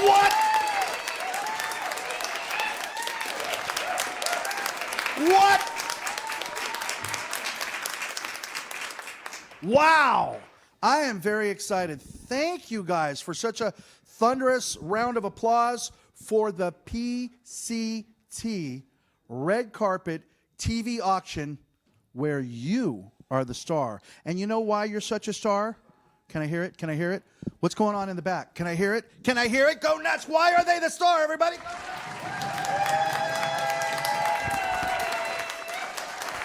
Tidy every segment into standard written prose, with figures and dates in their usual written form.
What? What? Wow. I am very excited. Thank you guys for such a thunderous round of applause for the PCT Red Carpet TV auction where you are the star. And you know why you're such a star? Can I hear it? Can I hear it? What's going on in the back? Can I hear it? Can I hear it? Go nuts. Why are they the star, everybody?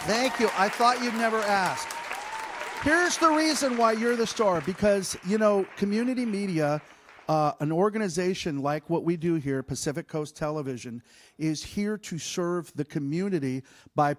Thank you. I thought you'd never ask. Here's the reason why you're the star. Because, you know, community media, an organization like what we do here, Pacific Coast Television, is here to serve the community by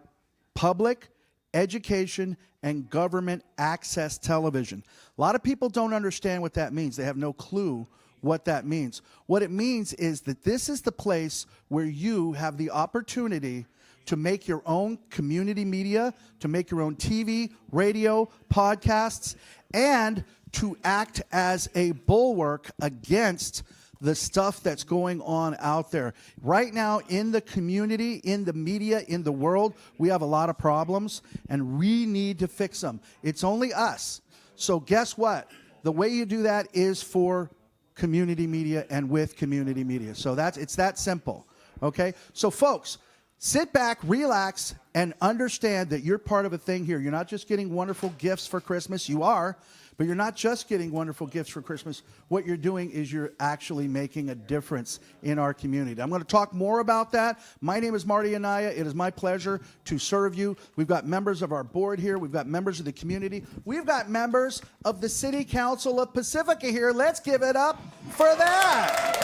public education and government access television. A lot of people don't understand what that means. They have no clue what that means. What it means is that this is the place where you have the opportunity to make your own community media, to make your own TV, radio, podcasts, and to act as a bulwark against the stuff that's going on out there. Right now in the community, in the media, in the world, we have a lot of problems, and we need to fix them. It's only us. So guess what? The way you do that is for community media and with community media. So it's that simple, okay? So folks, sit back, relax, and understand that you're part of a thing here. You're not just getting wonderful gifts for Christmas. You are, but you're not just getting wonderful gifts for Christmas. What you're doing is you're actually making a difference in our community. I'm going to talk more about that. My name is Marty Anaya. It is my pleasure to serve you. We've got members of our board here. We've got members of the community. We've got members of the City Council of Pacifica here. Let's give it up for that.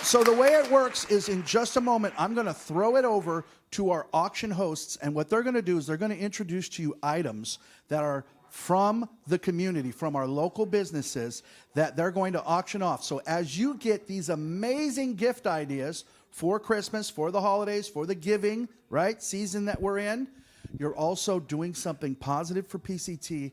So the way it works is in just a moment, I'm going to throw it over to our auction hosts, and what they're going to do is they're going to introduce to you items that are from the community, from our local businesses, that they're going to auction off. So as you get these amazing gift ideas for Christmas, for the holidays, for the giving, right, season that we're in, you're also doing something positive for PCT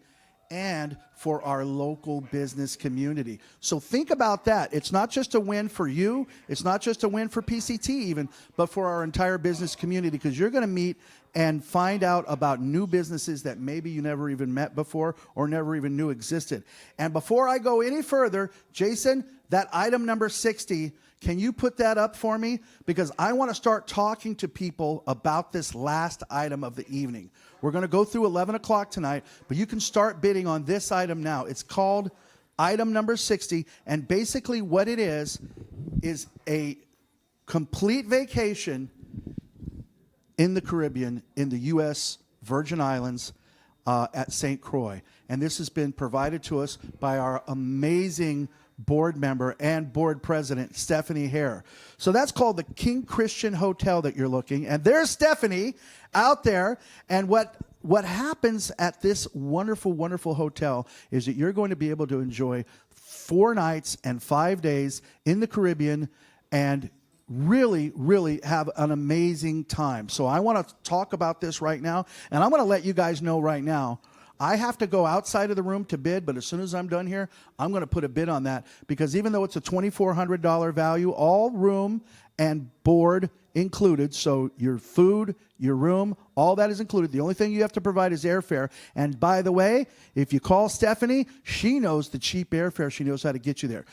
and for our local business community. So think about that. It's not just a win for you. It's not just a win for PCT even, but for our entire business community, because you're going to meet and find out about new businesses that maybe you never even met before or never even knew existed. And before I go any further, Jason, that item number 60, can you put that up for me? Because I want to start talking to people about this last item of the evening. We're going to go through 11 o'clock tonight, but you can start bidding on this item now. It's called item number 60, and basically what it is a complete vacation in the Caribbean, in the U.S. Virgin Islands, at St. Croix. And this has been provided to us by our amazing board member and board president, Stephanie Hare. So that's called the King Christian Hotel that you're looking. And there's Stephanie out there. And what happens at this wonderful, wonderful hotel is that you're going to be able to enjoy 4 nights and 5 days in the Caribbean and really, really have an amazing time. So I want to talk about this right now. And I'm going to let you guys know right now, I have to go outside of the room to bid, but as soon as I'm done here, I'm going to put a bid on that, because even though it's a $2,400 value, all room and board included, so your food, your room, all that is included. The only thing you have to provide is airfare. And by the way, if you call Stephanie, she knows the cheap airfare. She knows how to get you there.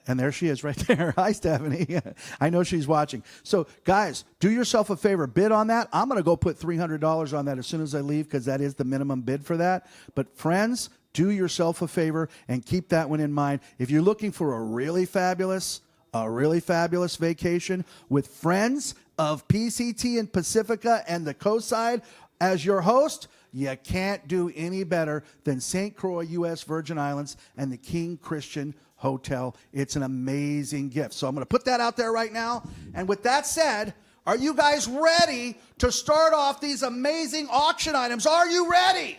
And there she is right there. Hi, Stephanie. I know she's watching. So, guys, do yourself a favor. Bid on that. I'm going to go put $300 on that as soon as I leave, because that is the minimum bid for that. But, friends, do yourself a favor and keep that one in mind. If you're looking for a really fabulous vacation with friends of PCT and Pacifica and the Coastside as your host, you can't do any better than St. Croix, U.S. Virgin Islands, and the King Christian Hotel. It's an amazing gift. So I'm going to put that out there right now. And with that said, are you guys ready to start off these amazing auction items? Are you ready?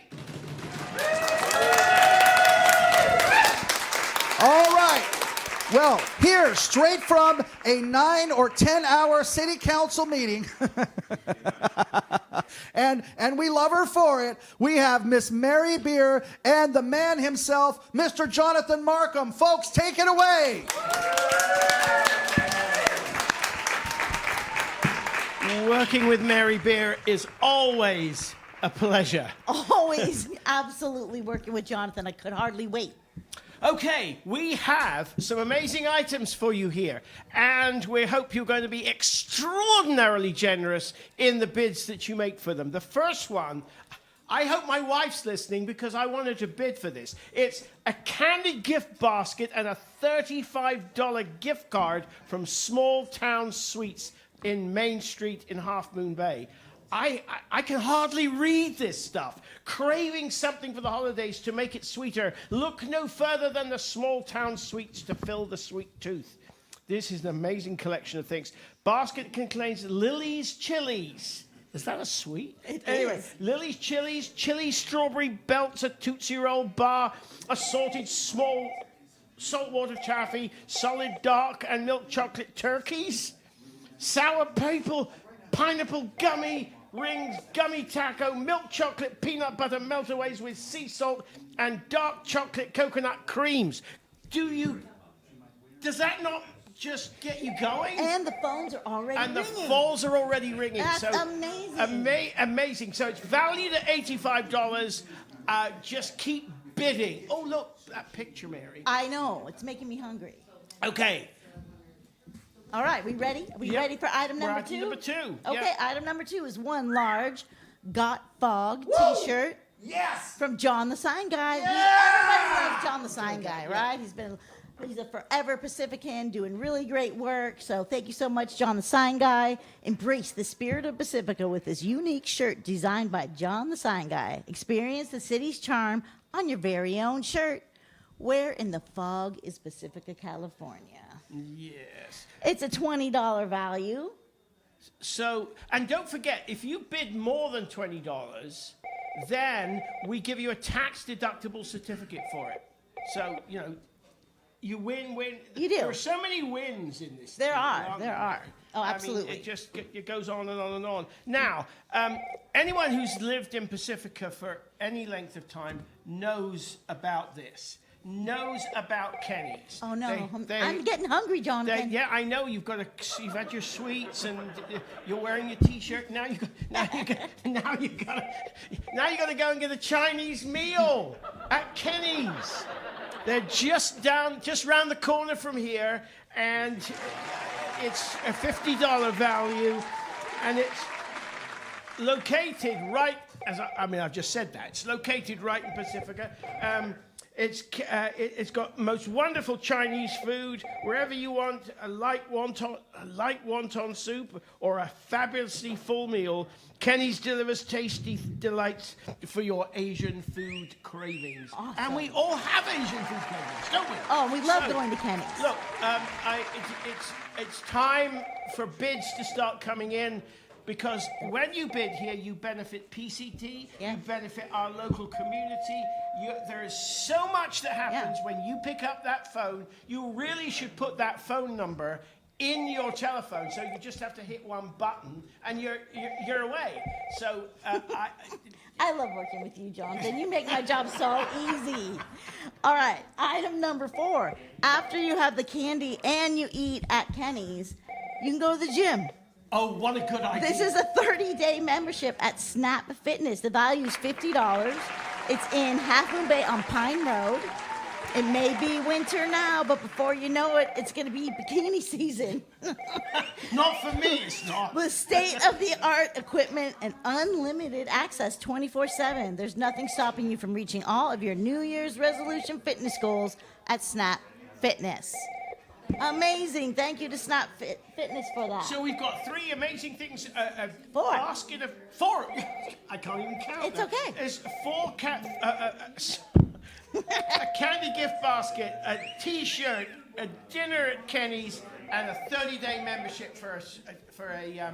All right. Well, here, straight from a 9 or 10 hour city council meeting, And we love her for it. We have Miss Mary Beer and the man himself, Mr. Jonathan Markham. Folks, take it away. Working with Mary Beer is always a pleasure. Always absolutely working with Jonathan. I could hardly wait. Okay, we have some amazing items for you here, and we hope you're going to be extraordinarily generous in the bids that you make for them. The first one, I hope my wife's listening because I wanted to bid for this. It's a candy gift basket and a $35 gift card from Small Town Sweets in Main Street in Half Moon Bay. I can hardly read this stuff. Craving something for the holidays to make it sweeter. Look no further than the Small Town Sweets to fill the sweet tooth. This is an amazing collection of things. Basket contains Lily's Chilies. Is that a sweet? Anyway, Lily's Chilies, chili strawberry belts, a Tootsie Roll bar, assorted small saltwater taffy, solid dark and milk chocolate turkeys, sour pineapple gummy rings, gummy taco, milk chocolate peanut butter meltaways with sea salt, and dark chocolate coconut creams. Does that not just get you going? And the phones are already ringing. And the phones are already ringing. That's so amazing. Amazing. So it's valued at $85. Just keep bidding. Oh, look, that picture, Mary. I know. It's making me hungry. Okay. All right, we ready? Are we ready for item number 2? Number 2. Okay, item number 2 is one large Got Fog t-shirt. Yes. From John the Sign Guy. Everybody loves John the Sign Guy, right? He's a forever Pacifican doing really great work. So thank you so much, John the Sign Guy. Embrace the spirit of Pacifica with this unique shirt designed by John the Sign Guy. Experience the city's charm on your very own shirt. Where in the fog is Pacifica, California? Yes. It's a $20 value. So, and don't forget, if you bid more than $20, then we give you a tax-deductible certificate for it. So, you win. You do. There are so many wins in this. There are. Oh, absolutely. I mean, it goes on and on and on. Now, anyone who's lived in Pacifica for any length of time knows about this. Knows about Kenny's. Oh no, I'm getting hungry, Jonathan. Yeah, I know you've had your sweets and you're wearing your T-shirt. Now you gotta go and get a Chinese meal at Kenny's. They're just round the corner from here, and it's a $50 value, and it's located right. I've just said that. It's located right in Pacifica. It's got most wonderful Chinese food. Wherever you want a light wonton soup or a fabulously full meal, Kenny's delivers tasty delights for your Asian food cravings. Awesome. And we all have Asian food cravings, don't we? Oh, we love going to Kenny's. Look, it's time for bids to start coming in. Because when you bid here, you benefit PCT, you benefit our local community. There is so much that happens when you pick up that phone. You really should put that phone number in your telephone, so you just have to hit one button, and you're away. So I love working with you, Jonathan. You make my job so easy. All right, item number 4. After you have the candy and you eat at Kenny's, you can go to the gym. Oh, what a good idea. This is a 30-day membership at Snap Fitness. The value is $50. It's in Half Moon Bay on Pine Road. It may be winter now, but before you know it, it's going to be bikini season. Not for me, it's not. With state-of-the-art equipment and unlimited access 24/7. There's nothing stopping you from reaching all of your New Year's resolution fitness goals at Snap Fitness. Amazing. Thank you to Snap Fitness for that. So we've got 3 amazing things. 4. Basket of 4. I can't even count. It's okay. There's 4 a candy gift basket, a T-shirt, a dinner at Kenny's, and a 30-day membership for a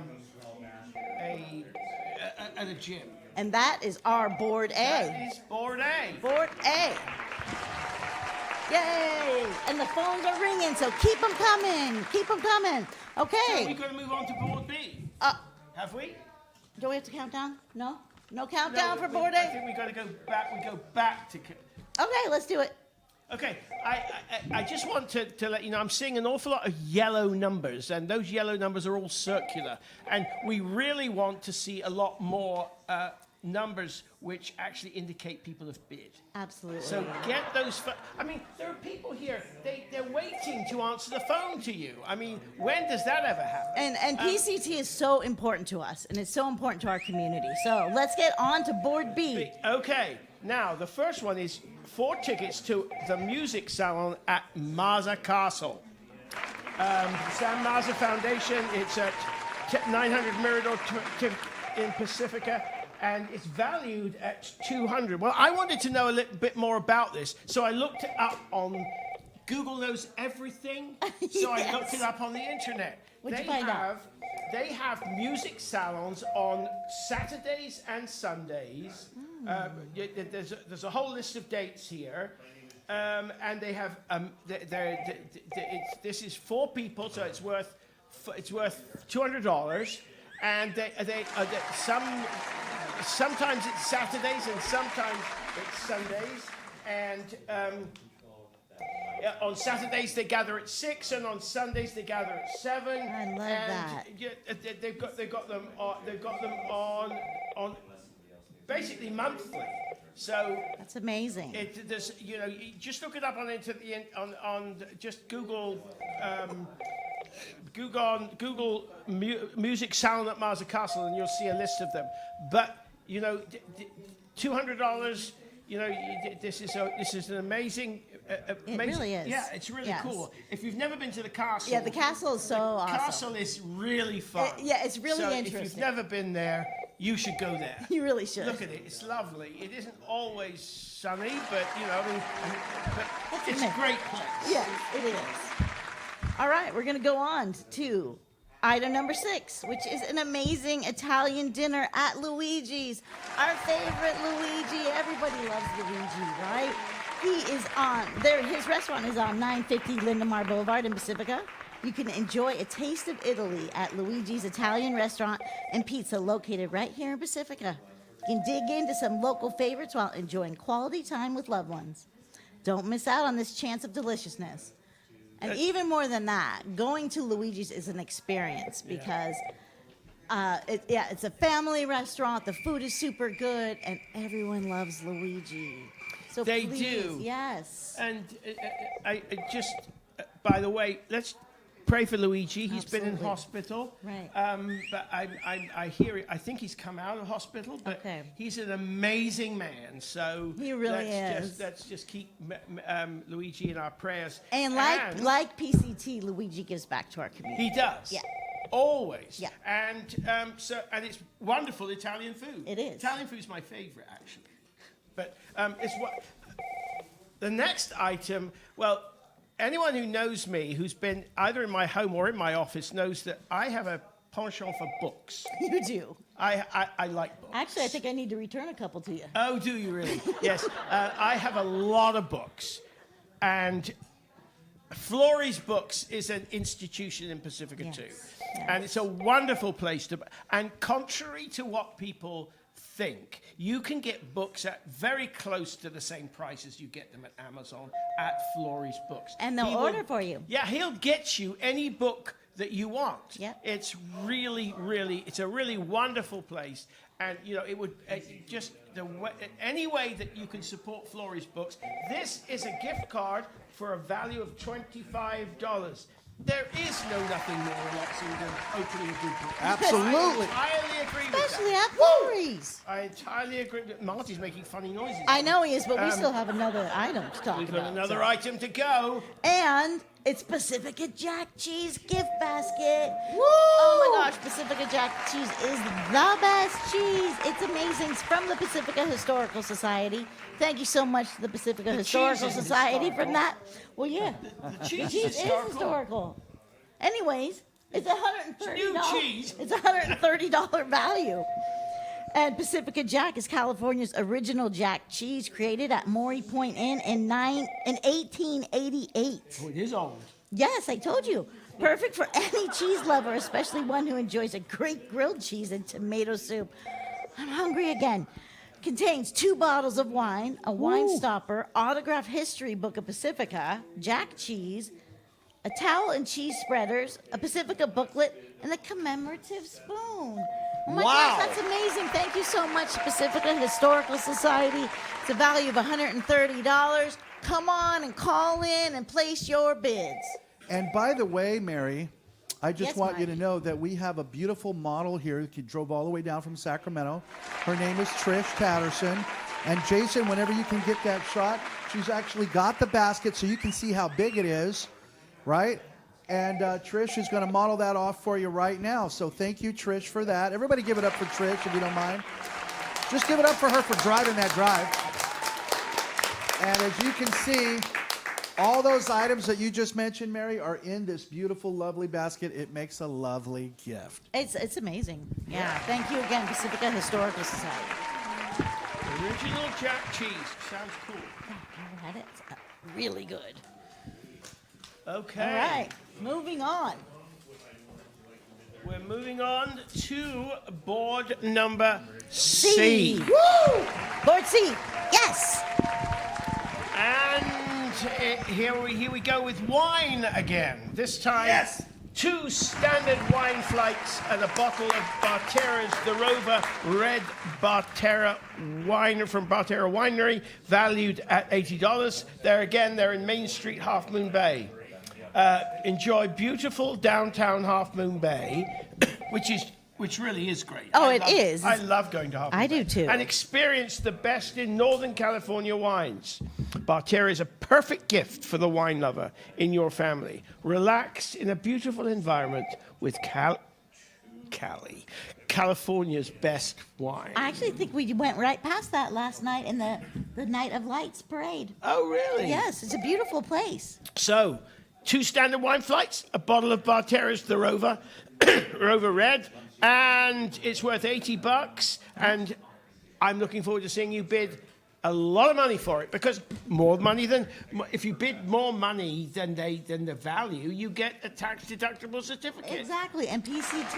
gym. And that is our Board A. That is Board A. Board A. Yay! And the phones are ringing, so keep them coming. Keep them coming. Okay. So we're going to move on to Board B. Have we? Do we have to count down? No? No No, countdown for we- board I A? think we got to go back. We go back to. Okay, let's do it. Okay, I just want to let you know I'm seeing an awful lot of yellow numbers, and those yellow numbers are all circular. And we really want to see a lot more numbers which actually indicate people have bid. Absolutely. So get those. I mean, there are people here. They're waiting to answer the phone to you. I mean, when does that ever happen? And PCT is so important to us, and it's so important to our community. So let's get on to board B. Okay, now the first one is 4 tickets to the music salon at Maza Castle. Sam Maza Foundation. It's at 900 Mirador in Pacifica, and it's valued at 200. Well, I wanted to know a little bit more about this, so I looked it up on Google knows everything. So I looked it up on the internet. What'd you find out? They have music salons on Saturdays and Sundays. There's a whole list of dates here. And they have this is 4 people, so it's worth $200. And sometimes it's Saturdays and sometimes it's Sundays. And on Saturdays they gather at 6, and on Sundays they gather at 7. I love that. Yeah, they've got them on basically monthly. So That's amazing. there's you just look it up on just Google music salon at Maza Castle, and you'll see a list of them. But $200. This is an amazing. really is. Yeah, it's really Yes. cool. If you've never been to the castle, Yeah, the castle is so awesome. castle is really fun. Yeah, it's really so If interesting. you've never been there, you should go there. You really should. Look at it; it's lovely. It isn't always sunny, but but it's a admit. great place. Yes, it is. All right, we're going to go on to item number 6, which is an amazing Italian dinner at Luigi's. Our favorite Luigi. Everybody loves Luigi, right? He is on there. His restaurant is on 950 Lindemar Boulevard in Pacifica. You can enjoy a taste of Italy at Luigi's Italian Restaurant and Pizza, located right here in Pacifica. You can dig into some local favorites while enjoying quality time with loved ones. Don't miss out on this chance of deliciousness. And even more than that, going to Luigi's is an experience because it's a family restaurant. The food is super good, and everyone loves Luigi. So They please, do. yes. And I just, by the way, let's pray for Luigi. He's been in Absolutely. hospital. Right. But I hear it. I think he's come out of hospital. But Okay. he's an amazing man. So He really is. Let's just keep Luigi in our prayers. And like PCT, Luigi gives back to our community. he does. Yeah. Always. Yeah. And and it's wonderful Italian food. It is. Italian food's my favorite, actually. But it's what the next item. Well, anyone who knows me, who's been either in my home or in my office, knows that I have a penchant for books. You do. I like books. Actually, I think I need to return a couple to you. Oh, do you really? Yes. I have a lot of books, and Florey's Books is an institution in Pacifica Yes. too, Yes. and it's a wonderful place to. And contrary to what people think, you can get books at very close to the same price as you get them at Amazon at Florey's Books. And they'll He will- order for you. Yeah, he'll get you any book that you want. Yep. It's really, it's a really wonderful place. And, it would just, any way that you can support Florey's Books. This is a gift card for a value of $25. There is nothing more relaxing than opening a good book. Absolutely. I entirely agree with Especially that. at Florey's. I entirely agree. Marty's making funny noises. I know he is, but we still have another item to talk We've about. got another so. item to go. And it's Pacifica Jack Cheese gift basket. Woo! Oh my gosh, Pacifica Jack Cheese is the best cheese. It's amazing. It's from the Pacifica Historical Society. Thank you so much to the Pacifica Historical cheese isn't Society historical. from that. Well, yeah, The the cheese cheese is is historical. historical. Anyways, it's $130. New cheese. It's $130 value. And Pacifica Jack is California's original Jack cheese, created at Maury Point Inn in 1888. Oh, it is old. Yes, I told you. Perfect for any cheese lover, especially one who enjoys a great grilled cheese and tomato soup. I'm hungry again. Contains 2 bottles of wine, a wine stopper, autograph history book of Pacifica, Jack cheese, a towel and cheese spreaders, a Pacifica booklet, and a commemorative spoon. Oh my gosh, that's amazing. Thank you so much, Pacifica Historical Society. It's a value of $130. Come on and call in and place your bids. And by the way, Mary, I just Yes, want you to Mike. know that we have a beautiful model here who drove all the way down from Sacramento. Her name is Trish Patterson. And Jason, whenever you can get that shot, she's actually got the basket so you can see how big it is, right? And Trish is going to model that off for you right now. So thank you, Trish, for that. Everybody give it up for Trish, if you don't mind. Just give it up for her for driving that drive. And as you can see, all those items that you just mentioned, Mary, are in this beautiful, lovely basket. It makes a lovely gift. It's amazing. Yeah. Thank you again, Pacifica Historical Society. Original Jack cheese. Sounds cool. Never had it. It's really good. Okay. All right. Moving on. We're moving on to board number C. Woo! Board C. Yes. And here we go with wine again. This time, 2 standard wine flights and a bottle of Bartera's The Rover Red Bartera wine from Bartera Winery, valued at $80. They're in Main Street, Half Moon Bay. Enjoy beautiful downtown Half Moon Bay, which really is great. Oh, it is. I love going to Half Moon I Bay. do too. And experience the best in Northern California wines. Bartera is a perfect gift for the wine lover in your family. Relax in a beautiful environment with California's best wine. I actually think we went right past that last night in the Night of Lights parade. Oh, really? Yes, it's a beautiful place. So, 2 standard wine flights, a bottle of Bartera's The Rover, Rover Red, and it's worth $80. And I'm looking forward to seeing you bid a lot of money for it, because if you bid more money than the value, you get a tax-deductible certificate. Exactly, and PCT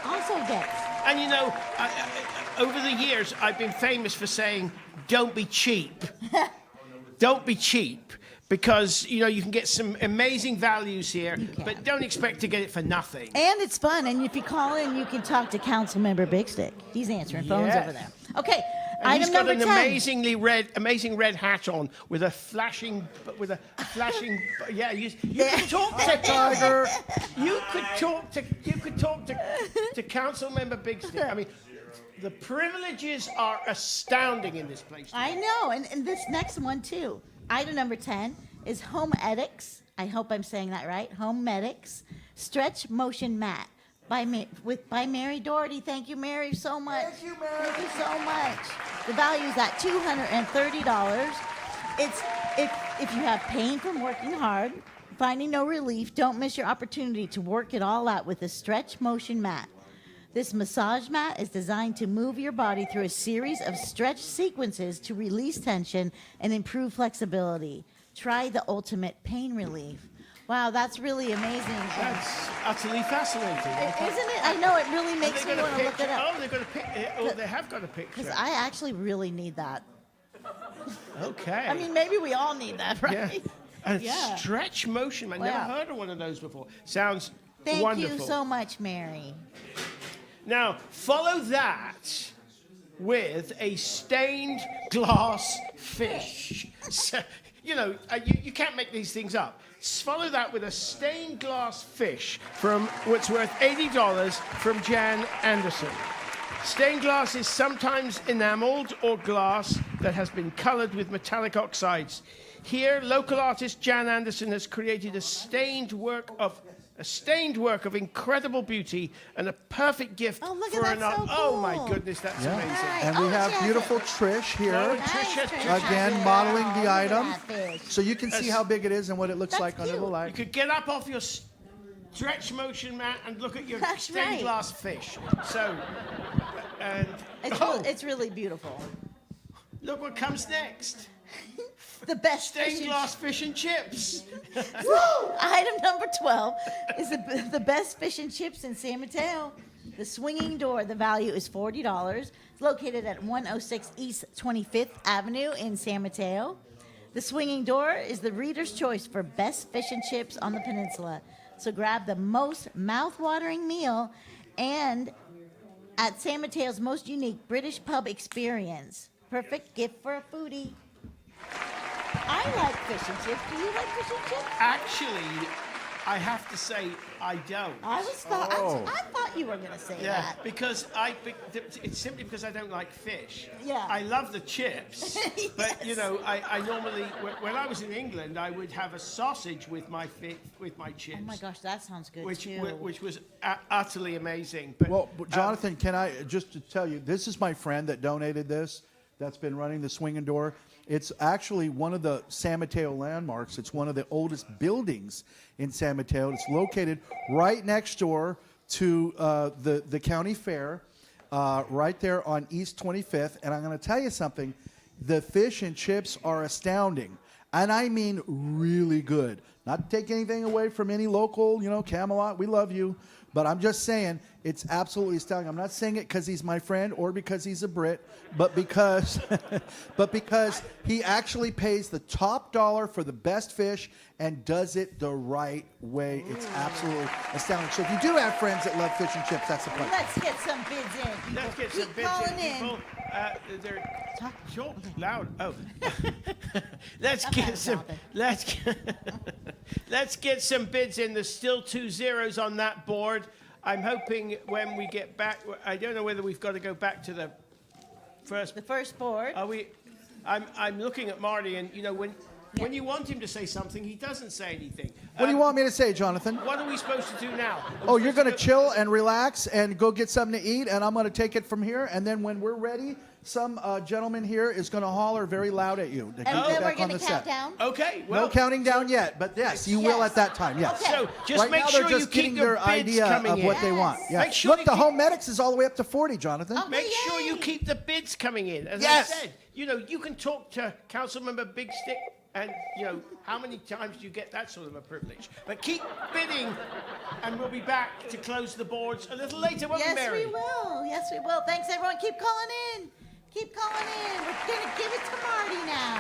also gets. And you know, over the years, I've been famous for saying, "Don't be cheap." Don't be cheap. Because, you know, you can get some amazing values here, but don't expect to get it for nothing. And it's fun, and if you call in, you can talk to Councilmember Big Stick. He's answering phones Yes. over there. Okay, And item he's got number an 10. amazing red hat on with a flashing. Yeah, you could talk to Tiger. You could talk to Councilmember Big Stick. I mean, the privileges are astounding in this place. I know, and this next one too. Item number 10 is Homedics. I hope I'm saying that right. Homedics Stretch Motion Mat by Mary Doherty. Thank you, Mary, so much. Thank you, Mary. Thank you so much. The value is at $230. It's if you have pain from working hard, finding no relief, don't miss your opportunity to work it all out with a Stretch Motion Mat. This massage mat is designed to move your body through a series of stretch sequences to release tension and improve flexibility. Try the ultimate pain relief. Wow, that's really amazing. That's utterly fascinating. Isn't it? I know, it really makes me They got a want to look picture. it up. Oh, they've got a picture. Oh, they have got a picture. Because I actually really need that. Okay. I mean, maybe we all need that, yeah. right? A Yeah. stretch motion. I Wow. never heard of one of those before. Sounds Thank wonderful. you so much, Mary. Now, follow that with a stained glass fish. So, you know, you can't make these things up. Follow that with a stained glass fish from what's worth $80 from Jan Anderson. Stained glass is sometimes enameled or glass that has been colored with metallic oxides. Here, local artist Jan Anderson has created a stained work of incredible beauty and a perfect gift Oh, look at for that, an so art. Oh my cool. goodness, that's Yeah. amazing. Nice. And we Oh, have she has beautiful it. Trish Oh, here. Tricia, Again, Yeah. modeling the Look at item. that fish. So you can see how big it is and what it looks That's like under the cute. You light. could get up off your stretch motion mat and look at your That's stained right. glass fish. So, and It's, oh, it's really beautiful. Look what comes next. The best fish Stained and glass fish and chips. Woo! Item number 12 is the best fish and chips in San Mateo. The Swinging Door. The value is $40. It's located at 106 East 25th Avenue in San Mateo. The Swinging Door is the reader's choice for best fish and chips on the peninsula. So grab the most mouth-watering meal and at San Mateo's most unique British pub experience. Perfect gift for a foodie. I like fish and chips. Do you like fish and chips? Actually, I have to say I don't. I thought you were going to say Yeah, that. because it's simply because I don't like fish. Yeah. I love the chips, but you know, I normally when I was in England, I would have a sausage with my chips. Oh my gosh, that sounds good which too. which was utterly amazing. But Well, Jonathan, can I just to tell you, this is my friend that donated this, that's been running the Swinging Door. It's actually one of the San Mateo landmarks. It's one of the oldest buildings in San Mateo. It's located right next door to the county fair, right there on East 25th. And I'm going to tell you something. The fish and chips are astounding. And I mean really good. Not to take anything away from any local, Camelot, we love you. But I'm just saying, it's absolutely astounding. I'm not saying it because he's my friend or because he's a Brit, but because, he actually pays the top dollar for the best fish and does it the right way. It's absolutely astounding. So if you do have friends that love fish and chips, that's the place. Let's get some bids in. People. let's get Keep some bits calling in, people. They're short, loud. Oh, let's get some. Let's get some bids in. There's still 2 zeros on that board. I'm hoping when we get back. I don't know whether we've got to go back to the first. The first board. Are we? I'm looking at Marty, and when you want him to say something, he doesn't say anything. What do you want me to say, Jonathan? What are we supposed to do now? Oh, you're going to chill and relax and go get something to eat, and I'm going to take it from here. And then when we're ready, some gentleman here is going to holler very loud at you. To And keep then you we're back on going the to count set. down. Okay. Well, No counting down yet, but yes, you will Yes. at that time. Yes. Okay. So just right make now, sure they're you just keep getting your their bids idea coming of in. what they want. Yes. Yeah. Make sure Look, you the keep- Homedics is all the way up to 40, Jonathan. Oh. Make sure Yay. you keep the bids coming in. As Yes. I said, you can talk to Councilmember Big Stick, and how many times do you get that sort of a privilege? But keep bidding, and we'll be back to close the boards a little later, won't we, Yes, Mary? we will. Yes, we will. Thanks, everyone. Keep calling in. Keep calling in. We're going to give it to Marty now.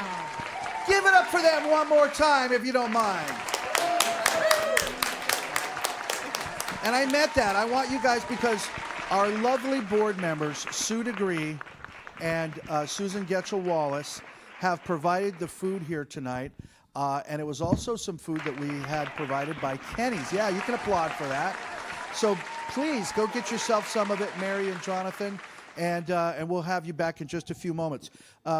Give it up for them one more time, if you don't mind. And I meant that. I want you guys, because our lovely board members, Sue DeGree and Susan Getchell-Wallace, have provided the food here tonight. And it was also some food that we had provided by Kenny's. Yeah, you can applaud for that. So please go get yourself some of it, Mary and Jonathan, and we'll have you back in just a few moments.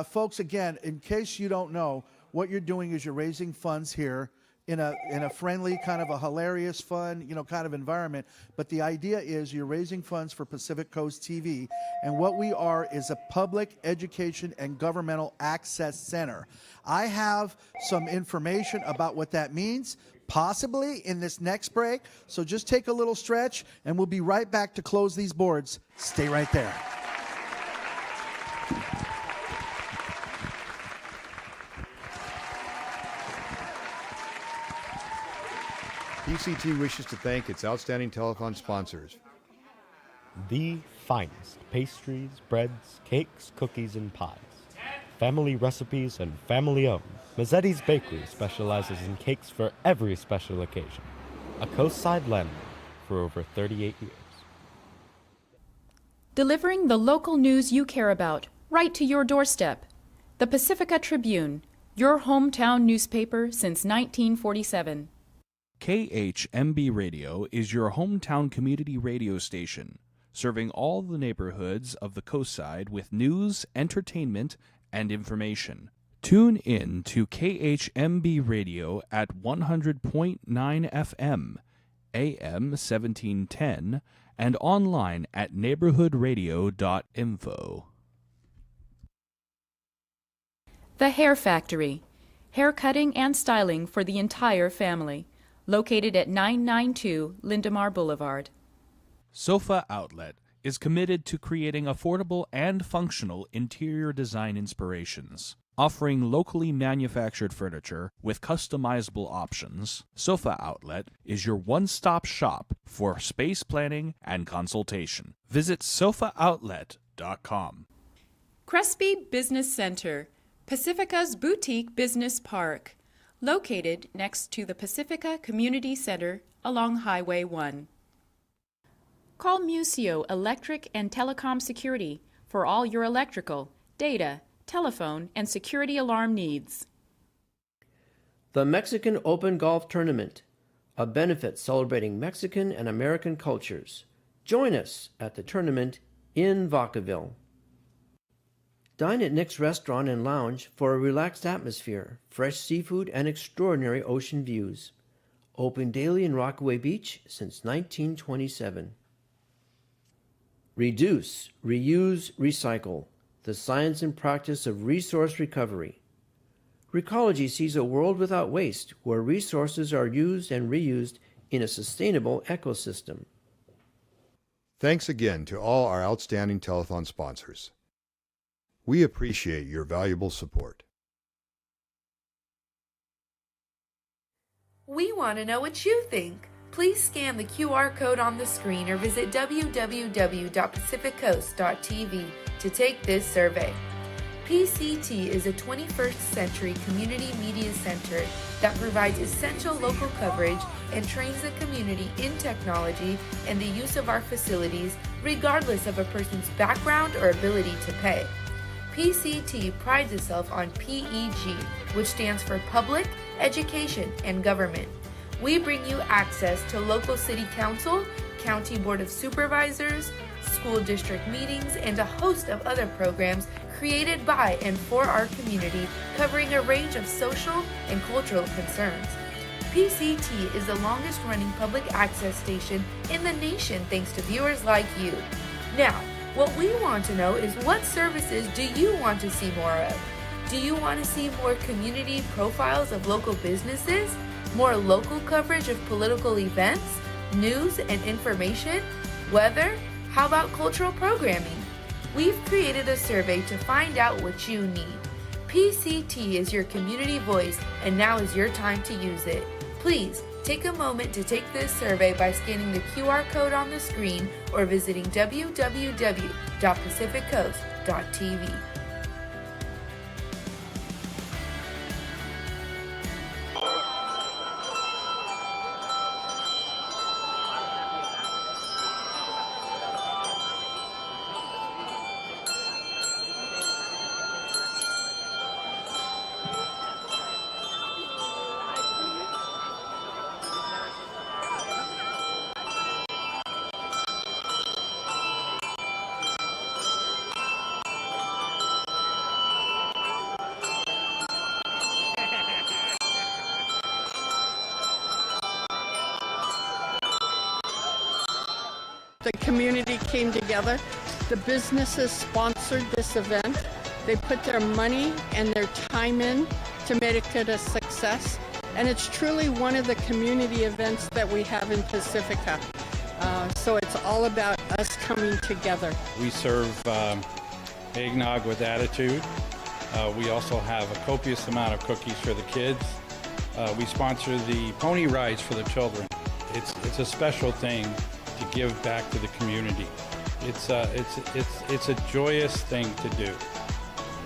Folks, again, in case you don't know, what you're doing is you're raising funds here in a friendly, kind of a hilarious, fun, kind of environment. But the idea is you're raising funds for Pacific Coast TV, and what we are is a public education and governmental access center. I have some information about what that means, possibly in this next break. So just take a little stretch, and we'll be right back to close these boards. Stay right there. PCT wishes to thank its outstanding telethon sponsors. The finest pastries, breads, cakes, cookies, and pies. Family recipes and family owned. Mazzetti's Bakery specializes in cakes for every special occasion. A coastside landmark for over 38 years. Delivering the local news you care about, right to your doorstep. The Pacifica Tribune, your hometown newspaper since 1947. KHMB Radio is your hometown community radio station, serving all the neighborhoods of the coastside with news, entertainment, and information. Tune in to KHMB Radio at 100.9 FM, AM 1710, and online at neighborhoodradio.info. The Hair Factory, hair cutting and styling for the entire family. Located at 992 Lindemar Boulevard. Sofa Outlet, is committed to creating affordable and functional interior design inspirations. Offering locally manufactured furniture with customizable options, Sofa Outlet is your one-stop shop for space planning and consultation. Visit sofavoutlet.com. Crespi Business Center, Pacifica's boutique business park, located next to the Pacifica Community Center along Highway 1. Call Museo Electric and Telecom Security for all your electrical, data, telephone, and security alarm needs. The Mexican Open Golf Tournament, a benefit celebrating Mexican and American cultures. Join us at the tournament in Vacaville. Dine at Nick's Restaurant and Lounge for a relaxed atmosphere, fresh seafood, and extraordinary ocean views. Open daily in Rockaway Beach since 1927. Reduce, reuse, recycle. The science and practice of resource recovery. Recology sees a world without waste, where resources are used and reused in a sustainable ecosystem. Thanks again to all our outstanding telethon sponsors. We appreciate your valuable support. We want to know what you think. Please scan the QR code on the screen or visit www.pacificcoast.tv to take this survey. PCT is a 21st century community media center that provides essential local coverage and trains the community in technology and the use of our facilities, regardless of a person's background or ability to pay. PCT prides itself on PEG, which stands for Public, Education, and Government. We bring you access to local city council, county board of supervisors, school district meetings, and a host of other programs created by and for our community, covering a range of social and cultural concerns. PCT is the longest running public access station in the nation thanks to viewers like you. Now, what we want to know is what services do you want to see more of? Do you want to see more community profiles of local businesses? More local coverage of political events, news and information, weather? How about cultural programming? We've created a survey to find out what you need. PCT is your community voice, and now is your time to use it. Please take a moment to take this survey by scanning the QR code on the screen or visiting www.pacificcoast.tv. The community came together. The businesses sponsored this event. They put their money and their time in to make it a success. And it's truly one of the community events that we have in Pacifica. So it's all about us coming together. We serve eggnog with attitude. We also have a copious amount of cookies for the kids. We sponsor the pony rides for the children. It's a special thing to give back to the community. It's a joyous thing to do.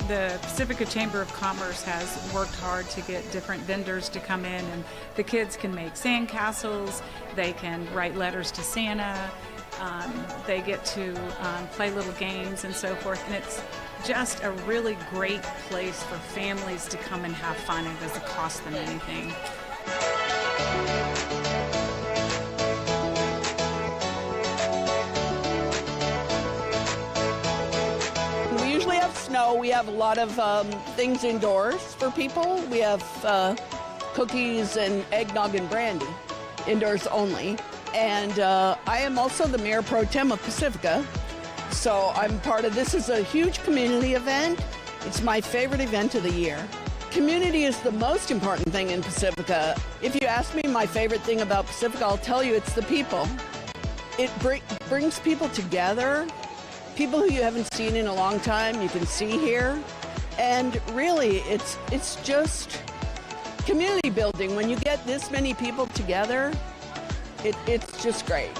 The Pacifica Chamber of Commerce has worked hard to get different vendors to come in, and the kids can make sandcastles, they can write letters to Santa, they get to play little games and so forth, and it's just a really great place for families to come and have fun. It doesn't cost them anything. Snow. We have a lot of things indoors for people. We have cookies and eggnog and brandy, indoors only. And I am also the Mayor Pro Tem of Pacifica, so I'm part of this. Is a huge community event. It's my favorite event of the year. Community is the most important thing in Pacifica. If you ask me my favorite thing about Pacifica, I'll tell you it's the people. it brings people together, people who you haven't seen in a long time, you can see here. And really, it's just community building. When you get this many people together, it's just great.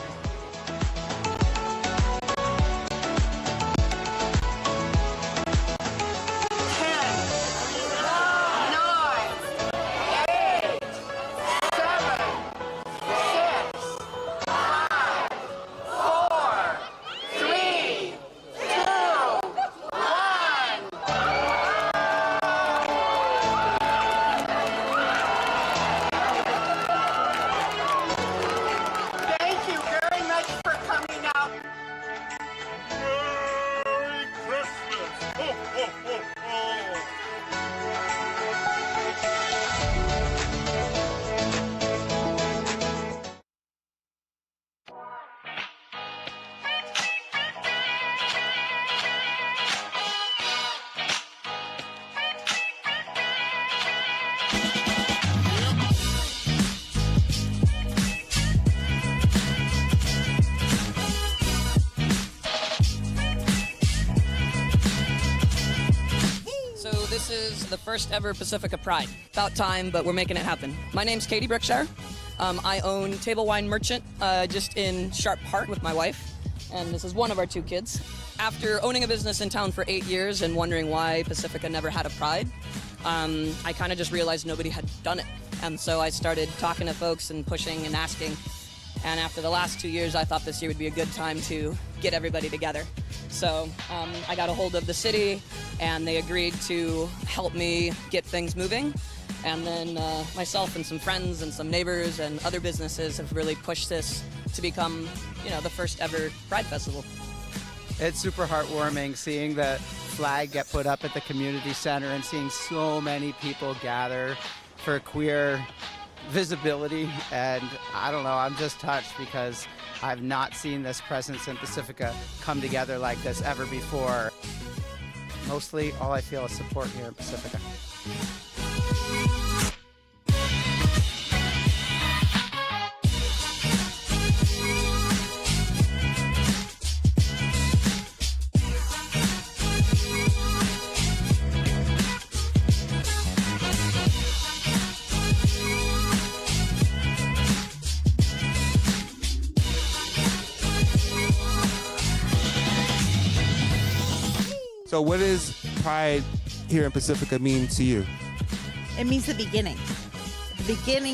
This is the first ever Pacifica Pride. About time, but we're making it happen. My name's Katie Brookshire. I own Table Wine Merchant just in Sharp Park with my wife, and this is one of our 2 kids. After owning a business in town for 8 years and wondering why Pacifica never had a Pride, I kind of just realized nobody had done it. And so I started talking to folks and pushing and asking. And after the last 2 years, I thought this year would be a good time to get everybody together. So I got a hold of the city, and they agreed to help me get things moving. And then myself and some friends and some neighbors and other businesses have really pushed this to become, the first ever Pride Festival. It's super heartwarming seeing the flag get put up at the community center and seeing so many people gather for queer visibility. And I don't know, I'm just touched because I've not seen this presence in Pacifica come together like this ever before. Mostly, all I feel is support here in Pacifica. So what does Pride here in Pacifica mean to you? It means the beginning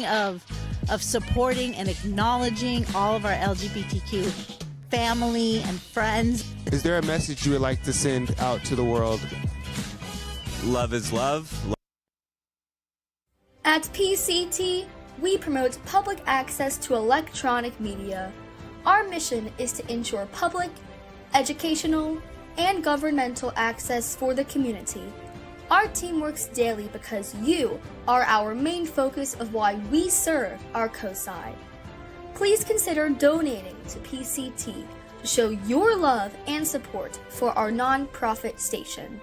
of supporting and acknowledging all of our LGBTQ family and friends. Is there a message you would like to send out to the world? Love is love. At PCT, we promote public access to electronic media. Our mission is to ensure public, educational, and governmental access for the community. Our team works daily because you are our main focus of why we serve our COSI. Please consider donating to PCT to show your love and support for our nonprofit station.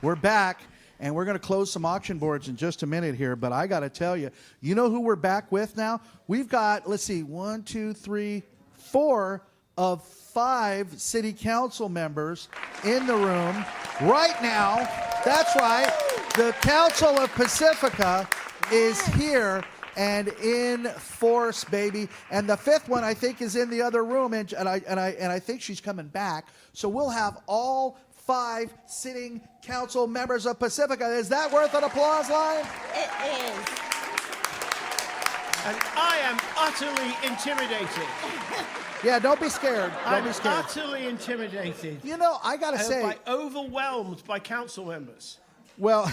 We're back, and we're going to close some auction boards in just a minute here, but I got to tell you, you know who we're back with now? We've got, let's see, 1, 2, 3, 4 of 5 city council members in the room right now. That's right. The Council of Pacifica is here and in force, baby. And the 5th one, I think, is in the other room, and I think she's coming back. So we'll have all 5 sitting council members of Pacifica. Is that worth an applause line? It is. And I am utterly intimidated. Yeah, don't be scared. Don't be scared. I'm utterly intimidated. You know, I got to say, overwhelmed by council members. Well,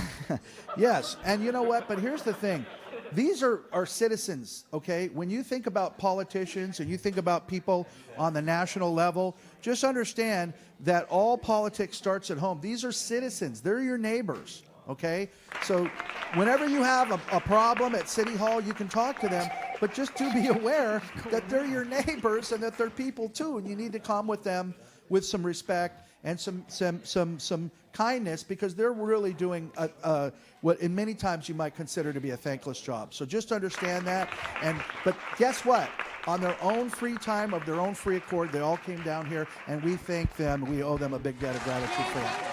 yes. And you know what? But here's the thing. these are citizens, okay? When you think about politicians and you think about people on the national level, just understand that all politics starts at home. These are citizens. They're your neighbors, okay? So whenever you have a problem at City Hall, you can talk to them, but just to be aware that they're your neighbors and that they're people too, and you need to come with them with some respect and some kindness, because they're really doing what in many times you might consider to be a thankless job. So just understand that. But guess what? On their own free time, of their own free accord, they all came down here, and we thank them. We owe them a big debt of gratitude for that.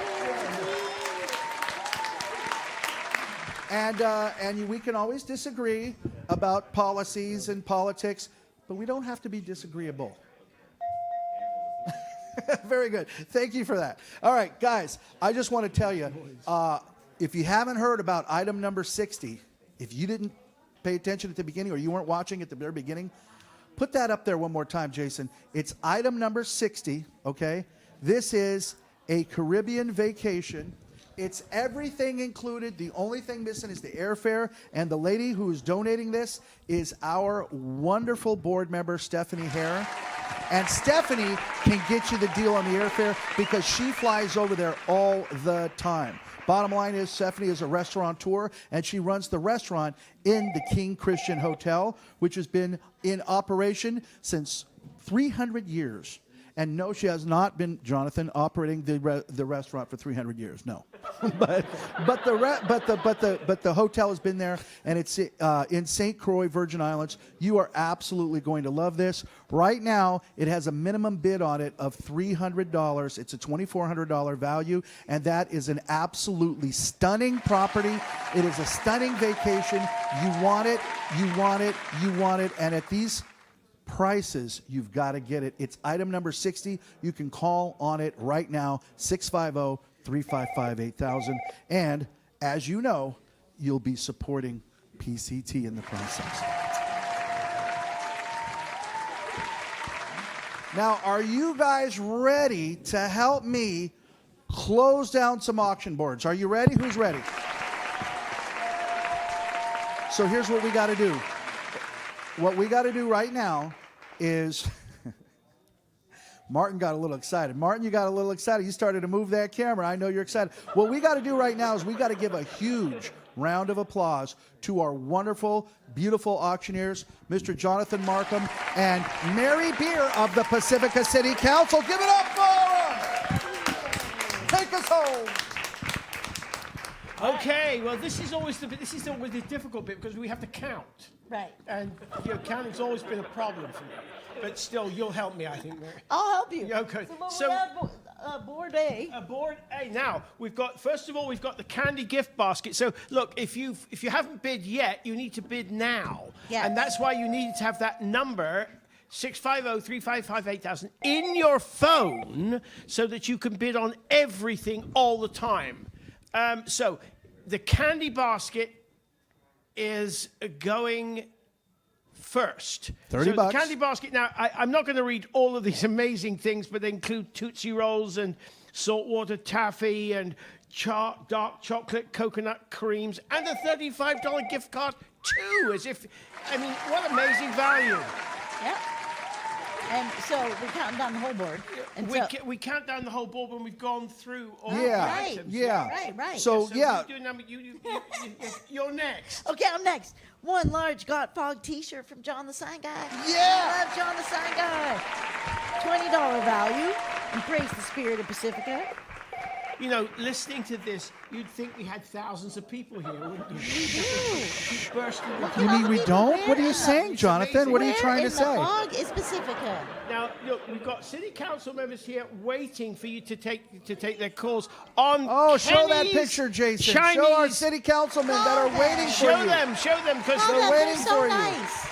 And we can always disagree about policies and politics, but we don't have to be disagreeable. Very good. Thank you for that. All right, guys, I just want to tell you, if you haven't heard about item number 60, if you didn't pay attention at the beginning or you weren't watching at the very beginning, put that up there one more time, Jason. It's item number 60, okay? This is a Caribbean vacation. It's everything included. The only thing missing is the airfare, and the lady who's donating this is our wonderful board member, Stephanie Hare. And Stephanie can get you the deal on the airfare because she flies over there all the time. Bottom line is, Stephanie is a restaurateur, and she runs the restaurant in the King Christian Hotel, which has been in operation since 300 years. And no, she has not been, Jonathan, operating the restaurant for 300 years. No, but the hotel has been there, and it's in St. Croix, Virgin Islands. You are absolutely going to love this. Right now, it has a minimum bid on it of $300. It's a $2,400 value, and that is an absolutely stunning property. It is a stunning vacation. You want it. You want it. You want it. And at these prices, you've got to get it. It's item number 60. You can call on it right now, 650-355-8000. And as you know, you'll be supporting PCT in the process. Now, are you guys ready to help me close down some auction boards? Are you ready? Who's ready? So here's what we got to do. What we got to do right now is, Martin got a little excited. Martin, you got a little excited. You started to move that camera. I know you're excited. What we got to do right now is we got to give a huge round of applause to our wonderful, beautiful auctioneers, Mr. Jonathan Markham and Mary Beer of the Pacifica City Council. Give it up for them! Take us home. Okay, well, this is always the difficult bit because we have to count. Right. And counting's always been a problem for me. But still, you'll help me, I think, Mary. I'll help you. Okay. So we have board A. Board A. Now, first of all, we've got the candy gift basket. So, look, if you haven't bid yet, you need to bid now. Yes. And that's why you need to have that number, 650-355-8000, in your phone so that you can bid on everything all the time. So the candy basket is going first. $30. So the candy basket, now, I'm not going to read all of these amazing things, but they include Tootsie Rolls and saltwater taffy and dark chocolate coconut creams and a $35 gift card, too, what amazing value. Yep. And so we're counting down the whole board. And We count down the whole board when we've gone through all the Yeah, items. yeah. Right. So, yeah. You're next. Okay, I'm next. One large Got Fog t-shirt from John the Sign Guy. Yeah! I love John the Sign Guy. $20 value. Embrace the spirit of Pacifica. You know, listening to this, you'd think we had thousands of people here, wouldn't you? Keep bursting. You mean we don't? What are you saying, Jonathan? What are you trying to say? Where in the fog is Pacifica? Now, look, we've got city council members here waiting for you to take their calls on. Oh, show that Kenny's picture, Jason. Chinese. Show our city councilmen that are waiting for you. Show them, because They're waiting so for you. nice.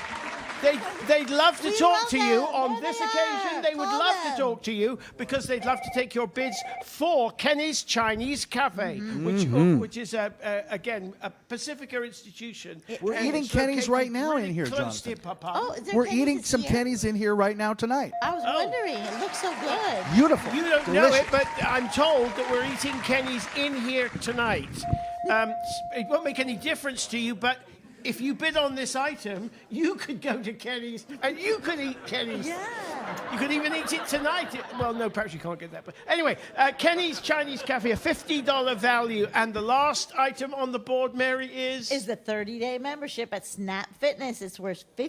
They'd love to talk to you them. on this occasion. They would love to talk to you because they'd love to take your bids for Kenny's Chinese Cafe, which is again a Pacifica institution. We're and eating it's Kenny's located right now really in here, close to Jonathan. Papa. Oh, is there We're Kenny's eating this some year? Kenny's in here right now tonight. I was wondering. It looks so good. Beautiful. You don't know Delicious. it, but I'm told that we're eating Kenny's in here tonight. It won't make any difference to you, but if you bid on this item, you could go to Kenny's and you could eat Kenny's. Yeah. You could even eat it tonight. Well, no, perhaps you can't get that. But anyway, Kenny's Chinese Cafe, a $50 value. And the last item on the board, Mary, is the 30-day membership at Snap Fitness. It's worth $50.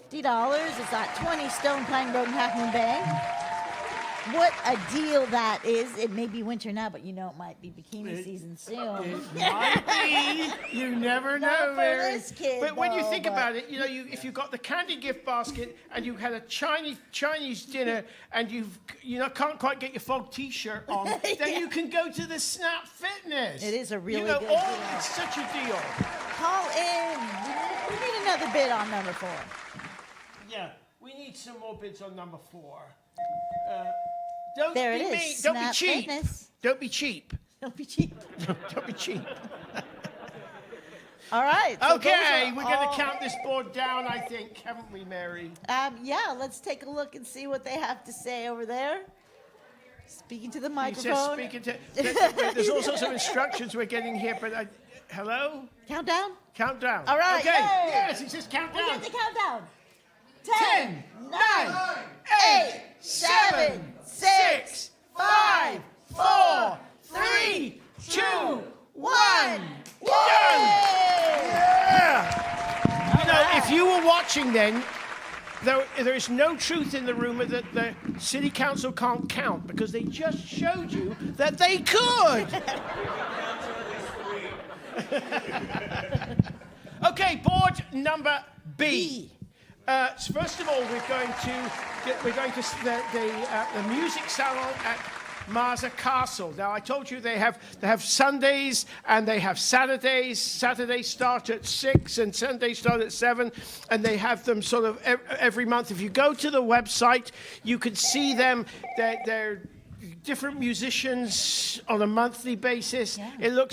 It's at 20 Stone Pine Road in Half Moon Bay. What a deal that is. It may be winter now, but you know it might be bikini season soon. It might be. You never know, Not for Mary. this kid, but when you though, think but- about it, you know, if you got the candy gift basket and you had a Chinese dinner and you can't quite get your fog T-shirt on, then you can go to the Snap Fitness. It is a really good deal. It's such a deal. Call in. We need another bid on number 4. Yeah, we need some more bids on number 4. Don't There be it is, mean. Don't be Snap cheap. Fitness. Don't be cheap. Don't be cheap. Don't be cheap. All right. so Okay, those are we're going all- to count this board down, I think, haven't we, Mary? Yeah, let's take a look and see what they have to say over there. Speaking to the He microphone. says speaking to... There's all sorts of instructions we're getting here, but... hello? Countdown? Countdown. All right. Okay. yay. Yes, he says countdown. We get the countdown. 10, 9, 8, 7, 6, 5, 4, 3, 2, 1. Done! Yeah! You know, if you were watching then, there is no truth in the rumor that the city council can't count because they just showed you that they could. Okay, board number B. So first of all, we're going to the music salon at Marsa Castle. Now, I told you they have Sundays and they have Saturdays. Saturdays start at 6 and Sundays start at 7, and they have them sort of every month. If you go to the website, you can see them. They're different musicians on a monthly basis. Yeah.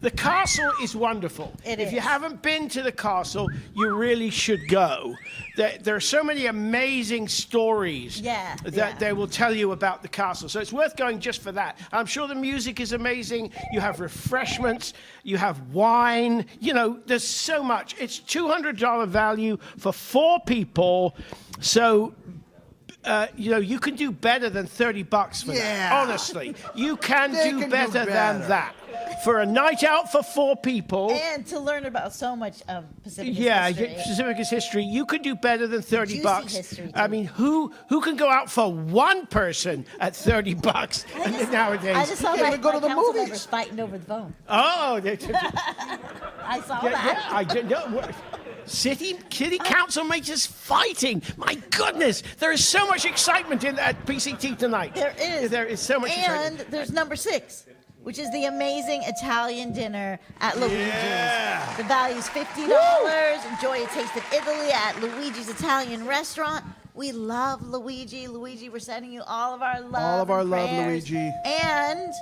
The castle is wonderful. If you haven't been to the castle, you really should go. There are so many amazing stories that they will tell you about the castle. So it's worth going just for that. I'm sure the music is amazing. You have refreshments. You have wine. You know, there's so much. It's $200 value for 4 people. So... you can do better than $30 for that. Honestly, you can do better than that. For a night out for 4 people. And to learn about so much of Pacifica's history. Pacifica's history. You could do better than $30. Juicy history, I mean, who can go out for one person at $30 nowadays? I just saw my council members fighting over the phone. Oh, I saw that. I didn't know. City council makers fighting. My goodness, there is so much excitement at PCT tonight. There is. There is so much excitement. And there's number 6, which is the amazing Italian dinner at Luigi's. Yeah. The value is $50. Enjoy a taste of Italy at Luigi's Italian restaurant. We love Luigi. Luigi, we're sending you all of our love. All of our and love, prayers. Luigi. And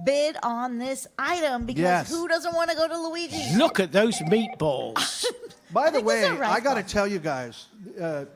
bid on this item because who doesn't want to go to Luigi's? Look at those meatballs. By the way, these are rice I got to balls. tell you guys,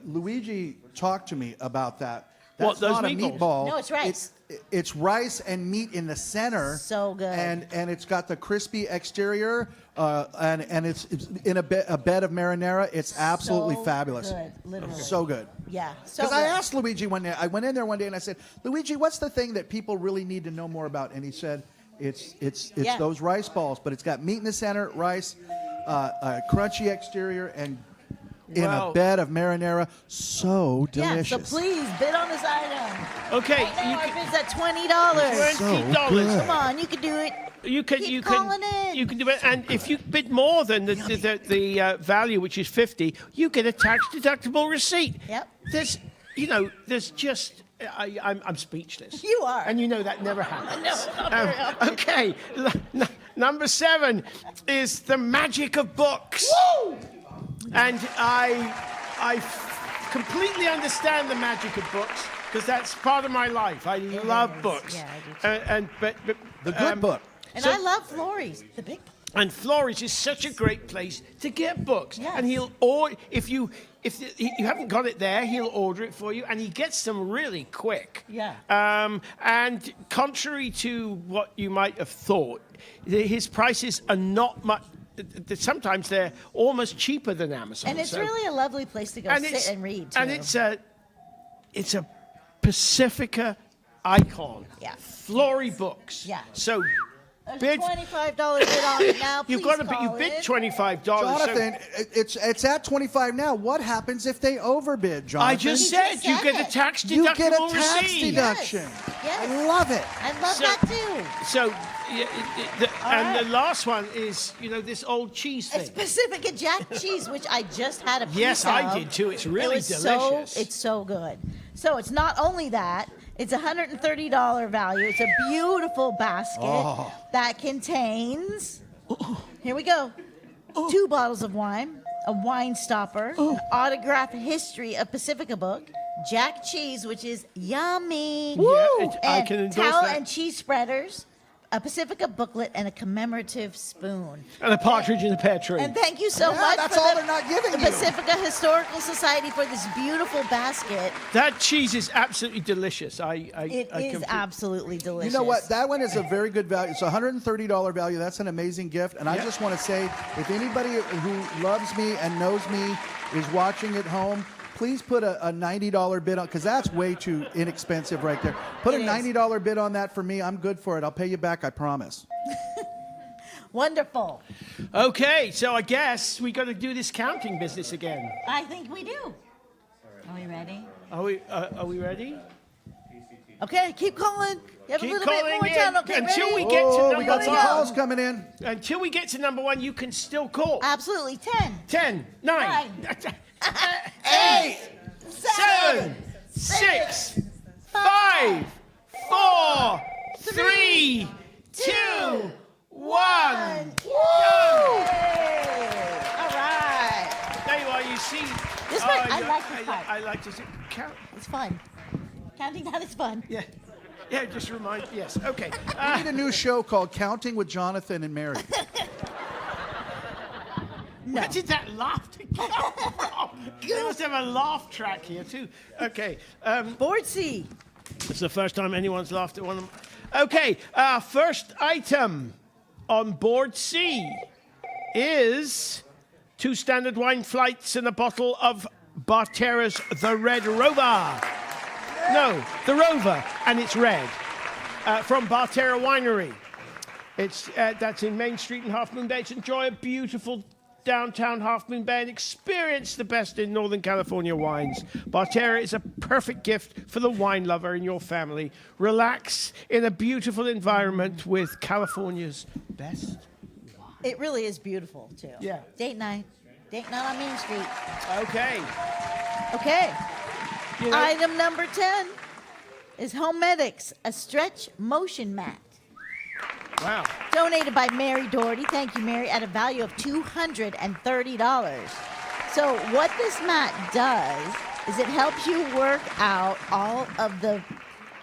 Luigi talked to me about that. What, That's those not meatballs? a meatball. No, it's rice. It's rice and meat in the center. So good. And it's got the crispy exterior, and it's in a bed of marinara. It's absolutely So fabulous. good, literally. So good. Yeah. So Because I good. asked Luigi one day, I went in there one day and I said, Luigi, what's the thing that people really need to know more about? And he said, it's Yeah. those rice balls, but it's got meat in the center, rice, a crunchy exterior, and in a bed of marinara. So delicious. Yeah, so please bid on this item. Okay, Right now, you our can- bid's at $20. $20. Come on, you can do it. You can Keep calling in. You can do it, and if you bid more than the value, which is $50, you get a tax deductible receipt. Yep. There's just I'm speechless. You are. And you know that never happens. No, not very often. Okay, number 7 is the magic of books. Woo! And I completely understand the magic of books because that's part of my life. I love books. Yeah, I do too. But The good book. And so- I love Florey's, the big book. And Flores is such a great place to get books. Yes. And if you haven't got it there, he'll order it for you, and he gets them really quick. Yeah. And contrary to what you might have thought, his prices are not much. sometimes they're almost cheaper than Amazon. And it's so- really a lovely place to go sit and read, too. And it's a Pacifica icon. Yeah. Flory Books. Yeah. So There's bid. a $25 bid on it now. You've Please got to call you bid in. $25. Jonathan, it's at 25 now. What happens if they overbid, Jonathan? I just said you get a tax deductible You get a tax receipt. deduction. Yes. I love it. I love that too. So, the last one is, this old cheese thing. It's Pacifica Jack cheese, which I just had a piece Yes, of. I did too. It's really It was delicious. It's so good. So it's not only that, it's $130 value. It's a beautiful basket that contains, here we go, 2 bottles of wine, a wine stopper, an autographed history of Pacifica book, Jack cheese, which is yummy. I and can endorse towel that. and cheese spreaders, a Pacifica booklet, and a commemorative spoon. And a partridge in a pear tree. And thank you so Yeah, much that's for all the they're not giving the you. Pacifica Historical Society for this beautiful basket. That cheese is absolutely delicious. It is absolutely delicious. You know what? That one is a very good value. It's a $130 value. That's an amazing gift. And I just want to say, if anybody who loves me and knows me is watching at home, please put a $90 bid on, because that's way too inexpensive right there. Put a $90 bid on that for me. I'm good for it. I'll pay you back, I promise. Wonderful. Okay, so I guess we got to do this counting business again. I think we do. Are we ready? Are we ready? Okay, keep calling. You have Keep a little bit calling more in time. Okay, until ready? we get to number we got some one. calls coming in. Until we get to number one, you can still call. Absolutely. 10. 10, 9, 8, 7, 6, 5, 4, 3, 2, 1. Woo! All right. There you are. You see. This part, I like this part. I like to see. Count. It's fun. Counting down is fun. Yeah. Yeah, just remind. Yes. Okay. We need a new show called Counting with Jonathan and Mary. Where did that laughter come from? We must have a laugh track here too. Okay. Board C. It's the first time anyone's laughed at one of them. Okay. First item on board C is 2 standard wine flights and a bottle of Bartera's The Red Rover. No, the Rover, and it's red. From Bartera Winery. That's in Main Street in Half Moon Bay. Enjoy a beautiful downtown Half Moon Bay and experience the best in Northern California wines. Bartera is a perfect gift for the wine lover in your family. Relax in a beautiful environment with California's best. It really is beautiful, too. Yeah. Date night. Date night on Main Street. Okay. Okay. You know- Item number 10 is Homedics, a stretch motion mat. Wow. Donated by Mary Doherty. Thank you, Mary, at a value of $230. So what this mat does is it helps you work out all of the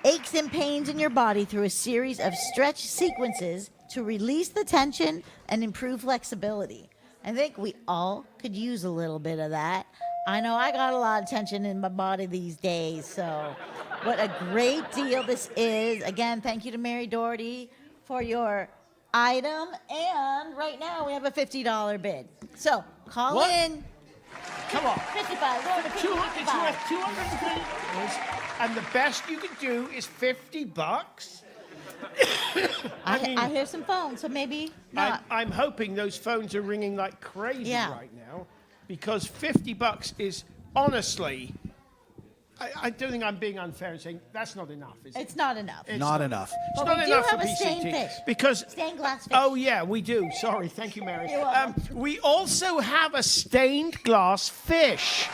aches and pains in your body through a series of stretch sequences to release the tension and improve flexibility. I think we all could use a little bit of that. I know I got a lot of tension in my body these days, so what a great deal this is. Again, thank you to Mary Doherty for your item, and right now we have a $50 bid. So call What? in. Come on. 55. Go to It's 55. worth $250, and the best you can do is $50. I hear some phones, so maybe not. I'm hoping those phones are ringing like crazy Yeah. right now, because $50 is honestly. I don't think I'm being unfair in saying that's not enough, is it? It's not enough. Not enough. It's But not we do enough have for a stained PCT fish. because Stained glass fish. Oh yeah, we do. Sorry, thank you, Mary. You're welcome. We also have a stained glass fish.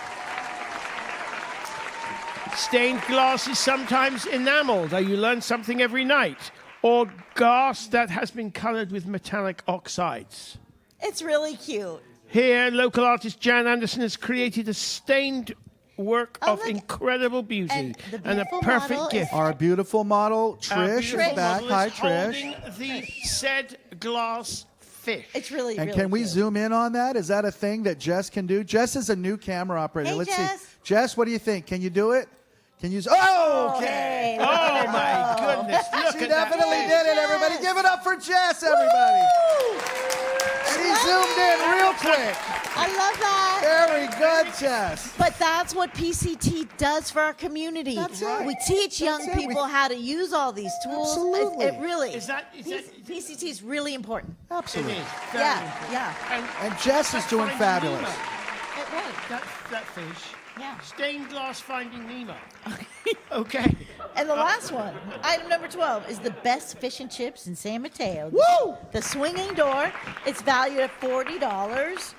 Stained glass is sometimes enameled. You learn something every night. Or glass that has been colored with metallic oxides. It's really cute. Here, local artist Jan Anderson has created a stained work of incredible beauty And the and a beautiful perfect model gift. Our beautiful model, Our Trish, beautiful is back. model Hi, is Trish. holding the said glass fish. It's really, And really can we cute. zoom in on that? Is that a thing that Jess can do? Jess is a new camera operator. Hey, Let's Jess. see. Jess, what do you think? Can you do it? Can you? Oh, okay. Hey, look Oh at my her. goodness! Look She at that definitely fish. did it, everybody. Give it up for Jess, everybody. She zoomed chimed in real quick. I love that. Very good, Jess. But that's what PCT does for our community. That's right. We teach young That's it. people how to use all these tools. Absolutely. It really PCT is really important. Absolutely. It is. Yeah. And Jess is doing Finding fabulous. Nemo. Right. That fish. Yeah. Stained glass Finding Nemo. Okay. And the last one, item number 12, is the best fish and chips in San Mateo. Woo! The swinging door. It's valued at $40.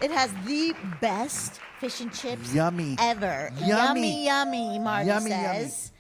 It has the best fish and chips Yummy. ever. Yummy. Yummy, Marty Yummy, says.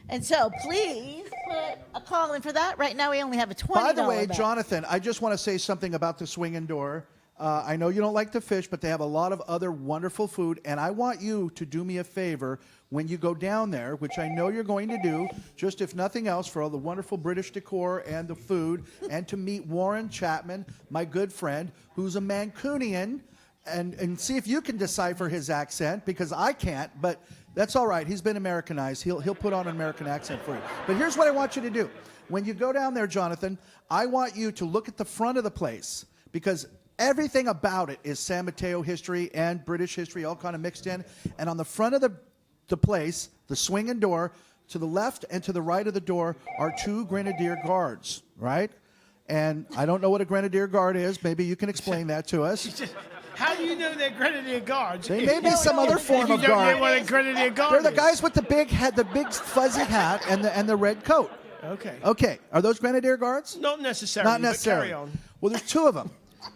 And so please put a call in for that. Right now we only have a $20 By the way, bet. Jonathan, I just want to say something about the swinging door. I know you don't like the fish, but they have a lot of other wonderful food, and I want you to do me a favor when you go down there, which I know you're going to do, just if nothing else, for all the wonderful British decor and the food, and to meet Warren Chapman, my good friend, who's a Mancunian, and see if you can decipher his accent, because I can't, but that's all right. He's been Americanized. He'll put on an American accent for you. But here's what I want you to do. When you go down there, Jonathan, I want you to look at the front of the place, because everything about it is San Mateo history and British history all kind of mixed in. And on the front of the place, the swinging door, to the left and to the right of the door are two Grenadier Guards, right? And I don't know what a Grenadier Guard is. Maybe you can explain that to us. How do you know they're Grenadier Guards? They may be some other form of You don't guard. know what a Grenadier Guard They're the is. guys with the big head, the big fuzzy hat, and the red coat. Okay. Okay. Are those Grenadier Guards? Not necessarily. Not necessarily. But carry on. Well, there's two of them,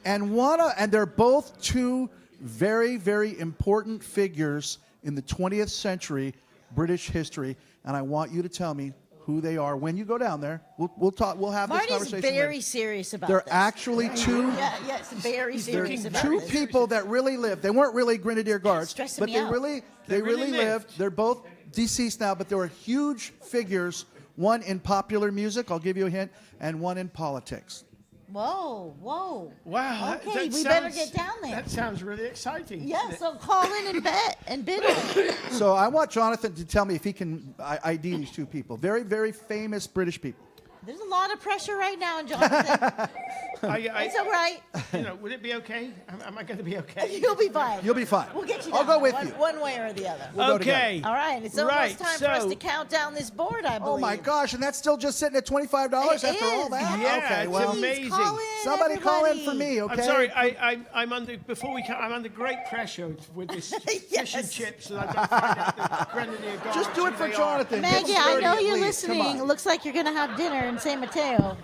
and they're both two very, very important figures in the 20th century British history. And I want you to tell me who they are when you go down there. We'll talk. We'll have this Marty's conversation. very later. serious about They're this. actually two. Yes, very serious They're about two this. people that really lived. They weren't really Grenadier Guards, Stressing but me they out. really They really lived. They're both deceased now, but they were huge figures. One in popular music, I'll give you a hint, and one in politics. Whoa. Wow. Okay, we better get down there. That sounds really exciting. Yeah, so call in and bet and bid on it. So I want Jonathan to tell me if he can ID these two people. Very, very famous British people. There's a lot of pressure right now, Jonathan. It's all right. Would it be okay? Am I going to be okay? You'll be fine. You'll be fine. We'll get you I'll down go with one, you. one way or the other. We'll go Okay. together. All right, it's Right, almost time for us so- to count down this board, I believe. Oh my gosh, and that's still just sitting at $25 It after all is. that? Yeah, okay, it's well, amazing. Call in, somebody call in everybody. for me, okay? I'm sorry. I'm under. Before we come, I'm under great pressure with this fish and chips, and I've got to find out the Grenadier Guards. Just do it who for they are. Jonathan. Maggie, Get I 30 know at you're least. Come listening. on. It looks like you're going to have dinner in San Mateo.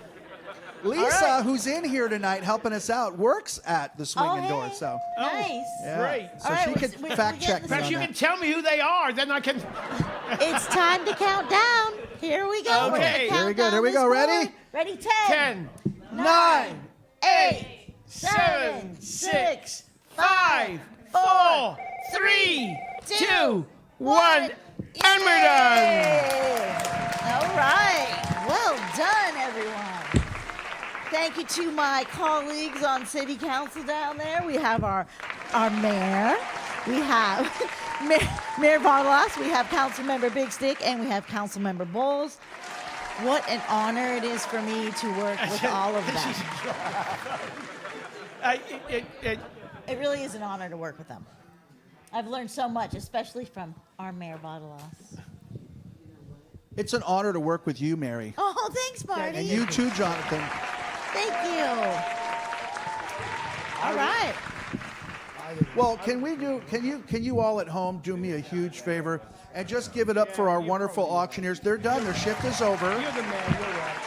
Lisa, who's in here tonight helping us out, works at the swinging door. hey. So Nice. yeah. Great. So All right, she we're- can we're fact getting check this me Perhaps on you that. can tell me who they are, then I can. It's time to count down. Here we go. We're Okay. gonna Here we count go. down Here we this go. board. Ready? Ready? 10, 9, 8, 7, 6, 5, 4, 3, 2, 1, and we're done. All right. Well done, everyone. Thank you to my colleagues on City Council down there. We have our mayor. We have Mayor Varlas. We have Councilmember Big Stick, and we have Councilmember Bowles. What an honor it is for me to work with all of them. It really is an honor to work with them. I've learned so much, especially from our Mayor Varlas. It's an honor to work with you, Mary. Oh, thanks, Marty. And you too, Jonathan. Thank you. All right. Well, can you all at home do me a huge favor and just give it up for our wonderful auctioneers? They're done. Their shift is over. You're the man. You're right.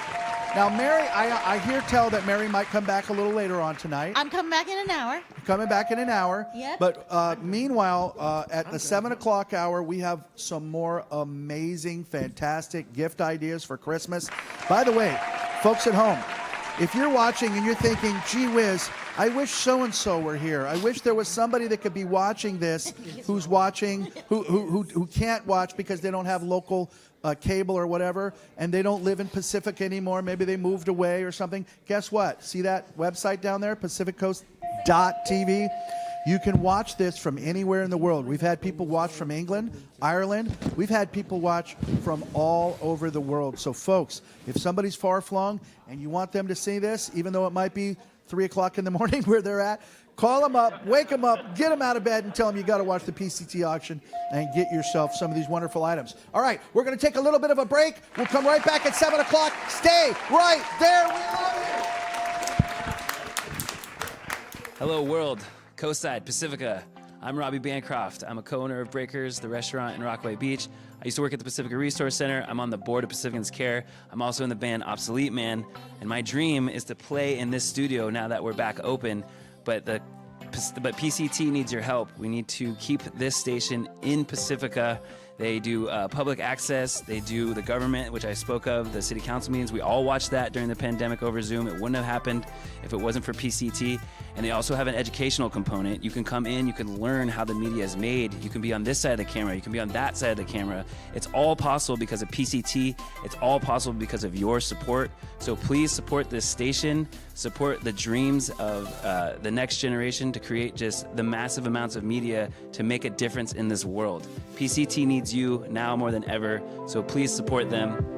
Now, Mary, I hear tell that Mary might come back a little later on tonight. I'm coming back in an hour. Coming back in an hour. Yep. But meanwhile, at the 7 o'clock hour, we have some more amazing, fantastic gift ideas for Christmas. By the way, folks at home, if you're watching and you're thinking, gee whiz, I wish so-and-so were here. I wish there was somebody that could be watching this who's watching, who can't watch because they don't have local cable or whatever, and they don't live in Pacific anymore. Maybe they moved away or something. Guess what? See that website down there, pacificcoast.tv? You can watch this from anywhere in the world. We've had people watch from England, Ireland. We've had people watch from all over the world. So, folks, if somebody's far-flung and you want them to see this, even though it might be 3 o'clock in the morning where they're at. Call them up, wake them up, get them out of bed, and tell them you got to watch the PCT auction and get yourself some of these wonderful items. All right, we're going to take a little bit of a break. We'll come right back at 7 o'clock. Stay right there. We love you. Hello, world. Coastside, Pacifica. I'm Robbie Bancroft. I'm a co-owner of Breakers, the restaurant in Rockaway Beach. I used to work at the Pacifica Resource Center. I'm on the board of Pacificans Care. I'm also in the band Obsolete Man. And my dream is to play in this studio now that we're back open. But PCT needs your help. We need to keep this station in Pacifica. They do public access. They do the government, which I spoke of, the city council meetings. We all watched that during the pandemic over Zoom. It wouldn't have happened if it wasn't for PCT. And they also have an educational component. You can come in, you can learn how the media is made. You can be on this side of the camera. You can be on that side of the camera. It's all possible because of PCT. It's all possible because of your support. So please support this station. Support the dreams of the next generation to create just the massive amounts of media to make a difference in this world. PCT needs you now more than ever, so please support them.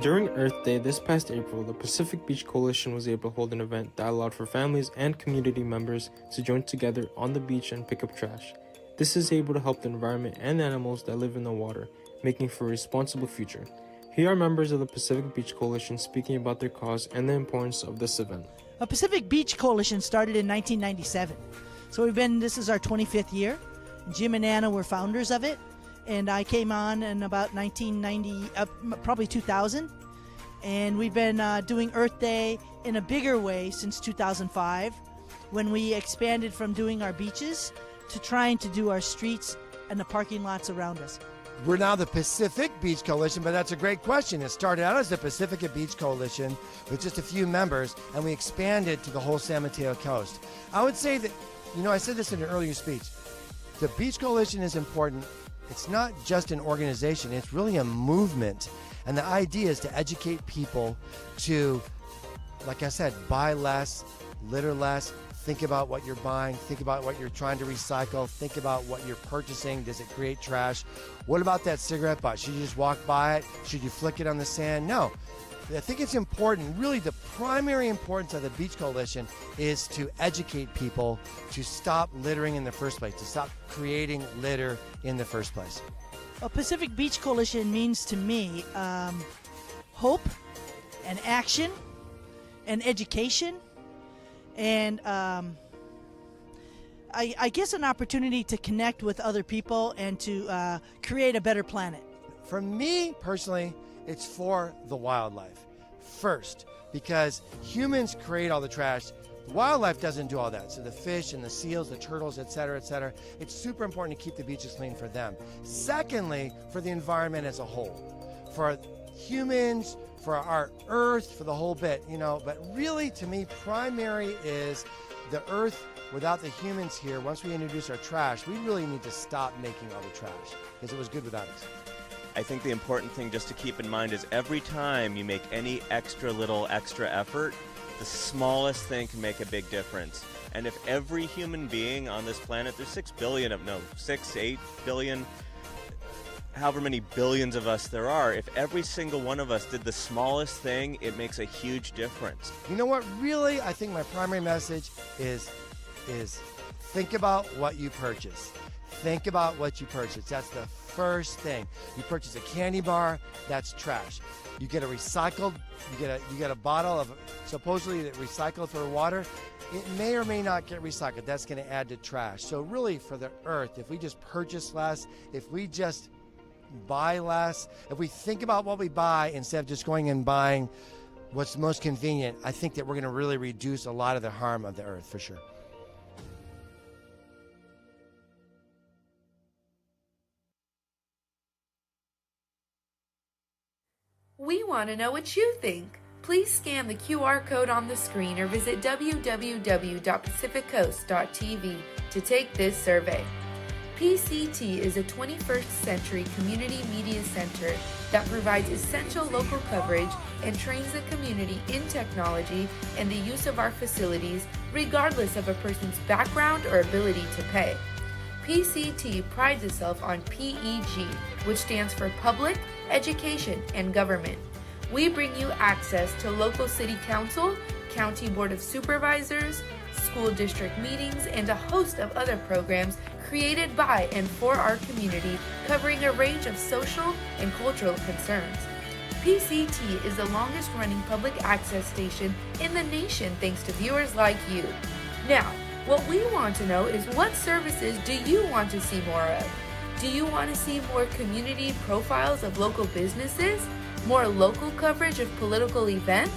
During Earth Day this past April, the Pacific Beach Coalition was able to hold an event that allowed for families and community members to join together on the beach and pick up trash. This is able to help the environment and animals that live in the water, making for a responsible future. Here are members of the Pacific Beach Coalition speaking about their cause and the importance of this event. The Pacific Beach Coalition started in 1997. So this is our 25th year. Jim and Anna were founders of it. And I came on in about 1990, probably 2000. And we've been doing Earth Day in a bigger way since 2005, when we expanded from doing our beaches to trying to do our streets and the parking lots around us. We're now the Pacific Beach Coalition, but that's a great question. It started out as the Pacifica Beach Coalition with just a few members, and we expanded to the whole San Mateo coast. I would say that, I said this in an earlier speech, the Beach Coalition is important. It's not just an organization, it's really a movement. And the idea is to educate people to, like I said, buy less, litter less, think about what you're buying, think about what you're trying to recycle, think about what you're purchasing. Does it create trash? What about that cigarette butt? Should you just walk by it? Should you flick it on the sand? No. I think it's important, really the primary importance of the Beach Coalition is to educate people to stop littering in the first place, to stop creating litter in the first place. Well, Pacific Beach Coalition means to me hope and action and education and I guess an opportunity to connect with other people and to create a better planet. For me personally, it's for the wildlife first, because humans create all the trash. The wildlife doesn't do all that. So the fish and the seals, the turtles, et cetera, it's super important to keep the beaches clean for them. Secondly, for the environment as a whole, for humans, for our earth, for the whole bit, but really to me, primary is the earth. Without the humans here, once we introduce our trash, we really need to stop making all the trash because it was good without us. I think the important thing just to keep in mind is every time you make any extra effort, the smallest thing can make a big difference. And if every human being on this planet, there's 8 billion, however many billions of us there are, if every single one of us did the smallest thing, it makes a huge difference. You know what, really, I think my primary message is think about what you purchase. Think about what you purchase. That's the first thing. You purchase a candy bar, that's trash. You get a recycled, you get a bottle of supposedly recycled for water. It may or may not get recycled. That's going to add to trash. So really, for the earth, if we just purchase less, if we just buy less, if we think about what we buy instead of just going and buying what's most convenient, I think that we're going to really reduce a lot of the harm of the earth for sure. We want to know what you think. Please scan the QR code on the screen or visit www.pacificcoast.tv to take this survey. PCT is a 21st century community media center that provides essential local coverage and trains the community in technology and the use of our facilities regardless of a person's background or ability to pay. PCT prides itself on PEG, which stands for Public, Education, and Government. We bring you access to local city council, county board of supervisors, school district meetings, and a host of other programs created by and for our community, covering a range of social and cultural concerns. PCT is the longest running public access station in the nation thanks to viewers like you. Now, what we want to know is what services do you want to see more of? Do you want to see more community profiles of local businesses? More local coverage of political events,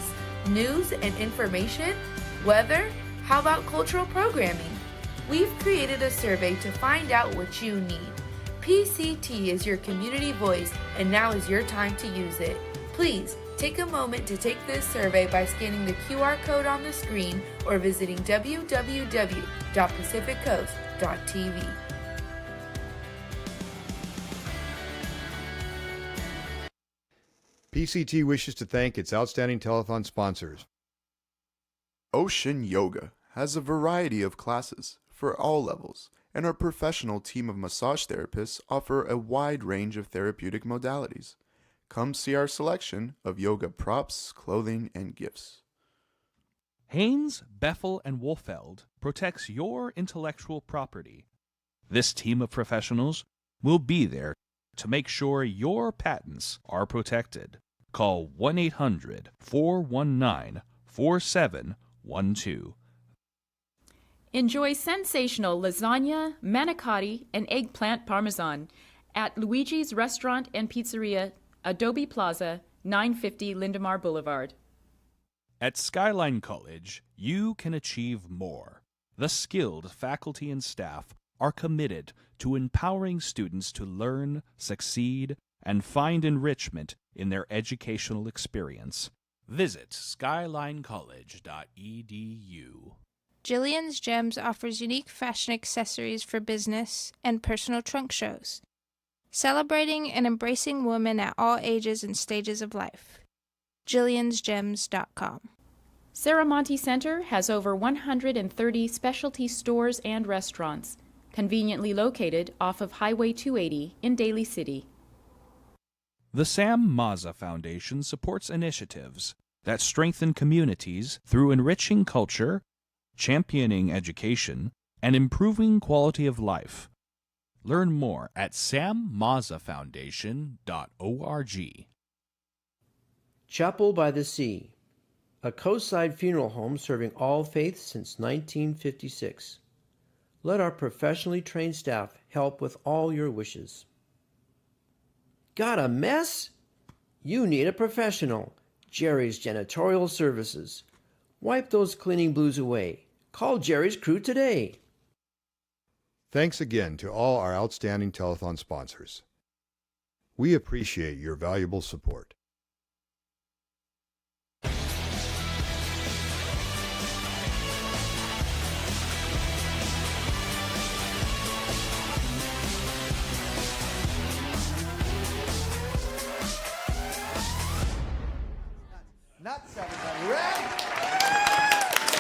news and information, weather? How about cultural programming? We've created a survey to find out what you need. PCT is your community voice, and now is your time to use it. Please take a moment to take this survey by scanning the QR code on the screen or visiting www.pacificcoast.tv. PCT wishes to thank its outstanding telethon sponsors. Ocean Yoga has a variety of classes for all levels, and our professional team of massage therapists offer a wide range of therapeutic modalities. Come see our selection of yoga props, clothing, and gifts. Haynes, Beffel, and Wolfeld protects your intellectual property. This team of professionals will be there to make sure your patents are protected. Call 1-800-419-4712. Enjoy sensational lasagna, manicotti, and eggplant parmesan at Luigi's Restaurant and Pizzeria, Adobe Plaza, 950 Lindemar Boulevard. At Skyline College, you can achieve more. The skilled faculty and staff are committed to empowering students to learn, succeed, and find enrichment in their educational experience. Visit skylinecollege.edu. Jillian's Gems offers unique fashion accessories for business and personal trunk shows, celebrating and embracing women at all ages and stages of life. Jillian'sGems.com. Saramonte Center has over 130 specialty stores and restaurants, conveniently located off of Highway 280 in Daly City. The Sam Mazza Foundation supports initiatives that strengthen communities through enriching culture, championing education, and improving quality of life. Learn more at sammazzafoundation.org. Chapel by the Sea, a coastside funeral home serving all faiths since 1956. Let our professionally trained staff help with all your wishes. Got a mess? You need a professional. Jerry's Janitorial Services. Wipe those cleaning blues away. Call Jerry's crew today. Thanks again to all our outstanding telethon sponsors. We appreciate your valuable support. Nuts, everybody. Ready?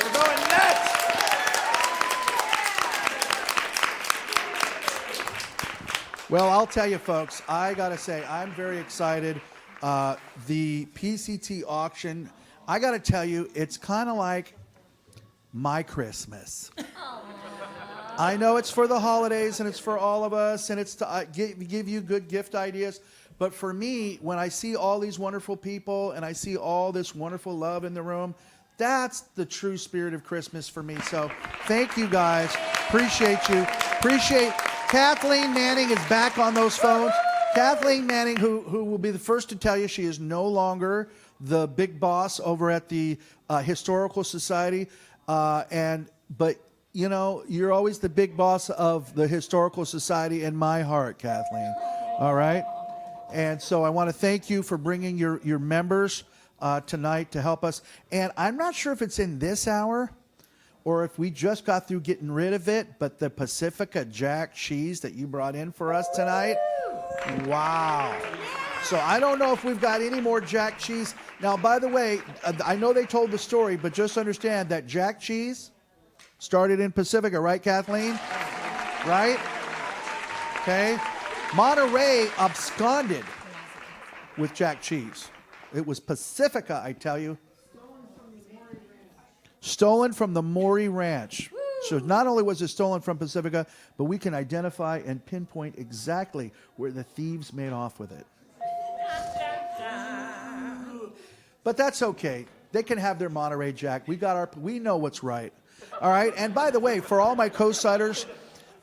We're going nuts. Well, I'll tell you, folks, I got to say, I'm very excited. The PCT auction, I got to tell you, it's kind of like my Christmas. I know it's for the holidays, and it's for all of us, and it's to give you good gift ideas. But for me, when I see all these wonderful people and I see all this wonderful love in the room, that's the true spirit of Christmas for me. So thank you, guys. Appreciate you. Appreciate Kathleen Manning is back on those phones. Kathleen Manning, who will be the first to tell you she is no longer the big boss over at the Historical Society. But, you know, you're always the big boss of the Historical Society in my heart, Kathleen. All right? And so I want to thank you for bringing your members tonight to help us. And I'm not sure if it's in this hour. or if we just got through getting rid of it, but the Pacifica Jack cheese that you brought in for us tonight, wow. So I don't know if we've got any more Jack cheese. Now, by the way, I know they told the story, but just understand that Jack cheese started in Pacifica, right, Kathleen? Right? Okay. Monterey absconded with Jack cheese. It was Pacifica, I tell you. Stolen from the Maury Ranch. So not only was it stolen from Pacifica, but we can identify and pinpoint exactly where the thieves made off with it. But that's okay. They can have their Monterey Jack. We know what's right. All right. And by the way, for all my coastsiders,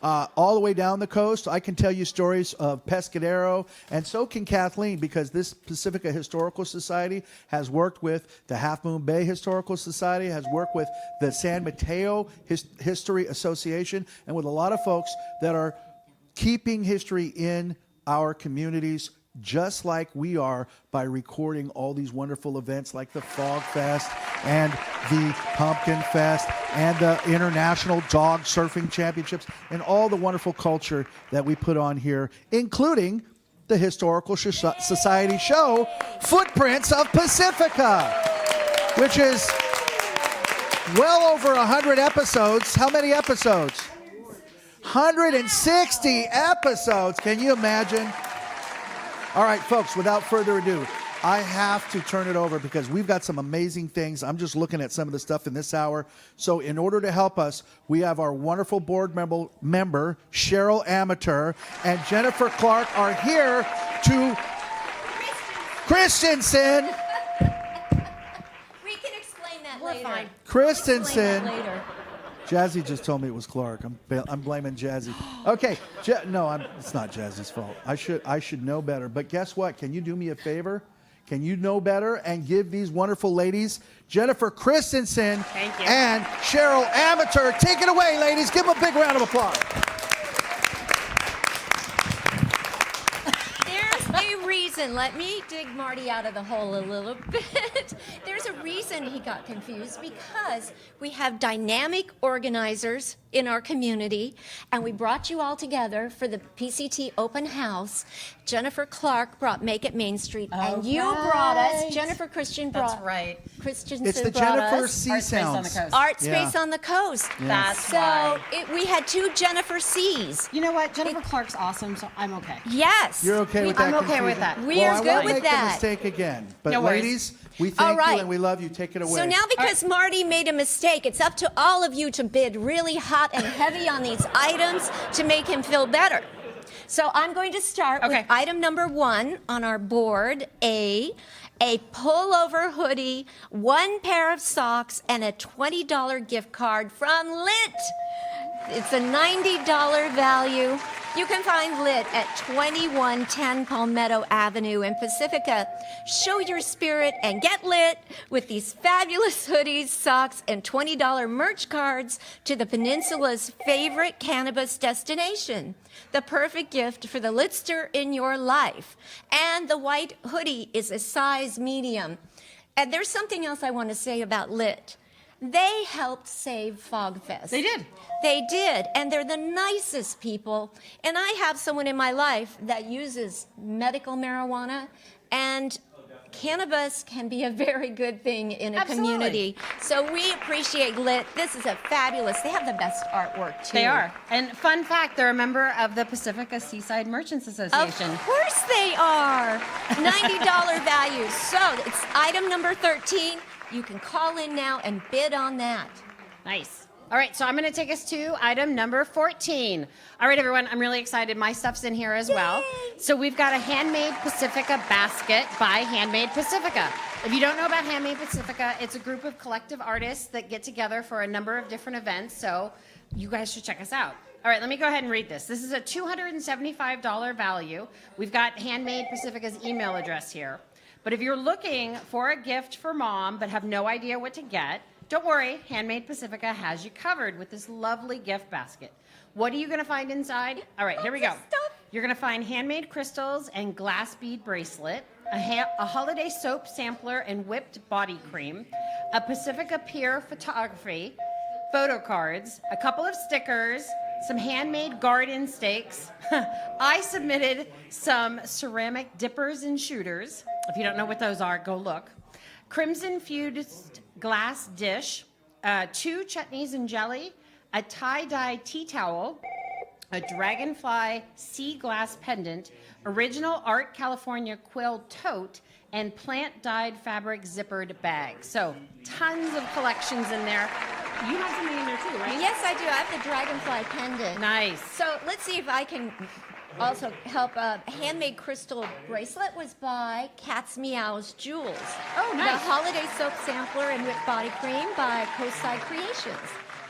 all the way down the coast, I can tell you stories of Pescadero, and so can Kathleen, because this Pacifica Historical Society has worked with the Half Moon Bay Historical Society, has worked with the San Mateo History Association, and with a lot of folks that are keeping history in our communities, just like we are, by recording all these wonderful events like the Fog Fest and the Pumpkin Fest and the International Dog Surfing Championships and all the wonderful culture that we put on here, including the Historical Society show, Footprints of Pacifica, which is well over 100 episodes. How many episodes? 160 episodes. Can you imagine? All right, folks, without further ado, I have to turn it over because we've got some amazing things. I'm just looking at some of the stuff in this hour. So in order to help us, we have our wonderful board member Cheryl Amateur, and Jennifer Clark are here to... Christensen! We can explain that later. Christensen. Explain that later. Jazzy just told me it was Clark. I'm blaming Jazzy. Okay, it's not Jazzy's fault. I should know better. But guess what? Can you do me a favor? Can you know better and give these wonderful ladies, Jennifer Christensen and Cheryl Amateur, take it away, ladies. Give them a big round of applause. There's a reason. Let me dig Marty out of the hole a little bit. There's a reason he got confused, because we have dynamic organizers in our community, and we brought you all together for the PCT open house. Jennifer Clark brought Make It Main Street, and you brought us, Jennifer Christian brought. That's right. Christensen It's the brought Jennifer us C Sounds. Art Space on the Coast. That's so why. we had two Jennifer C's. You know what? Jennifer Clark's awesome, so I'm okay. Yes. You're okay with that? I'm okay with that. We are I good won't with make that. the mistake again. But No worries. ladies, we All thank right. you and we love you. Take it away. So now, because Marty made a mistake, it's up to all of you to bid really hot and heavy on these items to make him feel better. So I'm going to start with item number 1 on our board, A pullover hoodie, 1 pair of socks, and a $20 gift card from Lit. It's a $90 value. You can find Lit at 2110 Palmetto Avenue in Pacifica. Show your spirit and get lit with these fabulous hoodies, socks, and $20 merch cards to the Peninsula's favorite cannabis destination. The perfect gift for the Litster in your life. And the white hoodie is a size medium. And there's something else I want to say about Lit. They helped save Fog Fest. They did. They did, and they're the nicest people. And I have someone in my life that uses medical marijuana, and cannabis can be a very good thing in a community. So we appreciate Lit. This is a fabulous, they have the best artwork too. They are. And fun fact, they're a member of the Pacifica Seaside Merchants Association. Of course they are. $90 value. So it's item number 13. You can call in now and bid on that. Nice. All right, so I'm going to take us to item number 14. All right, everyone, I'm really excited. My stuff's in here as well. So we've got a Handmade Pacifica basket by Handmade Pacifica. If you don't know about Handmade Pacifica, it's a group of collective artists that get together for a number of different events, so you guys should check us out. All right, let me go ahead and read this. This is a $275 value. We've got Handmade Pacifica's email address here. But if you're looking for a gift for mom but have no idea what to get, don't worry, Handmade Pacifica has you covered with this lovely gift basket. What are you going to find inside? All right, here we go. You're going to find handmade crystals and glass bead bracelet, a holiday soap sampler and whipped body cream, a Pacifica Pier photography, photo cards, a couple of stickers, some handmade garden stakes. I submitted some ceramic dippers and shooters. If you don't know what those are, go look. Crimson-fused glass dish, 2 chutneys and jelly, a tie-dye tea towel, a dragonfly sea glass pendant, original Art California quill tote, and plant-dyed fabric zippered bag. So tons of collections in there. You have something in there too, right? Yes, I do. I have the dragonfly pendant. Nice. So let's see if I can also help. A handmade crystal bracelet was by Cat's Meows Jewels. Oh, nice. The holiday soap sampler and whipped body cream by Coastside Creations.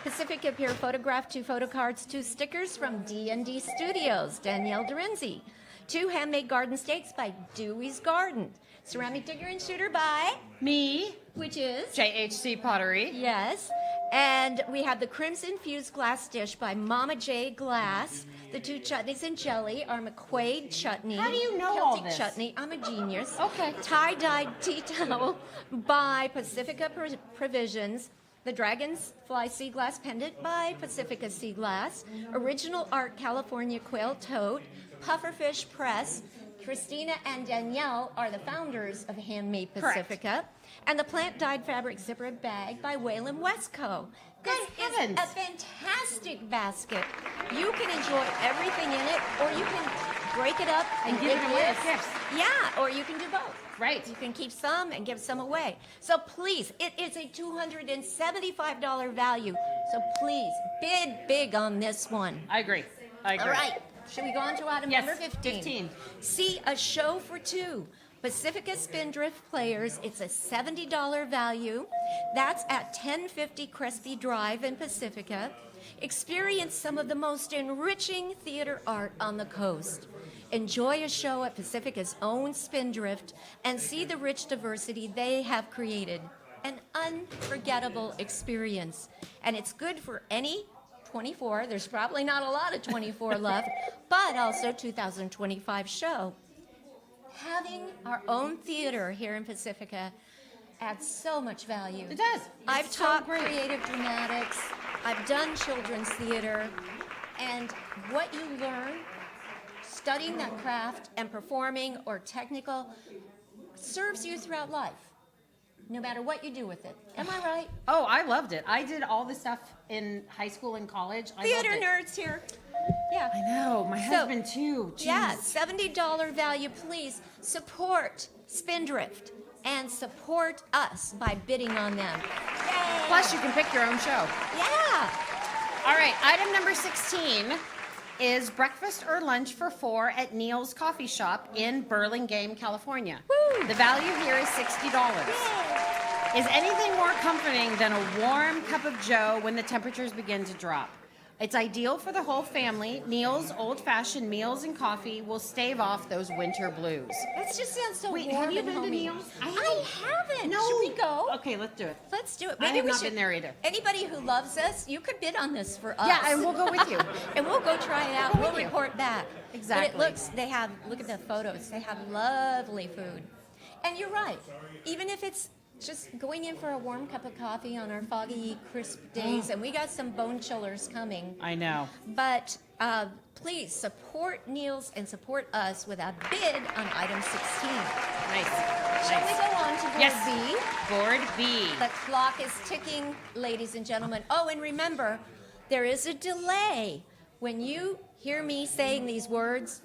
Pacifica Pier photograph, 2 photo cards, 2 stickers from D&D Studios, Danielle Dorenzi. 2 handmade garden stakes by Dewey's Garden. Ceramic digger and shooter by me, which is JHC Pottery. Yes. And we have the Crimson Fused Glass Dish by Mama J Glass. The 2 chutneys and jelly are McQuaid chutney. How do you know Celtic all this? chutney. I'm a genius. Okay. Tie-dyed tea towel by Pacifica Provisions. The Dragonfly Sea Glass Pendant by Pacifica Sea Glass. Original Art California Quill Tote. Pufferfish Press. Christina and Danielle are the founders of Handmade Pacifica. Correct. And the plant-dyed fabric zipper bag by Wayland Westco. This is a fantastic basket. You can enjoy everything in it, or you can break it up and give it away as gifts. Yeah, or you can do both. Right. You can keep some and give some away. So please, it is a $275 value. So please, bid big on this one. I agree. I agree. All right. Should we go on to item Yes, number 15? 15. See a show for 2. Pacifica Spindrift Players. It's a $70 value. That's at 1050 Crespi Drive in Pacifica. Experience some of the most enriching theater art on the coast. Enjoy a show at Pacifica's own Spindrift and see the rich diversity they have created. An unforgettable experience. And it's good for any 24, there's probably not a lot of 24 left, but also 2025 show. Having our own theater here in Pacifica adds so much value. It does. I've It's so taught great. creative dramatics, I've done children's theater, and what you learn studying that craft and performing or technical serves you throughout life, no matter what you do with it. Am I right? Oh, I loved it. I did all this stuff in high school and college. I Theater loved it. nerds here. Yeah. I know. My So, husband too. Jeez. Yeah, $70 value. Please support Spindrift and support us by bidding on them. Yay! Plus, you can pick your own show. Yeah. All right. Item number 16 is breakfast or lunch for 4 at Neil's Coffee Shop in Burlingame, California. Woo! The value here is $60. Is anything more comforting than a warm cup of joe when the temperatures begin to drop? It's ideal for the whole family. Neil's old-fashioned meals and coffee will stave off those winter blues. That just sounds so Wait, warm have you and been to homey. Neil's? I haven't. No. Should we go? Okay, let's do it. Let's do it. I have we not should- been there either. Anybody who loves us, you could bid on this for us. Yeah, and we'll go with you. And we'll go try it out. We'll report back. Exactly. But it looks, look at the photos. They have lovely food. And you're right. Even if it's just going in for a warm cup of coffee on our foggy, crisp days, and we got some bone chillers coming. I know. But please support Neil's and support us with a bid on item 16. Nice. Shall we go on to board Yes. B? Board B. The clock is ticking, ladies and gentlemen. Oh, and remember, there is a delay. When you hear me saying these words,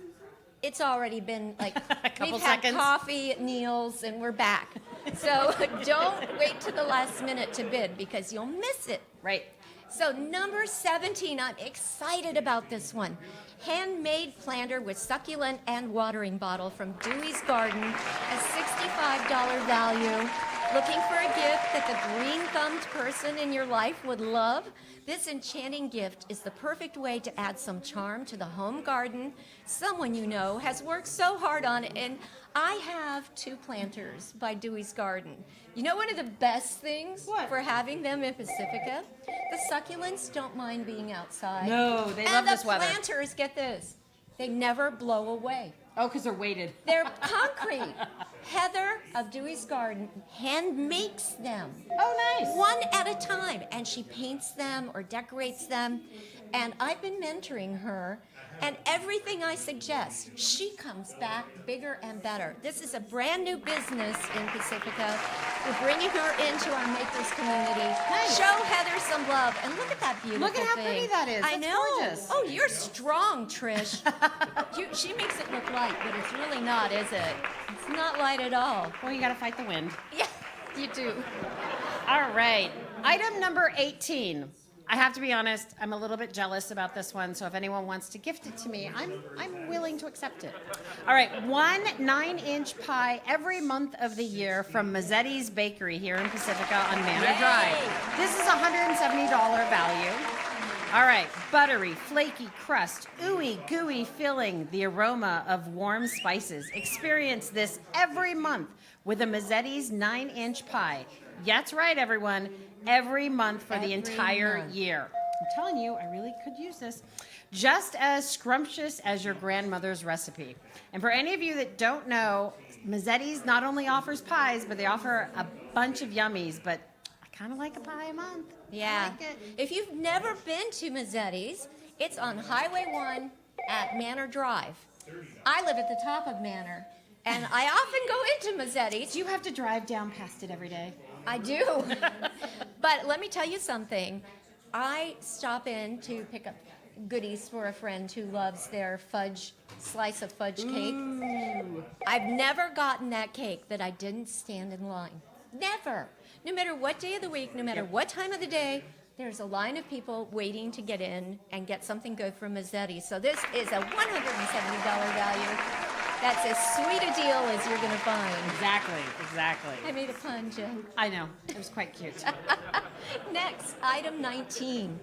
it's already been like couple we've had seconds. coffee at Neil's and we're back. So don't wait to the last minute to bid because you'll miss it. Right. So number 17, I'm excited about this one. Handmade planter with succulent and watering bottle from Dewey's Garden, a $65 value. Looking for a gift that the green-thumbed person in your life would love? This enchanting gift is the perfect way to add some charm to the home garden. Someone you know has worked so hard on it, and I have 2 planters by Dewey's Garden. You know one of the best things for having them in Pacifica? The succulents don't mind being outside. No, they love and this weather. And the planters, get this, They never blow away. Oh, because they're weighted. They're concrete. Heather of Dewey's Garden hand makes them. Oh, nice. One at a time. And she paints them or decorates them. And I've been mentoring her. And everything I suggest, she comes back bigger and better. This is a brand new business in Pacifica. We're bringing her into our makers community. Nice. Show Heather some love. And look at that beautiful Look at how thing. pretty that is. I That's know. gorgeous. Oh, you're strong, Trish. She makes it look light, but it's really not, is it? It's not light at all. Well, you got to fight the wind. Yeah, you do. All right. Item number 18. I have to be honest, I'm a little bit jealous about this one, so if anyone wants to gift it to me, I'm willing to accept it. All right, 1 9-inch pie every month of the year from Mazzetti's Bakery here in Pacifica on Manor Drive. This is a $170 value. All right, buttery, flaky crust, ooey gooey filling, the aroma of warm spices. Experience this every month with a Mazzetti's 9-inch pie. Yeah, that's right, everyone. Every month for the entire year. I'm telling you, I really could use this. Just as scrumptious as your grandmother's recipe. And for any of you that don't know, Mazzetti's not only offers pies, but they offer a bunch of yummies. But I kind of like a pie a month. Yeah. I like it. If you've never been to Mazzetti's, it's on Highway 1 at Manor Drive. I live at the top of Manor, and I often go into Mazzetti's. Do you have to drive down past it every day? I do. But let me tell you something. I stop in to pick up goodies for a friend who loves their slice of fudge cake. I've never gotten that cake that I didn't stand in line. Never. No matter what day of the week, no matter what time of the day, there's a line of people waiting to get in and get something good from Mazzetti. So this is a $170 value. That's as sweet a deal as you're going to find. Exactly. I made a pun, Jen. I know. It was quite cute. Next, item 19.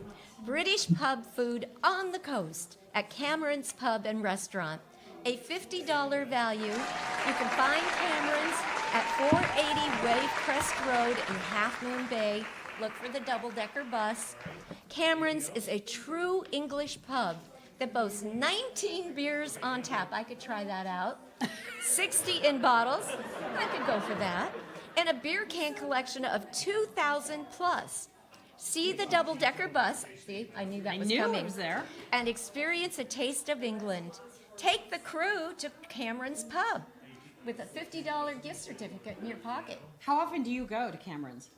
British pub food on the coast at Cameron's Pub and Restaurant. A $50 value. You can find Cameron's at 480 Wave Crest Road in Half Moon Bay. Look for the double-decker bus. Cameron's is a true English pub that boasts 19 beers on tap. I could try that out. 60 in bottles. I could go for that. And a beer can collection of 2,000 plus. See the double-decker bus. See, I knew that was coming. I knew it was there. And experience a taste of England. Take the crew to Cameron's Pub with a $50 gift certificate in your pocket. How often do you go to Cameron's?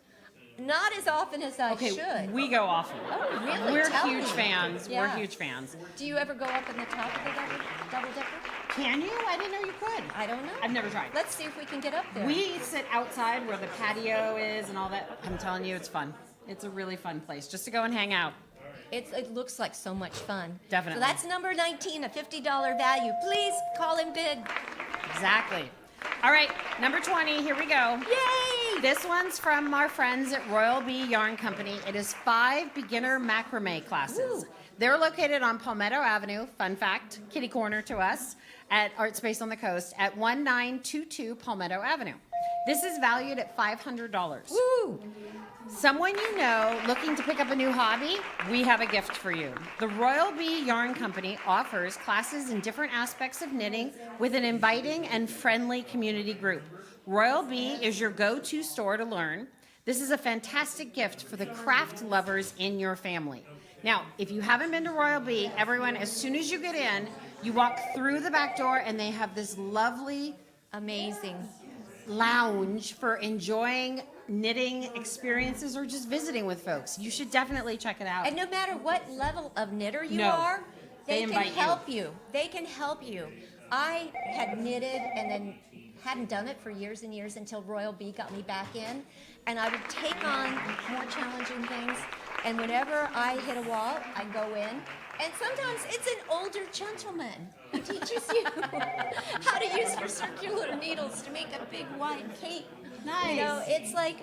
Not as often as I should. We go often. Oh, really? We're Tell huge me. fans. Yeah. We're huge fans. Do you ever go up in the top of the double-decker? Can you? I didn't know you could. I don't know. I've never tried. Let's see if we can get up there. We sit outside where the patio is and all that. I'm telling you, it's fun. It's a really fun place just to go and hang out. It looks like so much fun. Definitely. So that's number 19, a $50 value. Please call in bid. Exactly. All right, number 20, here we go. Yay! This one's from our friends at Royal Bee Yarn Company. It is 5 beginner macrame classes. Ooh. They're located on Palmetto Avenue, fun fact, kitty corner to us, at Art Space on the Coast at 1922 Palmetto Avenue. This is valued at $500. Woo! Someone you know looking to pick up a new hobby, we have a gift for you. The Royal Bee Yarn Company offers classes in different aspects of knitting with an inviting and friendly community group. Royal Bee is your go-to store to learn. This is a fantastic gift for the craft lovers in your family. Now, if you haven't been to Royal Bee, everyone, as soon as you get in, you walk through the back door and they have this lovely, amazing lounge for enjoying knitting experiences or just visiting with folks. You should definitely check it out. And no matter what level of knitter you No. are, They they can invite you. help you. They can help you. I had knitted and then hadn't done it for years and years until Royal Bee got me back in. And I would take on more challenging things. And whenever I hit a wall, I go in. And sometimes it's an older gentleman who teaches you how to use your circular needles to make a big wide cape. Nice. You know, it's like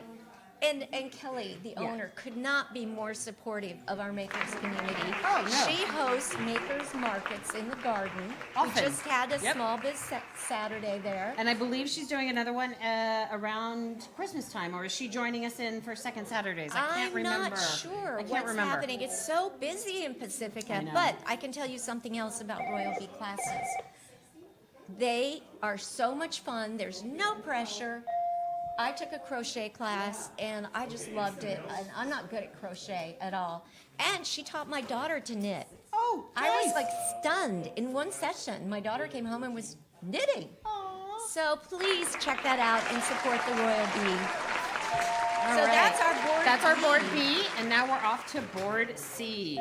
And Kelly, the owner, could not be more supportive of our makers community. Oh, no. She hosts makers markets in the garden. Often. We just had a Yep. small biz Saturday there. And I believe she's doing another one around Christmas time, or is she joining us in for second Saturdays? I can't I'm remember. not sure I can't what's remember. happening. It's so busy in Pacifica. I know. But I can tell you something else about Royal Bee classes. They are so much fun. There's no pressure. I took a crochet class and I just loved it. And I'm not good at crochet at all. And she taught my daughter to knit. Oh, I was like stunned in one session. My daughter came home and was knitting. So please check that out and support the Royal Bee. All So right. that's our board That's our B. board B, and now we're off to board C.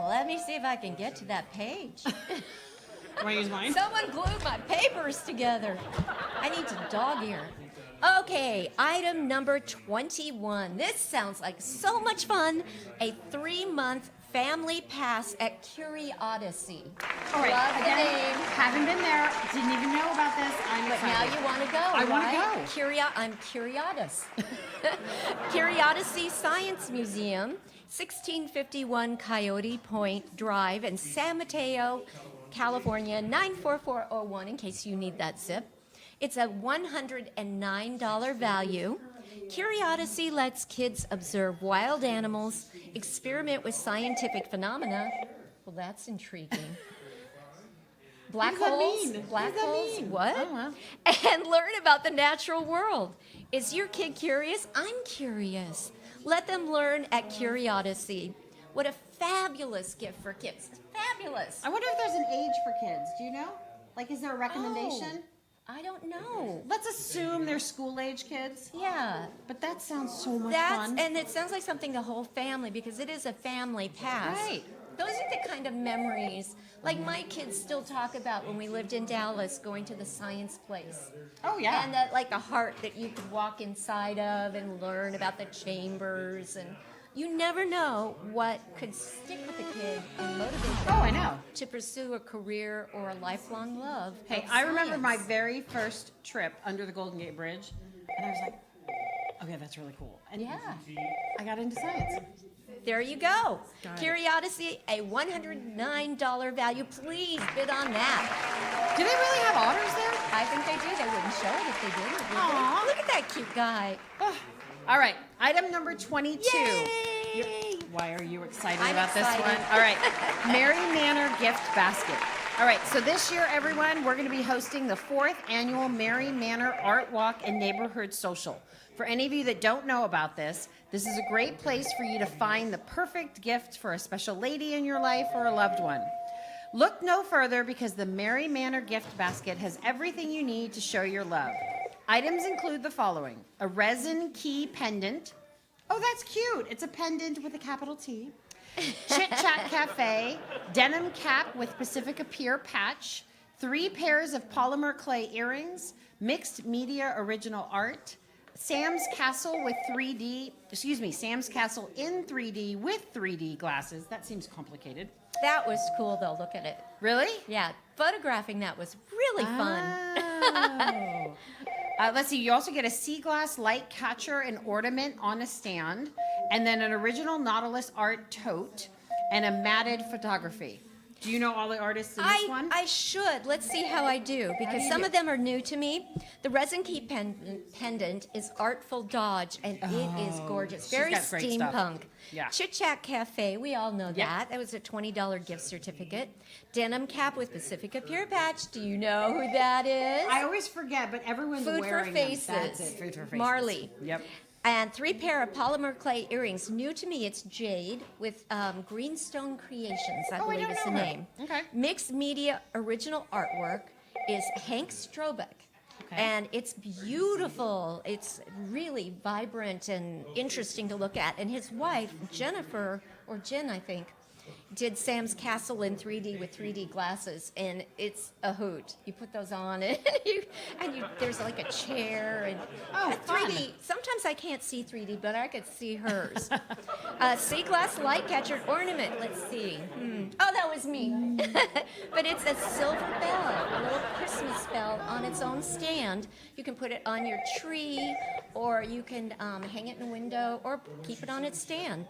Let me see if I can get to that page. Want to use mine? Someone glued my papers together. I need to dog ear. Okay, item number 21. This sounds like so much fun. A 3-month family pass at Curiodyssey. All right, Love the again, name. haven't been there, didn't even know about this. I'm But now excited. you want to go, I want right? to go. I'm Curiodus. Curiodysey Science Museum, 1651 Coyote Point Drive in San Mateo, California, 94401, in case you need that zip. It's a $109 value. Curiosity lets kids observe wild animals, experiment with scientific phenomena. Well, that's intriguing. Black What does that holes? mean? Black What does that holes? mean? What? I don't know. And learn about the natural world. Is your kid curious? I'm curious. Let them learn at Curiosity. What a fabulous gift for kids. Fabulous. I wonder if there's an age for kids. Do you know? Like, is there a recommendation? I don't know. Let's assume they're school-age kids. Yeah. But that sounds so much That's, fun. and it sounds like something the whole family, because it is a family pass. Right. Those are the kind of memories, like my kids still talk about when we lived in Dallas, going to the science place. Oh, yeah. And that, like a heart that you could walk inside of and learn about the chambers, and you never know what could stick with a kid and motivate them. Oh, I know. To pursue a career or a lifelong love. Hey, of I remember my science. very first trip under the Golden Gate Bridge, and I was like, okay, that's really cool. And Yeah. I got into science. There you go. Got it. Curiosity, a $109 value. Please bid on that. Do they really have otters there? I think they do. They wouldn't show it if they didn't. would they? Aw. Look at that cute guy. All right, item number 22. Yay! Why are you excited I'm about excited. this one? All right, Mary Manor Gift Basket. All right, so this year, everyone, we're going to be hosting the 4th annual Mary Manor Art Walk and Neighborhood Social. For any of you that don't know about this is a great place for you to find the perfect gift for a special lady in your life or a loved one. Look no further, because the Mary Manor Gift Basket has everything you need to show your love. Items include the following: a resin key pendant. Oh, that's cute. It's a pendant with a capital T. Chit Chat Cafe, denim cap with Pacifica Pier patch, 3 pairs of polymer clay earrings, mixed media original art, Sam's Castle Sam's Castle in 3D with 3D glasses. That seems complicated. That was cool, though. Look at it. Really? Yeah, photographing that was really fun. Let's see, you also get a sea glass light catcher and ornament on a stand, and then an original Nautilus art tote, and a matted photography. Do you know all the artists in this one? I should. Let's see how I do, because some of them are new to me. The resin key pendant is Artful Dodge, and it is gorgeous. she's Very got great stuff. steampunk. Yeah. Chit Chat Cafe, we all know Yeah. that. That was a $20 gift certificate. Denim cap with Pacifica Pure Patch. Do you know who that is? I always forget, but everyone's Food for wearing Faces. them. That's it, Food for Faces. Marley. Yep. And 3 pair of polymer clay earrings. New to me, it's jade with Greenstone Creations, I Oh, I believe don't is the know her. name. Okay. Mixed media original artwork is Hank Strobeck. Okay. And it's beautiful. It's really vibrant and interesting to look at. And his wife, Jennifer, or Jen, I think, did Sam's Castle in 3D with 3D glasses, and it's a hoot. You put those on, and there's like a chair and 3D. Sometimes I can't see 3D, but I could see hers. Sea glass light catcher ornament. Let's see. Oh, that was me. But it's a silver bell, a little Christmas bell on its own stand. You can put it on your tree, or you can hang it in a window, or keep it on its stand.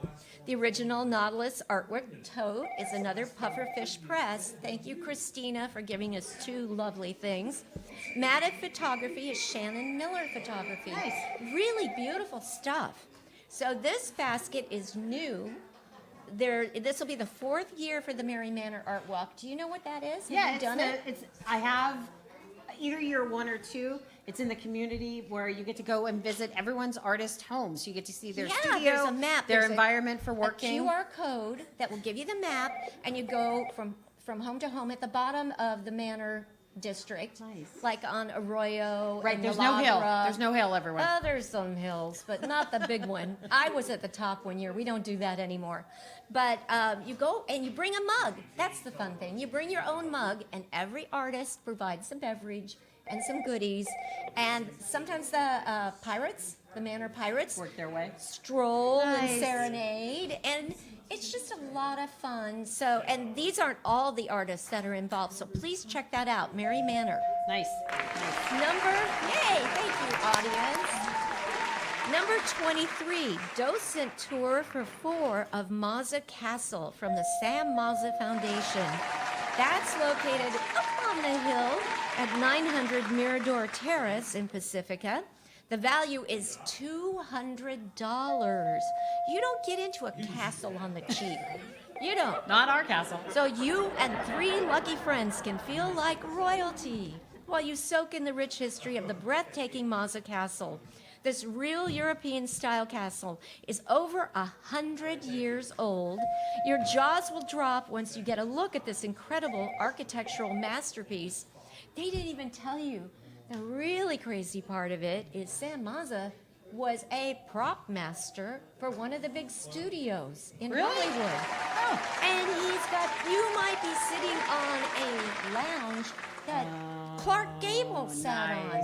The original Nautilus artwork tote is another pufferfish press. Thank you, Christina, for giving us two lovely things. Matted photography is Shannon Miller photography. Nice. Really beautiful stuff. So this basket is new. This will be the 4th year for the Mary Manor Art Walk. Do you know what that is? Yeah, Have you done it? I have either year 1 or 2. It's in the community where you get to go and visit everyone's artist homes. You get to see their studio, there's a map. their There's environment for working. A QR code that will give you the map, and you go from home to home at the bottom of the Manor district, like on Arroyo. Right, and there's no hill. Milagro. There's no hill, everyone. Oh, there's some hills, but not the big one. I was at the top one year. We don't do that anymore. But you go and you bring a mug. That's the fun thing. You bring your own mug, and every artist provides some beverage and some goodies. And sometimes the pirates, the Manor Pirates, work their way, stroll and serenade, and it's just a lot of fun. So, and these aren't all the artists that are involved, so please check that out, Mary Manor. Nice. Yay, thank you, audience. Number 23, docent tour for 4 of Mazza Castle from the Sam Mazza Foundation. That's located up on the hill at 900 Mirador Terrace in Pacifica. The value is $200. You don't get into a castle on the cheap. You don't. Not our castle. So you and 3 lucky friends can feel like royalty while you soak in the rich history of the breathtaking Mazza Castle. This real European-style castle is over 100 years old. Your jaws will drop once you get a look at this incredible architectural masterpiece. They didn't even tell you. The really crazy part of it is Sam Mazza was a prop master for one of the big studios in Hollywood. Oh. And you might be sitting on a lounge that Clark Gable sat on.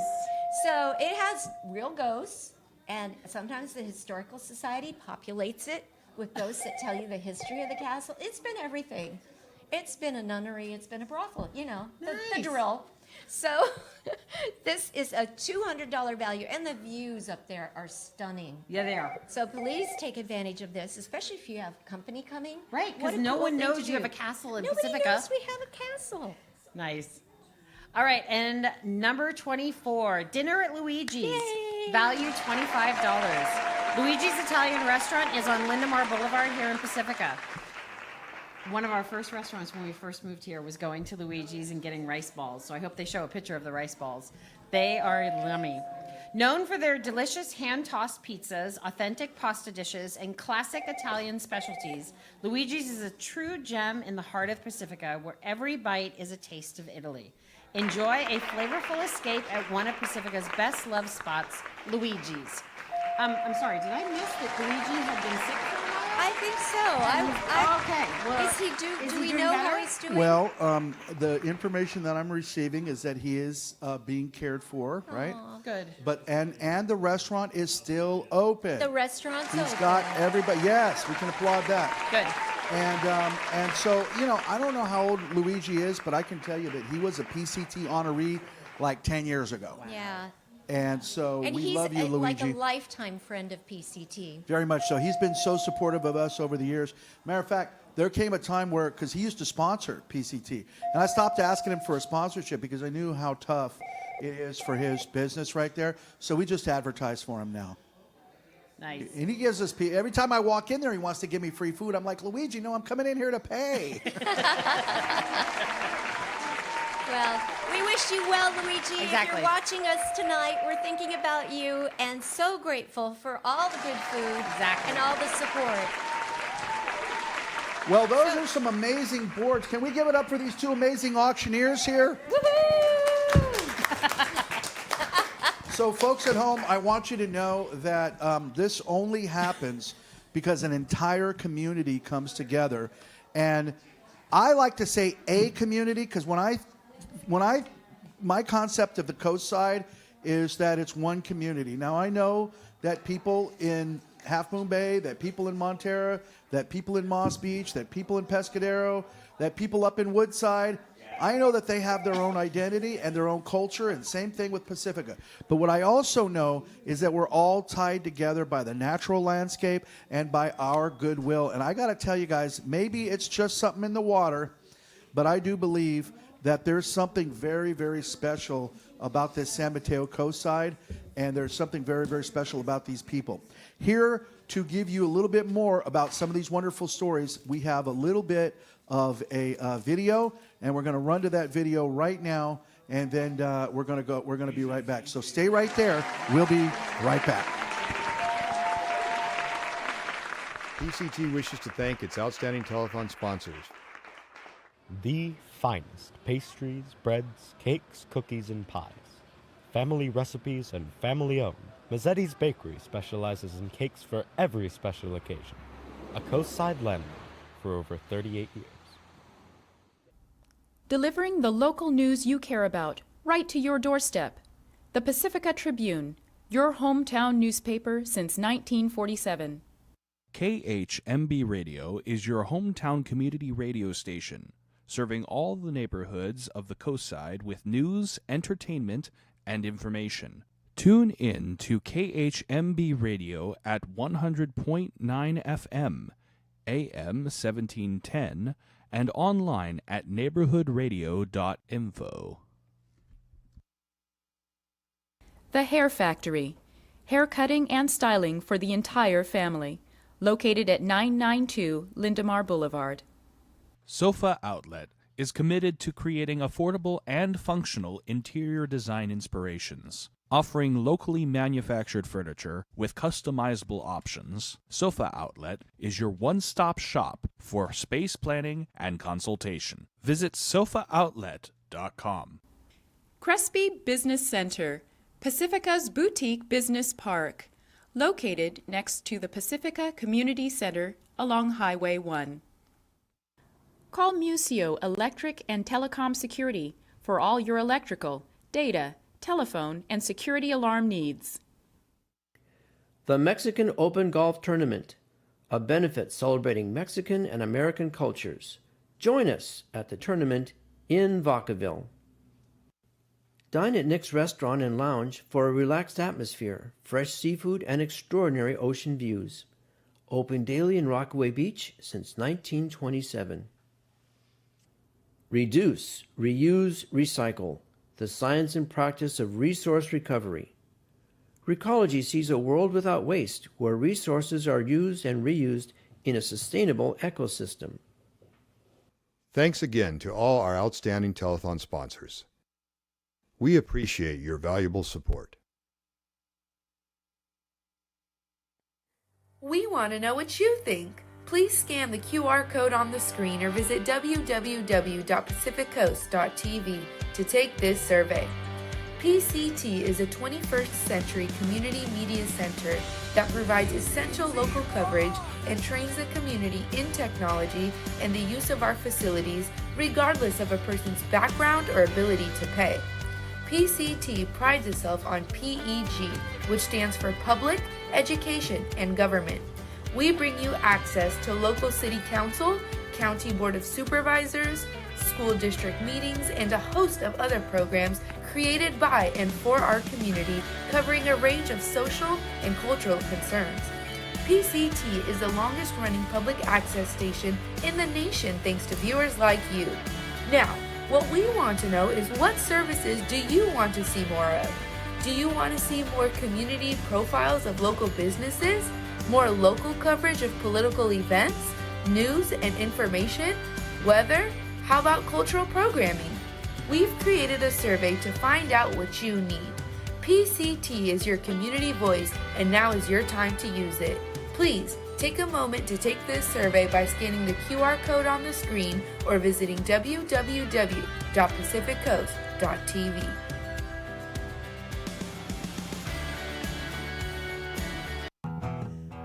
So it has real ghosts, and sometimes the Historical Society populates it with ghosts that tell you the history of the castle. It's been everything. It's been a nunnery, it's been a brothel, you know, the drill. So this is a $200 value, and the views up there are stunning. Yeah, they are. So please take advantage of this, especially if you have company coming. Right, because no one knows you have a castle in Pacifica. Nobody knows we have a castle. Nice. All right, and number 24, dinner at Luigi's. Yay. Value $25. Luigi's Italian Restaurant is on Lindemar Boulevard here in Pacifica. One of our first restaurants when we first moved here was going to Luigi's and getting rice balls. So I hope they show a picture of the rice balls. They are yummy. Known for their delicious hand-tossed pizzas, authentic pasta dishes, and classic Italian specialties, Luigi's is a true gem in the heart of Pacifica, where every bite is a taste of Italy. Enjoy a flavorful escape at one of Pacifica's best-loved spots, Luigi's. I'm sorry, did I miss that Luigi had been sick for a while? I think so. Okay. Well, Do we know how he's doing? Well, the information that I'm receiving is that he is being cared for, right? Good. But and the restaurant is still open. The restaurant's He's open. got everybody. Yes, we can applaud that. Good. And so, you know, I don't know how old Luigi is, but I can tell you that he was a PCT honoree like 10 years ago. Yeah. And so And we he's love you, like Luigi. a lifetime friend of PCT. Very much so. He's been so supportive of us over the years. Matter of fact, there came a time where, because he used to sponsor PCT, and I stopped asking him for a sponsorship because I knew how tough it is for his business right there. So we just advertise for him now. Nice. And he gives us, every time I walk in there, he wants to give me free food. I'm like, Luigi, no, I'm coming in here to pay. Well, we wish you well, Luigi. If Exactly. you're watching us tonight, we're thinking about you and so grateful for all the good food and all the support. Well, those are some amazing boards. Can we give it up for these two amazing auctioneers here? So, folks at home, I want you to know that this only happens because an entire community comes together And I like to say a community because my concept of the Coast Side is that it's one community. Now, I know that people in Half Moon Bay, that people in Montara, that people in Moss Beach, that people in Pescadero, that people up in Woodside, I know that they have their own identity and their own culture, and same thing with Pacifica. But what I also know is that we're all tied together by the natural landscape and by our goodwill. And I got to tell you guys, maybe it's just something in the water, but I do believe that there's something very, very special about this San Mateo Coast Side, and there's something very, very special about these people. Here to give you a little bit more about some of these wonderful stories, we have a little bit of a video, and we're going to run to that video right now, and then we're going to be right back. So stay right there. We'll be right back. PCT wishes to thank its outstanding telethon sponsors. The finest pastries, breads, cakes, cookies, and pies. Family recipes and family owned. Mazzetti's Bakery specializes in cakes for every special occasion. A coastside landmark for over 38 years. Delivering the local news you care about, right to your doorstep. The Pacifica Tribune, your hometown newspaper since 1947. KHMB Radio is your hometown community radio station, serving all the neighborhoods of the coastside with news, entertainment, and information. Tune in to KHMB Radio at 100.9 FM, AM 1710, and online at neighborhoodradio.info. The Hair Factory, hair cutting and styling for the entire family, located at 992 Lindemar Boulevard. Sofa Outlet is committed to creating affordable and functional interior design inspirations. Offering locally manufactured furniture with customizable options, Sofa Outlet is your one-stop shop for space planning and consultation. Visit sofaoutlet.com. Crespi Business Center, Pacifica's boutique business park, located next to the Pacifica Community Center along Highway 1. Call Museo Electric and Telecom Security for all your electrical, data, telephone, and security alarm needs. The Mexican Open Golf Tournament, a benefit celebrating Mexican and American cultures. Join us at the tournament in Vacaville. Dine at Nick's Restaurant and Lounge for a relaxed atmosphere, fresh seafood, and extraordinary ocean views. Open daily in Rockaway Beach since 1927. Reduce, reuse, recycle. The science and practice of resource recovery. Recology sees a world without waste, where resources are used and reused in a sustainable ecosystem. Thanks again to all our outstanding telethon sponsors. We appreciate your valuable support. We want to know what you think. Please scan the QR code on the screen or visit www.pacificcoast.tv to take this survey. PCT is a 21st century community media center that provides essential local coverage and trains the community in technology and the use of our facilities regardless of a person's background or ability to pay. PCT prides itself on PEG, which stands for Public, Education, and Government. We bring you access to local city council, county board of supervisors, school district meetings, and a host of other programs created by and for our community, covering a range of social and cultural concerns. PCT is the longest running public access station in the nation thanks to viewers like you. Now, what we want to know is what services do you want to see more of? Do you want to see more community profiles of local businesses? More local coverage of political events, news and information, weather? How about cultural programming? We've created a survey to find out what you need. PCT is your community voice, and now is your time to use it. Please take a moment to take this survey by scanning the QR code on the screen or visiting www.pacificcoast.tv.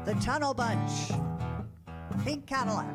The Tunnel Bunch, Pink Cadillac,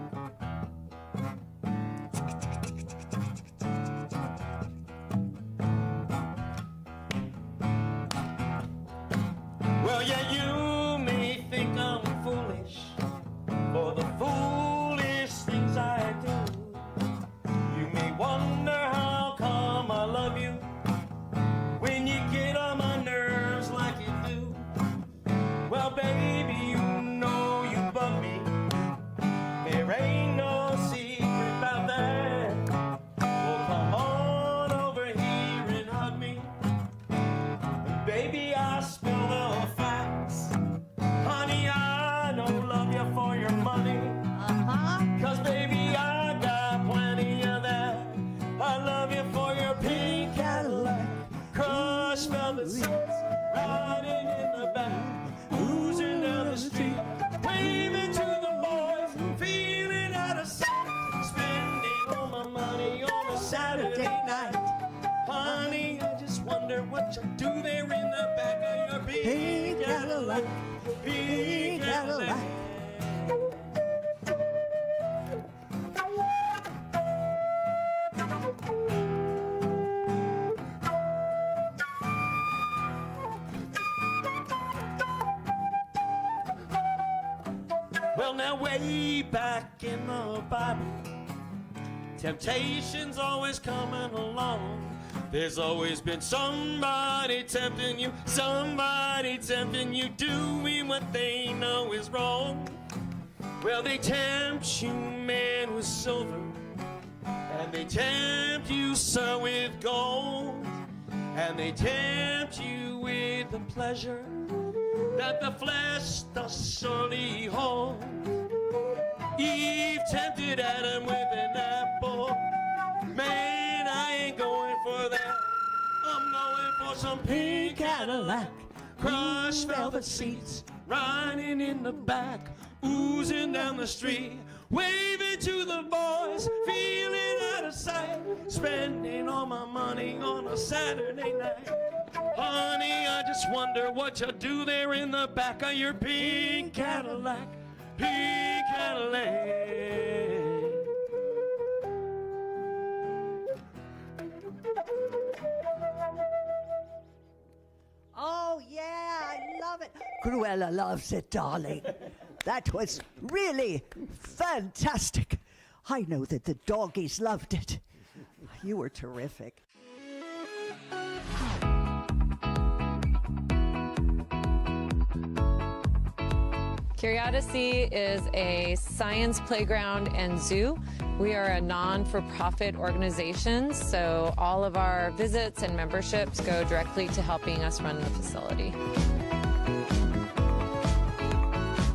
what you do there in the back of your pink Cadillac. Pink Cadillac. Well, now way back in the Bible, temptation's always coming along. There's always been somebody tempting you, doing what they know is wrong. Well, they tempt you, man, with silver, and they tempt you, son, with gold, and they tempt you with the pleasure that the flesh does surely hold. Eve tempted Adam with an apple. Man, I ain't going for that. I'm going for some pink Cadillac, crushed velvet seats, riding in the back, oozing down the street, waving to the boys, feeling out of sight, spending all my money on a Saturday night. Honey, I just wonder what you do there in the back of your pink Cadillac, pink Cadillac. Oh, yeah, I love it. Cruella loves it, darling. That was really fantastic. I know that the doggies loved it. You were terrific. Curiosity is a science playground and zoo. We are a non-for-profit organization, so all of our visits and memberships go directly to helping us run the facility.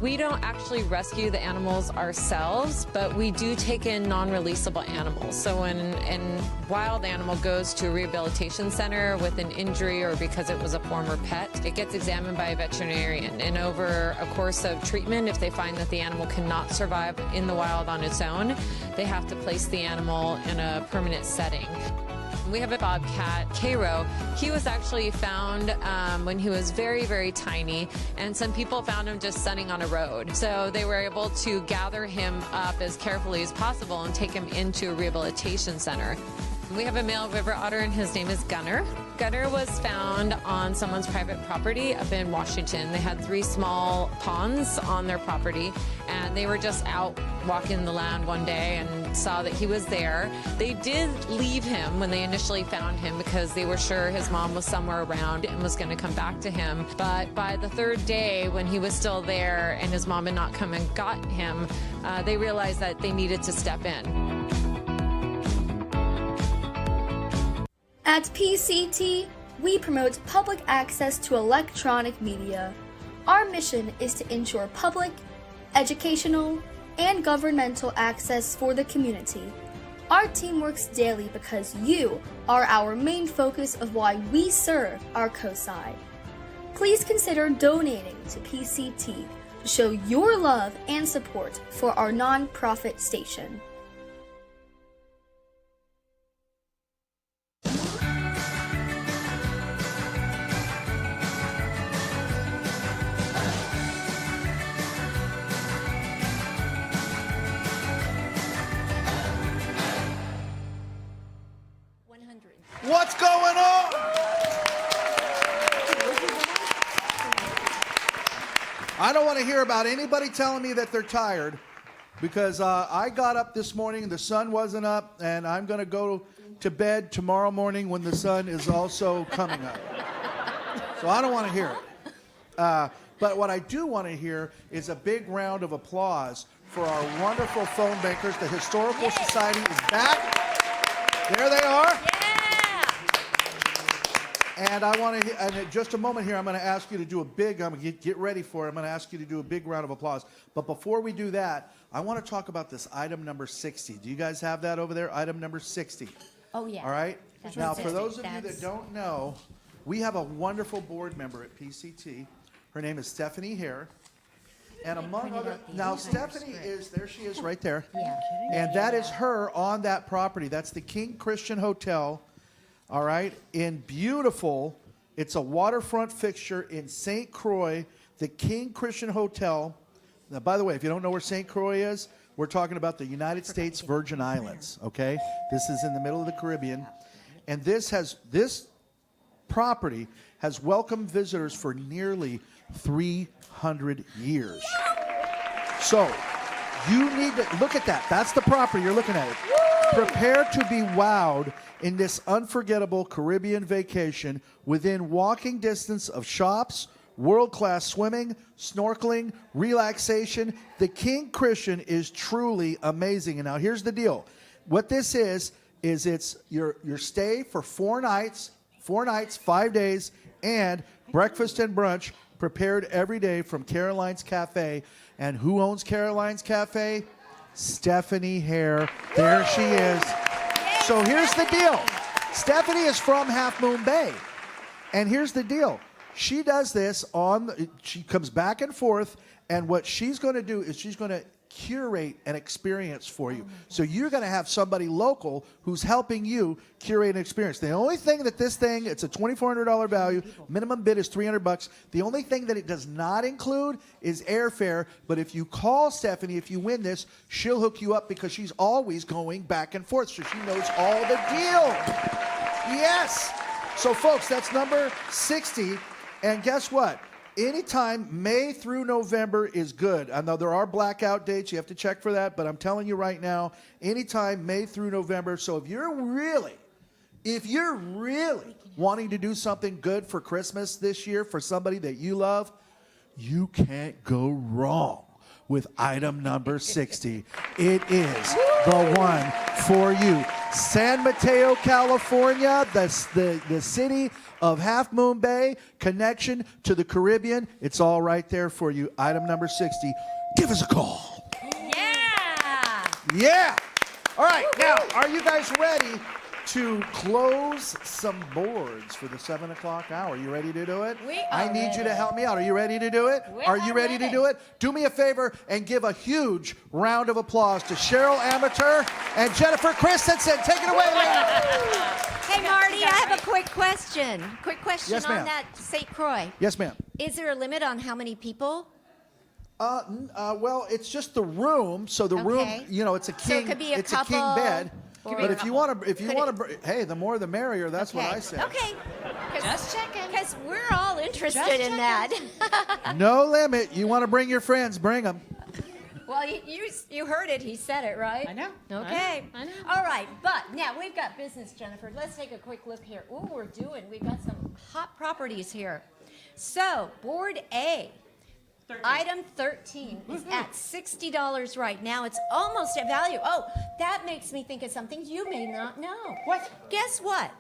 We don't actually rescue the animals ourselves, but we do take in non-releasable animals. So when a wild animal goes to a rehabilitation center with an injury or because it was a former pet, it gets examined by a veterinarian. And over a course of treatment, if they find that the animal cannot survive in the wild on its own, they have to place the animal in a permanent setting. We have a bobcat, Cairo. He was actually found when he was very, very tiny, and some people found him just sunning on a road. So they were able to gather him up as carefully as possible and take him into a rehabilitation center. We have a male river otter, and his name is Gunner. Gunner was found on someone's private property up in Washington. They had 3 small ponds on their property, and they were just out walking the land one day and saw that he was there. They did leave him when they initially found him because they were sure his mom was somewhere around and was going to come back to him. But by the 3rd day, when he was still there and his mom had not come and got him, they realized that they needed to step in. At PCT, we promote public access to electronic media. Our mission is to ensure public, educational, and governmental access for the community. Our team works daily because you are our main focus of why we serve our COSI. Please consider donating to PCT to show your love and support for our non-profit station. What's going on? I don't want to hear about anybody telling me that they're tired, because I got up this morning, the sun wasn't up, and I'm going to go to bed tomorrow morning when the sun is also coming up. So I don't want to hear it. But what I do want to hear is a big round of applause for our wonderful phone bankers. The Historical Society is back. There they are. And I want to, and in just a moment here, I'm going to ask you to do a big, I'm going to get ready for it. I'm going to ask you to do a big round of applause. But before we do that, I want to talk about this item number 60. Do you guys have that over there? Item number 60. Oh, yeah. All right? That's Now, right. for those of you that don't know, we have a wonderful board member at PCT. Her name is Stephanie Hare. And among other, now Stephanie is, there she is right there. Yeah. And that is her on that property. That's the King Christian Hotel. All right, in beautiful It's a waterfront fixture in St. Croix, the King Christian Hotel. Now, by the way, if you don't know where St. Croix is, we're talking about the United States Virgin Islands, okay? This is in the middle of the Caribbean. And this property has welcomed visitors for nearly 300 years. So you need to look at that. That's the property. You're looking at it. Prepare to be wowed in this unforgettable Caribbean vacation within walking distance of shops, world-class swimming, snorkeling, relaxation. The King Christian is truly amazing. And now here's the deal. What this is it's your stay for 4 nights, 5 days, and breakfast and brunch prepared every day from Caroline's Cafe. And who owns Caroline's Cafe? Stephanie Hare. There she is. So here's the deal. Stephanie is from Half Moon Bay. And here's the deal. She does this she comes back and forth, and what she's going to do is she's going to curate an experience for you. So you're going to have somebody local who's helping you curate an experience. The only thing that it's a $2,400 value. Minimum bid is $300. The only thing that it does not include is airfare. But if you call Stephanie, if you win this, she'll hook you up because she's always going back and forth. So she knows all the deals. Yes. So folks, that's number 60. And guess what? Anytime May through November is good. I know there are blackout dates. You have to check for that. But I'm telling you right now, anytime May through November. So if you're really wanting to do something good for Christmas this year for somebody that you love, you can't go wrong with item number 60. It is the one for you. San Mateo, California, the city of Half Moon Bay, connection to the Caribbean. It's all right there for you. Item number 60. Give us a call. Yeah. All right. Now, are you guys ready to close some boards for the 7 o'clock hour? You ready to do it? I need you to help me out. Are you ready to do it? Are you ready to do it? Do me a favor and give a huge round of applause to Cheryl Amateur and Jennifer Christensen. Take it away, ladies. Hey, Marty, I have a quick question. Yes, ma'am. On that St. Croix. Yes, ma'am. Is there a limit on how many people? Well, it's just the room. So the room, it's a king. So it could be a couple, king bed. But if you want to, hey, the more the merrier. That's what I say. Okay. Just checking. Because we're all interested in that. No limit. You want to bring your friends, bring them. Well, you heard it. He said it, right? I know. Okay. I know. All right. But now we've got business, Jennifer. Let's take a quick look here. Ooh, we've got some hot properties here. So, Board A. 13. Item 13 is at $60 right now. It's almost at value. Oh, that makes me think of something you may not know. What? Guess what?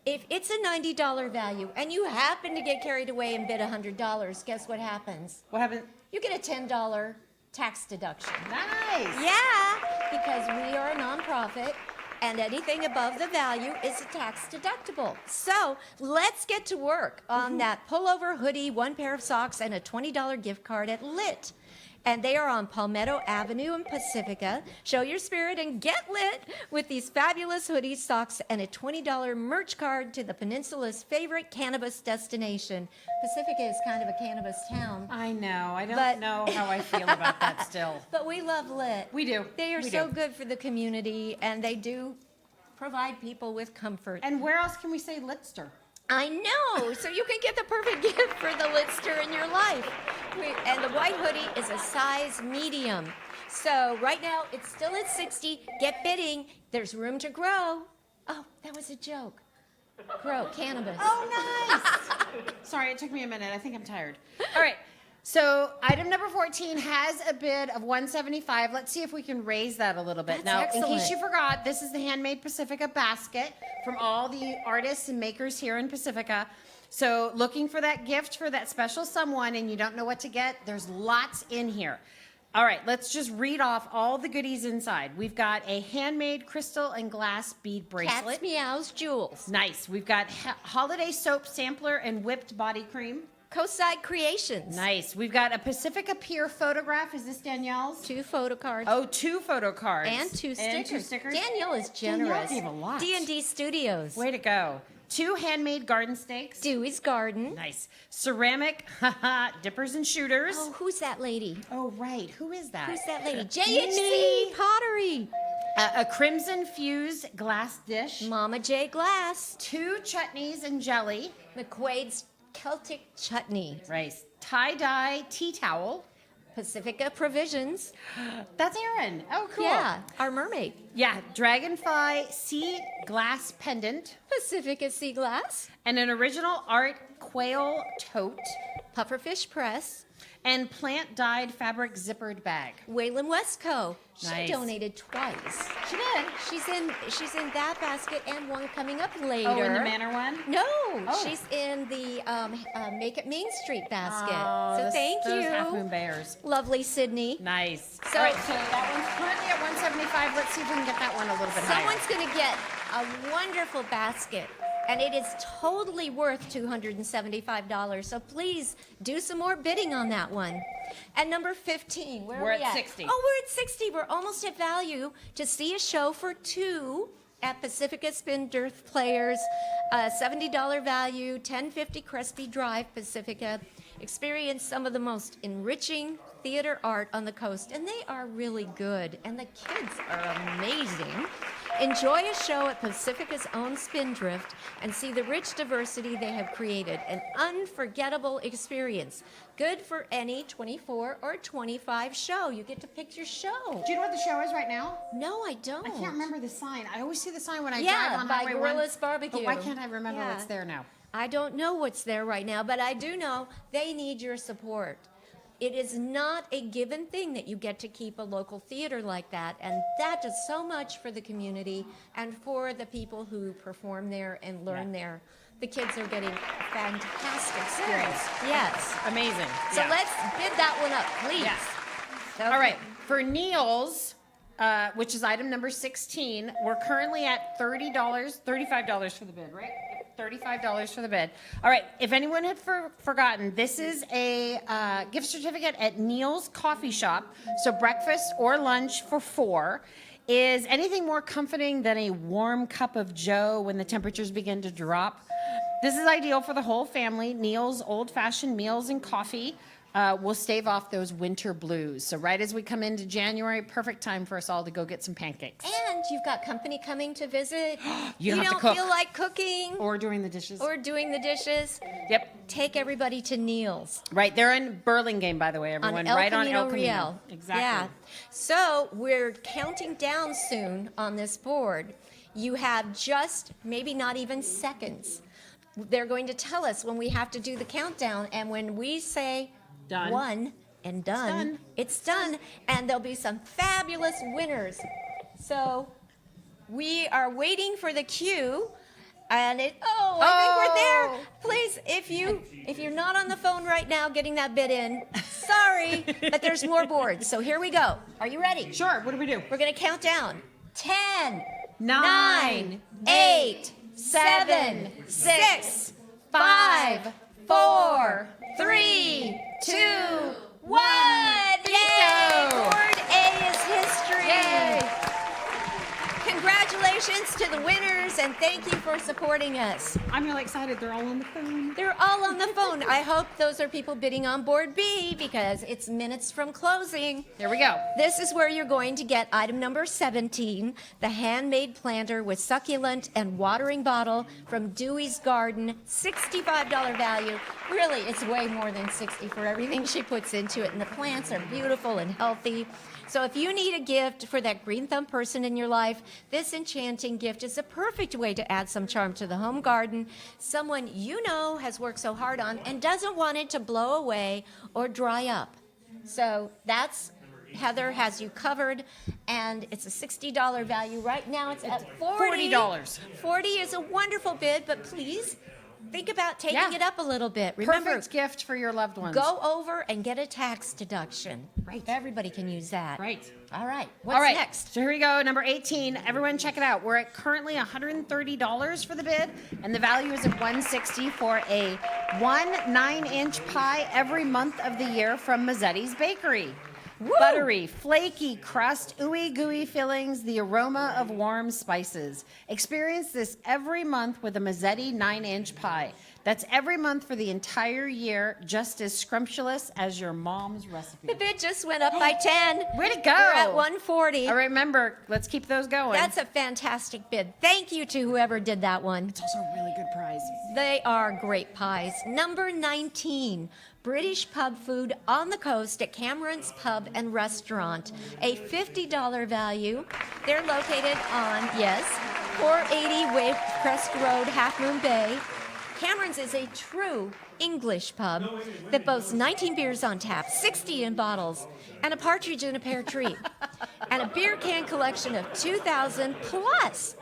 If it's a $90 value and you happen to get carried away and bid $100, guess what happens? What happened? You get a $10 tax deduction. Nice. Yeah, because we are a nonprofit and anything above the value is a tax deductible. So let's get to work on that pullover, hoodie, 1 pair of socks, and a $20 gift card at Lit. And they are on Palmetto Avenue in Pacifica. Show your spirit and get lit with these fabulous hoodies, socks, and a $20 merch card to the Peninsula's favorite cannabis destination. Pacifica is kind of a cannabis town. I know. I don't know how I feel about that still. But we love Lit. We do. They are so good for the community, and they do provide people with comfort. And where else can we say Litster? I know, so you can get the perfect gift for the Litster in your life. And the white hoodie is a size medium. So right now, it's still at 60. Get bidding. There's room to grow. Oh, that was a joke. Grow cannabis. Oh, nice. Sorry, it took me a minute. I think I'm tired. All right. So item number 14 has a bid of $175. Let's see if we can raise that a little bit. That's now, in case excellent. you forgot, this is the Handmade Pacifica basket from all the artists and makers here in Pacifica. So looking for that gift for that special someone and you don't know what to get, there's lots in here. All right, let's just read off all the goodies inside. We've got a handmade crystal and glass bead bracelet. Cat's Meows Jewels. Nice. We've got holiday soap sampler and whipped body cream. Coastside Creations. Nice. We've got a Pacifica Pier photograph. Is this Danielle's? 2 photo cards. Oh, 2 photo cards. And 2 stickers. And 2 stickers. Danielle is generous. Danielle gave a lot. D&D Studios. Way to go. 2 handmade garden stakes. Dewey's Garden. Nice. Ceramic dippers and shooters. Oh, who's that lady? Oh, right. Who is that? Who's that lady? Me. JHC Pottery. A crimson fused glass dish. Mama J Glass. 2 chutneys and jelly. McQuaid's Celtic Chutney. Right. Tie-dye tea towel. Pacifica Provisions. That's Erin. Oh, cool. Yeah, our mermaid. Yeah, Dragonfly sea glass pendant. Pacifica Sea Glass. And an original art quail tote. Pufferfish Press. And plant-dyed fabric zippered bag. Waylon Westco. Nice. She donated twice. She did. She's in that basket and one coming up later. Oh, in the Manor one? No, Oh. she's in the Make It Main Street basket. Oh, so thank those you. Half Moon Bears. Lovely Sydney. Nice. So, All right, so that one's currently at 175. Let's see if we can get that one a little bit higher. someone's going to get a wonderful basket, and it is totally worth $275. So please do some more bidding on that one. And number 15, where We're are we at 60. Oh, we're at 60. We're almost at value to see a show for 2 at Pacifica Spindrift Players. $70 value, 1050 Crespi Drive, Pacifica. Experience some of the most enriching theater art on the coast, and they are really good, and the kids are amazing. Enjoy a show at Pacifica's own Spindrift and see the rich diversity they have created. An unforgettable experience. Good for any 24 or 25 show. You get to pick your show. Do you know what the show is right now? No, I don't. I can't remember the sign. I always see the sign when I Yeah, drive on by Highway 1. Gorillas Barbecue. But why can't I remember Yeah. what's there now? I don't know what's there right now, but I do know they need your support. It is not a given thing that you get to keep a local theater like that, and that does so much for the community and for the people who perform there and learn there. The kids are getting a fantastic experience. Yes. Amazing. So Yeah. let's bid that one up, please. Yes. Okay. All right. For Neil's, which is item number 16, we're currently at $35 for the bid, right? $35 for the bid. All right. If anyone had forgotten, this is a gift certificate at Neil's Coffee Shop. So breakfast or lunch for 4. Is anything more comforting than a warm cup of joe when the temperatures begin to drop? This is ideal for the whole family. Neil's old-fashioned meals and coffee will stave off those winter blues. So right as we come into January, perfect time for us all to go get some pancakes. And you've got company coming to visit. You don't have to don't cook. feel like cooking. Or doing the dishes. Or doing the dishes. Yep. Take everybody to Neil's. Right, they're in Burlingame, by the way, everyone. On El right Camino on El Camino. Real. Exactly. Yeah. So we're counting down soon on this board. You have just maybe not even seconds. They're going to tell us when we have to do the countdown, and when we say Done. 1 and done, it's done. And there'll be some fabulous winners. So we are waiting for the cue. And I think we're there. Please, if you're not on the phone right now getting that bid in, sorry, but there's more boards. So here we go. Are you ready? Sure. What do we do? We're going to count down. 10, 9, 8, 7, 6, 5, 4, 3, 2, 1. Yay! Board A is history. Yay! Congratulations to the winners, and thank you for supporting us. I'm really excited. They're all on the phone. They're all on the phone. I hope those are people bidding on board B because it's minutes from closing. There we go. This is where you're going to get item number 17, the handmade planter with succulent and watering bottle from Dewey's Garden, $65 value. Really, it's way more than 60 for everything she puts into it, and the plants are beautiful and healthy. So if you need a gift for that green thumb person in your life, this enchanting gift is a perfect way to add some charm to the home garden. Someone you know has worked so hard on and doesn't want it to blow away or dry up. So that's Heather has you covered, and it's a $60 value. Right now it's at $40. $40 is a wonderful bid, but please think about taking it up a little bit. Remember, Perfect gift for your loved ones. go over and get a tax deduction. Right. Everybody can use that. Right. All right. What's All right. next? So here we go. Number 18. Everyone check it out. We're at currently $130 for the bid, and the value is at $160 for a 9-inch pie every month of the year from Mazzetti's Bakery. Buttery, flaky crust, ooey gooey fillings, the aroma of warm spices. Experience this every month with a Mazzetti 9-inch pie. That's every month for the entire year, just as scrumptious as your mom's recipe. The bid just went up by 10. Way to go. We're at 140. All right, remember, let's keep those going. That's a fantastic bid. Thank you to whoever did that one. It's also a really good prize. They are great pies. Number 19, British pub food on the coast at Cameron's Pub and Restaurant. A $50 value. They're located on, 480 Wave Crest Road, Half Moon Bay. Cameron's is a true English pub that boasts 19 beers on tap, 60 in bottles, and a partridge in a pear tree, and a beer can collection of 2,000 plus.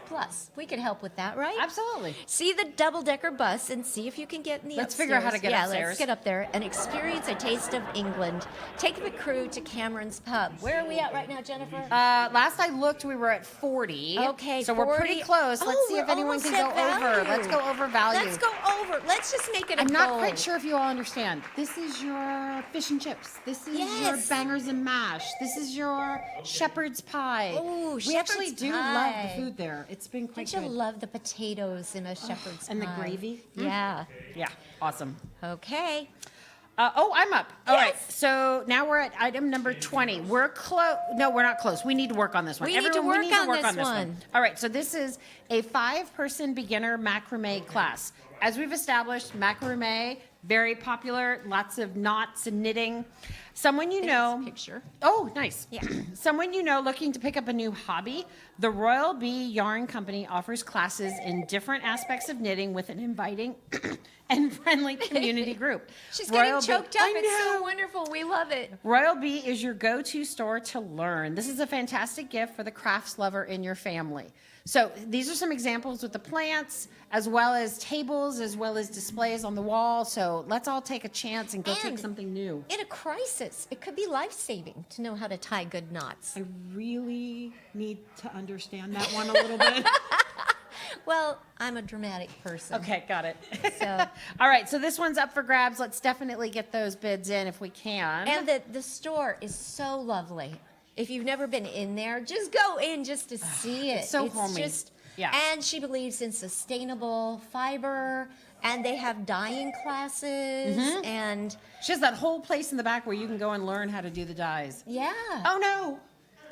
We could help with that, right? Absolutely. See the double-decker bus and see if you can get in the Let's upstairs. figure out how to get upstairs. Let's get up there and experience a taste of England. Take the crew to Cameron's Pub. Where are we at right now, Jennifer? Last I looked, we were at 40. Okay, so we're pretty 40. close. Let's see if we're anyone almost can go at over. value. Let's go over value. Let's go over. Let's just make it a I'm not goal. quite sure if you all understand. This is your fish and chips. This is your Yes. bangers and mash. This is your shepherd's pie. Ooh, we actually shepherd's do pie. love the food there. It's been quite Don't you good. love the potatoes in a shepherd's and the pie? gravy? Yeah. Yeah, awesome. Okay. I'm up. All right. So now we're at item number 20. We're close. No, we're not close. We need to work on this one. We need to Everyone, work on this one. All right. So this is a 5-person beginner macrame class. As we've established, macrame, very popular, lots of knots and knitting. Someone you know. Picture. Oh, nice. Yeah. Someone you know looking to pick up a new hobby, the Royal Bee Yarn Company offers classes in different aspects of knitting with an inviting and friendly community group. She's Royal getting choked Bee, up. I It's so know. wonderful. We love it. Royal Bee is your go-to store to learn. This is a fantastic gift for the crafts lover in your family. So these are some examples with the plants, as well as tables, as well as displays on the wall. So let's all take a chance and go take And something new. In a crisis, it could be life-saving to know how to tie good knots. I really need to understand that one a little bit. Well, I'm a dramatic person. Okay, got it. So, All right, so this one's up for grabs. Let's definitely get those bids in if we can. and the store is so lovely. If you've never been in there, just go in just to see it. It's so homey. Yeah. And she believes in sustainable fiber, and they have dyeing classes, Mhm. and She has that whole place in the back where you can go and learn how to do the dyes. yeah. Oh, no.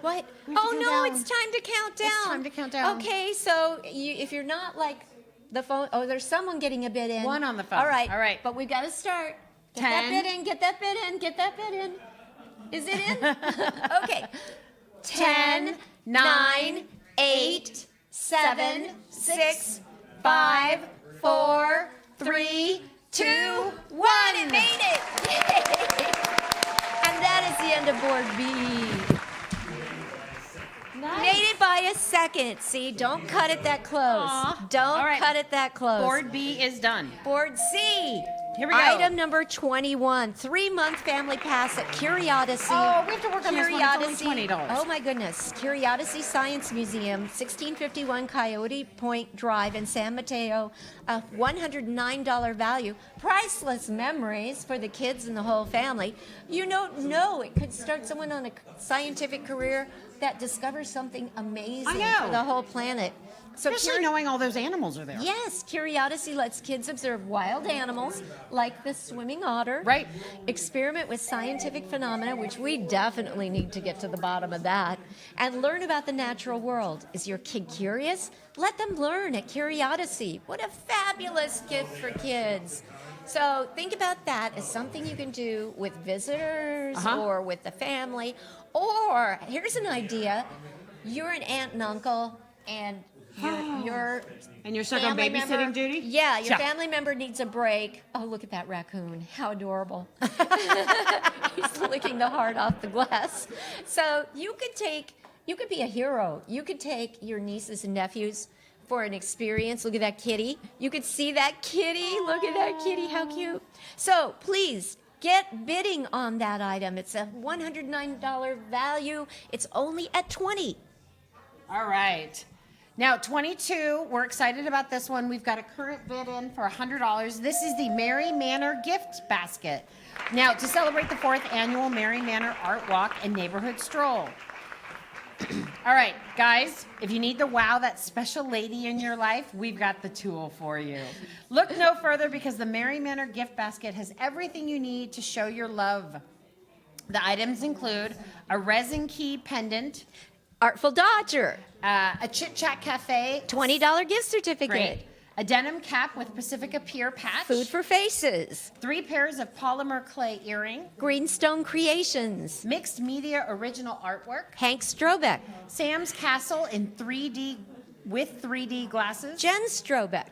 What? We have to Oh count no, down. it's time to count down. It's time to count down. Okay, so if you're not like the phone, there's someone getting a bid in. One on the phone. All right. All right. But we've got to start. Get 10. that bid in. Get that bid in. Get that bid in. Is it in? Okay. 10, 9, 8, 7, 6, 5, 4, 3, 2, 1. It made it. Yay. And that is the end of board B. Nice. Made it by a second. See, don't cut it that close. Aw. Don't All right. cut it that close. Board B is done. Board C. Here we go. Item number 21, 3-month family pass at Curiosity. Oh, we have to work on this one. It's only $20. Oh my goodness. Curiosity Science Museum, 1651 Coyote Point Drive in San Mateo. A $109 value. Priceless memories for the kids and the whole family. You don't know. It could start someone on a scientific career that discovers something amazing I know. for the whole planet. So Especially knowing all those animals are there. Yes, Curiosity lets kids observe wild animals like the swimming otter. Right. Experiment with scientific phenomena, which we definitely need to get to the bottom of that, and learn about the natural world. Is your kid curious? Let them learn at Curiosity. What a fabulous gift for kids. So think about that as something you can do with visitors or with the family. Or here's an idea. You're an aunt and uncle and your And you're stuck on family babysitting member- duty? Yeah, your Yeah. family member needs a break. Oh, look at that raccoon. How adorable. He's licking the heart off the glass. So you could be a hero. You could take your nieces and nephews for an experience. Look at that kitty. You could see that kitty. Look at that kitty. How cute. So please get bidding on that item. It's a $109 value. It's only at $20. All right. Now, 22, we're excited about this one. We've got a current bid in for $100. This is the Merry Manor gift basket. Now, to celebrate the 4th annual Mary Manor Art Walk and Neighborhood Stroll. All right, guys, if you need to wow that special lady in your life, we've got the tool for you. Look no further because the Mary Manor gift basket has everything you need to show your love. The items include a resin key pendant, Artful Dodger, a Chit Chat Cafe, $20 gift certificate. Great. A denim cap with Pacifica Pier patch. Food for Faces. 3 pairs of polymer clay earring. Greenstone Creations. Mixed media original artwork. Hank Strobeck. Sam's Castle in 3D with 3D glasses. Jen Strobeck.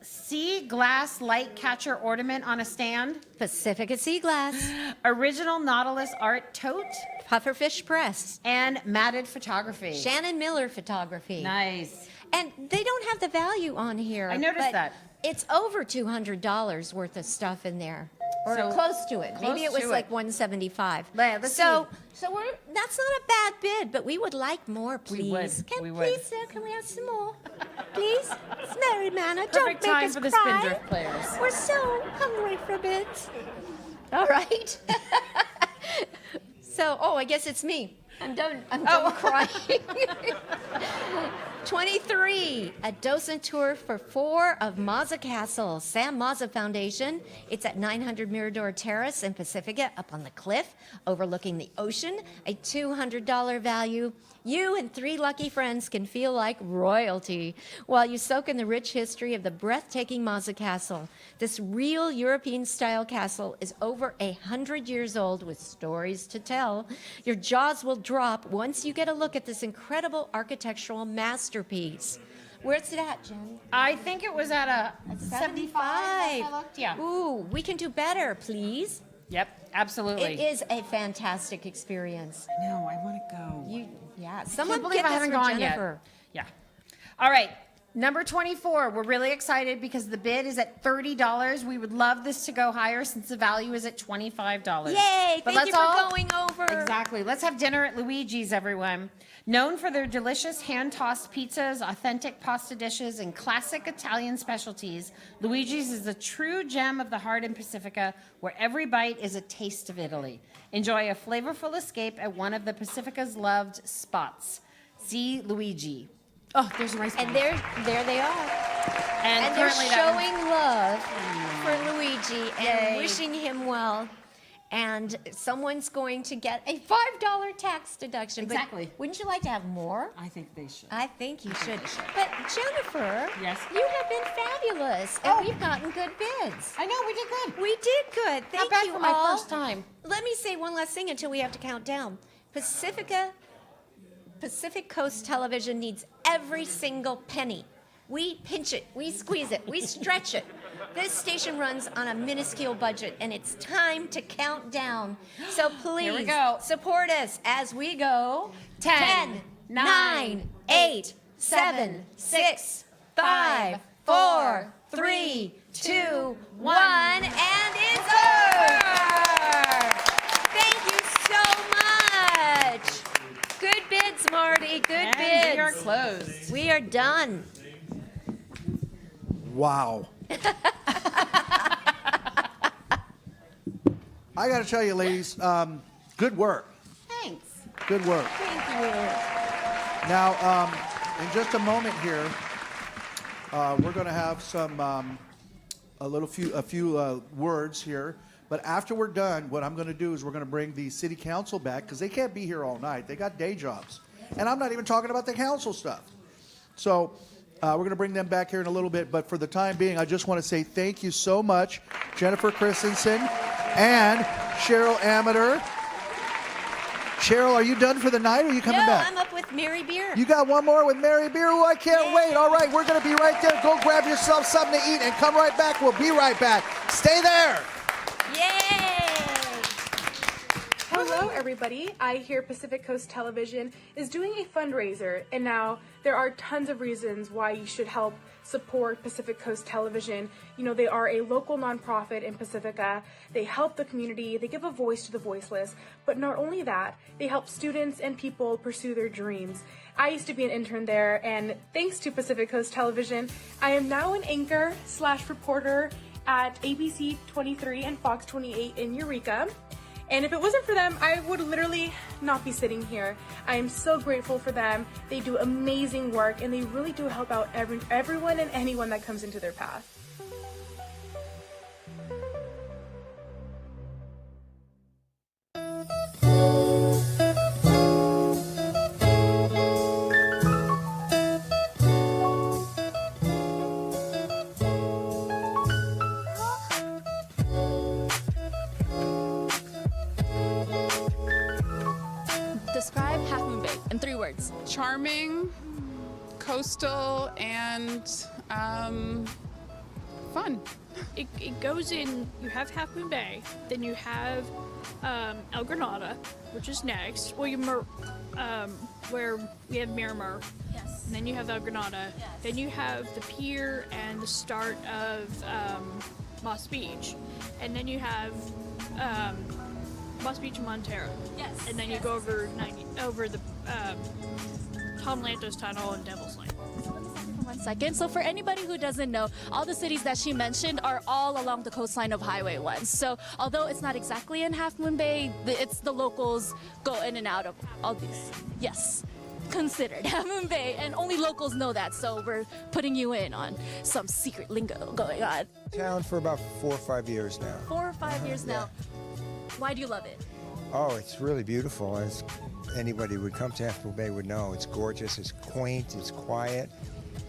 Sea glass light catcher ornament on a stand. Pacifica Sea Glass. Original Nautilus art tote. Pufferfish Press. And matted photography. Shannon Miller Photography. Nice. And they don't have the value on here. I noticed but that. It's over $200 worth of stuff in there. Or So- close to it. close Maybe it was to like it. $175. Let's so see. so that's not a bad bid, but we would like more, We please. would. We would. Please, sir, can we have some more? Please? It's Mary Manor. Perfect Don't make time us for the cry. Spindrift players. We're so hungry for bids. All right. So, I guess it's me. I'm done crying. 23, a docent tour for 4 of Mazza Castle, Sam Mazza Foundation. It's at 900 Mirador Terrace in Pacifica, up on the cliff, overlooking the ocean, a $200 value. You and 3 lucky friends can feel like royalty while you soak in the rich history of the breathtaking Mazza Castle. This real European-style castle is over 100 years old with stories to tell. Your jaws will drop once you get a look at this incredible architectural masterpiece. Where's it at, Jen? I think it was at a 75. I looked, yeah. Ooh, we can do better, please. Yep, absolutely. It is a fantastic experience. No, I want to go. Someone Can't believe get I this haven't for gone Jennifer. yet. Yeah. All right. Number 24. We're really excited because the bid is at $30. We would love this to go higher since the value is at $25. Yay! But Thank you let's for going over. Exactly. Let's have dinner at Luigi's, everyone. Known for their delicious hand-tossed pizzas, authentic pasta dishes, and classic Italian specialties, Luigi's is a true gem of the heart in Pacifica, where every bite is a taste of Italy. Enjoy a flavorful escape at one of the Pacifica's loved spots. See Luigi. Oh, there's a nice And there they are. And they're currently showing love for Luigi and Yay. wishing him well. And someone's going to get a $5 tax deduction. Exactly. But wouldn't you like to have more? I think they should. I think you should. But Jennifer, Yes? you have been fabulous, and we've gotten good bids. I know, we did good. We did good. Thank Not bad you for my all. first time. Let me say one last thing until we have to count down. Pacific Coast Television needs every single penny. We pinch it, we squeeze it, we stretch it. This station runs on a minuscule budget, and it's time to count down. So please Here we go. support us as we go. 10, 9, 8, 7, 6, 5, 4, 3, 2, 1, and it's over! Thank you so much. Good bids, Marty. Good And bids. we are closed. We are done. Wow. I got to tell you, ladies, good work. Thanks. Good work. Thank you. Now, in just a moment here, we're going to have some a few words here. But after we're done, what I'm going to do is we're going to bring the city council back because they can't be here all night. They got day jobs, and I'm not even talking about the council stuff. So we're going to bring them back here in a little bit. But for the time being, I just want to say thank you so much, Jennifer Christensen and Cheryl Amater. Cheryl, are you done for the night, or are you coming No, back? I'm up with Mary Beer. You got one more with Mary Beer? Ooh, I can't wait. All right, we're going to be right there. Go grab yourself something to eat and come right back. We'll be right back. Stay there. Yay! Hello, everybody. I hear Pacific Coast Television is doing a fundraiser, and now there are tons of reasons why you should help support Pacific Coast Television. You know, they are a local nonprofit in Pacifica. They help the community. They give a voice to the voiceless. But not only that, they help students and people pursue their dreams. I used to be an intern there, and thanks to Pacific Coast Television, I am now an anchor/reporter at ABC 23 and Fox 28 in Eureka. And if it wasn't for them, I would literally not be sitting here. I am so grateful for them. They do amazing work, and they really do help out everyone and anyone that comes into their path. Describe Half Moon Bay in 3 words. Charming, coastal, and fun. It goes in, you have Half Moon Bay, then you have El Granada, which is next. Well, where we have Miramar. Yes. And then you have El Granada. Yes. Then you have the pier and the start of Moss Beach. And then you have Moss Beach and Montero. Yes. And then you go over the Tom Lantos Tunnel and Devil's Lake. 1 second. So for anybody who doesn't know, all the cities that she mentioned are all along the coastline of Highway 1. So although it's not exactly in Half Moon Bay, it's the locals go in and out of all these. Yes, considered Half Moon Bay, and only locals know that. So we're putting you in on some secret lingo going on. Town for about 4 or 5 years now. 4 or 5 years now. Why do you love it? Oh, it's really beautiful. As anybody who would come to Half Moon Bay would know, it's gorgeous, it's quaint, it's quiet.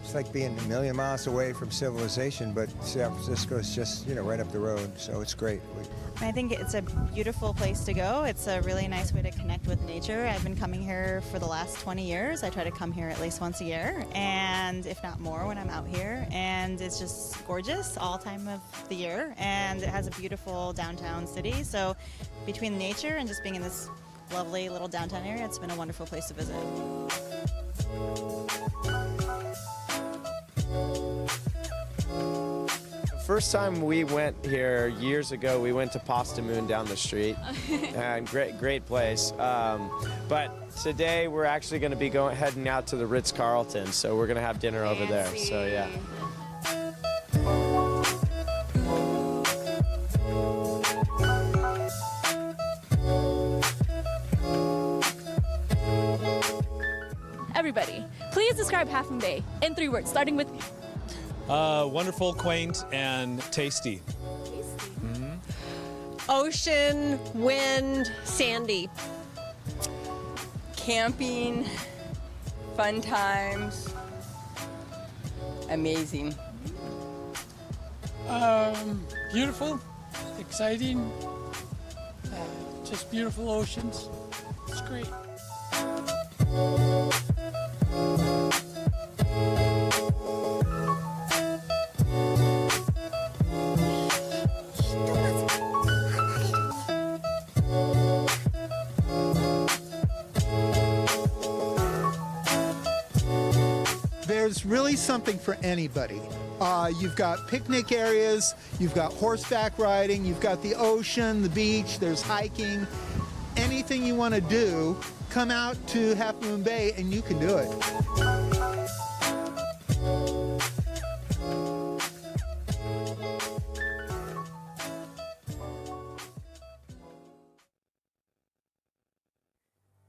It's like being a million miles away from civilization, but San Francisco is just, right up the road, so it's great. I think it's a beautiful place to go. It's a really nice way to connect with nature. I've been coming here for the last 20 years. I try to come here at least once a year, and if not more when I'm out here. And it's just gorgeous all time of the year, and it has a beautiful downtown city. So between nature and just being in this lovely little downtown area, it's been a wonderful place to visit. First time we went here years ago, we went to Pasta Moon down the street, and great place. But today we're actually going to be heading out to the Ritz-Carlton, so we're going to have dinner over there. So yeah. Everybody, please describe Half Moon Bay in 3 words, starting with you. Wonderful, quaint, and tasty. Ocean, wind, sandy. Camping, fun times, amazing. Beautiful, exciting, just beautiful oceans. It's great. There's really something for anybody. You've got picnic areas, you've got horseback riding, you've got the ocean, the beach, there's hiking. Anything you want to do, come out to Half Moon Bay and you can do it.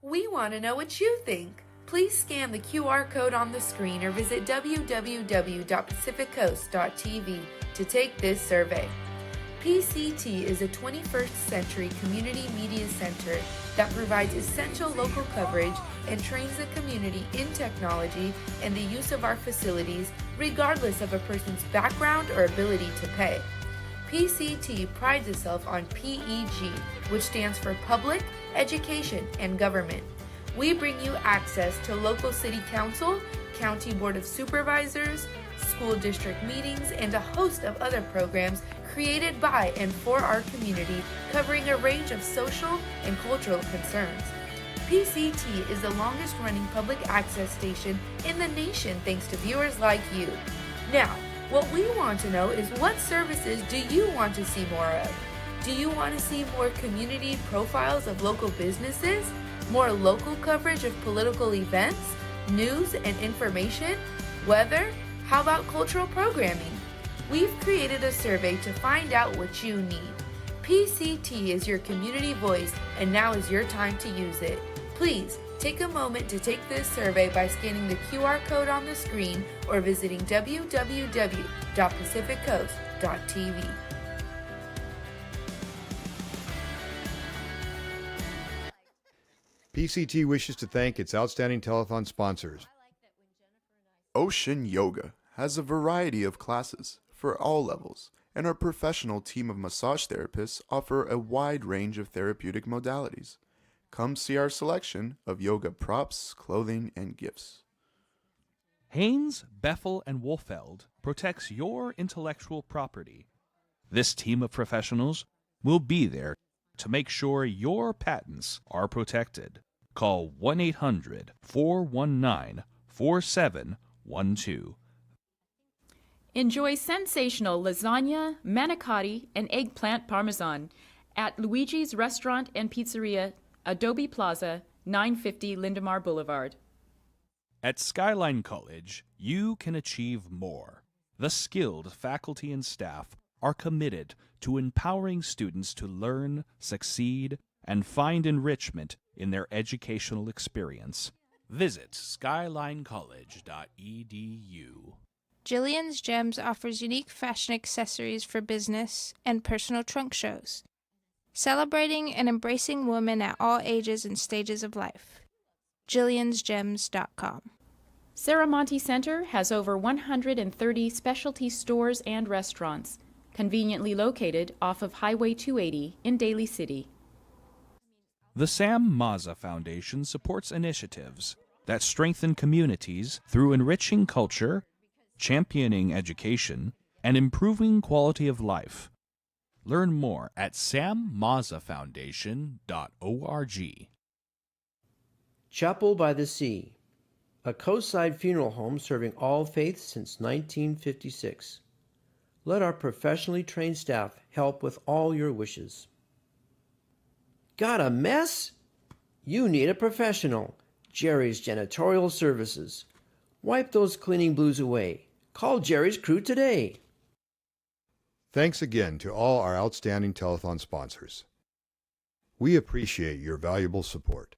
We want to know what you think. Please scan the QR code on the screen or visit www.pacificcoast.tv to take this survey. PCT is a 21st century community media center that provides essential local coverage and trains the community in technology and the use of our facilities regardless of a person's background or ability to pay. PCT prides itself on PEG, which stands for Public, Education, and Government. We bring you access to local city council, county board of supervisors, school district meetings, and a host of other programs created by and for our community, covering a range of social and cultural concerns. PCT is the longest running public access station in the nation thanks to viewers like you. Now, what we want to know is what services do you want to see more of? Do you want to see more community profiles of local businesses? More local coverage of political events, news and information, weather? How about cultural programming? We've created a survey to find out what you need. PCT is your community voice, and now is your time to use it. Please take a moment to take this survey by scanning the QR code on the screen or visiting www.pacificcoast.tv. PCT wishes to thank its outstanding telethon sponsors. Ocean Yoga has a variety of classes for all levels, and our professional team of massage therapists offer a wide range of therapeutic modalities. Come see our selection of yoga props, clothing, and gifts. Haynes, Beffel, and Wolfeld protects your intellectual property. This team of professionals will be there to make sure your patents are protected. Call 1-800-419-4712. Enjoy sensational lasagna, manicotti, and eggplant parmesan at Luigi's Restaurant and Pizzeria, Adobe Plaza, 950 Lindemar Boulevard. At Skyline College, you can achieve more. The skilled faculty and staff are committed to empowering students to learn, succeed, and find enrichment in their educational experience. Visit skylinecollege.edu. Jillian's Gems offers unique fashion accessories for business and personal trunk shows, celebrating and embracing women at all ages and stages of life. Jillian'sGems.com. Saramonte Center has over 130 specialty stores and restaurants, conveniently located off of Highway 280 in Daly City. The Sam Mazza Foundation supports initiatives that strengthen communities through enriching culture, championing education, and improving quality of life. Learn more at sammazzafoundation.org. Chapel by the Sea, a coastside funeral home serving all faiths since 1956. Let our professionally trained staff help with all your wishes. Got a mess? You need a professional. Jerry's Janitorial Services. Wipe those cleaning blues away. Call Jerry's crew today. Thanks again to all our outstanding telethon sponsors. We appreciate your valuable support.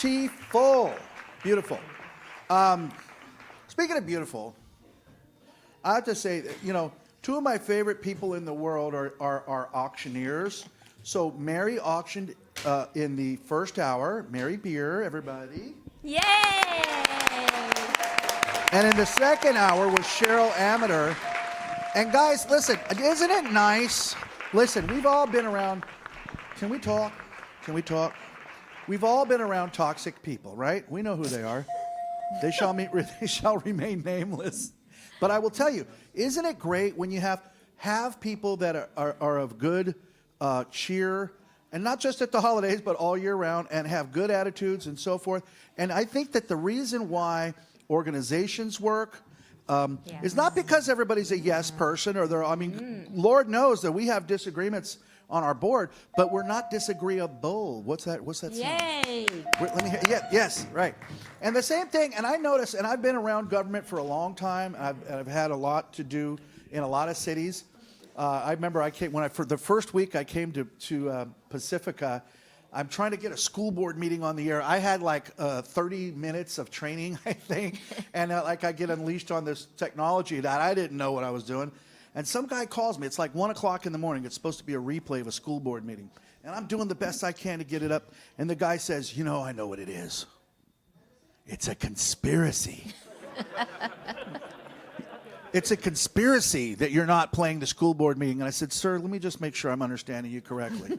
Beautiful. Beautiful. Speaking of beautiful, I have to say, two of my favorite people in the world are auctioneers. So Mary auctioned in the first hour. Mary Beer, everybody. Yay! And in the second hour was Cheryl Amater. And guys, listen, isn't it nice? Listen, we've all been around. Can we talk? Can we talk? We've all been around toxic people, right? We know who they are. They shall remain nameless. But I will tell you, isn't it great when you have people that are of good cheer, and not just at the holidays, but all year round, and have good attitudes and so forth. And I think that the reason why organizations work is not because everybody's a yes person, or Lord knows that we have disagreements on our board, but we're not disagreeable. What's that? Yay! Let me hear. Yeah, yes, right. And the same thing. And I notice, and I've been around government for a long time. I've had a lot to do in a lot of cities. I remember for the first week I came to Pacifica. I'm trying to get a school board meeting on the air. I had 30 minutes of training, I think, and I get unleashed on this technology that I didn't know what I was doing. And some guy calls me. It's like 1 o'clock in the morning. It's supposed to be a replay of a school board meeting. And I'm doing the best I can to get it up. And the guy says, I know what it is. It's a conspiracy. It's a conspiracy that you're not playing the school board meeting. And I said, sir, let me just make sure I'm understanding you correctly.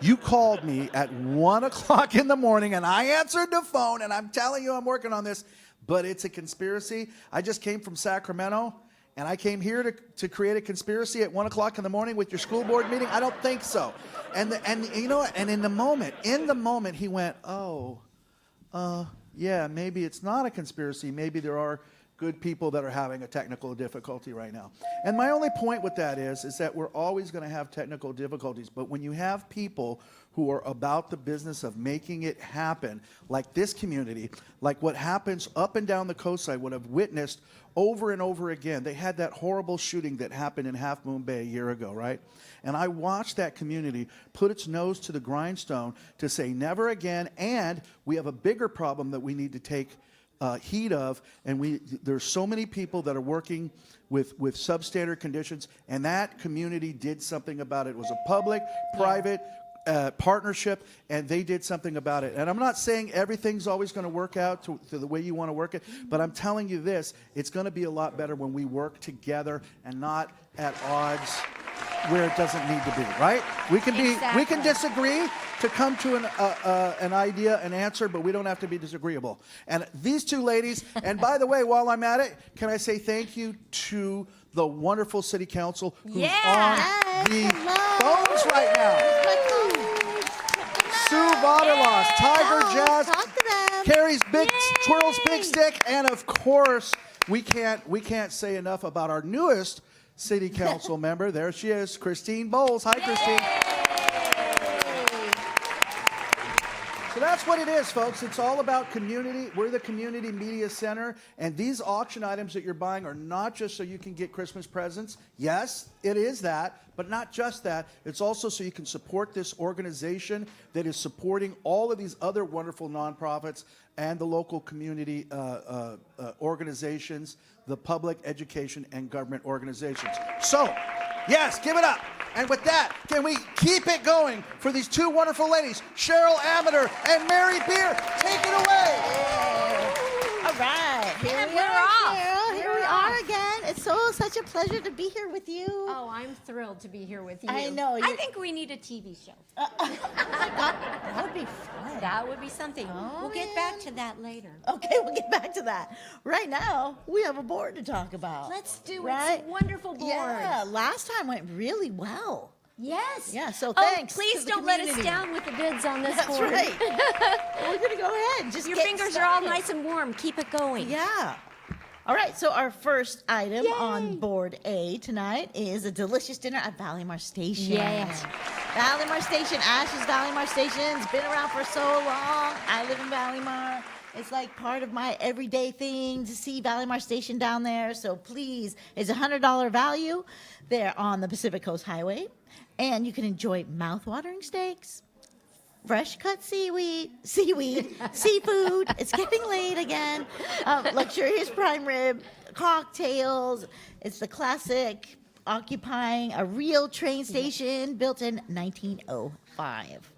You called me at 1 o'clock in the morning, and I answered the phone, and I'm telling you I'm working on this, but it's a conspiracy. I just came from Sacramento. and I came here to create a conspiracy at 1 o'clock in the morning with your school board meeting? I don't think so. And you know what? And in the moment, he went, oh, yeah, maybe it's not a conspiracy. Maybe there are good people that are having a technical difficulty right now. And my only point with that is that we're always going to have technical difficulties. But when you have people who are about the business of making it happen, like this community, like what happens up and down the coastside, what I've witnessed over and over again. They had that horrible shooting that happened in Half Moon Bay a year ago, right? And I watched that community put its nose to the grindstone to say never again, and we have a bigger problem that we need to take heed of, and there's so many people that are working with substandard conditions, and that community did something about it. It was a public-private partnership, and they did something about it. And I'm not saying everything's always going to work out to the way you want to work it, but I'm telling you this, it's going to be a lot better when we work together and not at odds where it doesn't need to be, right? We can disagree to come to an idea, an answer, but we don't have to be disagreeable. And these two ladies, and by the way, while I'm at it, can I say thank you to the wonderful city council who's on the phones right now. Sue Vaterlos, Tiger Jazz, Carrie's Twirls Big Stick, and of course, we can't say enough about our newest city council member. There she is, Christine Bowles. Hi, Christine. So that's what it is, folks. It's all about community. We're the community media center, and these auction items that you're buying are not just so you can get Christmas presents. Yes, it is that, but not just that. It's also so you can support this organization that is supporting all of these other wonderful nonprofits and the local community organizations, the public, education, and government organizations. So, yes, give it up. And with that, can we keep it going for these two wonderful ladies, Cheryl Amater and Mary Beer? Take it away. All right. Here we are, Cheryl. Here we are again. It's such a pleasure to be here with you. Oh, I'm thrilled to be here with you. I know. I think we need a TV show. That would be fun. That would be something. We'll get back to that later. Okay, we'll get back to that. Right now, we have a board to talk about. Let's do right? it. It's a wonderful board. Yeah, last time went really well. Yes. Yeah, so thanks. Please don't let us down with the bids on this board. That's right. We're going to go ahead. Your fingers are all nice and warm. Keep it going. Yeah. All right, so our first item on board A tonight is a delicious dinner at Valleymar Station. Yes. Valleymar Station, Ash's Valleymar Station. It's been around for so long. I live in Valleymar. It's like part of my everyday thing to see Valleymar Station down there. So please, it's a $100 value. They're on the Pacific Coast Highway. And you can enjoy mouth-watering steaks, fresh cut seaweed, seafood. It's getting late again. Luxurious prime rib, cocktails. It's the classic, occupying a real train station built in 1905.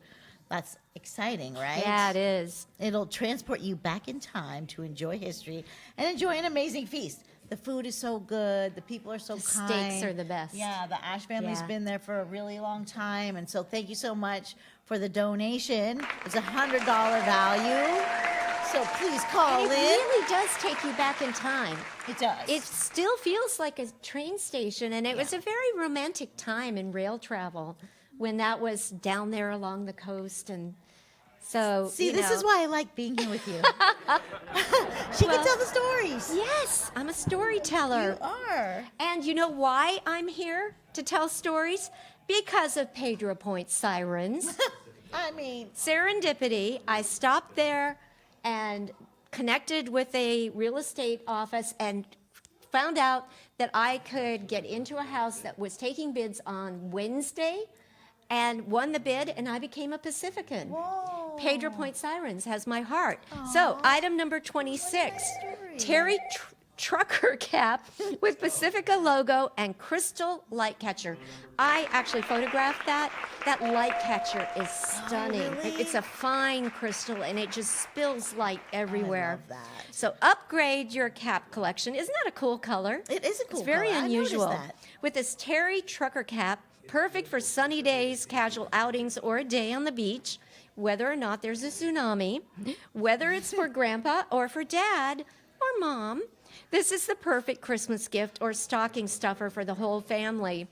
That's exciting, right? Yeah, it is. It'll transport you back in time to enjoy history and enjoy an amazing feast. The food is so good. The people are so kind. Steaks are the best. Yeah, the Ash family's been there for a really long time. And so thank you so much for the donation. It's a $100 value. So please call in. It really does take you back in time. It does. It still feels like a train station, and it was a very romantic time in rail travel when that was down there along the coast. And so, see, this is why I like being here with you. She can tell the stories. Yes, I'm a storyteller. You are. And you know why I'm here to tell stories? Because of Pedro Point Sirens. I mean, serendipity. I stopped there and connected with a real estate office and found out that I could get into a house that was taking bids on Wednesday and won the bid, and I became a Pacifican. Whoa. Pedro Point Sirens has my heart. So, item number 26, Terry trucker cap with Pacifica logo and crystal light catcher. I actually photographed that. That light catcher is stunning. Oh, really? It's a fine crystal, and it just spills light everywhere. I love that. So upgrade your cap collection. Isn't that a cool color? It is a cool It's very color. I noticed unusual. that. With this Terry trucker cap, perfect for sunny days, casual outings, or a day on the beach, whether or not there's a tsunami, whether it's for grandpa or for dad or mom. This is the perfect Christmas gift or stocking stuffer for the whole family.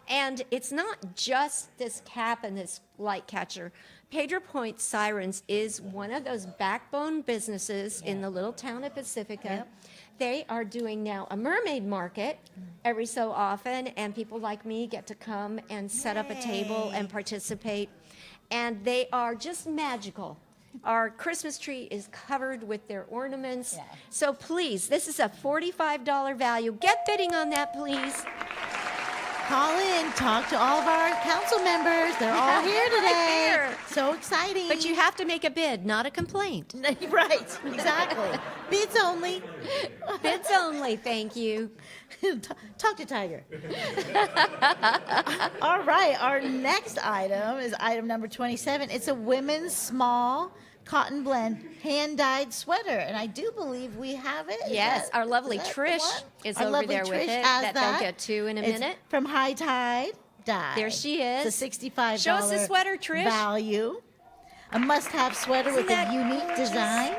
And it's not just this cap and this light catcher. Pedro Point Sirens is one of those backbone businesses in the little town of Pacifica. They are doing now a mermaid market every so often, and people like me get to come and set up a table and participate. And they are just magical. Our Christmas tree is covered with their ornaments. So please, this is a $45 value. Get bidding on that, please. Call in, talk to all of our council members. They're all here today. So exciting. But you have to make a bid, not a complaint. Right, exactly. Bids only. Bids only, thank you. Talk to Tiger. All right, our next item is item number 27. It's a women's small cotton blend hand-dyed sweater, and I do believe we have it. Yes, our lovely Trish is over there with it that they'll get to in a minute. From High Tide Dye. There she is. It's a $65 Show us the sweater, Trish. value. A must-have sweater with a unique design.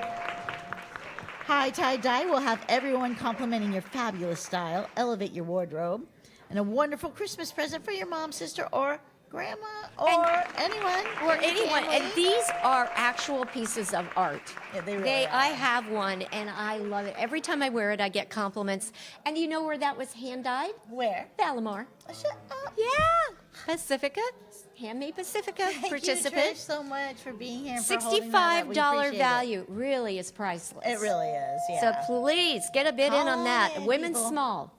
High Tide Dye will have everyone complimenting your fabulous style, elevate your wardrobe, and a wonderful Christmas present for your mom, sister, or grandma, or anyone. Or anyone. And these are actual pieces of art. Yeah, they really are. I have one, and I love it. Every time I wear it, I get compliments. And you know where that was hand-dyed? Where? Valimar. Shut up. Yeah. Pacifica. Handmade Pacifica participant. Thank you, Trish, so much for being here. And for holding that up. We $65 appreciate value really is priceless. It really is, yeah. So please get a bid in on that. Call in, Women's people. small.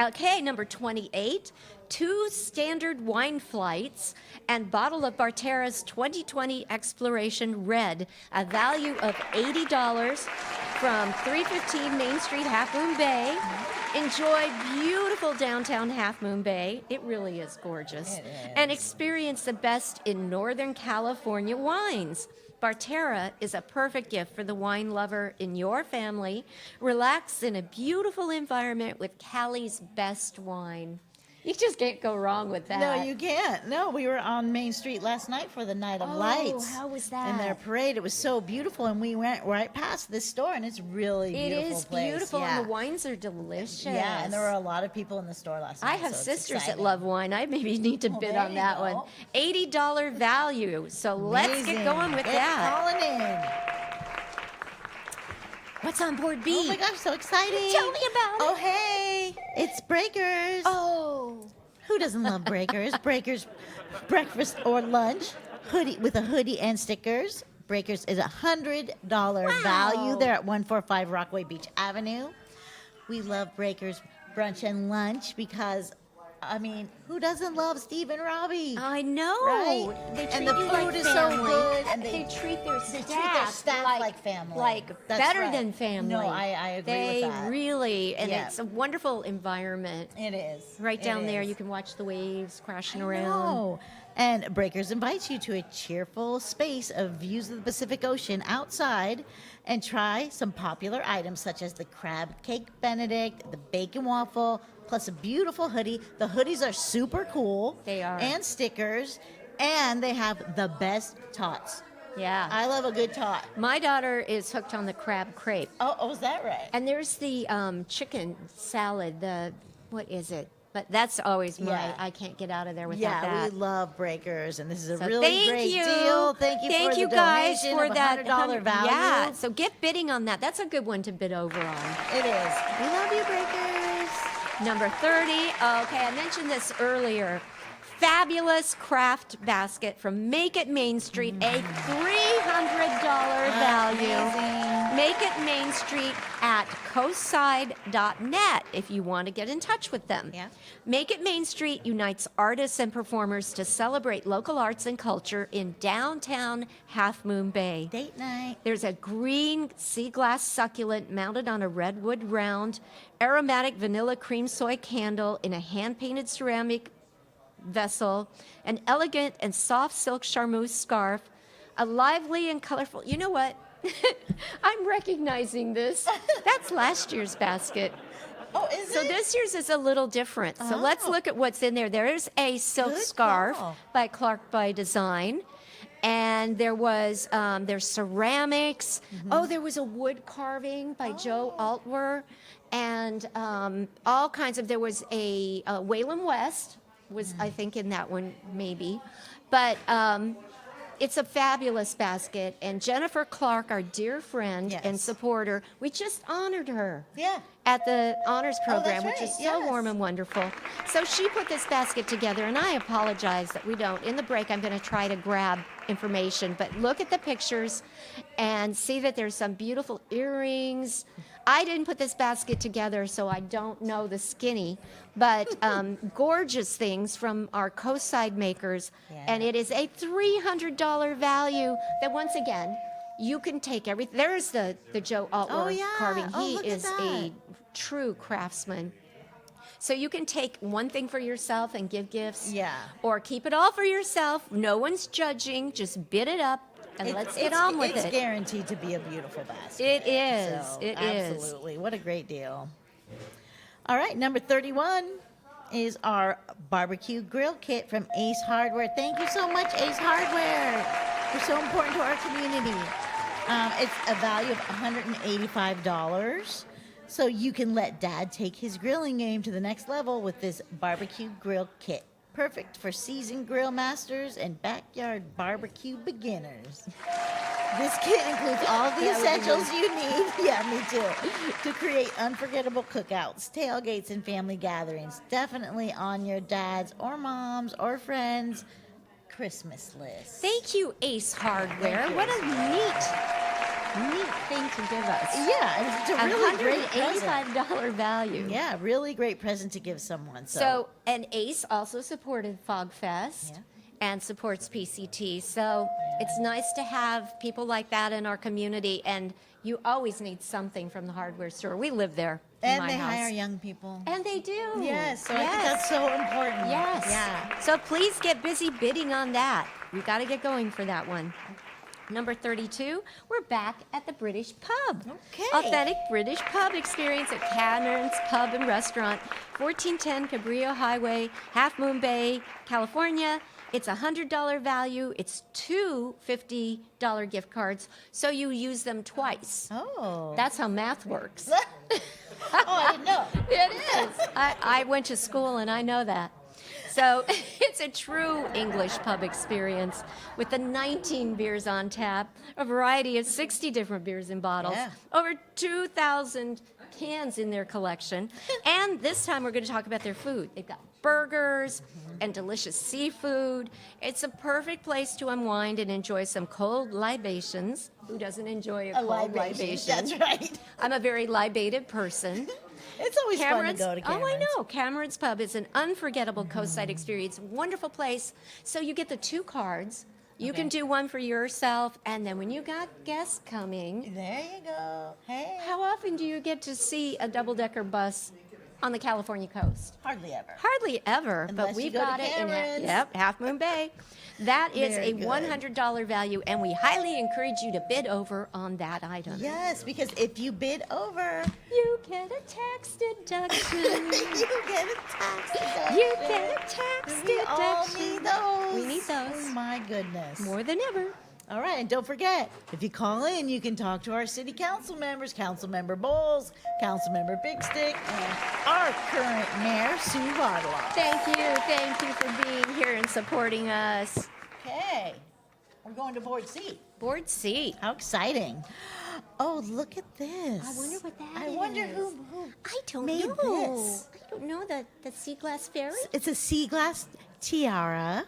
Okay, number 28, 2 standard wine flights and bottle of Bartera's 2020 Exploration Red, a value of $80 from 315 Main Street, Half Moon Bay. Enjoy beautiful downtown Half Moon Bay. It really is gorgeous. It is. And experience the best in Northern California wines. Bartera is a perfect gift for the wine lover in your family. Relax in a beautiful environment with Cali's best wine. You just can't go wrong with that. No, you can't. No, we were on Main Street last night for the Night of Lights. How was that? And their parade, it was so beautiful, and we went right past this store, and it's really beautiful. It is place. beautiful, Yeah. and the wines are delicious. Yeah, and there were a lot of people in the store last night. I have so it's sisters that exciting. love wine. I maybe need to bid there on you that go. one. $80 value. So let's Amazing. get going with Get that. calling in. What's on board B? Oh my gosh, so exciting. Tell me about it. Oh, hey, it's Breakers. Oh. Who doesn't love Breakers? Breakers breakfast or lunch, hoodie with a hoodie and stickers. Breakers is $100 value. They're at 145 Rockaway Beach Avenue. We love Breakers brunch and lunch because, I mean, who doesn't love Steve and Robbie? I know. Right? They treat And the you food like is so family. good, and they treat their they staff, treat their staff like family. Like That's better right. than family. No, I agree they with that. really, and Yeah. it's a wonderful environment. It is. Right It down there, is. you can watch the waves crashing around. No. And Breakers invites you to a cheerful space of views of the Pacific Ocean outside and try some popular items such as the crab cake Benedict, the bacon waffle, plus a beautiful hoodie. The hoodies are super cool. They are. And stickers. And they have the best tots. Yeah. I love a good tot. My daughter is hooked on the crab crepe. Oh, is that right? And there's the chicken salad, what is it? But that's always Yeah. I can't get out of there without Yeah, that. we love Breakers, and this is a So really thank great you. deal. Thank you for you the guys donation for of that $100 value. Yeah, so get bidding on that. That's a good one to bid over on. It is. We love you, Breakers. Number 30. Okay, I mentioned this earlier. Fabulous craft basket from Make It Main Street, a $300 value. Make It Main Street at coastside.net if you want to get in touch with them. Yeah. Make It Main Street unites artists and performers to celebrate local arts and culture in downtown Half Moon Bay. Date night. There's a green sea glass succulent mounted on a redwood round, aromatic vanilla cream soy candle in a hand-painted ceramic vessel, an elegant and soft silk charmeuse scarf, a lively and colorful... You know what? I'm recognizing this. That's last year's basket. Oh, is So it? this year's is a little different. So let's Oh. look at what's in there. There's a silk Good scarf call. by Clark by Design. And there was there's ceramics. Oh, there was a wood carving by Joe Altwer, and all kinds of. There was a Waylon West was I think in that one maybe, but it's a fabulous basket. And Jennifer Clark, our dear friend and supporter, we just honored her. Yeah. At the honors program, that's which is right, so warm and wonderful. So she put this basket together, and I apologize that we don't. In the break, I'm going to try to grab information, but look at the pictures and see that there's some beautiful earrings. I didn't put this basket together, so I don't know the skinny, but gorgeous things from our Coastside makers, and it is a $300 value that, once again, you can take everything. There's the Joe Altwer carving. He is a true craftsman. So you can take one thing for yourself and give gifts. Yeah. Or keep it all for yourself. No one's judging. Just bid it up and let's get on with it. It's guaranteed to be a beautiful basket. It is. So, It is. absolutely. What a great deal. All right, number 31 is our barbecue grill kit from Ace Hardware. Thank you so much, Ace Hardware. You're so important to our community. It's a value of $185. So you can let Dad take his grilling game to the next level with this barbecue grill kit. Perfect for seasoned grill masters and backyard barbecue beginners. This kit includes all the essentials you need, yeah, me too, to create unforgettable cookouts, tailgates, and family gatherings. Definitely on your dad's or mom's or friends' Christmas list. Thank you, Ace Hardware. Thank you, What Ace a neat thing to give us. Yeah, and it's a really great $185 value. Yeah, really great present to give someone. So, and Ace also supported Fog Fest and supports PCT. So it's nice to have people like that in our community. And you always need something from the hardware store. We live there. In And my they house. hire young people. And they do. Yes, so I think that's so important. Yes. Yeah. So please get busy bidding on that. We got to get going for that one. Number 32, we're back at the British Pub. Okay. Authentic British Pub experience at Cameron's Pub and Restaurant, 1410 Cabrillo Highway, Half Moon Bay, California. It's a $100 value. It's two $50 gift cards, so you use them twice. Oh. That's how math works. Oh, I didn't know. It is. I went to school and I know that. So it's a true English pub experience with the 19 beers on tap, a variety of 60 different beers in bottles, over 2,000 cans in their collection. And this time we're going to talk about their food. They've got burgers and delicious seafood. It's a perfect place to unwind and enjoy some cold libations. Who doesn't enjoy a cold libation? That's right. I'm a very libated person. It's always fun to go to Cameron's. Oh, I know. Cameron's Pub is an unforgettable coastside experience. Wonderful place. So you get the two cards. You can do one for yourself, and then when you got guests coming, there you go. Hey. How often do you get to see a double-decker bus on the California coast? Hardly ever. Hardly ever, Unless but you we've go to got it in Cameron's. Half Moon Bay. That is Very a good. $100 value, and we highly encourage you to bid over on that item. Yes, because if you bid over, you get a tax deduction. you get a tax deduction. You get a tax We all deduction. need those. We need those. Oh, my goodness. More than ever. All right, and don't forget, if you call in, you can talk to our city council members, Councilmember Bowles, Councilmember Big Stick, and our current mayor, Sue Vardalon. Thank you for being here and supporting us. Okay, we're going to Board C. Board C. How exciting. Oh, look at this. I wonder what that I wonder who I don't made know. this. I don't know the sea glass fairy. It's a sea glass tiara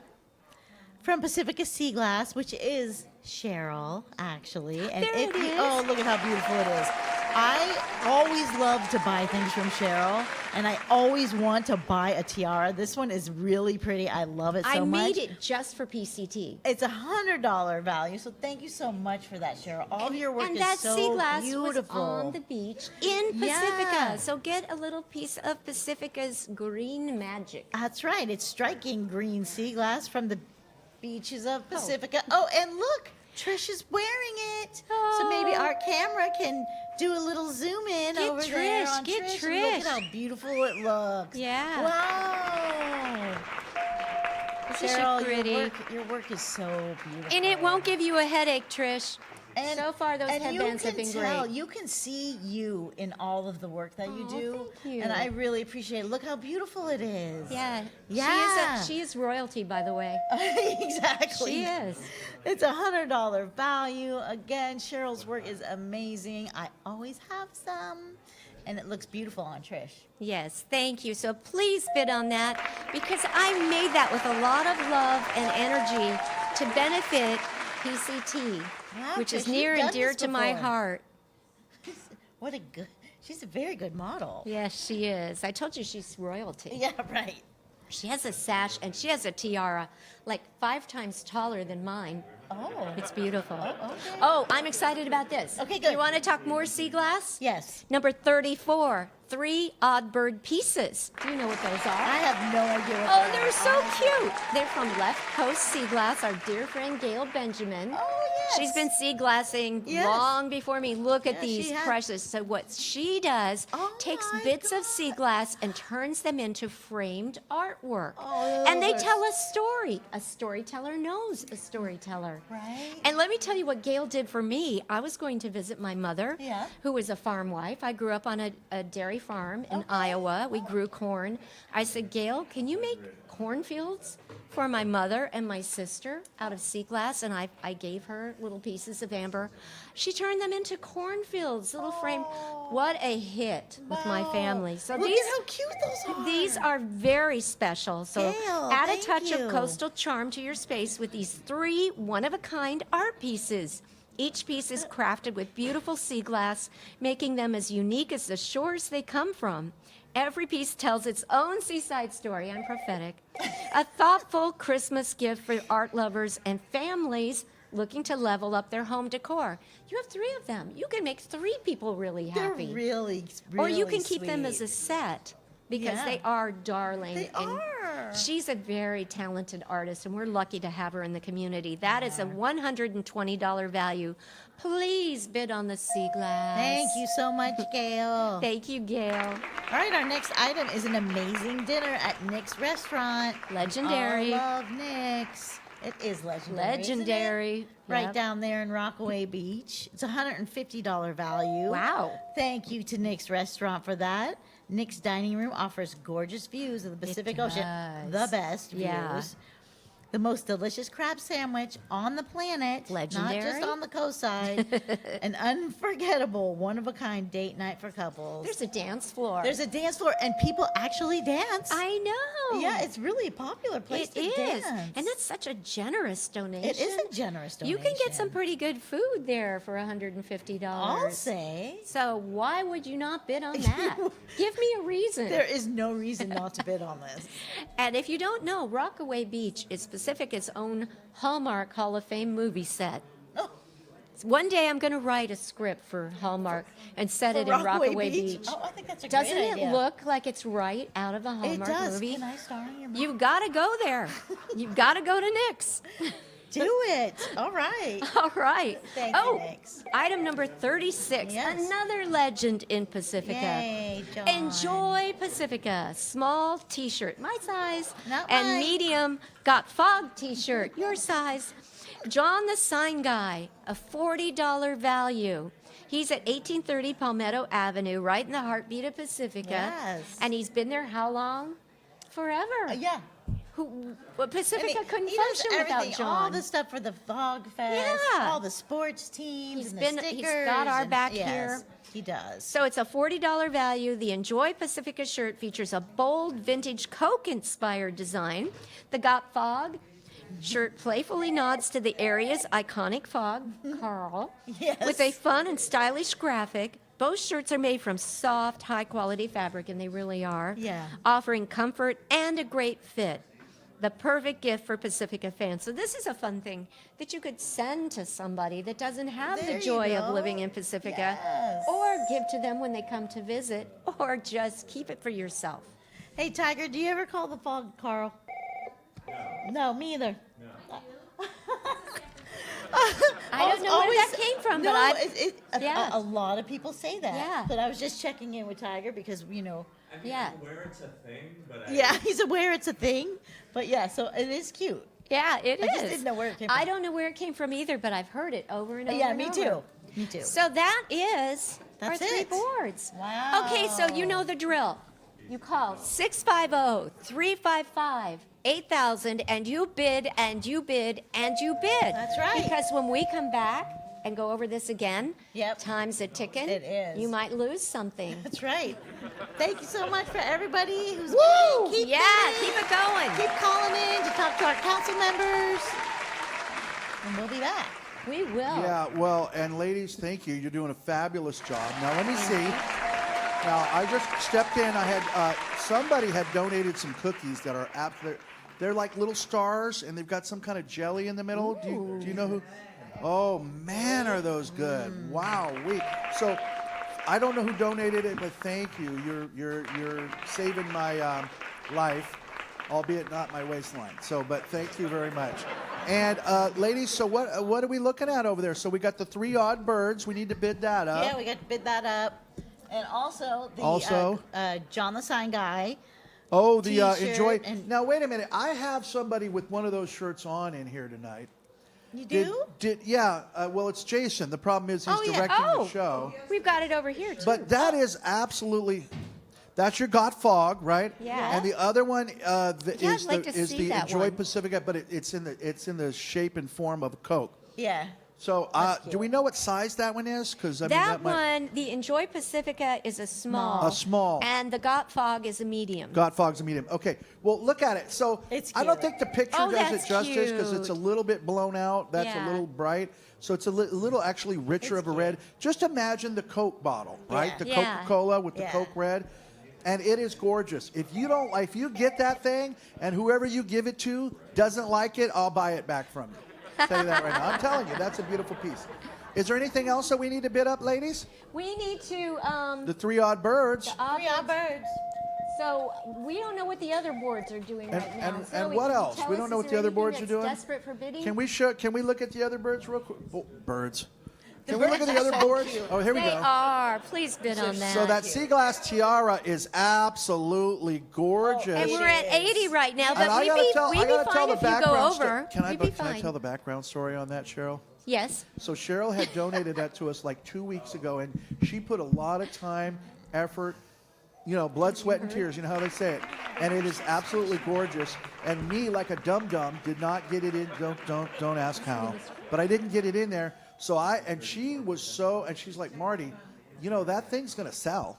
from Pacifica Sea Glass, which is Cheryl, actually. And There it is. Oh, look at how beautiful it is. I always love to buy things from Cheryl, and I always want to buy a tiara. This one is really pretty. I love it so much. I made it just for PCT. It's a $100 value, so thank you so much for that, Cheryl. All of your work And is that so sea glass beautiful. was on the beach in Pacifica. Yeah. So get a little piece of Pacifica's green magic. That's right. It's striking green sea glass from the beaches of Pacifica. Oh, and look, Trish is wearing it. So maybe our camera can do a little zoom in Get over there Trish, on get Trish. And Trish. look at how beautiful it looks. Yeah. Wow. Such a Cheryl, pretty. your work is so beautiful. And it won't give you a headache, Trish. And so far, those and headbands have you been can tell, great. You can see you in all of the work that you do. Thank you. And I really appreciate it. Look how beautiful it is. Yeah. Yeah. She is royalty, by the way. Exactly. She is. It's $100 value. Again, Cheryl's work is amazing. I always have some. And it looks beautiful on Trish. Yes, thank you. So please bid on that because I made that with a lot of love and energy to benefit PCT, Wow, which is Trish, near you've and done dear this to my before. heart. What a good, she's a very good model. Yes, she is. I told you she's royalty. Yeah, right. She has a sash and she has a tiara like 5 times taller than mine. Oh. It's beautiful. Oh, okay. Oh, I'm excited about this. Okay, good. You want to talk more sea glass? Yes. Number 34, 3 odd bird pieces. Do you know what those are? I have no idea what Oh, they they're are. so cute. They're from Left Coast Sea Glass, our dear friend Gail Benjamin. Oh, yes. She's been sea glassing Yes. long before me. Look at Yes, these she has. precious. So what she does, Oh, takes my bits of sea glass and turns them into framed artwork. Oh, and they those are- tell a story. A storyteller knows a storyteller. Right. And let me tell you what Gail did for me. I was going to visit my mother, Yeah. who was a farm wife. I grew up on a dairy farm in Iowa. We grew corn. I said, Gail, can you make cornfields for my mother and my sister out of sea glass? And I gave her little pieces of amber. She turned them into cornfields, little frame. What a hit with my family. So Look these, at how cute those are. these are very special. So Gail, add a thank touch you. of coastal charm to your space with these 3 one-of-a-kind art pieces. Each piece is crafted with beautiful sea glass, making them as unique as the shores they come from. Every piece tells its own seaside story. I'm prophetic. A thoughtful Christmas gift for art lovers and families looking to level up their home decor. You have 3 of them. You can make 3 people really happy. They're really, Or you really can keep them as a sweet. set because Yeah. they are darling. They and are. She's a very talented artist, and we're lucky to have her in the community. That is a $120 value. Please bid on the sea glass. Thank you so much, Gail. Thank you, Gail. All right, our next item is an amazing dinner at Nick's Restaurant. Legendary. I love Nick's. It is legendary. Legendary. isn't it? Right Yep. down there in Rockaway Beach. It's a $150 value. Wow. Thank you to Nick's Restaurant for that. Nick's Dining Room offers gorgeous views of the Pacific Ocean. does. The best Yeah. views. The most delicious crab sandwich on the planet. Legendary. Not just on the coast side. An unforgettable, one-of-a-kind date night for couples. There's a dance floor. There's a dance floor, and people actually dance. I know. Yeah, it's really a popular place It to is. dance. And it's such a generous donation. It is a generous You donation. can get some pretty good food there for $150. I'll say. So why would you not bid on that? Give me a reason. There is no reason not to bid on this. And if you don't know, Rockaway Beach is Pacifica's own Hallmark Hall of Fame movie set. Oh. One day I'm going to write a script for Hallmark and set For it in Rockaway Beach. Oh, I think that's a Doesn't great it idea. look like it's right out of a It Hallmark does. movie? Can I star in You've got to go there. You've got to go to Nick's. Do it. All right. All right. Thank you, Oh, Nick's. item number 36. Yes. Another legend in Pacifica. Yay, John. Enjoy Pacifica. Small t-shirt, my size. Not and mine. medium got fog t-shirt, your size. John the Sign Guy, a $40 value. He's at 1830 Palmetto Avenue, right in the heartbeat of Pacifica. Yes. And he's been there how long? Forever. Yeah. Well, Pacifica I mean, couldn't he does function without everything, John. all the stuff for the Fog Fest, Yeah. all the sports teams, He's and been- the he's stickers. got our and- back yes, here. He does. So it's a $40 value. The Enjoy Pacifica shirt features a bold vintage Coke-inspired design. The Got Fog shirt playfully nods to the area's iconic fog, Carl, Yes. with a fun and stylish graphic. Both shirts are made from soft, high-quality fabric, and they really are, Yeah. offering comfort and a great fit. The perfect gift for Pacifica fans. So this is a fun thing that you could send to somebody that doesn't have There the you joy of go. living in Pacifica, Yes. or give to them when they come to visit, or just keep it for yourself. Hey, Tiger, do you ever call the fog Carl? No, me either. I don't know where that came from, no, but yeah. a lot of people say that. Yeah. But I was just checking in with Tiger because, yeah. Aware it's a thing, but yeah, he's aware it's a thing. But yeah, so it is cute. Yeah, it is. I just didn't know where it came from. I don't know where it came from either, but I've heard it over and over. Yeah, and me over. too. Me too. So that is our That's 3 it. boards. Wow. Okay, so you know the drill. You call 650-355-8000 and you bid and you bid and you bid. That's right. Because when we come back and go over this again, Yep. time's a ticking. It is. You might lose something. That's right. Thank you so much for everybody who's Woo! Keep Yeah, bidding. keep it going. Keep calling in to talk to our council members. And we'll be back. We will. Yeah, well, and ladies, thank you. You're doing a fabulous job. Now, let me see. Now, I just stepped in. I had somebody had donated some cookies that are they're like little stars, and they've got some kind of jelly in the middle. Do you know who? Oh man, are those good? Wow, so I don't know who donated it, but thank you. You're saving my life, albeit not my waistline. So, but thank you very much. And ladies, so what are we looking at over there? So we got the 3 odd birds. We need to bid that up. Yeah, we got to bid that up. And also the John the Sign Guy. Oh, the T-shirt enjoy. and- Now wait a minute. I have somebody with one of those shirts on in here tonight. You do? Well, it's Jason. The problem is he's directing the show. We've got it over here too. But that is absolutely. That's your Got Fog, right? Yeah. And the other one I'd like to is see the that Enjoy one. Pacifica, but it's in the shape and form of Coke. Yeah. So do we know what size that one is? Because that one, the Enjoy Pacifica is a small. A small. And the Got Fog is a medium. Got Fog's a medium. Okay. Well, look at it. So I don't think the picture Oh, does it that's justice because it's a cute. little bit blown out. That's Yeah. a little bright. So it's a little actually richer of a red. Just imagine the Coke bottle, right? The Yeah. Coca-Cola with the Yeah. Coke red. And it is gorgeous. If you get that thing and whoever you give it to doesn't like it, I'll buy it back from you. I'll tell you that right now. I'm telling you, that's a beautiful piece. Is there anything else that we need to bid up, ladies? We need to. The 3 odd birds. The odd birds. So we don't know what the other boards are doing right now. And Zoe, what can you else? tell We us, don't know is what there the other anything boards are that's doing. Desperate for bidding. Can we look at the other birds real quick? Birds. Can we look at the other boards? Oh, here we They go. are. Please bid on that. So that sea glass tiara is absolutely gorgeous. And we're at 80 right now, And but I we'd gotta be tell fine the if you go background over. Can I We'd be can I fine. tell the background story on that, Cheryl? Yes. So Cheryl had donated that to us like 2 weeks ago, and she put a lot of time, effort, blood, sweat, and tears. You know how they say it, and it is absolutely gorgeous. And me, like a dum-dum, did not get it in. Don't ask how, but I didn't get it in there. So she was and she's like, Marty, that thing's gonna sell.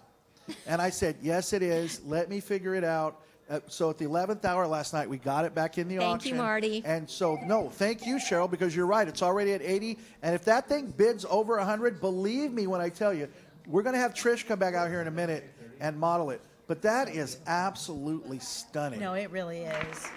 And I said, yes, it is. Let me figure it out. So at the 11th hour last night, we got it back in the auction. Thank you, Marty. And so, thank you, Cheryl, because you're right. It's already at 80. And if that thing bids over 100, believe me when I tell you, we're going to have Trish come back out here in a minute and model it. But that is absolutely stunning. No, it really is.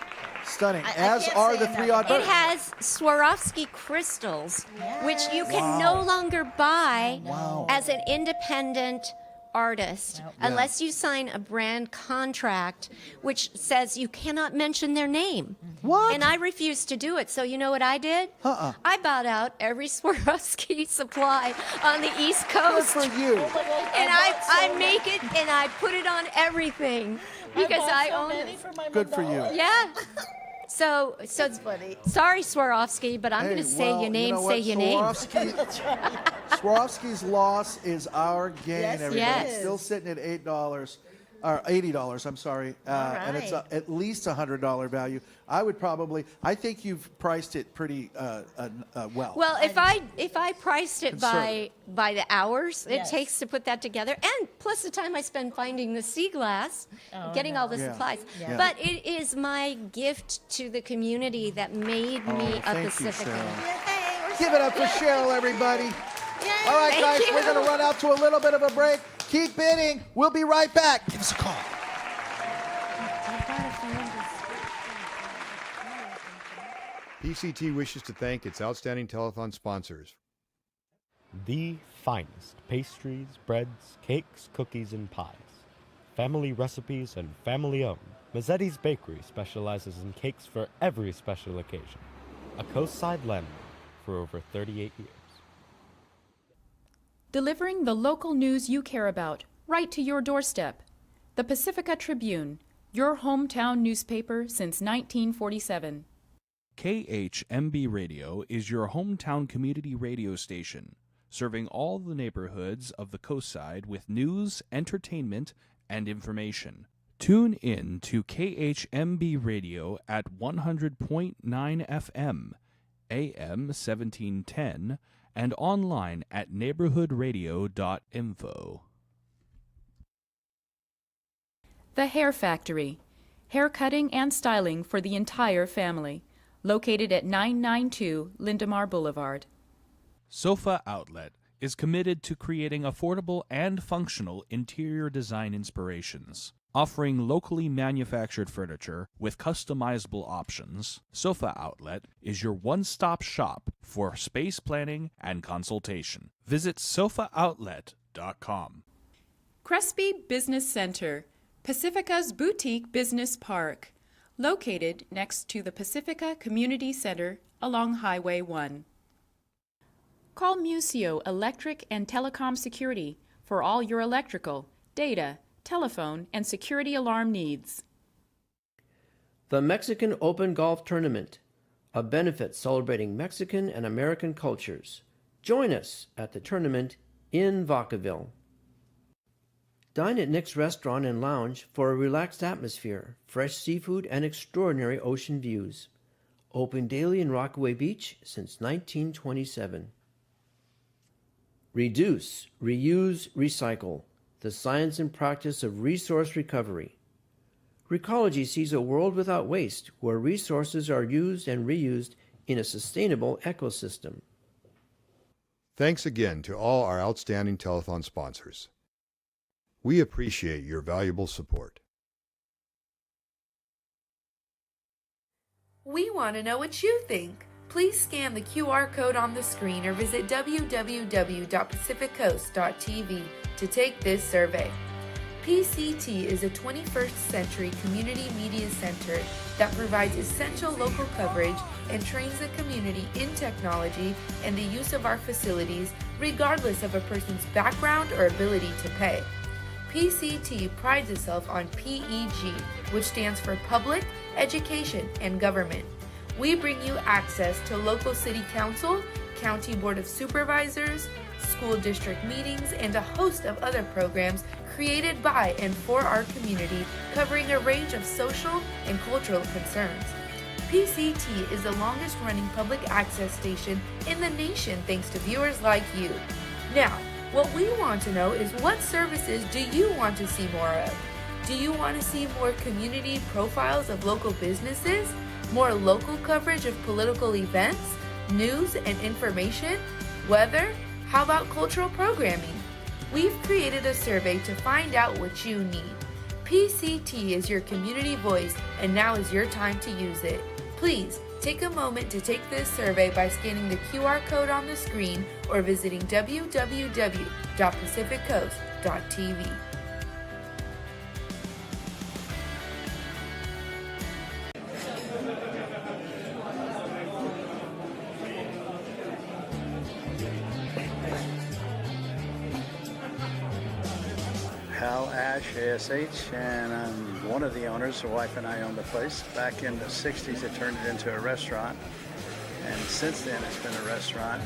Stunning. I As can't are say the 3 odd It birds. has Swarovski crystals, which you can no longer buy as an independent artist unless you sign a brand contract which says you cannot mention their name. What? And I refused to do it. So you know what I did? I bought out every Swarovski supply on the East Coast. Good for you. And I make it and I put it on everything because I own it. Good for you. Yeah. So funny. Sorry, Swarovski, but I'm going to say your name. Say your name. Swarovski's loss is our gain. Yes, everybody. yes. It's still sitting at $8 or $80. I'm sorry, and it's at least $100 value. I think you've priced it pretty well. Well, if I priced it by the hours it takes to put that together, and plus the time I spend finding the sea glass, getting all the supplies. Yeah. But it is my gift to the community that made me a thank you, Pacifica. Cheryl. Give it up for Cheryl, everybody. All right, Thank guys, you. we're going to run out to a little bit of a break. Keep bidding. We'll be right back. Give us a call. PCT wishes to thank its outstanding telethon sponsors. The finest pastries, breads, cakes, cookies, and pies. Family recipes and family-owned. Mazzetti's Bakery specializes in cakes for every special occasion. A coastside landmark, for over 38 years. Delivering the local news you care about right to your doorstep. The Pacifica Tribune, your hometown newspaper since 1947. KHMB Radio is your hometown community radio station, serving all the neighborhoods of the coastside with news, entertainment, and information. Tune in to KHMB Radio at 100.9 FM, AM 1710, and online at neighborhoodradio.info. The Hair Factory, hair cutting and styling for the entire family, located at 992 Lindemar Boulevard. Sofa Outlet is committed to creating affordable and functional interior design inspirations. Offering locally manufactured furniture with customizable options, Sofa Outlet is your one-stop shop for space planning and consultation. Visit sofavoutlet.com. Crespi Business Center, Pacifica's boutique business park, located next to the Pacifica Community Center along Highway 1. Call Museo Electric and Telecom Security for all your electrical, data, telephone, and security alarm needs. The Mexican Open Golf Tournament, a benefit celebrating Mexican and American cultures. Join us at the tournament in Vacaville. Dine at Nick's Restaurant and Lounge for a relaxed atmosphere, fresh seafood, and extraordinary ocean views. Open daily in Rockaway Beach since 1927. Reduce, reuse, recycle. The science and practice of resource recovery. Recology sees a world without waste, where resources are used and reused in a sustainable ecosystem. Thanks again to all our outstanding telethon sponsors. We appreciate your valuable support. We want to know what you think. Please scan the QR code on the screen or visit www.pacificcoast.tv to take this survey. PCT is a 21st century community media center that provides essential local coverage and trains the community in technology and the use of our facilities regardless of a person's background or ability to pay. PCT prides itself on PEG, which stands for Public, Education, and Government. We bring you access to local city council, county board of supervisors, school district meetings, and a host of other programs created by and for our community, covering a range of social and cultural concerns. PCT is the longest running public access station in the nation thanks to viewers like you. Now, what we want to know is what services do you want to see more of? Do you want to see more community profiles of local businesses? More local coverage of political events, news and information, weather? How about cultural programming? We've created a survey to find out what you need. PCT is your community voice, and now is your time to use it. Please take a moment to take this survey by scanning the QR code on the screen or visiting www.pacificcoast.tv. Hal Ash, ASH, and I'm one of the owners. The wife and I own the place. Back in the 60s, it turned it into a restaurant, and since then, it's been a restaurant.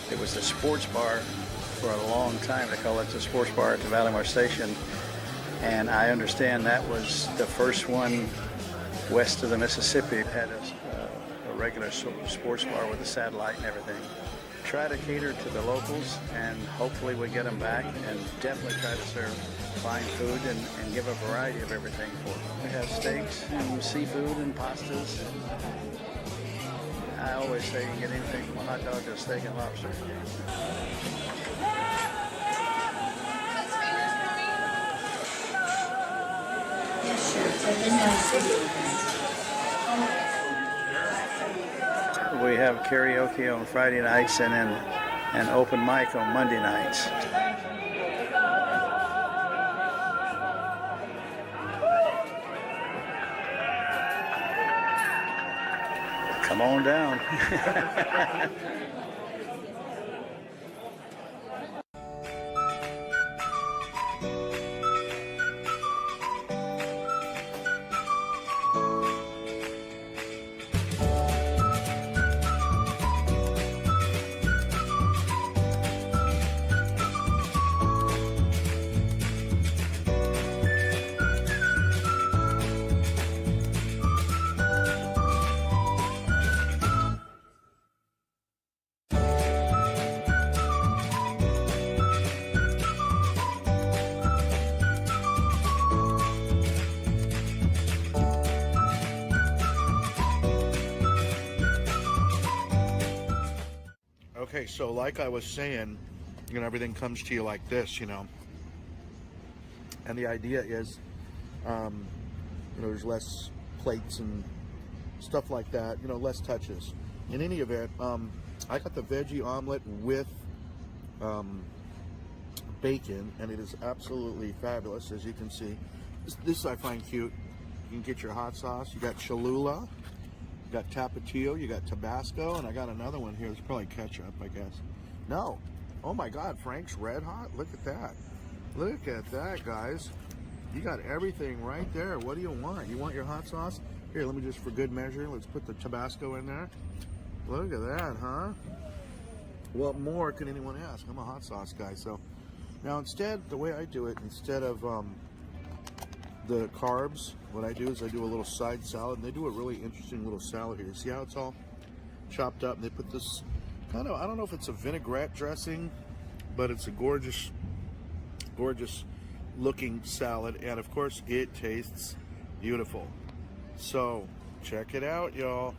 It was the sports bar for a long time. They call it the sports bar at the Valimar Station. And I understand that was the first one west of the Mississippi. It had a regular sports bar with a satellite and everything. try to cater to the locals, and hopefully we get them back, and definitely try to serve fine food and give a variety of everything for them. We have steaks and seafood and pastas. I always say you can get anything from a hot dog to a steak and lobster. We have karaoke on Friday nights and then an open mic on Monday nights. Come on down. Okay, so like I was saying, everything comes to you like this, and the idea is, there's less plates and stuff like that, less touches. In any event, I got the veggie omelet with bacon, and it is absolutely fabulous, as you can see. This I find cute. You can get your hot sauce. You got Cholula, you got Tapatio, you got Tabasco, and I got another one here. It's probably ketchup, I guess. No. Oh my God, Frank's Red Hot. Look at that. Look at that, guys. You got everything right there. What do you want? You want your hot sauce? Here, let me just, for good measure, let's put the Tabasco in there. Look at that, huh? What more can anyone ask? I'm a hot sauce guy. So now instead, the way I do it, instead of the carbs, what I do is I do a little side salad, and they do a really interesting little salad here. See how it's all chopped up? And they put this kind of, I don't know if it's a vinaigrette dressing, but it's a gorgeous, gorgeous looking salad, and of course it tastes beautiful. So check it out, y'all.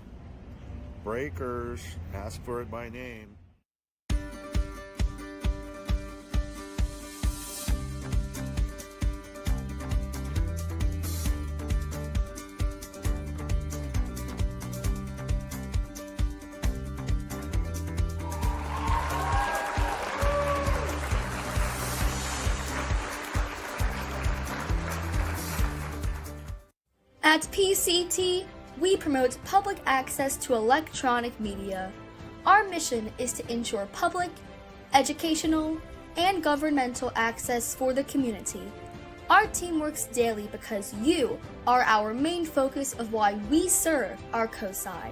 Breakers, ask for it by name. At PCT, we promote public access to electronic media. Our mission is to ensure public, educational, and governmental access for the community. Our team works daily because you are our main focus of why we serve our COSI.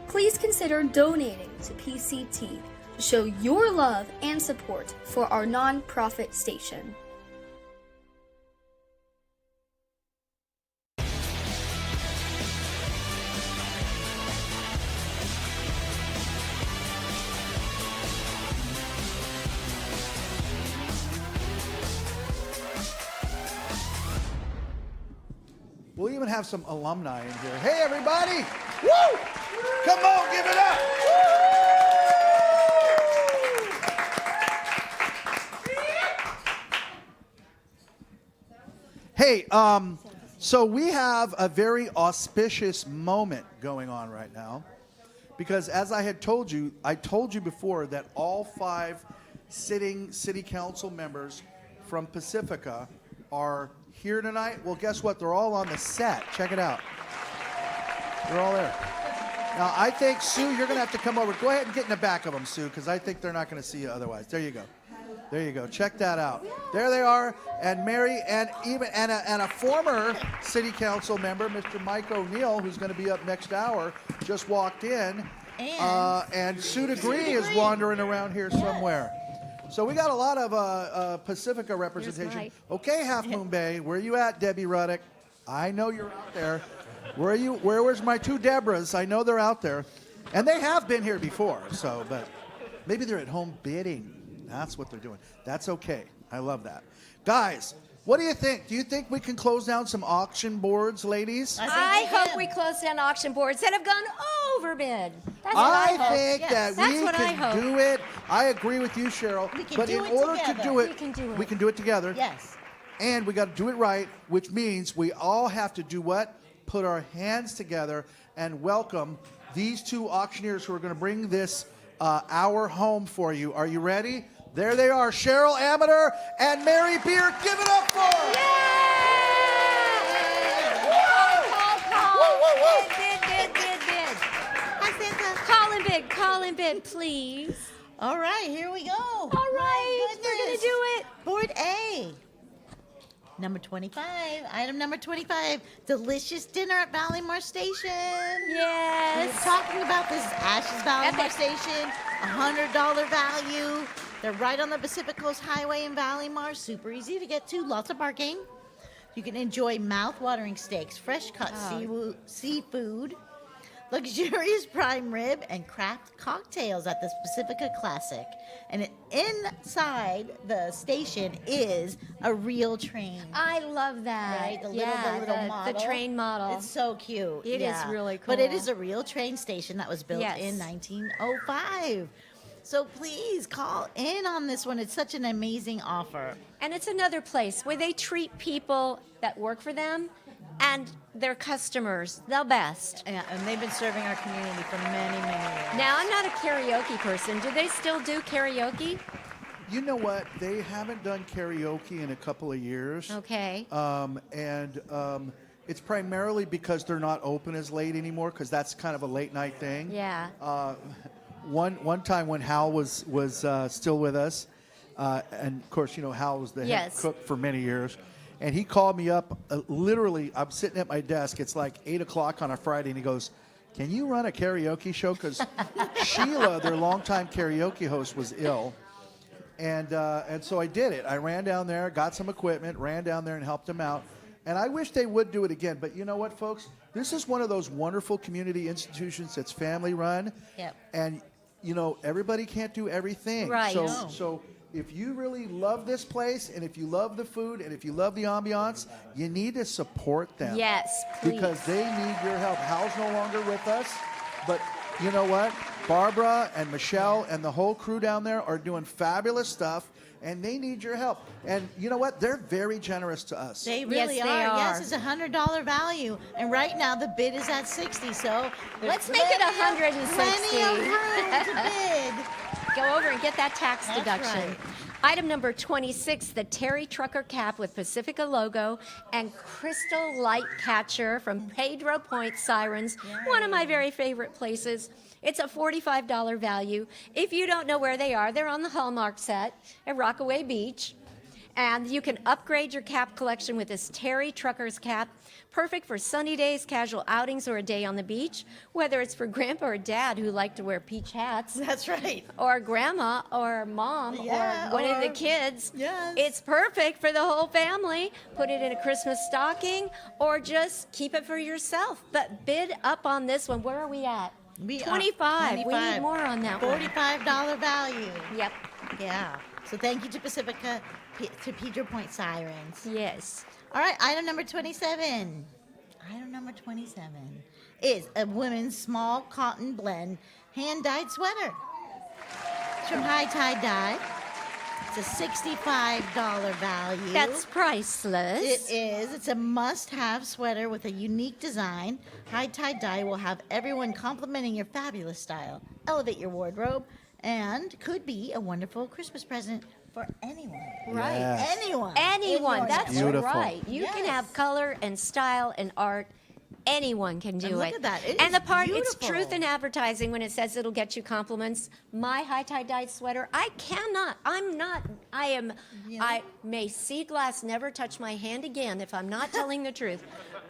Please consider donating to PCT to show your love and support for our non-profit station. We'll even have some alumni in here. Hey, everybody! Woo! Come on, give it up! Hey, so we have a very auspicious moment going on right now, because as I told you before that all 5 sitting city council members from Pacifica are here tonight. Well, guess what? They're all on the set. Check it out. They're all there. Now, I think, Sue, you're going to have to come over. Go ahead and get in the back of them, Sue, because I think they're not going to see you otherwise. There you go. There you go. Check that out. There they are. And Mary, and even a former city council member, Mr. Mike O'Neill, who's going to be up next hour, just walked in. And Sue DeGree is wandering around here somewhere. So we got a lot of Pacifica representation. Okay, Half Moon Bay, where you at, Debbie Ruddock? I know you're out there. Where are you? Where's my 2 Debras? I know they're out there, and they have been here before. So, but Maybe they're at home bidding. That's what they're doing. That's okay. I love that. Guys, what do you think? Do you think we can close down some auction boards, ladies? I hope we close down auction boards that have gone overbid. That's what I hope. think Yes, that that's we what I can hope. do it. I agree with you, Cheryl. We can but do in it order together. to do it, We can do it. we can do it together. Yes. And we got to do it right, which means we all have to do what? Put our hands together and welcome these two auctioneers who are going to bring this hour home for you. Are you ready? There they are, Cheryl Amater and Mary Beard. Give it up for them. Call and bid, please. All right, here we go. All right, we're gonna do it. Board A. Number 25, item number 25, delicious dinner at Ballymar Station. Yes. We're talking about this is Ash's Ballymar Station, $100 value. They're right on the Pacific Coast Highway in Ballymar. Super easy to get to, lots of parking. You can enjoy mouth-watering steaks, fresh cut seafood, luxurious prime rib, and craft cocktails at the Pacifica Classic. And inside the station is a real train. I love that. Right, the Yeah, little the model. train model. It's so cute. It is really But it cool. is a real train station that was built Yes. in 1905. So please call in on this one. It's such an amazing offer. And it's another place where they treat people that work for them and their customers the best. Yeah, and they've been serving our community for many, many years. Now, I'm not a karaoke person. Do they still do karaoke? You know what? They haven't done karaoke in a couple of years. Okay. It's primarily because they're not open as late anymore, because that's kind of a late night thing. Yeah. One time when Hal was still with us, and of course, you know, Hal was the head Yes. cook for many years, and he called me up. Literally, I'm sitting at my desk. It's like 8 o'clock on a Friday, and he goes, "Can you run a karaoke show?" Because Sheila, their longtime karaoke host, was ill, and so I did it. I ran down there, got some equipment, ran down there and helped them out. And I wish they would do it again. But you know what, folks? This is one of those wonderful community institutions that's family run. Yep. And, you know, everybody can't do everything. Right. So, No. so if you really love this place, and if you love the food, and if you love the ambiance, you need to support them. Yes, please. Because they need your help. Hal's no longer with us. But you know what? Barbara and Michelle and the whole crew down there are doing fabulous stuff. And they need your help. And you know what? They're very generous to us. They really Yes, are. they are. Yes, it's $100 value. And right now the bid is at 60. So Let's make it 160. Plenty of room to bid. Go over and get that tax That's deduction. right. Item number 26, the Terry Trucker cap with Pacifica logo and crystal light catcher from Pedro Point Sirens, one of my very favorite places. It's a $45 value. If you don't know where they are, they're on the Hallmark set at Rockaway Beach. And you can upgrade your cap collection with this Terry Trucker's cap. Perfect for sunny days, casual outings, or a day on the beach. Whether it's for grandpa or dad who like to wear peach hats. That's right. Or grandma or mom Yeah, or one of the or- kids. Yes. It's perfect for the whole family. Put it in a Christmas stocking or just keep it for yourself. But bid up on this one. Where are we at? We are 25. We need more on that one. $45 value. Yep. Yeah. So thank you to Pacifica, to Pedro Point Sirens. Yes. All right, item number 27. Item number 27 is a women's small cotton blend hand-dyed sweater. It's from High Tide Dye. It's a $65 value. That's priceless. It is. It's a must-have sweater with a unique design. High Tide Dye will have everyone complimenting your fabulous style, elevate your wardrobe, and could be a wonderful Christmas present for anyone. Right. Yes. Anyone. Anyone. Anyone. That's Beautiful. right. You can have color and style and art. Anyone can do And it. look at that. It and is the part, it's beautiful. truth in advertising when it says it'll get you compliments. My high tie dyed sweater, I may see glass, never touch my hand again if I'm not telling the truth.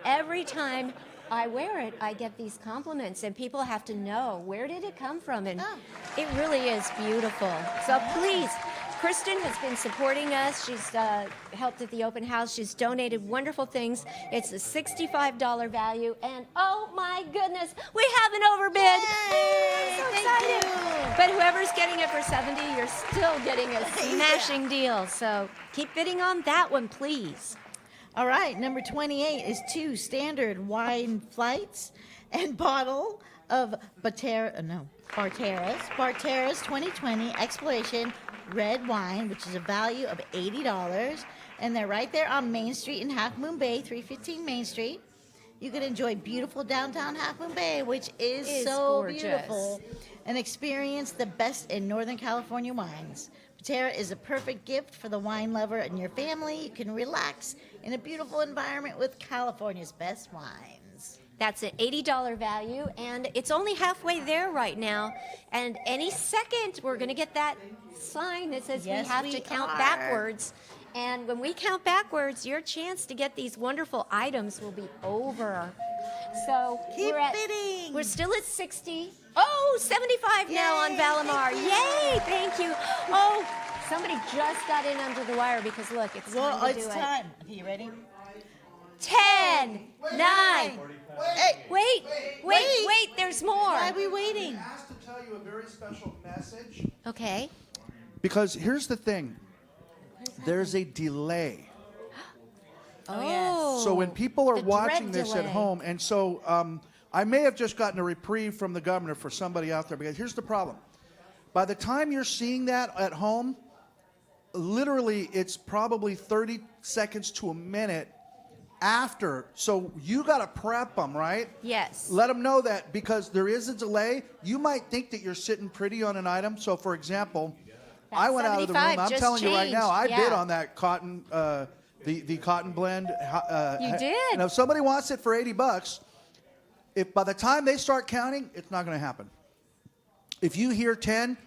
Every time I wear it, I get these compliments, and people have to know, where did it come from? And it really is beautiful. So please Kristen has been supporting us. She's helped at the open house. She's donated wonderful things. It's a $65 value, and oh my goodness, we have an overbid. I'm so excited. But whoever's getting it for $70, you're still getting a smashing deal. So keep bidding on that one, please. All right, number 28 is 2 standard wine flights and bottle of Barteras 2020 Exploration Red Wine, which is a value of $80. And they're right there on Main Street in Half Moon Bay, 315 Main Street. You can enjoy beautiful downtown Half Moon Bay, which is so gorgeous. beautiful, and experience the best in Northern California wines. Patera is a perfect gift for the wine lover and your family. You can relax in a beautiful environment with California's best wines. That's an $80 value, and it's only halfway there right now. And any second, we're going to get that sign that says Yes, we have we to count are. backwards. And when we count backwards, your chance to get these wonderful items will be over. So Keep we're bidding. We're still at 60. Oh, 75 now on Yay, Valimar. thank you. Yay, thank you. Oh, somebody just got in under the wire because look, it's time to It's do time. Okay, you ready? it. 10, 9. Wait, there's more. Why are we waiting? Asked to tell you a very special message. Okay. Because here's the thing. There's a delay. Oh. So when people are the watching dread this at delay. home, and so I may have just gotten a reprieve from the governor for somebody out there, because here's the problem. By the time you're seeing that at home, literally it's probably 30 seconds to a minute after. So you got to prep them, right? Yes. Let them know that because there is a delay. You might think that you're sitting pretty on an item. So, for example, I went out of the room. 75 I'm just telling you right now, I changed, bid yeah. on that cotton, the cotton blend. You did. Now, if somebody wants it for $80, if by the time they start counting, it's not going to happen. If you hear 10,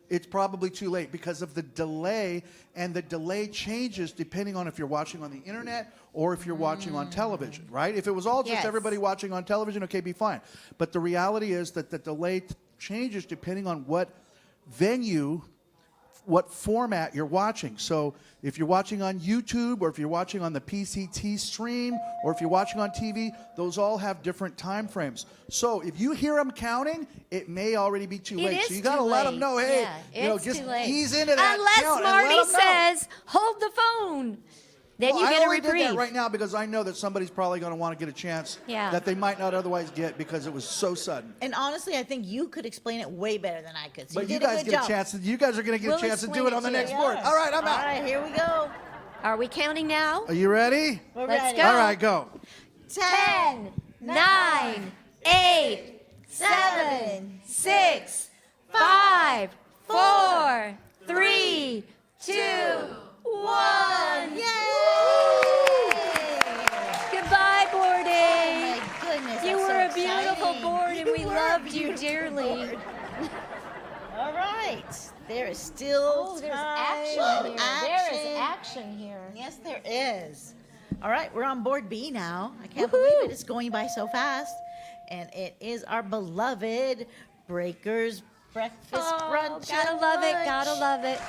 it's probably too late because of the delay, and the delay changes depending on if you're watching on the internet or if you're watching on television, right? If it was all just Yes. everybody watching on television, okay, be fine. But the reality is that the delay changes depending on what venue, what format you're watching. So if you're watching on YouTube, or if you're watching on the PCT stream, or if you're watching on TV, those all have different time frames. So if you hear them counting, it may already be too It late. is So you got to too let them late. know, hey, Yeah, just too late. ease into that Unless count and let Marty 'em know. says, hold the phone. Then you I get a only did reprieve. that right now because I know that somebody's probably going to want to get a chance Yeah. that they might not otherwise get because it was so sudden. And honestly, I think you could explain it way better than I could. So But you you did guys a good get job. a chance. You guys are going to get We'll a chance to explain do it it on the to next you. board. All right, I'm out. All right, here we go. Are we counting now? Are you ready? We're Let's ready. go. All right, go. 10, 9, 8, 7, 6, 5, 4, 3, 2, 1. Goodbye, boarding. Oh my goodness, You that's were a so beautiful exciting. board, and we You were loved a you beautiful dearly. board. All right. There is still Oh, there's time. action here. There is Action. action here. Yes, there is. All right, we're on board B now. I can't believe it. It's going by so fast. And it is our beloved Breakers Breakfast Brunch. Gotta and love it. Lunch. Gotta love it.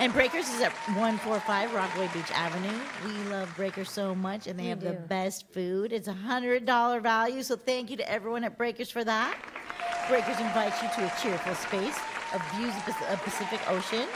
And Breakers is at 145 Rockaway Beach Avenue. We love Breakers so much, and they We have the do. best food. It's a $100 value, so thank you to everyone at Breakers for that. Breakers invites you to a cheerful space of views of the Pacific Ocean.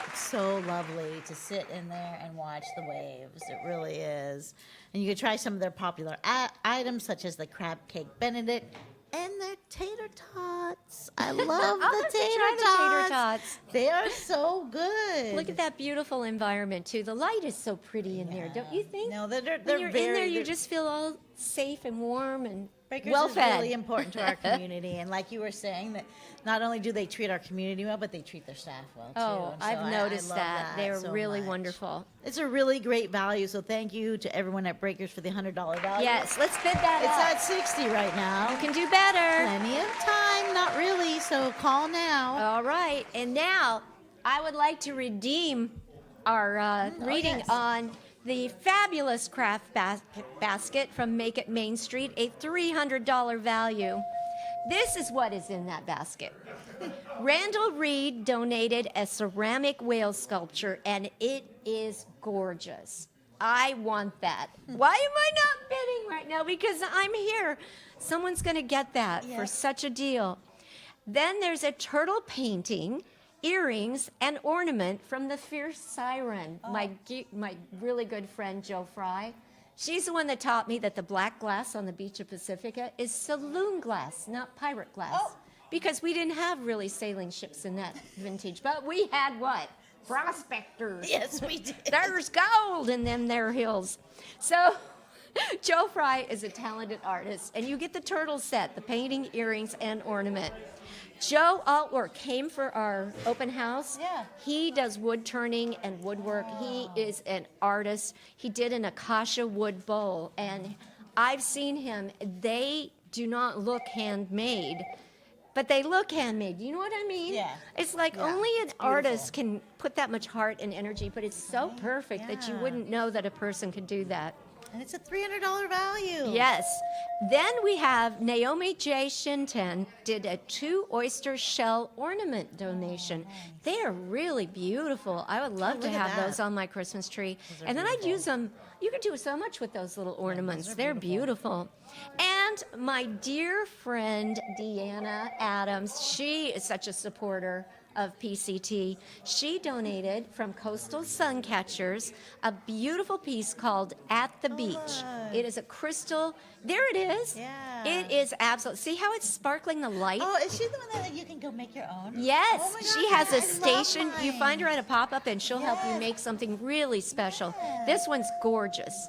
It's so lovely to sit in there and watch the waves. It really is. And you can try some of their popular items, such as the crab cake Benedict and their tater tots. I love I'll the have to tater try the tater tots. They are so good. Look at that beautiful environment too. The light is so pretty in there, don't you think? No, they're when you're in there, very- you they're- just feel all safe and warm and Breakers well is fed. really important to our community, and like you were saying, that not only do they treat our community well, but they treat their staff well too. Oh, And so I've I noticed love that. They're so really much. wonderful. It's a really great value, so thank you to everyone at Breakers for the $100 value. Yes, let's bid that It's up. at 60 right now. You can do better. Plenty of time, not really, so call now. All right, and now I would like to redeem our reading yes. on the fabulous craft basket from Make It Main Street, a $300 value. This is what is in that basket. Randall Reed donated a ceramic whale sculpture, and it is gorgeous. I want that. Why am I not bidding right now? Because I'm here. Someone's going to get that for such a deal. Then there's a turtle painting, earrings, and ornament from the Fierce Siren, my really good friend Jo Fry. She's the one that taught me that the black glass on the beach of Pacifica is saloon glass, not pirate glass. Because we didn't have really sailing ships in that vintage, but we had what? Prospectors. Yes, we did. There's gold in them there hills. So Jo Fry is a talented artist, and you get the turtle set, the painting, earrings, and ornament. Joe Altwork came for our open house. Yeah. He does wood turning and woodwork. He is an artist. He did an acacia wood bowl, and I've seen him. They do not look handmade, but they look handmade. You know what I mean? Yeah. It's like only an artist can put that much heart and energy, but it's so perfect that you wouldn't know that a person could do that. And it's a $300 value. Yes. Then we have Naomi J. Shinten did a 2 oyster shell ornament donation. They are really beautiful. I would love to look at have that. those on my Christmas tree. are And then I'd beautiful. use them. You could do so much with those little ornaments. They're beautiful. And my dear friend Deanna Adams, she is such a supporter of PCT. She donated from Coastal Suncatchers a beautiful piece called At the Beach. It is a crystal. There it is. Yeah. It is absolute. See how it's sparkling the light? Oh, is she the one that you can go make your own? Yes, Oh my she God, has a I love station. You mine. find her at a pop-up and she'll help you make something really special. This one's gorgeous.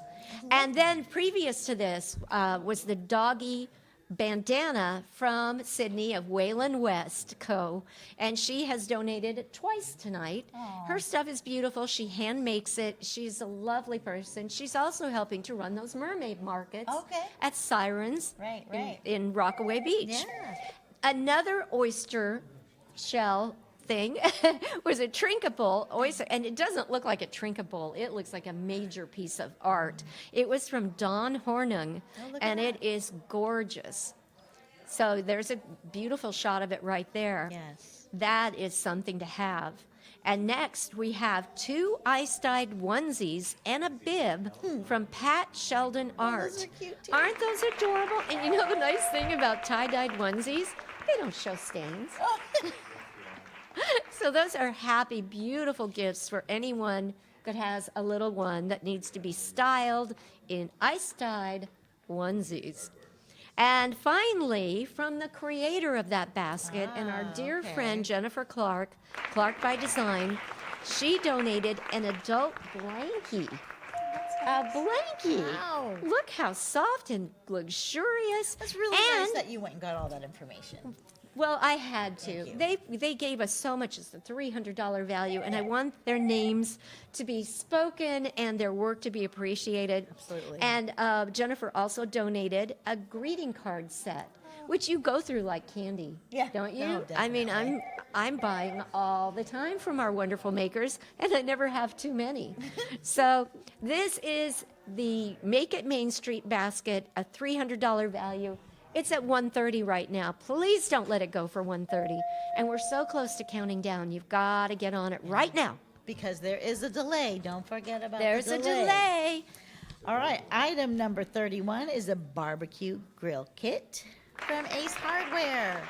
And then previous to this was the doggy bandana from Sydney of Wayland West Co. And she has donated it twice tonight. Her stuff is beautiful. She hand makes it. She's a lovely person. She's also helping to run those mermaid markets at Sirens in Rockaway Beach. Yeah. Another oyster shell thing was a trinkable oyster, and it doesn't look like a trinkable. It looks like a major piece of art. It was from Don Hornung, and it is gorgeous. So there's a beautiful shot of it right there. Yes. That is something to have. And next we have 2 ice-dyed onesies and a bib from Pat Sheldon Art. Those are cute too. Aren't those adorable? And you know the nice thing about tie-dyed onesies? They don't show stains. So those are happy, beautiful gifts for anyone that has a little one that needs to be styled in ice-dyed onesies. And finally, from the creator of that basket and our dear friend Jennifer Clark, Clark by Design, she donated an adult blankie. A blankie. Wow. Look how soft and luxurious. That's really nice that you went and got all that information. Well, I had to. They gave us so much. It's a $300 value, and I want their names to be spoken and their work to be appreciated. Absolutely. And Jennifer also donated a greeting card set, which you go through like candy, don't you? Oh, I mean, I'm buying all the time from our wonderful makers, and I never have too many. So this is the Make It Main Street basket, a $300 value. It's at $130 right now. Please don't let it go for $130. And we're so close to counting down. You've got to get on it right now. Because there is a delay. Don't forget about There's the a delay. delay. All right, item number 31 is a barbecue grill kit from Ace Hardware.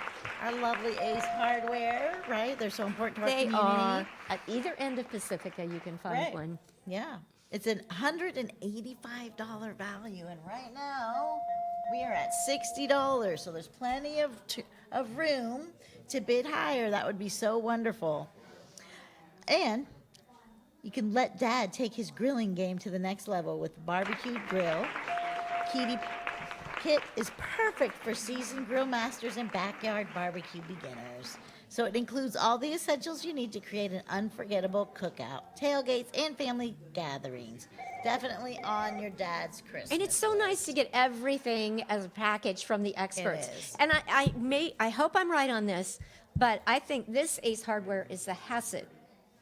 Our lovely Ace Hardware, right? They're so important to our They community. are at either end of Pacifica. You can find Right. one. Yeah. It's an $185 value, and right now we are at $60. So there's plenty of room to bid higher. That would be so wonderful. And you can let Dad take his grilling game to the next level with the barbecue grill. Kit is perfect for seasoned grill masters and backyard barbecue beginners. So it includes all the essentials you need to create an unforgettable cookout, tailgates, and family gatherings. Definitely on your dad's Christmas. And it's so nice to get everything as a package from the experts. is. And I hope I'm right on this, but I think this Ace Hardware is the Hassett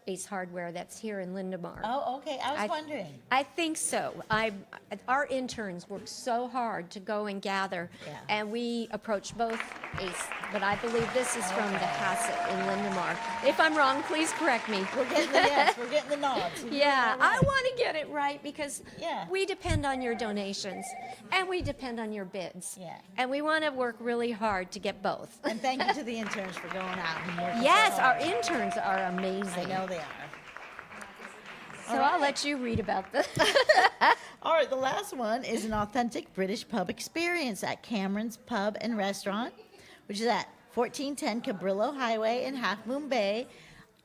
Ace Hardware that's here in Lindemar. Oh, okay. I was wondering. I think so. Our interns work so hard to go and gather, and we approach both Ace, but I believe this is from the Hassett in Lindemar. If I'm wrong, please correct me. We're getting the yes, we're getting the nods. Yeah, I want to get it right because we depend on your donations and we depend on your bids. Yeah. And we want to work really hard to get both. And thank you to the interns for going out and working. Yes, so our hard. interns are amazing. I know they are. So I'll let you read about this. All right, the last one is an authentic British pub experience at Cameron's Pub and Restaurant, which is at 1410 Cabrillo Highway in Half Moon Bay.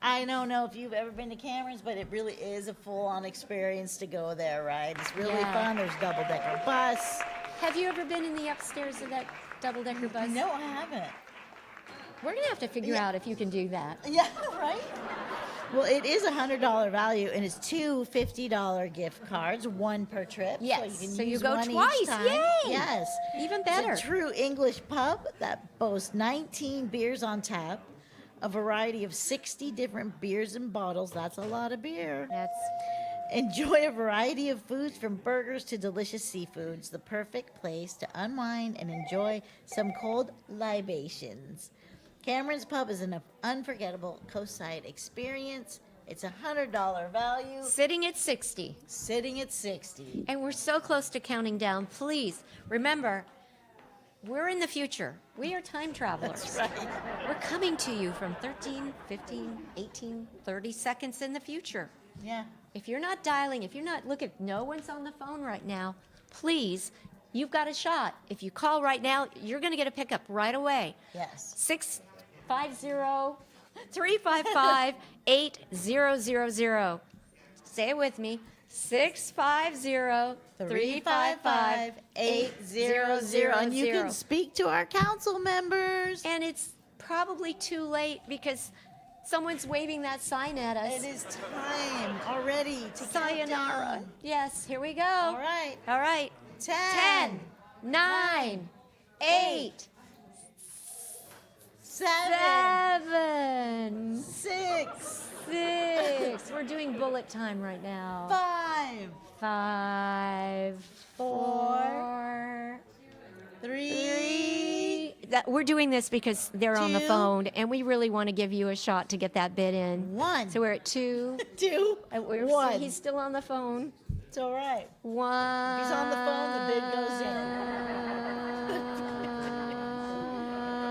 I don't know if you've ever been to Cameron's, but it really is a full-on experience to go there, right? It's really fun. There's double-decker bus. Have you ever been in the upstairs of that double-decker bus? No, I haven't. We're going to have to figure out if you can do that. Yeah, right? Well, it is a $100 value, and it's two $50 gift cards, one per trip. Yes, so you so can you use go one twice. each time. Yay! Yes, Even better. It's a true English pub that boasts 19 beers on tap, a variety of 60 different beers and bottles. That's a lot of beer. Enjoy a variety of foods from burgers to delicious seafoods. The perfect place to unwind and enjoy some cold libations. Cameron's Pub is an unforgettable coastside experience. It's a $100 value. Sitting at 60. Sitting at 60. And we're so close to counting down. Please remember, we're in the future. We are time travelers. That's right. We're coming to you from 13, 15, 18, 30 seconds in the future. Yeah. If you're not dialing, look, if no one's on the phone right now, please, you've got a shot. If you call right now, you're going to get a pickup right away. Yes. 650-355-8000. Say it with me. 650-355-8000. And you can speak to our council members. And it's probably too late because someone's waving that sign at us. It is time already to Sayonara. Yes, here we go. All right. All right. 10, 9, 8, 7, 6. We're doing bullet time right now. 5, 4, 3. We're doing this because they're on the 2. phone, and we really want to give you a shot to get that bid in. 1. So we're at 2. 2. And 1. He's still on the phone. It's all right. 1. If he's on the phone, the bid goes in.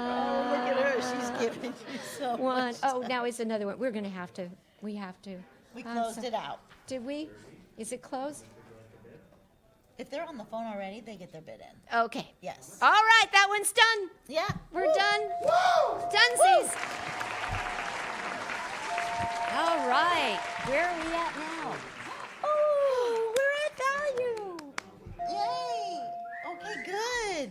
Oh, look at her. She's giving you so 1. much Oh, time. now it's another one. We're going to have to. We have to. We closed it out. Did we? Is it closed? If they're on the phone already, they get their bid in. Okay. Yes. All right, that one's done. Yeah. We're done. Dunsies. All right. Where are we at now? Oh, we're at value. Yay. Okay, good.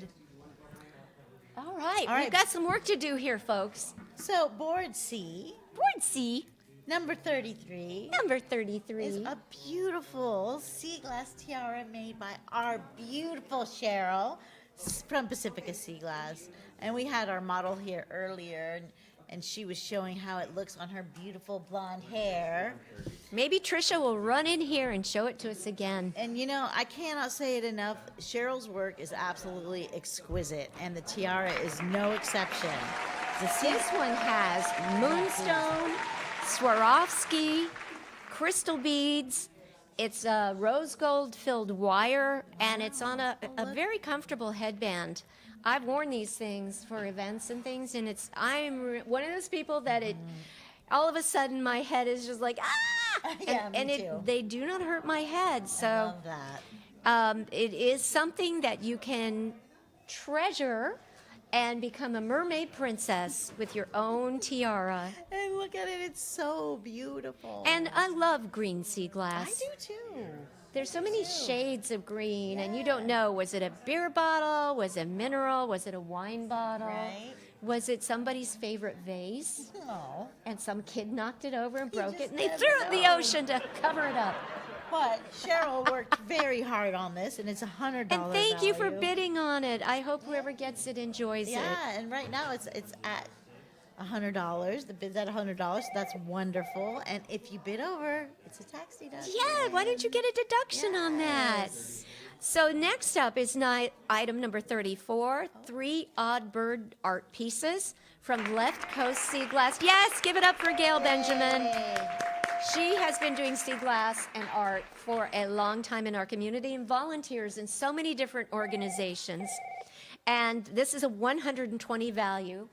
All right. All right. We've got some work to do here, folks. So, board C. Board C. Number 33. Number 33. Is a beautiful sea glass tiara made by our beautiful Cheryl from Pacifica Sea Glass. And we had our model here earlier, and she was showing how it looks on her beautiful blonde hair. Maybe Trisha will run in here and show it to us again. And you know, I cannot say it enough. Cheryl's work is absolutely exquisite, and the tiara is no exception. This one has moonstone, Swarovski, crystal beads. It's a rose gold filled wire, and it's on a very comfortable headband. I've worn these things for events and things, and I'm one of those people that all of a sudden my head is just like, ah! Yeah, me too. They do not hurt my head. So I love that. it is something that you can treasure and become a mermaid princess with your own tiara. And look at it, it's so beautiful. And I love green sea glass. I do too. There's so many shades of green, and you don't know, was it a beer bottle? Was it mineral? Was it a wine bottle? Right. Was it somebody's favorite vase? No. And some kid knocked it over and broke it, just and they never threw it in the know. ocean to cover it up. But Cheryl worked very hard on this, and it's $100 And thank you for value. bidding on it. I hope whoever gets it enjoys it. Yeah, and right now it's at $100. The bid's at $100, so that's wonderful. And if you bid over, it's a tax deduction. Yeah, why don't you get a deduction on that? So next up is item number 34, 3 odd bird art pieces from Left Coast Sea Glass. Yes, give it up for Gail Benjamin. She has been doing sea glass and art for a long time in our community and volunteers in so many different organizations. And this is a 120 value.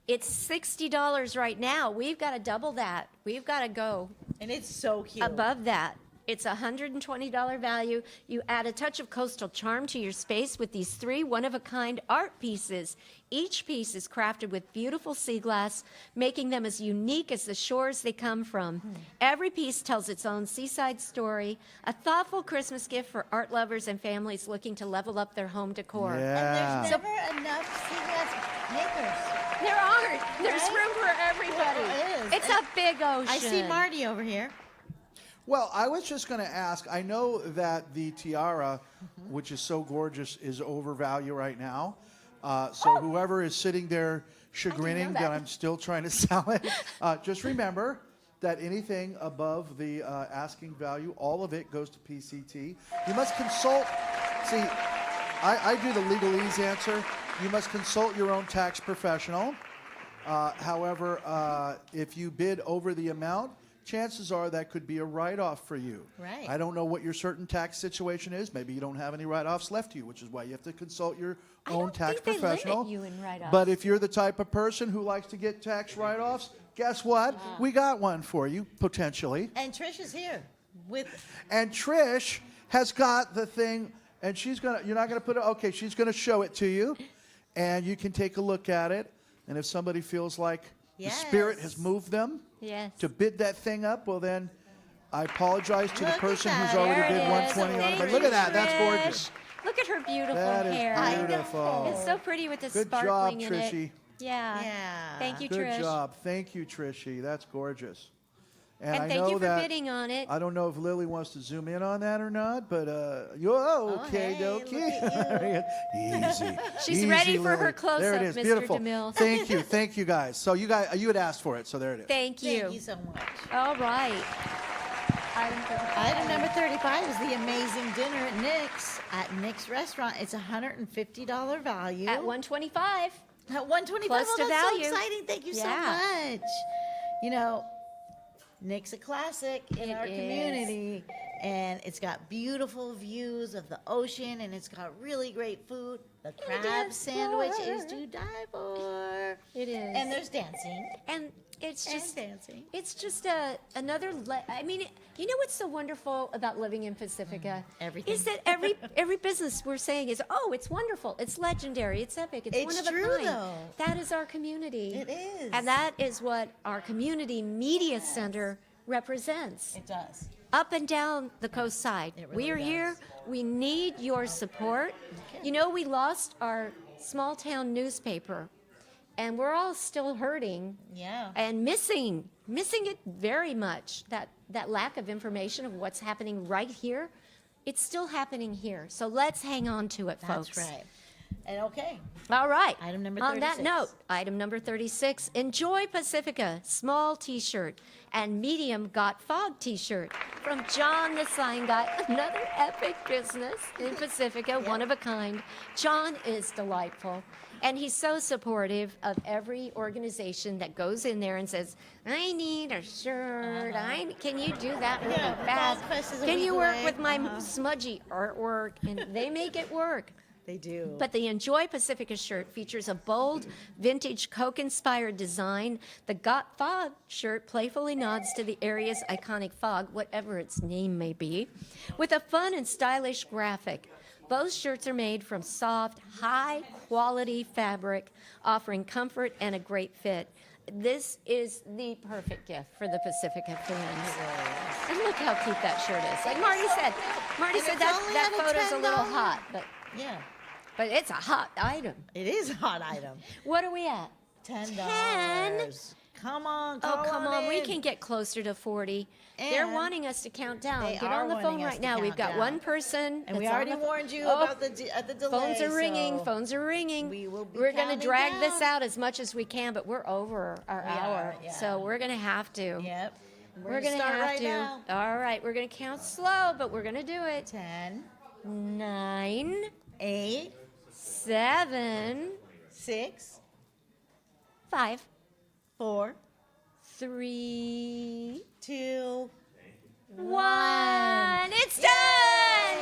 It's $60 right now. We've got to double that. We've got to go. And it's so cute. Above that. It's a $120 value. You add a touch of coastal charm to your space with these 3 one-of-a-kind art pieces. Each piece is crafted with beautiful sea glass, making them as unique as the shores they come from. Every piece tells its own seaside story, a thoughtful Christmas gift for art lovers and families looking to level up their home decor. Yeah. And there's never enough sea glass makers. There aren't. There's room for everybody. There is. It's a big ocean. I see Marty over here. Well, I was just going to ask, I know that the tiara, which is so gorgeous, is overvalued right now. So whoever is sitting there chagrining that I'm still trying to sell it, just remember that anything above the asking value, all of it goes to PCT. You must consult, see, I do the legalese answer. You must consult your own tax professional. However, if you bid over the amount, chances are that could be a write-off for you. Right. I don't know what your certain tax situation is. Maybe you don't have any write-offs left to you, which is why you have to consult your own tax professional. Limit you in write-offs. But if you're the type of person who likes to get tax write-offs, guess what? We got one for you, potentially. And Trish is here with. And Trish has got the thing, and she's gonna. You're not gonna put it. Okay, she's gonna show it to you, and you can take a look at it. And if somebody feels like the spirit has moved them to bid that thing up, well then, I apologize to the person who's already bid 120 on it. But look at that. That's gorgeous. Look at her beautiful That is hair. beautiful. It's so pretty with the Good sparkling job, in Trishie. it. Yeah. Thank you, Good Trish. job. Thank you, Trishie. That's gorgeous. And I thank know you for that, bidding on it. I don't know if Lily wants to zoom in on that or not, but okay, dokie. Easy. She's Easy, ready for Lily. her close-up, There it is. Mr. Beautiful. DeMille. Thank you guys. So you had asked for it, so there it is. Thank you. Thank you so much. All right. Item number 35 is the amazing dinner at Nick's. At Nick's restaurant, it's a $150 value. At $125. At $125. Close to that's value. so exciting. Thank you so much. You know, Nick's a classic in our community, and it's got beautiful views of the ocean, and it's got really great food. The crab sandwich is to die for. It is. And there's dancing. And it's just dancing. It's just another. I mean, you know what's so wonderful about living in Pacifica? Everything. Is that every business we're saying is, oh, it's wonderful, it's legendary, it's epic, it's one of a true, kind. though. That is our community. It is. And that is what our community media center represents. It does. Up and down the coast side. We are here. We need your support. You know, we lost our small town newspaper, and we're all still hurting. Yeah. And missing it very much. That lack of information of what's happening right here, it's still happening here. So let's hang on to it, folks. That's right. And okay. All right. Item number On that 36. note, item number 36, Enjoy Pacifica, small t-shirt and medium Got Fog t-shirt from John the Sign Guy, another epic business in Pacifica, one of a kind. John is delightful. And he's so supportive of every organization that goes in there and says, I need a shirt. Can you do that really fast? Fest is a Can week you work away." with my smudgy artwork? And they make it work. They do. But the Enjoy Pacifica shirt features a bold, vintage Coke-inspired design. The Got Fog shirt playfully nods to the area's iconic fog, whatever its name may be, with a fun and stylish graphic. Both shirts are made from soft, high-quality fabric, offering comfort and a great fit. This is the perfect gift for the Pacifica fans. And look how cute that shirt is. Like Marty said that photo's a little hot, but yeah. But it's a hot item. It is a hot item. What are we at? $10. Come on, Oh, come on. We in. can get closer to 40. They're And wanting us to count down. they Get are on the phone wanting us right to now. We've count got down. one person. And we that's on already the phone. warned you Oh, about the delay. phones are ringing. so Phones are ringing. we will be We're going to counting drag down. this out as much as we can, but we're over our We hour. are, yeah. So we're going to have to. Yep. We're gonna going to start have right to. now. All right. We're going to count slow, but we're going to do it. 10, 9, 8, 7, 6, 5, 4, 3, 2, 1. It's done!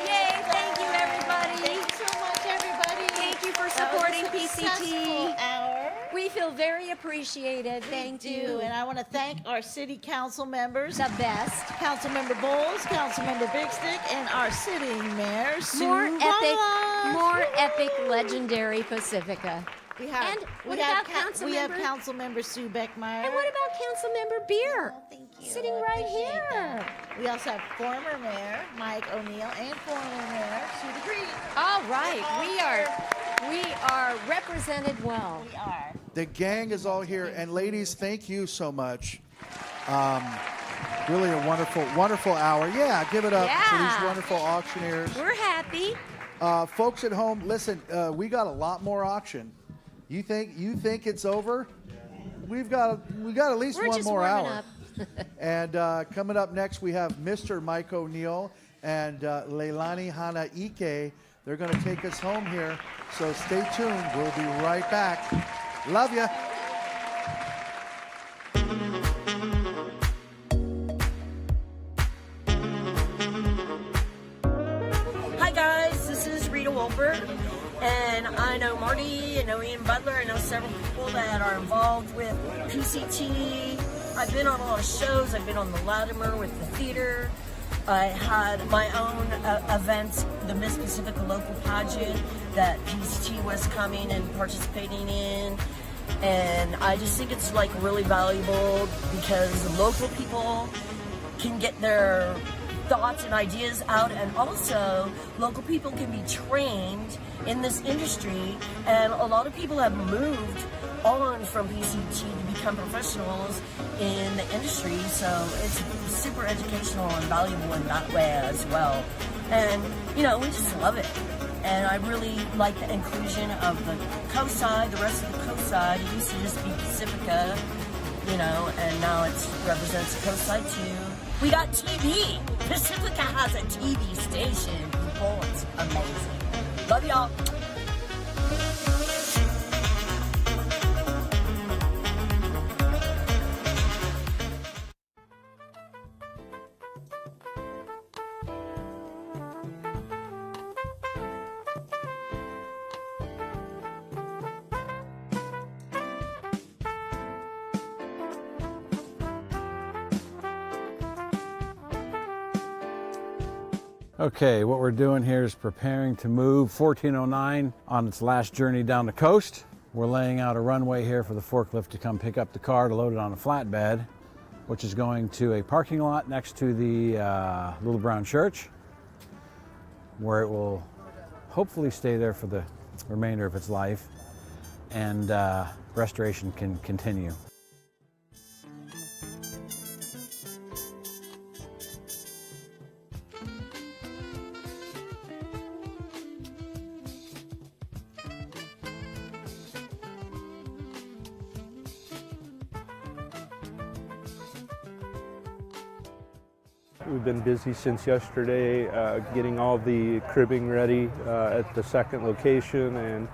Yay! Thank you, everybody. Thank you so much, everybody. Thank you for That was a supporting successful PCT. hour. We feel very appreciated. Thank do, you. and I want to thank our city council members. The best. Councilmember Bowles, Councilmember Big Stick, and our sitting mayor, Sue More epic, Ramos. more epic, legendary Pacifica. We have, And what about council we have member? Councilmember Sue Beckmeyer. And what about Councilmember Beer? Thank you. Sitting I right appreciate here. that. We also have former mayor Mike O'Neill and former mayor Sue DeGree. All right, we are represented well. We are. The gang is all here. And ladies, thank you so much. Really a wonderful, wonderful hour. Yeah, give it up for Yeah. these wonderful auctioneers. We're happy. Folks at home, listen, we got a lot more auction. You think it's over? We got at least We're one just more warming hour. up. And coming up next, we have Mr. Mike O'Neill and Leilani Hana Ike. They're going to take us home here. So stay tuned. We'll be right back. Love ya. Hi guys, this is Rita Wolper, and I know Marty, I know Ian Butler, I know several people that are involved with PCT. I've been on a lot of shows, I've been on the Latimer with the theater. I had my own event, the Miss Pacifica local pageant that PCT was coming and participating in. And I just think it's like really valuable because local people can get their thoughts and ideas out, and also local people can be trained in this industry, and a lot of people have moved on from PCT to become professionals in the industry, so it's super educational and valuable in that way as well. And you know, we just love it, and I really like the inclusion of the coast side, the rest of the coast side. It used to just be Pacifica, you know, and now it represents the coast side too. We got TV. Pacifica has a TV station, people. It's amazing. Love y'all. Okay, what we're doing here is preparing to move 1409 on its last journey down the coast. We're laying out a runway here for the forklift to come pick up the car to load it on a flatbed, which is going to a parking lot next to the Little Brown Church, where it will hopefully stay there for the remainder of its life, and restoration can continue. We've been busy since yesterday getting all the cribbing ready at the second location and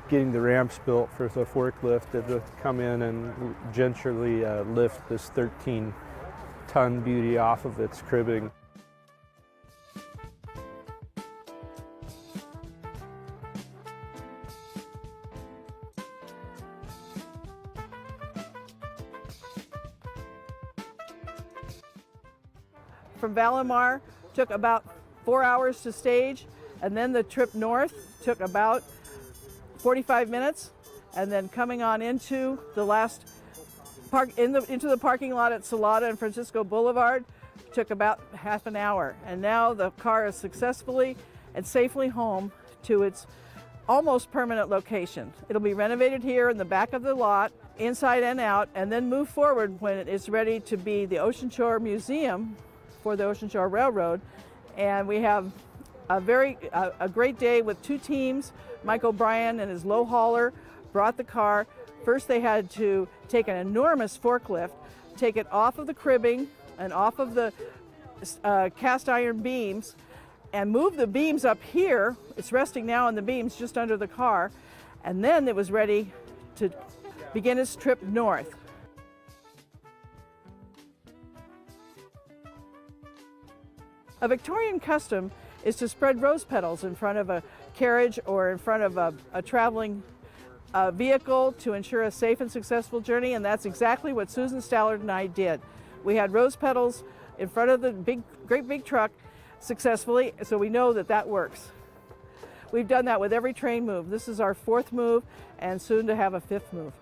getting the ramps built for the forklift to come in and gingerly lift this 13-ton beauty off of its cribbing. From Valimar took about 4 hours to stage, and then the trip north took about 45 minutes, and then coming on into the last into the parking lot at Salada and Francisco Boulevard took about half an hour. And now the car is successfully and safely home to its almost permanent location. It'll be renovated here in the back of the lot, inside and out, and then move forward when it is ready to be the Ocean Shore Museum for the Ocean Shore Railroad. And we have a great day with two teams. Mike O'Brien and his low hauler brought the car. First they had to take an enormous forklift, take it off of the cribbing and off of the cast iron beams, and move the beams up here. It's resting now on the beams just under the car. And then it was ready to begin its trip north. A Victorian custom is to spread rose petals in front of a carriage or in front of a traveling vehicle to ensure a safe and successful journey, and that's exactly what Susan Stallard and I did. We had rose petals in front of the great big truck successfully, so we know that that works. We've done that with every train move. This is our 4th move, and soon to have a 5th move.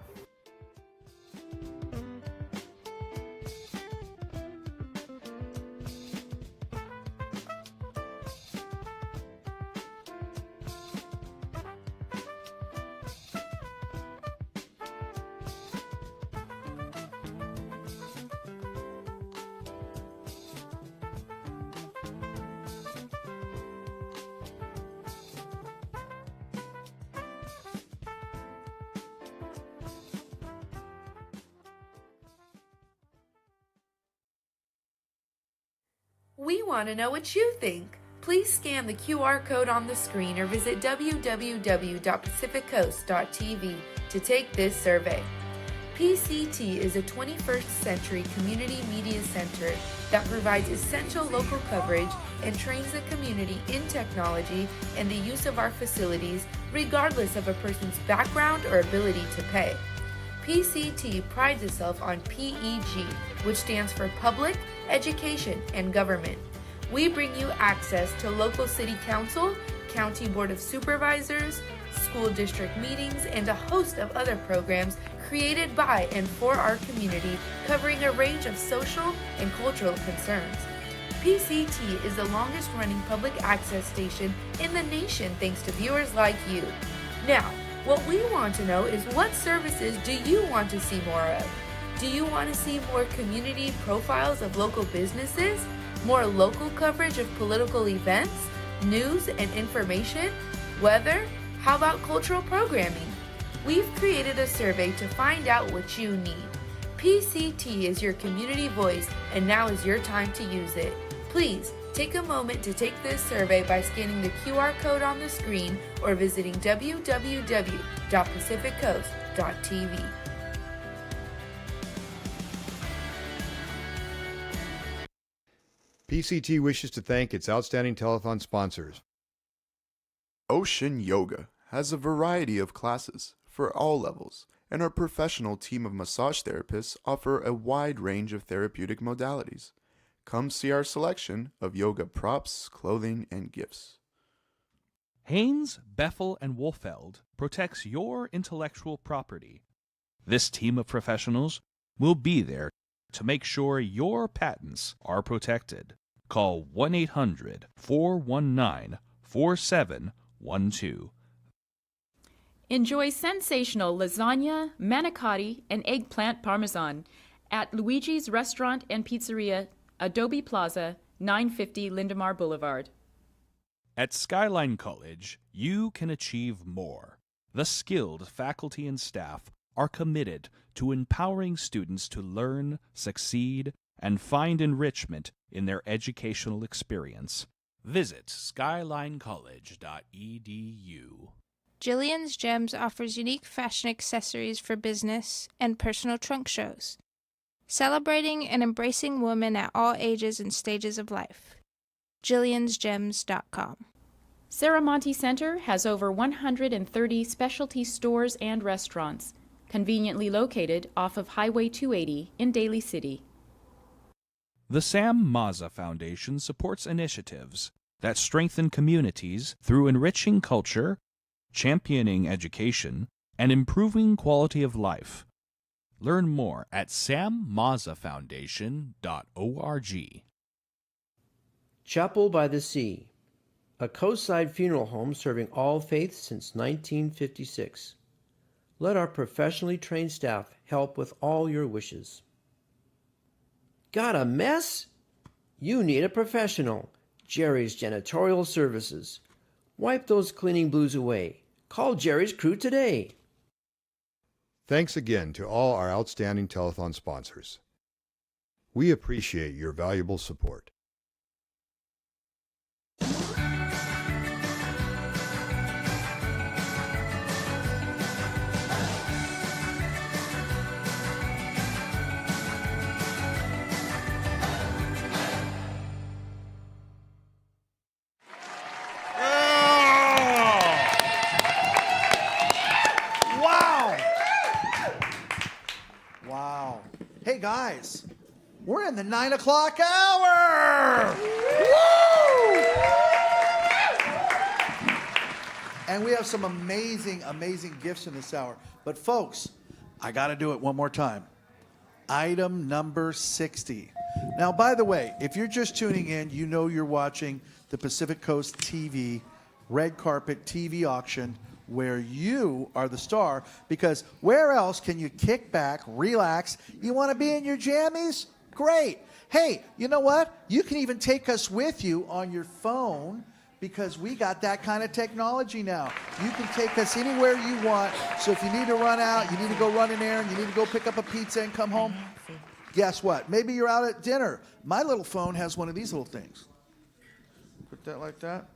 We want to know what you think. Please scan the QR code on the screen or visit www.pacificcoast.tv to take this survey. PCT is a 21st century community media center that provides essential local coverage and trains the community in technology and the use of our facilities regardless of a person's background or ability to pay. PCT prides itself on PEG, which stands for Public, Education, and Government. We bring you access to local city council, county board of supervisors, school district meetings, and a host of other programs created by and for our community, covering a range of social and cultural concerns. PCT is the longest running public access station in the nation thanks to viewers like you. Now, what we want to know is what services do you want to see more of? Do you want to see more community profiles of local businesses? More local coverage of political events, news and information, weather? How about cultural programming? We've created a survey to find out what you need. PCT is your community voice, and now is your time to use it. Please take a moment to take this survey by scanning the QR code on the screen or visiting www.pacificcoast.tv. PCT wishes to thank its outstanding telethon sponsors. Ocean Yoga has a variety of classes for all levels, and our professional team of massage therapists offer a wide range of therapeutic modalities. Come see our selection of yoga props, clothing, and gifts. Haynes, Beffel, and Wolfeld protects your intellectual property. This team of professionals will be there to make sure your patents are protected. Call 1-800-419-4712. Enjoy sensational lasagna, manicotti, and eggplant parmesan at Luigi's Restaurant and Pizzeria, Adobe Plaza, 950 Lindemar Boulevard. At Skyline College, you can achieve more. The skilled faculty and staff are committed to empowering students to learn, succeed, and find enrichment in their educational experience. Visit skylinecollege.edu. Jillian's Gems offers unique fashion accessories for business and personal trunk shows, celebrating and embracing women at all ages and stages of life. Jillian'sGems.com. Saramonte Center has over 130 specialty stores and restaurants, conveniently located off of Highway 280 in Daly City. The Sam Mazza Foundation supports initiatives that strengthen communities through enriching culture, championing education, and improving quality of life. Learn more at sammazzafoundation.org. Chapel by the Sea. A coastside funeral home serving all faiths since 1956. Let our professionally trained staff help with all your wishes. Got a mess? You need a professional. Jerry's Janitorial Services. Wipe those cleaning blues away. Call Jerry's crew today. Thanks again to all our outstanding telethon sponsors. We appreciate your valuable support. Wow. Hey guys, we're in the 9 o'clock hour. Woo! And we have some amazing, amazing gifts in this hour. But folks, I got to do it one more time. Item number 60. Now, by the way, if you're just tuning in, you know you're watching the Pacific Coast TV Red Carpet TV Auction, where you are the star, because where else can you kick back, relax? You want to be in your jammies? Great. Hey, you know what? You can even take us with you on your phone, because we got that kind of technology now. You can take us anywhere you want. So if you need to run out, you need to go run an errand, you need to go pick up a pizza and come home, guess what? Maybe you're out at dinner. My little phone has one of these little things. Put that like that.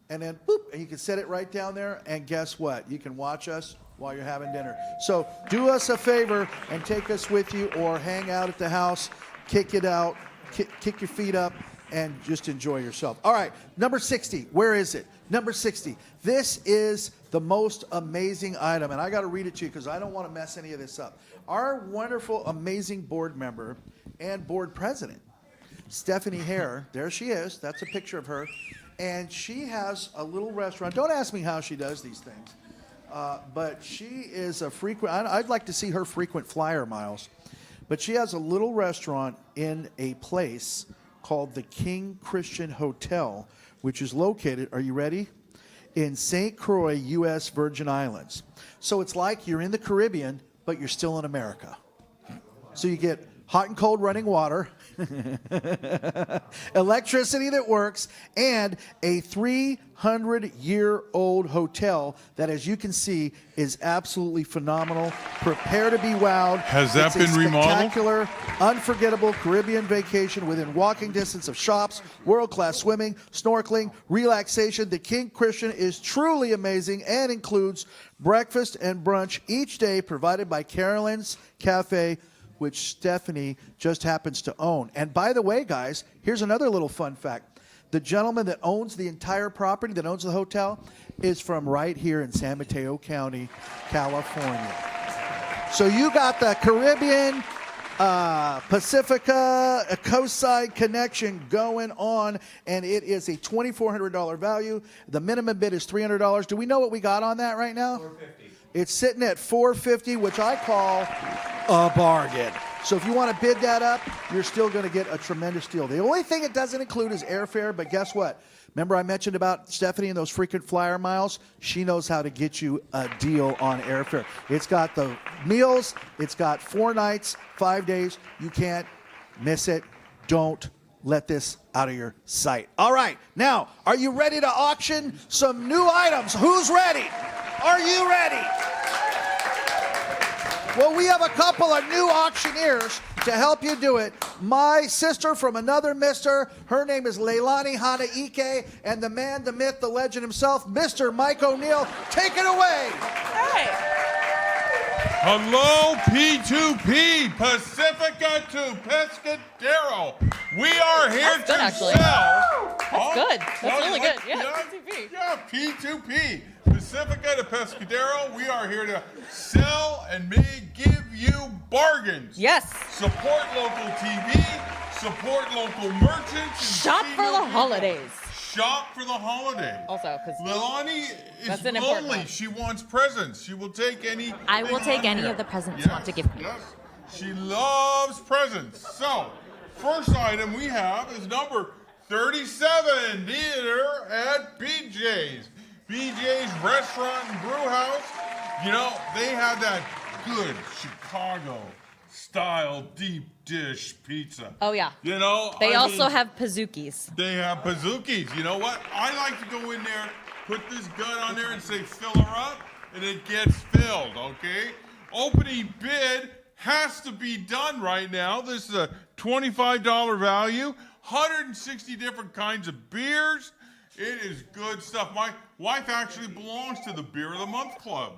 And then, boop, and you can set it right down there, and guess what? You can watch us while you're having dinner. So do us a favor and take us with you, or hang out at the house, kick it out, kick your feet up, and just enjoy yourself. All right, number 60, where is it? Number 60, this is the most amazing item, and I got to read it to you because I don't want to mess any of this up. Our wonderful, amazing board member and board president, Stephanie Hare, there she is, that's a picture of her, and she has a little restaurant. Don't ask me how she does these things, but she is a frequent, I'd like to see her frequent flyer miles, but she has a little restaurant in a place called the King Christian Hotel, which is located, are you ready? In St. Croix, U.S. Virgin Islands. So it's like you're in the Caribbean, but you're still in America. So you get hot and cold running water, electricity that works, and a 300-year-old hotel that, as you can see, is absolutely phenomenal. Prepare to be wowed. Has that been remodeled? Spectacular, unforgettable Caribbean vacation within walking distance of shops, world-class swimming, snorkeling, relaxation. The King Christian is truly amazing and includes breakfast and brunch each day, provided by Carolyn's Cafe, which Stephanie just happens to own. And by the way, guys, here's another little fun fact. The gentleman that owns the entire property, that owns the hotel, is from right here in San Mateo County, California. So you got the Caribbean, Pacifica, a coastside connection going on, and it is a $2,400 value. The minimum bid is $300. Do we know what we got on that right now? $450. It's sitting at $450, which I call a bargain. So if you want to bid that up, you're still going to get a tremendous deal. The only thing it doesn't include is airfare, but guess what? Remember I mentioned about Stephanie and those frequent flyer miles? She knows how to get you a deal on airfare. It's got the meals. It's got 4 nights, 5 days. You can't miss it. Don't let this out of your sight. All right. Now, are you ready to auction some new items? Who's ready? Are you ready? Well, we have a couple of new auctioneers to help you do it. My sister from another mister, her name is Leilani Hanaike, and the man, the myth, the legend himself, Mr. Mike O'Neill. Take it away. Hello, P2P, Pacifica to Pescadero. We are here to sell. That's good. That's really good. Yeah, P2P. Yeah, P2P. Pacifica to Pescadero, we are here to sell and give you bargains. Yes. Support local TV, support local merchants. Shop for the holidays. Shop for the holidays. Also, because Leilani is lonely. She wants presents. She will take any. I will take any of the presents you want to give me. Yes. She loves presents. So, first item we have is number 37, Theater at Beach. BJ's. BJ's Restaurant and Brew House. You know, they have that good Chicago-style deep dish pizza. Oh, yeah. You know? They I also mean, have Pizookies. They have Pizookies. You know what? I like to go in there, put this gun on there and say, fill her up, and it gets filled, okay? Opening bid has to be done right now. This is a $25 value, 160 different kinds of beers. It is good stuff. My wife actually belongs to the Beer of the Month Club.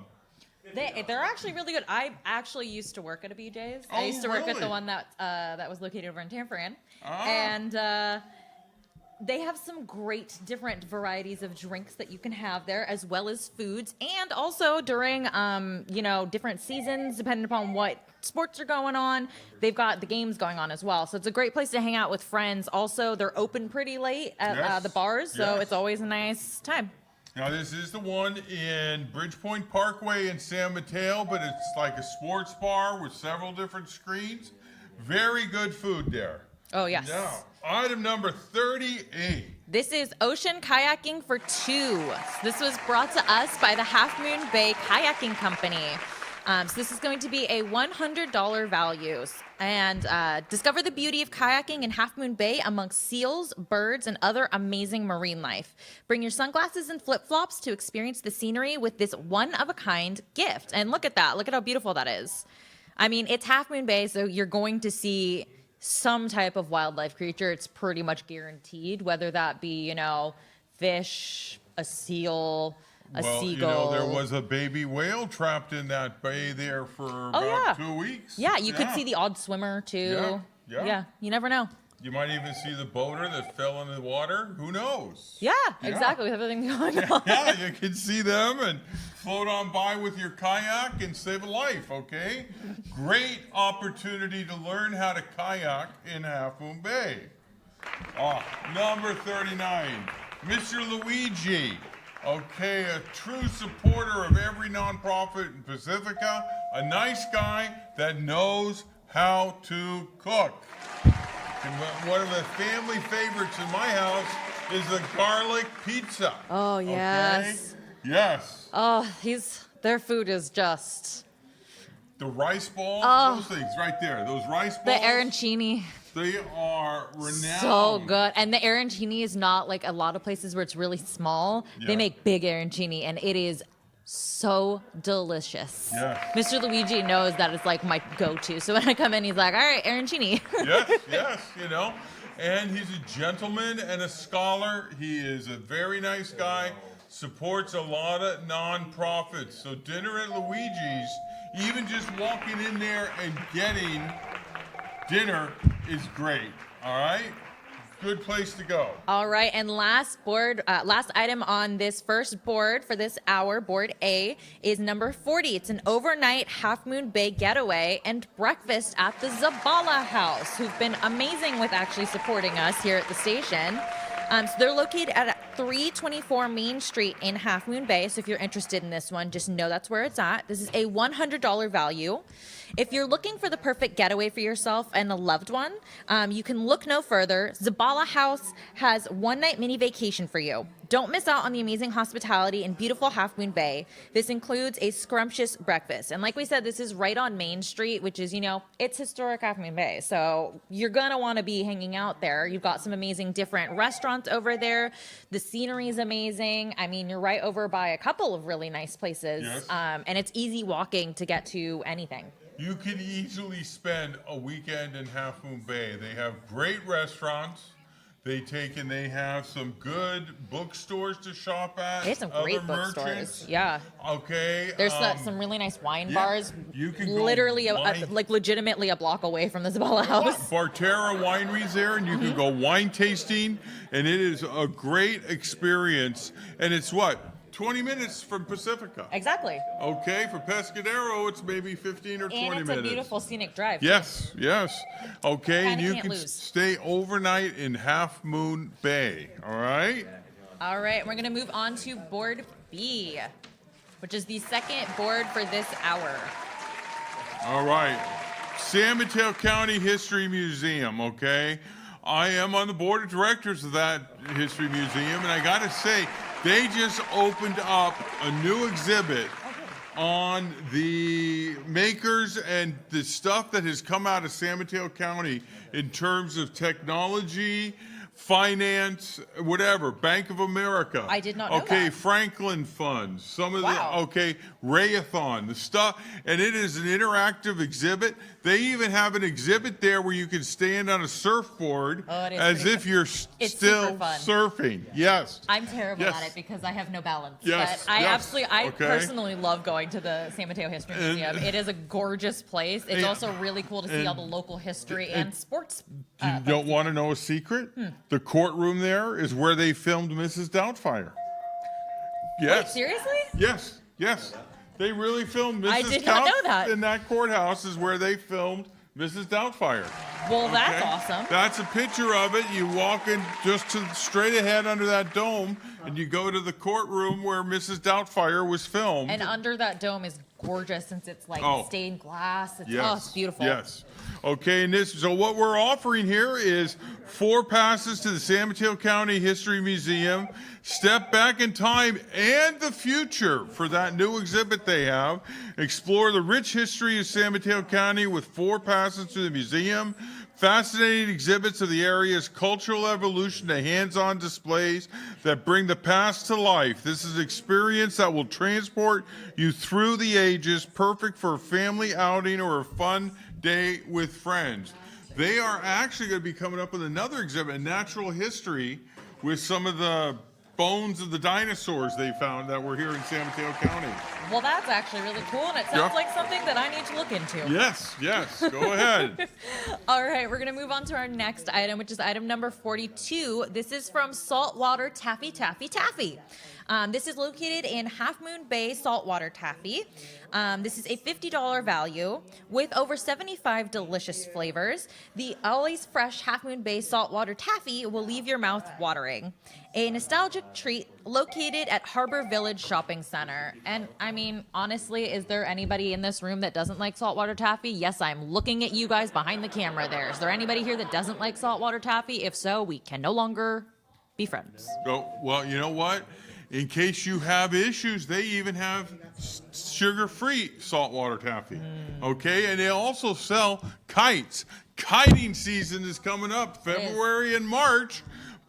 They're actually really good. I actually used to work at a BJ's. I Oh, used to work at really? the one that was located over in Tanforan. Ah. And they have some great different varieties of drinks that you can have there, as well as foods. And also during, different seasons, depending upon what sports are going on, they've got the games going on as well. So it's a great place to hang out with friends. Also, they're open pretty late at Yes. the bars, so Yes. it's always a nice time. Now, this is the one in Bridgepoint Parkway in San Mateo, but it's like a sports bar with several different screens. Very good food there. Oh, yes. Now, item number 38. This is Ocean Kayaking for Two. This was brought to us by the Half Moon Bay Kayaking Company. So this is going to be a $100 value. And discover the beauty of kayaking in Half Moon Bay amongst seals, birds, and other amazing marine life. Bring your sunglasses and flip-flops to experience the scenery with this one-of-a-kind gift. And look at that. Look at how beautiful that is. I mean, it's Half Moon Bay, so you're going to see some type of wildlife creature. It's pretty much guaranteed, whether that be, fish, a seal, a seagull. There was a baby whale trapped in that bay there for about 2 weeks. Yeah, you could see the odd swimmer too. Yeah. You never know. You might even see the boater that fell in the water. Who knows? Yeah, exactly. With everything going on. Yeah, you can see them and float on by with your kayak and save a life, okay? Great opportunity to learn how to kayak in Half Moon Bay. Number 39, Mr. Luigi. Okay, a true supporter of every nonprofit in Pacifica, a nice guy that knows how to cook. And one of the family favorites in my house is the garlic pizza. Oh, yes. Okay? Yes. Oh, their food is just... The rice balls, Oh. those things right there, those rice balls. The arancini. They are renowned. So good. And the arancini is not like a lot of places where it's really small. Yeah. They make big arancini, and it is so delicious. Yeah. Mr. Luigi knows that it's like my go-to. So when I come in, he's like, all right, arancini. Yes, And he's a gentleman and a scholar. He is a very nice guy, supports a lot of nonprofits. So dinner at Luigi's, even just walking in there and getting dinner is great, all right? Good place to go. All right, and last item on this first board for this hour, board A, is number 40. It's an overnight Half Moon Bay getaway and breakfast at the Zabala House, who've been amazing with actually supporting us here at the station. So they're located at 324 Main Street in Half Moon Bay. So if you're interested in this one, just know that's where it's at. This is a $100 value. If you're looking for the perfect getaway for yourself and a loved one, you can look no further. Zabala House has one-night mini vacation for you. Don't miss out on the amazing hospitality in beautiful Half Moon Bay. This includes a scrumptious breakfast. And like we said, this is right on Main Street, which is, it's historic Half Moon Bay. So you're going to want to be hanging out there. You've got some amazing different restaurants over there. The scenery is amazing. I mean, you're right over by a couple of really nice places. Yes. And it's easy walking to get to anything. You can easily spend a weekend in Half Moon Bay. They have great restaurants. They have some good bookstores to shop at. They have some great other bookstores. merchants. Yeah. Okay. There's some really nice wine yeah, bars. you can go literally, wine- like legitimately a block away from the Zabala House. Barterra Winery's there, and you can go wine tasting, and it is a great experience. And it's 20 minutes from Pacifica. Exactly. Okay, for Pescadero, it's maybe 15 or 20 And it's minutes. a beautiful scenic drive. Yes. Okay, and Kinda you can't can lose. stay overnight in Half Moon Bay. All right? All right, we're going to move on to board B, which is the second board for this hour. All right. San Mateo County History Museum, okay? I am on the board of directors of that history museum, and I got to say, They just opened up a new exhibit on the makers and the stuff that has come out of San Mateo County in terms of technology, finance, whatever, Bank of America. I did not know Okay, that. Franklin Funds, some of Wow. the, Rayathon, the stuff, and it is an interactive exhibit. They even have an exhibit there where you can stand on a surfboard Oh, it is as pretty if fun. you're It's still super fun. surfing. Yes. I'm terrible Yes. at it because I have no balance. Yes, But I yes, I okay. personally love going to the San Mateo History And- Museum. It is a gorgeous place. It's And- also really cool to see all the and- local history and- and sports. You don't want to know a secret? The courtroom there is where they filmed Mrs. Doubtfire. Yes. Wait, seriously? Yes, yes. They really filmed Mrs. I did not know that. In that courthouse is where they filmed Mrs. Doubtfire. Well, that's Okay? awesome. That's a picture of it. You walk in just to straight ahead under that dome, and you go to the courtroom where Mrs. Doubtfire was filmed. And under that dome is gorgeous since it's like Oh. stained glass. It's, Yes. Oh, it's beautiful. Yes. Okay, so what we're offering here is 4 passes to the San Mateo County History Museum, step back in time and the future for that new exhibit they have. Explore the rich history of San Mateo County with 4 passes to the museum. Fascinating exhibits of the area's cultural evolution to hands-on displays that bring the past to life. This is an experience that will transport you through the ages, perfect for a family outing or a fun day with friends. They are actually going to be coming up with another exhibit, natural history, with some of the bones of the dinosaurs they found that were here in San Mateo County. Well, that's actually really cool, and it sounds Yeah. like something that I need to look into. Yes, yes, go ahead. All right, we're going to move on to our next item, which is item number 42. This is from Saltwater Taffy Taffy Taffy. This is located in Half Moon Bay Saltwater Taffy. This is a $50 value with over 75 delicious flavors. The always fresh Half Moon Bay Saltwater Taffy will leave your mouth watering. A nostalgic treat located at Harbor Village Shopping Center. And I mean, honestly, is there anybody in this room that doesn't like saltwater taffy? Yes, I'm looking at you guys behind the camera there. Is there anybody here that doesn't like saltwater taffy? If so, we can no longer be friends. Oh, well, you know what? In case you have issues, they even have sugar-free saltwater taffy. Okay, and they also sell kites. Kiting season is coming up, February and March.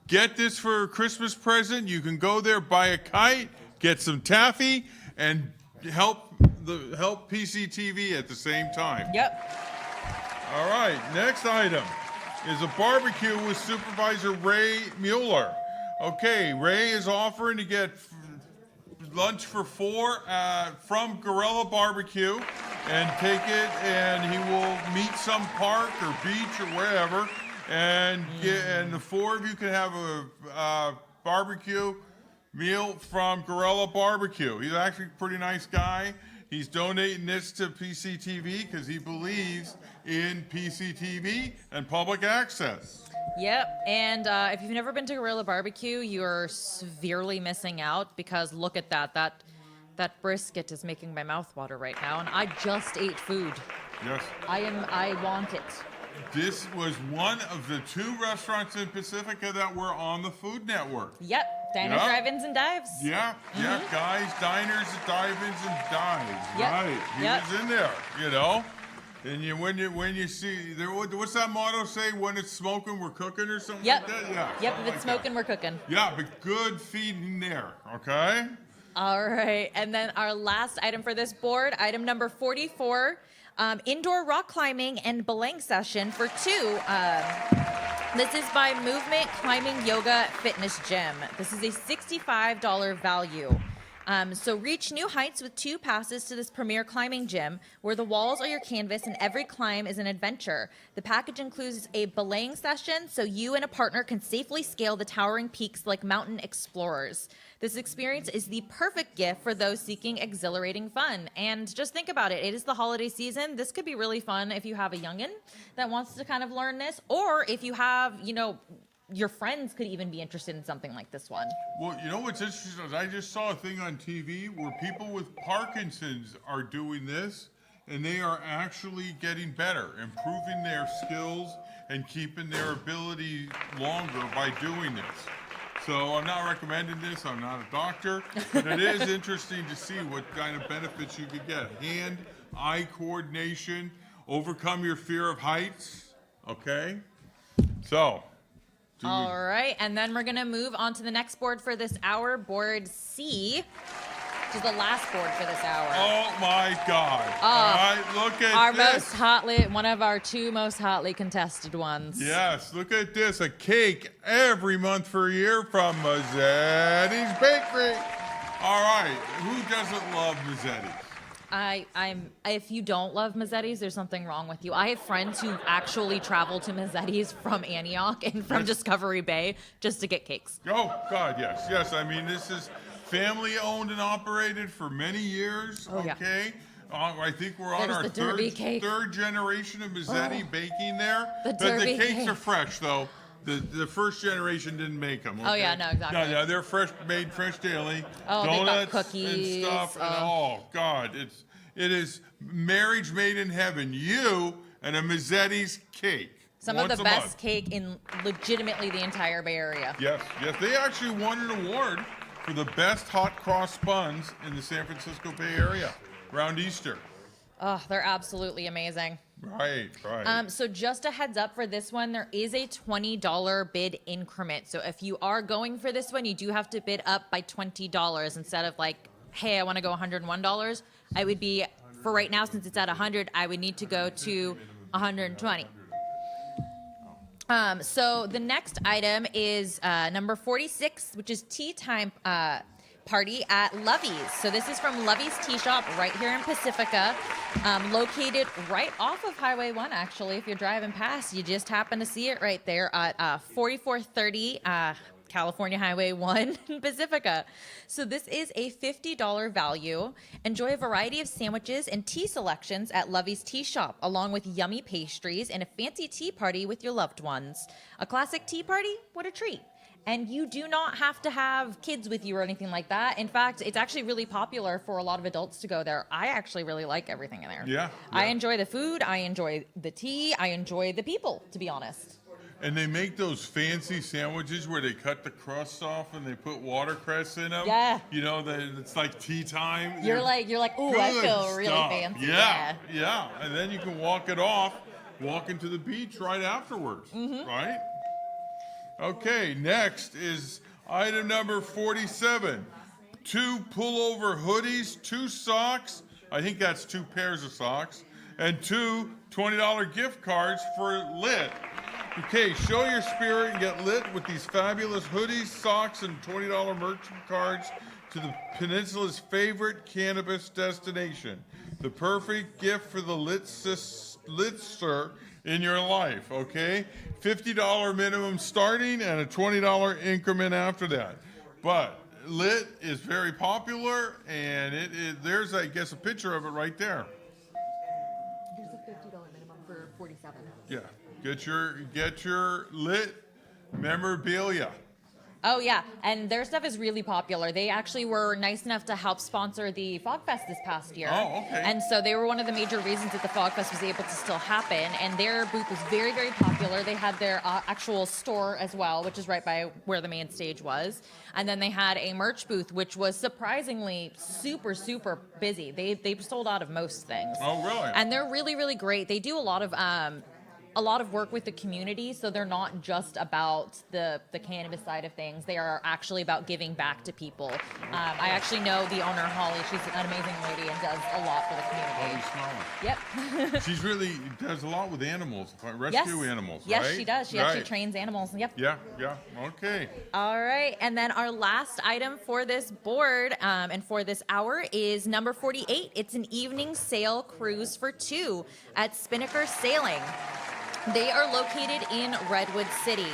Get this for a Christmas present. You can go there, buy a kite, get some taffy, and help PCTV at the same time. Yep. All right, next item is a barbecue with Supervisor Ray Mueller. Okay, Ray is offering to get lunch for 4 from Gorilla Barbecue and take it, and he will meet some park or beach or wherever, and the 4 of you can have a barbecue meal from Gorilla Barbecue. He's actually a pretty nice guy. He's donating this to PCTV because he believes in PCTV and public access. Yep, and if you've never been to Gorilla Barbecue, you're severely missing out because look at that. That brisket is making my mouth water right now, and I just ate food. Yes. I want it. This was one of the 2 restaurants in Pacifica that were on the Food Network. Yep, diners, Yeah. drive-ins, and dives. Yeah, guys, diners, dive-ins, and dives. Yep. Right, he Yep. was in there, you know. And when you see there, what's that motto say? When it's smoking, we're cooking, or something Yep. like that. Yeah. Yep, something if it's like smoking, we're cooking. that. Yeah, but good feeding there. Okay. All right, and then our last item for this board, item number 44, indoor rock climbing and belaying session for 2. This is by Movement Climbing Yoga Fitness Gym. This is a $65 value. So reach new heights with 2 passes to this premier climbing gym where the walls are your canvas and every climb is an adventure. The package includes a belaying session so you and a partner can safely scale the towering peaks like mountain explorers. This experience is the perfect gift for those seeking exhilarating fun. And just think about it. It is the holiday season. This could be really fun if you have a youngin' that wants to kind of learn this, or if you have, your friends could even be interested in something like this one. Well, you know what's interesting is I just saw a thing on TV where people with Parkinson's are doing this, and they are actually getting better, improving their skills and keeping their ability longer by doing this. So I'm not recommending this. I'm not a doctor, but it is interesting to see what kind of benefits you could get. Hand-eye coordination, overcome your fear of heights. Okay? So. All right, and then we're going to move on to the next board for this hour, board C, which is the last board for this hour. Oh my God. All right, look at our this. most hotly, one of our 2 most hotly contested ones. Yes, look at this. A cake every month for a year from Mazzetti's Bakery. All right, who doesn't love Mazzetti's? If you don't love Mazzetti's, there's something wrong with you. I have friends who actually travel to Mazzetti's from Antioch and from Discovery Bay just to get cakes. Oh, God, yes. Yes, I mean, this is family owned and operated for many years, Oh, yeah. okay? I think we're on There's our the Derby cake. third generation of Mazzetti Oh. baking there. The But Derby cakes cake. are fresh, though. The first generation didn't make them. Oh, yeah, no, exactly. No, they're fresh, made fresh daily. Oh, they've got Donuts cookies, and stuff. And, oh. oh, God, it is marriage made in heaven. You and a Mazzetti's cake. Some once of the a best month. cake in legitimately the entire Bay Area. Yes, yes. They actually won an award for the best hot cross buns in the San Francisco Bay Area around Easter. Oh, they're absolutely amazing. Right, right. So just a heads up for this one, there is a $20 bid increment. So if you are going for this one, you do have to bid up by $20 instead of like, hey, I want to go $101. I would be, for right now, since it's at 100, I would need to go to 120. So the next item is number 46, which is tea time party at Lovey's. So this is from Lovey's Tea Shop right here in Pacifica, located right off of Highway 1, actually. If you're driving past, you just happen to see it right there at 4430 California Highway 1 in Pacifica. So this is a $50 value. Enjoy a variety of sandwiches and tea selections at Lovey's Tea Shop, along with yummy pastries and a fancy tea party with your loved ones. A classic tea party? What a treat. And you do not have to have kids with you or anything like that. In fact, it's actually really popular for a lot of adults to go there. I actually really like everything in there. Yeah. I enjoy the food. I enjoy the tea. I enjoy the people, to be honest. And they make those fancy sandwiches where they cut the crust off and they put watercress in them. Yeah. You know, it's like tea time. You're like, ooh, I Good feel really stuff. fancy. Yeah, yeah. And then you can walk it off, walk into the beach right afterwards, right? Okay, next is item number 47. 2 pullover hoodies, 2 socks, I think that's 2 pairs of socks, and 2 $20 gift cards for Lit. Okay, show your spirit and get lit with these fabulous hoodies, socks, and $20 merchant cards to the Peninsula's favorite cannabis destination. The perfect gift for the litster in your life, okay? $50 minimum starting and a $20 increment after that. But Lit is very popular, and there's, I guess, a picture of it right there. There's a $50 minimum for 47. Yeah, get your Lit memorabilia. Oh, yeah. And their stuff is really popular. They actually were nice enough to help sponsor the Fog Fest this past year. Oh, okay. And so they were one of the major reasons that the Fog Fest was able to still happen. And their booth was very, very popular. They had their actual store as well, which is right by where the main stage was. And then they had a merch booth, which was surprisingly super, super busy. They sold out of most things. Oh, really? And they're really, really great. They do a lot of work with the community, so they're not just about the cannabis side of things. They are actually about giving back to people. I actually know the owner, Holly. She's an amazing lady and does a lot for the community. Yep. She's really does a lot with animals, rescue animals, Yes, right? she does. She actually trains animals. Yep. Yeah, okay. All right, and then our last item for this board and for this hour is number 48. It's an evening sail cruise for 2 at Spinnaker Sailing. They are located in Redwood City.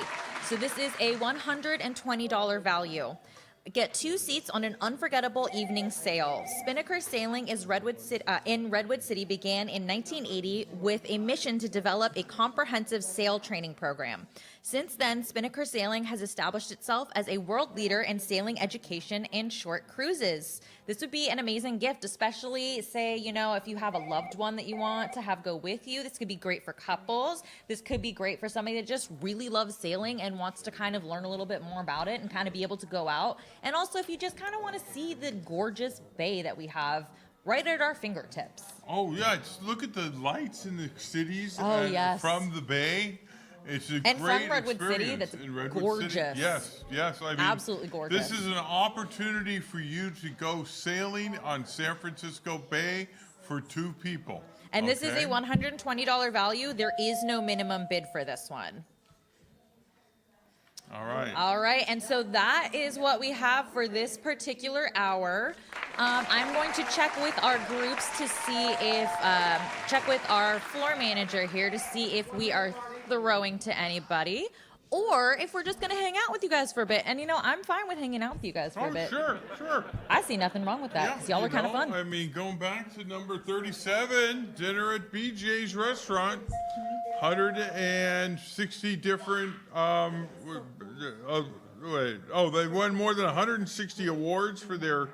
So this is a $120 value. Get 2 seats on an unforgettable evening sail. Spinnaker Sailing is in Redwood City began in 1980 with a mission to develop a comprehensive sail training program. Since then, Spinnaker Sailing has established itself as a world leader in sailing education and short cruises. This would be an amazing gift, especially, say, you know, if you have a loved one that you want to have go with you. This could be great for couples. This could be great for somebody that just really loves sailing and wants to kind of learn a little bit more about it and kind of be able to go out. And also, if you just kind of want to see the gorgeous bay that we have right at our fingertips. Oh, yeah. Look at the lights in the cities from the bay. It's a And great from Redwood experience. City, that's in Redwood gorgeous. City. Yes. I mean, Absolutely gorgeous. This is an opportunity for you to go sailing on San Francisco Bay for 2 people. And this is okay? a $120 value. There is no minimum bid for this one. All right. All right, and so that is what we have for this particular hour. I'm going to check with our groups to see if, check with our floor manager here to see if we are throwing to anybody, or if we're just going to hang out with you guys for a bit. And, you know, I'm fine with hanging out with you guys for a bit. Sure. I see nothing wrong with that, because y'all are kind of fun. I mean, going back to number 37, dinner at BJ's Restaurant, 160 different, they won more than 160 awards for their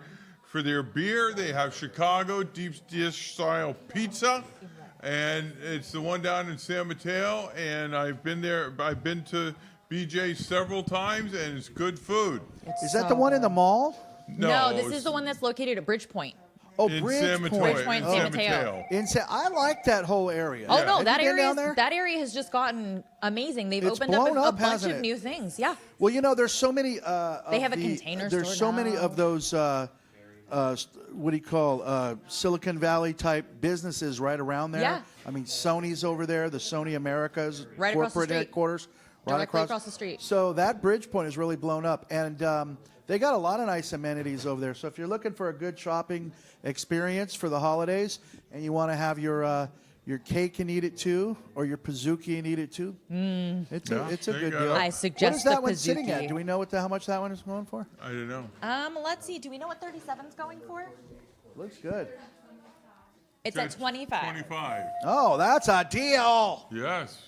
beer. They have Chicago deep dish style pizza, and it's the one down in San Mateo, and I've been to BJ's several times, and it's good food. Is that the one in the mall? No, this is the one that's located at Bridgepoint. Oh, in Bridgepoint. Bridgepoint, San Mateo. I like that whole area. Oh no, Have that you been area down there? that area has just gotten amazing. They've It's opened up blown a up, bunch hasn't of it? new things. Yeah. Well, you know, there's so many. They have a container There's store so many now. of those. What do you call Silicon Valley type businesses right around there? Yeah. I mean, Sony's over there. The Sony Americas Right across the corporate street. headquarters. Directly across the street. So that Bridgepoint is really blown up, and they got a lot of nice amenities over there. So if you're looking for a good shopping experience for the holidays, and you want to have your cake and eat it too, or your pizookie and eat it too, it's a there you good go. deal. I suggest What is that the one sitting at? Pizookie. Do we know how much that one is going for? I don't know. Let's see. Do we know what 37's going for? Looks good. It's at 25. 25. Oh, that's a deal. Yes.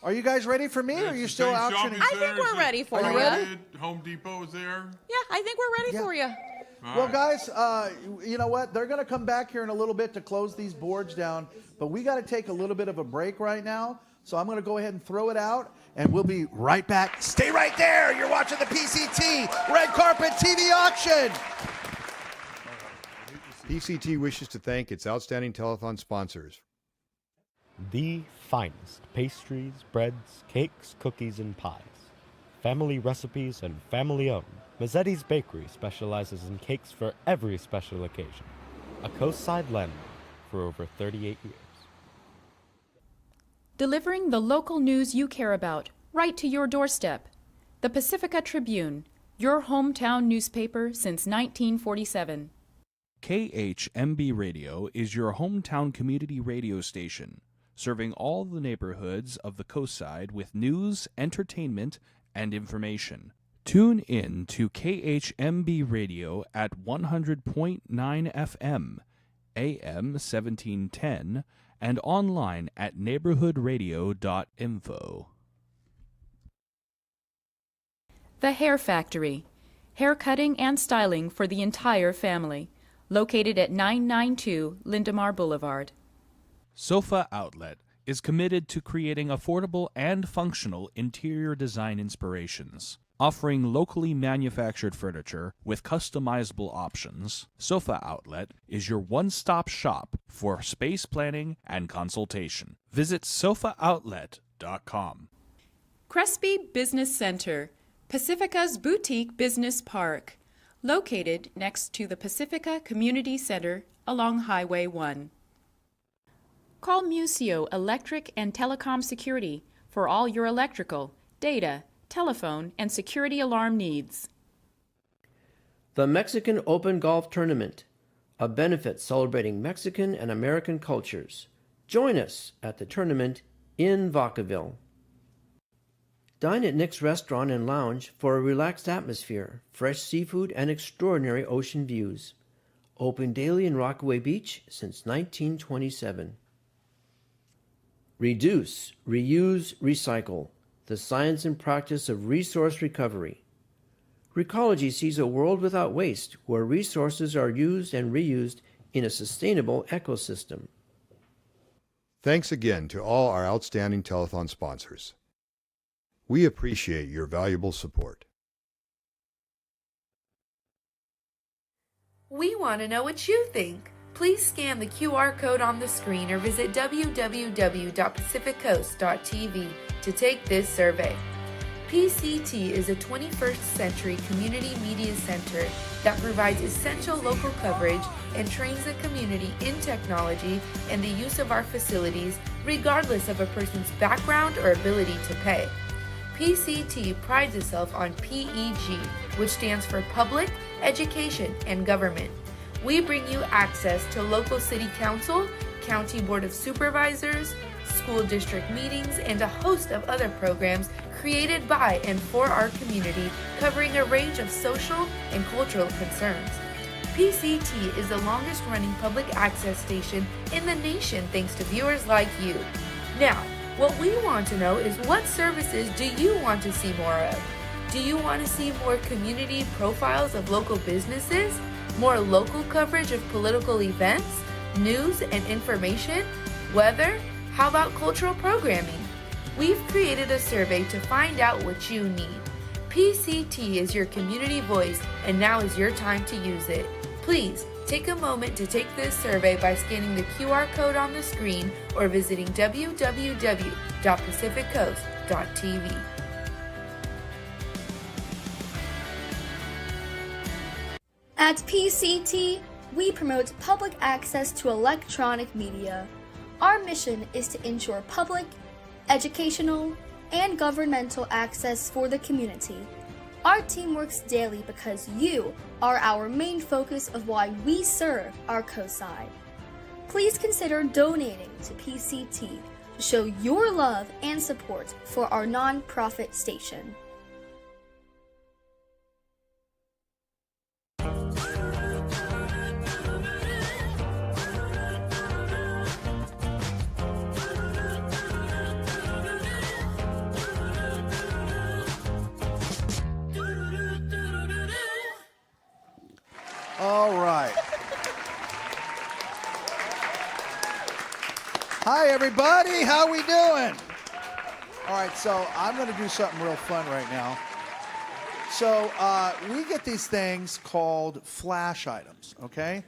Are you guys ready for me, or are you still Same auctioning? shopping I think centers we're that ready for Target, you. Home Depot is there. Yeah, I think we're ready for you. Well, guys, you know what? They're going to come back here in a little bit to close these boards down, but we got to take a little bit of a break right now. So I'm going to go ahead and throw it out, and we'll be right back. Stay right there. You're watching the PCT Red Carpet TV Auction. PCT wishes to thank its outstanding telethon sponsors. The finest pastries, breads, cakes, cookies, and pies. Family recipes and family owned. Mazzetti's Bakery specializes in cakes for every special occasion. A coastside landmark for over 38 years. Delivering the local news you care about right to your doorstep. The Pacifica Tribune, your hometown newspaper since 1947. KHMB Radio is your hometown community radio station, serving all the neighborhoods of the coastside with news, entertainment, and information. Tune in to KHMB Radio at 100.9 FM, AM 1710, and online at neighborhoodradio.info. The Hair Factory, hair cutting and styling for the entire family. Located at 992 Lindemar Boulevard. Sofa Outlet is committed to creating affordable and functional interior design inspirations. Offering locally manufactured furniture with customizable options, Sofa Outlet is your one-stop shop for space planning and consultation. Visit sofaoutlet.com. Crespi Business Center, Pacifica's boutique business park. Located next to the Pacifica Community Center along Highway 1. Call Museo Electric and Telecom Security for all your electrical, data, telephone, and security alarm needs. The Mexican Open Golf Tournament, a benefit celebrating Mexican and American cultures. Join us at the tournament in Vacaville. Dine at Nick's Restaurant and Lounge for a relaxed atmosphere, fresh seafood, and extraordinary ocean views. Open daily in Rockaway Beach since 1927. Reduce, reuse, recycle. the science and practice of resource recovery. Recology sees a world without waste, where resources are used and reused in a sustainable ecosystem. Thanks again to all our outstanding telethon sponsors. We appreciate your valuable support. We want to know what you think. Please scan the QR code on the screen or visit www.pacificcoast.tv to take this survey. PCT is a 21st century community media center that provides essential local coverage and trains the community in technology and the use of our facilities regardless of a person's background or ability to pay. PCT prides itself on PEG, which stands for Public, Education, and Government. We bring you access to local city council, county board of supervisors, school district meetings, and a host of other programs created by and for our community, covering a range of social and cultural concerns. PCT is the longest running public access station in the nation thanks to viewers like you. Now, what we want to know is what services do you want to see more of? Do you want to see more community profiles of local businesses? More local coverage of political events, news and information, weather? How about cultural programming? We've created a survey to find out what you need. PCT is your community voice, and now is your time to use it. Please take a moment to take this survey by scanning the QR code on the screen or visiting www.pacificcoast.tv. At PCT, we promote public access to electronic media. Our mission is to ensure public, educational, and governmental access for the community. Our team works daily because you are our main focus of why we serve our COSI. Please consider donating to PCT to show your love and support for our non-profit station. All right. Hi, everybody. How we doing? All right, so I'm going to do something real fun right now. So we get these things called flash items, okay?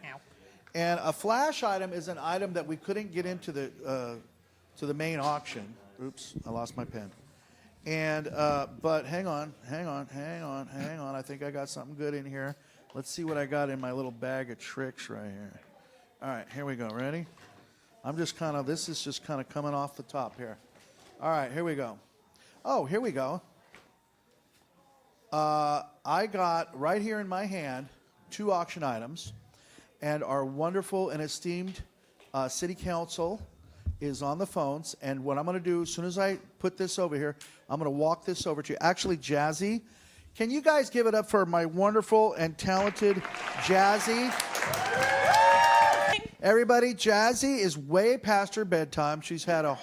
And a flash item is an item that we couldn't get into the main auction. Oops, I lost my pen. And but hang on. I think I got something good in here. Let's see what I got in my little bag of tricks right here. All right, here we go. Ready? This is just kind of coming off the top here. All right, here we go. Oh, here we go. I got right here in my hand 2 auction items, and our wonderful and esteemed city council is on the phones. And what I'm going to do, as soon as I put this over here, I'm going to walk this over to you. Actually, Jazzy, can you guys give it up for my wonderful and talented Jazzy? Everybody, Jazzy is way past her bedtime. She's had a...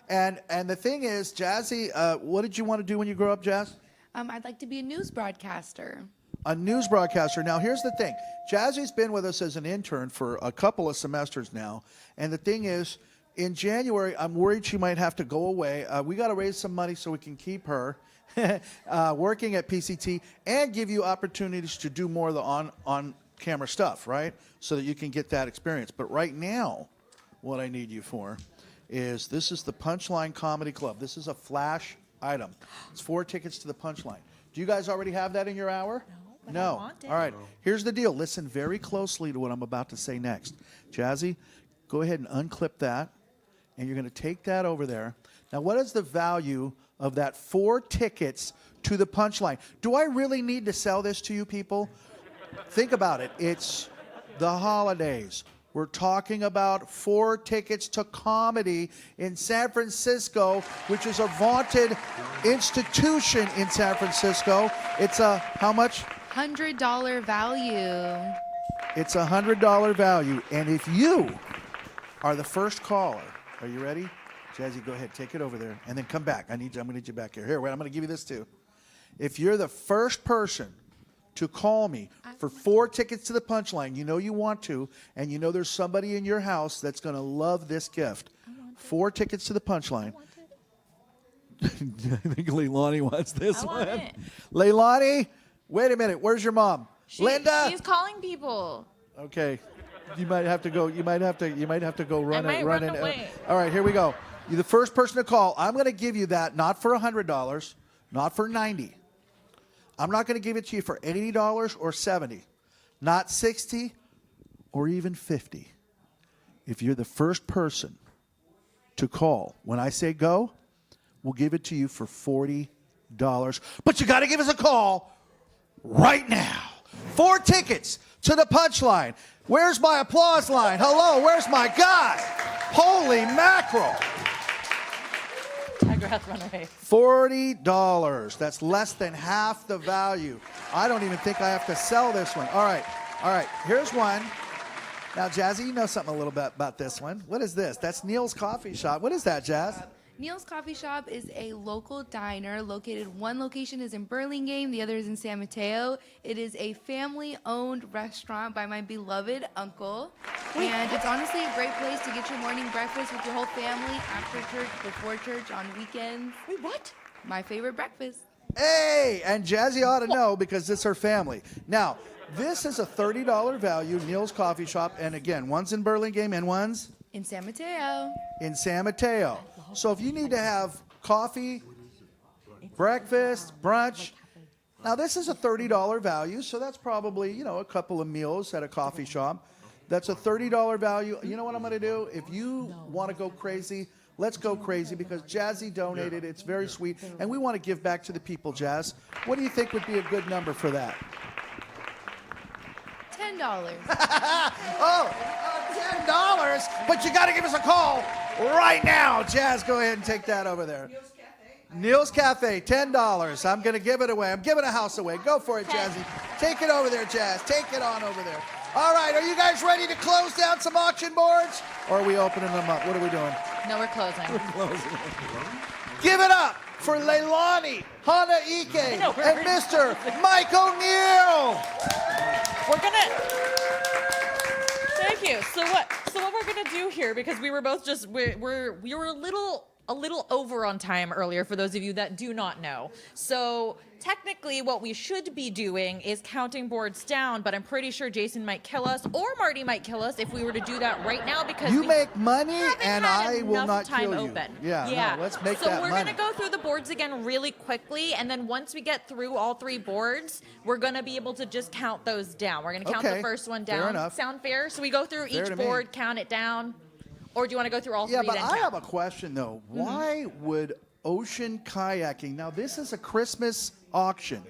And the thing is, Jazzy, what did you want to do when you grow up, Jazz? I'd like to be a news broadcaster. A news broadcaster. Now, here's the thing. Jazzy's been with us as an intern for a couple of semesters now. And the thing is, in January, I'm worried she might have to go away. We got to raise some money so we can keep her working at PCT and give you opportunities to do more of the on-camera stuff, right? So that you can get that experience. But right now, what I need you for is this is the Punchline Comedy Club. This is a flash item. It's 4 tickets to the Punchline. Do you guys already have that in your hour? No. I want it. All right. Here's the deal. Listen very closely to what I'm about to say next. Jazzy, go ahead and unclip that, and you're going to take that over there. Now, what is the value of that 4 tickets to the Punchline? Do I really need to sell this to you people? Think about it. It's the holidays. We're talking about 4 tickets to comedy in San Francisco, which is a vaunted institution in San Francisco. It's a, how much? $100 value. It's $100 value. And if you are the first caller, are you ready? Jazzy, go ahead. Take it over there. And then come back. I'm going to need you back here. Here, wait, I'm going to give you this too. If you're the first person to call me for 4 tickets to the Punchline, you know you want to, and you know there's somebody in your house that's going to love this gift. 4 tickets to the Punchline. I think Leilani wants this one. it. Leilani, wait a minute. Where's your mom? Linda. She's calling people. Okay. You might have to go. You might have to go run might it. run away. All right, here we go. You're the first person to call. I'm going to give you that not for $100, not for $90. I'm not going to give it to you for $80 or $70, not $60 or even $50. If you're the first person to call, when I say go, we'll give it to you for $40. But you got to give us a call right now. 4 tickets to the Punchline. Where's my applause line? Hello, where's my guy? Holy mackerel. Tiger has run away. $40. That's less than half the value. I don't even think I have to sell this one. All right. Here's one. Now, Jazzy, you know something a little bit about this one. What is this? That's Neil's Coffee Shop. What is that, Jazz? Neil's Coffee Shop is a local diner located. One location is in Burlingame, the other is in San Mateo. It is a family-owned restaurant by my beloved uncle. And it's honestly a great place to get your morning breakfast with your whole family, after church, before church, on weekends. Wait, what? My favorite breakfast. Hey, and Jazzy ought to know because it's her family. Now, this is a $30 value, Neil's Coffee Shop. And again, one's in Burlingame and one's In San Mateo. in San Mateo. So if you need to have coffee, breakfast, brunch, now this is a $30 value, so that's probably, a couple of meals at a coffee shop. That's a $30 value. You know what I'm going to do? If you want to go crazy, let's go crazy because Jazzy donated. It's very sweet, and we want to give back to the people, Jazz. What do you think would be a good number for that? $10. $10, but you got to give us a call right now. Jazz, go ahead and take that over there. Neil's Cafe, $10. I'm going to give it away. I'm giving a house away. Go for it, Jazzy. Take it over there, Jazz. Take it on over there. All right, are you guys ready to close down some auction boards? Or are we opening them up? What are we doing? No, we're closing. Give it up for Leilani, Hana Ike, and Mr. Mike O'Neill. We're gonna. Thank you. So what we're gonna do here, because we were both just we were a little over on time earlier for those of you that do not know. So technically what we should be doing is counting boards down, but I'm pretty sure Jason might kill us or Marty might kill us if we were to do that right now because you we make money and I will enough not time kill you. open. Yeah. No, let's make so that we're money. gonna go through the boards again really quickly, and then once we get through all 3 boards, we're gonna be able to just count those down. We're gonna count Okay. the first one Fair down. enough. Sound fair? So we go through Fair each to me. board, count it down, or do you want to go through all 3 Yeah, but then I count? have a question though. Why would ocean kayaking? Now this is a Christmas auction,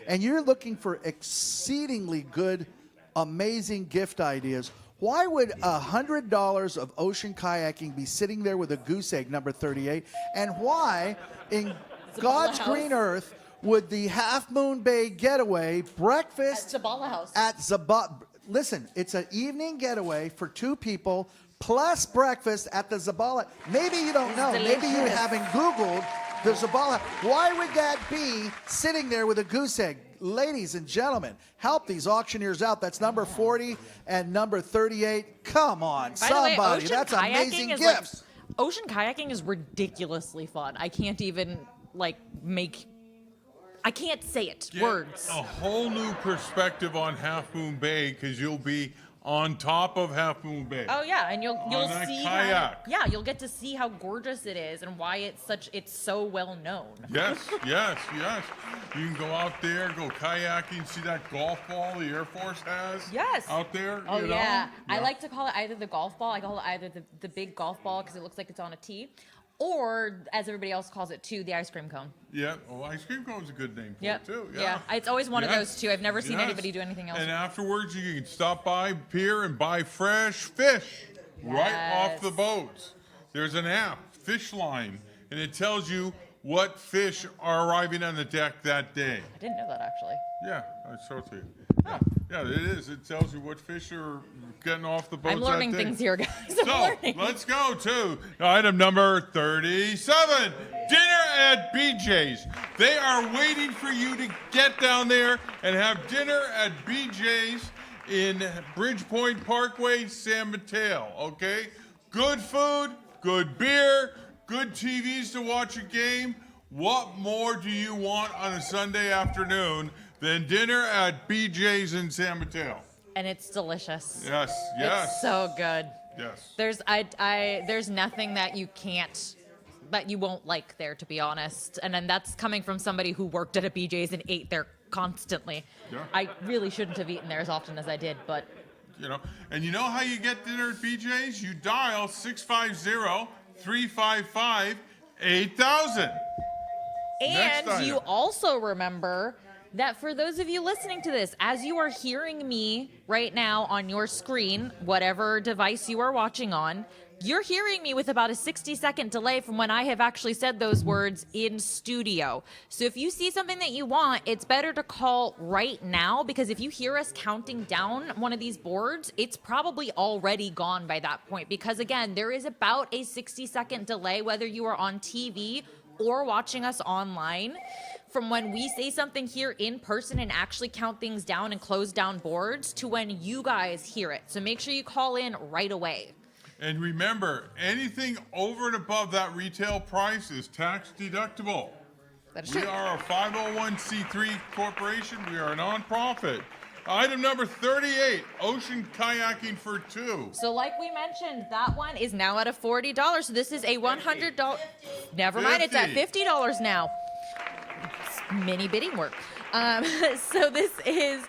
and you're looking for exceedingly good, amazing gift ideas. Why would $100 of ocean kayaking be sitting there with a goose egg number 38? And why, in God's House. green earth, would the Half Moon Bay getaway breakfast At Zabala House. at Zabala? Listen, it's an evening getaway for 2 people. Plus breakfast at the Zabala. Maybe you don't know. Maybe you delicious. haven't Googled the Zabala. Why would that be sitting there with a goose egg? Ladies and gentlemen, help these auctioneers out. That's number 40 and number 38. Come on, By the way, somebody. ocean That's kayaking amazing is gifts. ocean kayaking is ridiculously fun. I can't even I can't say it. Get Words. a whole new perspective on Half Moon Bay because you'll be on top of Half Moon Bay. Oh yeah, and you'll On a see kayak. you'll get to see how gorgeous it is and why it's so well known. Yes. You can go out there, go kayaking, see that golf ball the Air Force has. Yes. Out there. Oh you know? yeah. I like to call it either the golf ball. I call it either the big golf ball because it looks like it's on a tee, or as everybody else calls it too, the ice cream cone. Yeah. Well, ice cream cone is a good name for Yep. it too. Yeah. It's always one of Yes. those two. I've never seen Yes. anybody do anything else. And afterwards, you can stop by pier and buy fresh fish right off the boats. There's an app, Fishline, and it tells you what fish are arriving on the deck that day. I didn't know that actually. Yeah, I show it to you. Yeah, it is. It tells you what fish are getting off the boat. I'm learning that day. things here, guys. So let's go to item number 37. Dinner at BJ's. They are waiting for you to get down there and have dinner at BJ's in Bridgepoint Parkway, San Mateo. Okay? Good food, good beer, good TVs to watch a game. What more do you want on a Sunday afternoon than dinner at BJ's in San Mateo? And it's delicious. Yes, yes. It's so good. Yes. There's nothing that you won't like there, to be honest. And then that's coming from somebody who worked at a BJ's and ate there constantly. Yeah. I really shouldn't have eaten there as often as I did, but You know, and you know how you get dinner at BJ's? You dial 650-355-8000. And you also remember that for those of you listening to this, as you are hearing me right now on your screen, whatever device you are watching on, you're hearing me with about a 60-second delay from when I have actually said those words in studio. So if you see something that you want, it's better to call right now, because if you hear us counting down one of these boards, it's probably already gone by that point. Because again, there is about a 60-second delay, whether you are on TV or watching us online, from when we say something here in person and actually count things down and close down boards to when you guys hear it. So make sure you call in right away. And remember, anything over and above that retail price is tax deductible. That's We true. are a 501c3 corporation. We are a nonprofit. Item number 38, ocean kayaking for two. So like we mentioned, that one is now at a $40. So this is a $100. Never mind, it's at $50 now. It's mini bidding work. So this is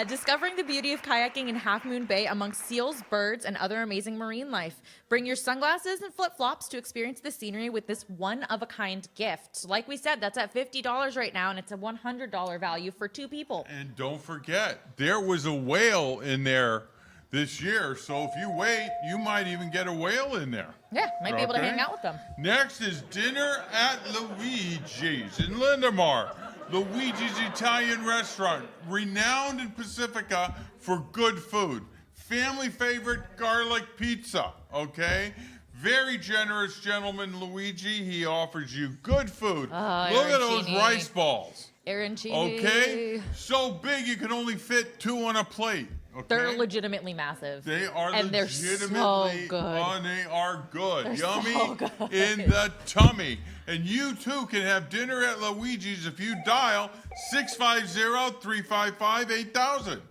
discovering the beauty of kayaking in Half Moon Bay amongst seals, birds, and other amazing marine life. Bring your sunglasses and flip-flops to experience the scenery with this one-of-a-kind gift. So like we said, that's at $50 right now, and it's a $100 value for two people. And don't forget, there was a whale in there this year. So if you wait, you might even get a whale in there. Yeah, might be able to Okay. hang out with them. Next is dinner at Luigi's in Lindemar. Luigi's Italian restaurant, renowned in Pacifica for good food. Family favorite garlic pizza, okay? Very generous gentleman, Luigi. He offers you good food. Oh, Look at those arancini. rice balls. Arancini. Okay? So big you can only fit two on a plate. Okay? They're legitimately massive. They are and legitimately, they're so good. oh, they are good. They're Yummy so good. in the tummy. And you too can have dinner at Luigi's if you dial 650-355-8000.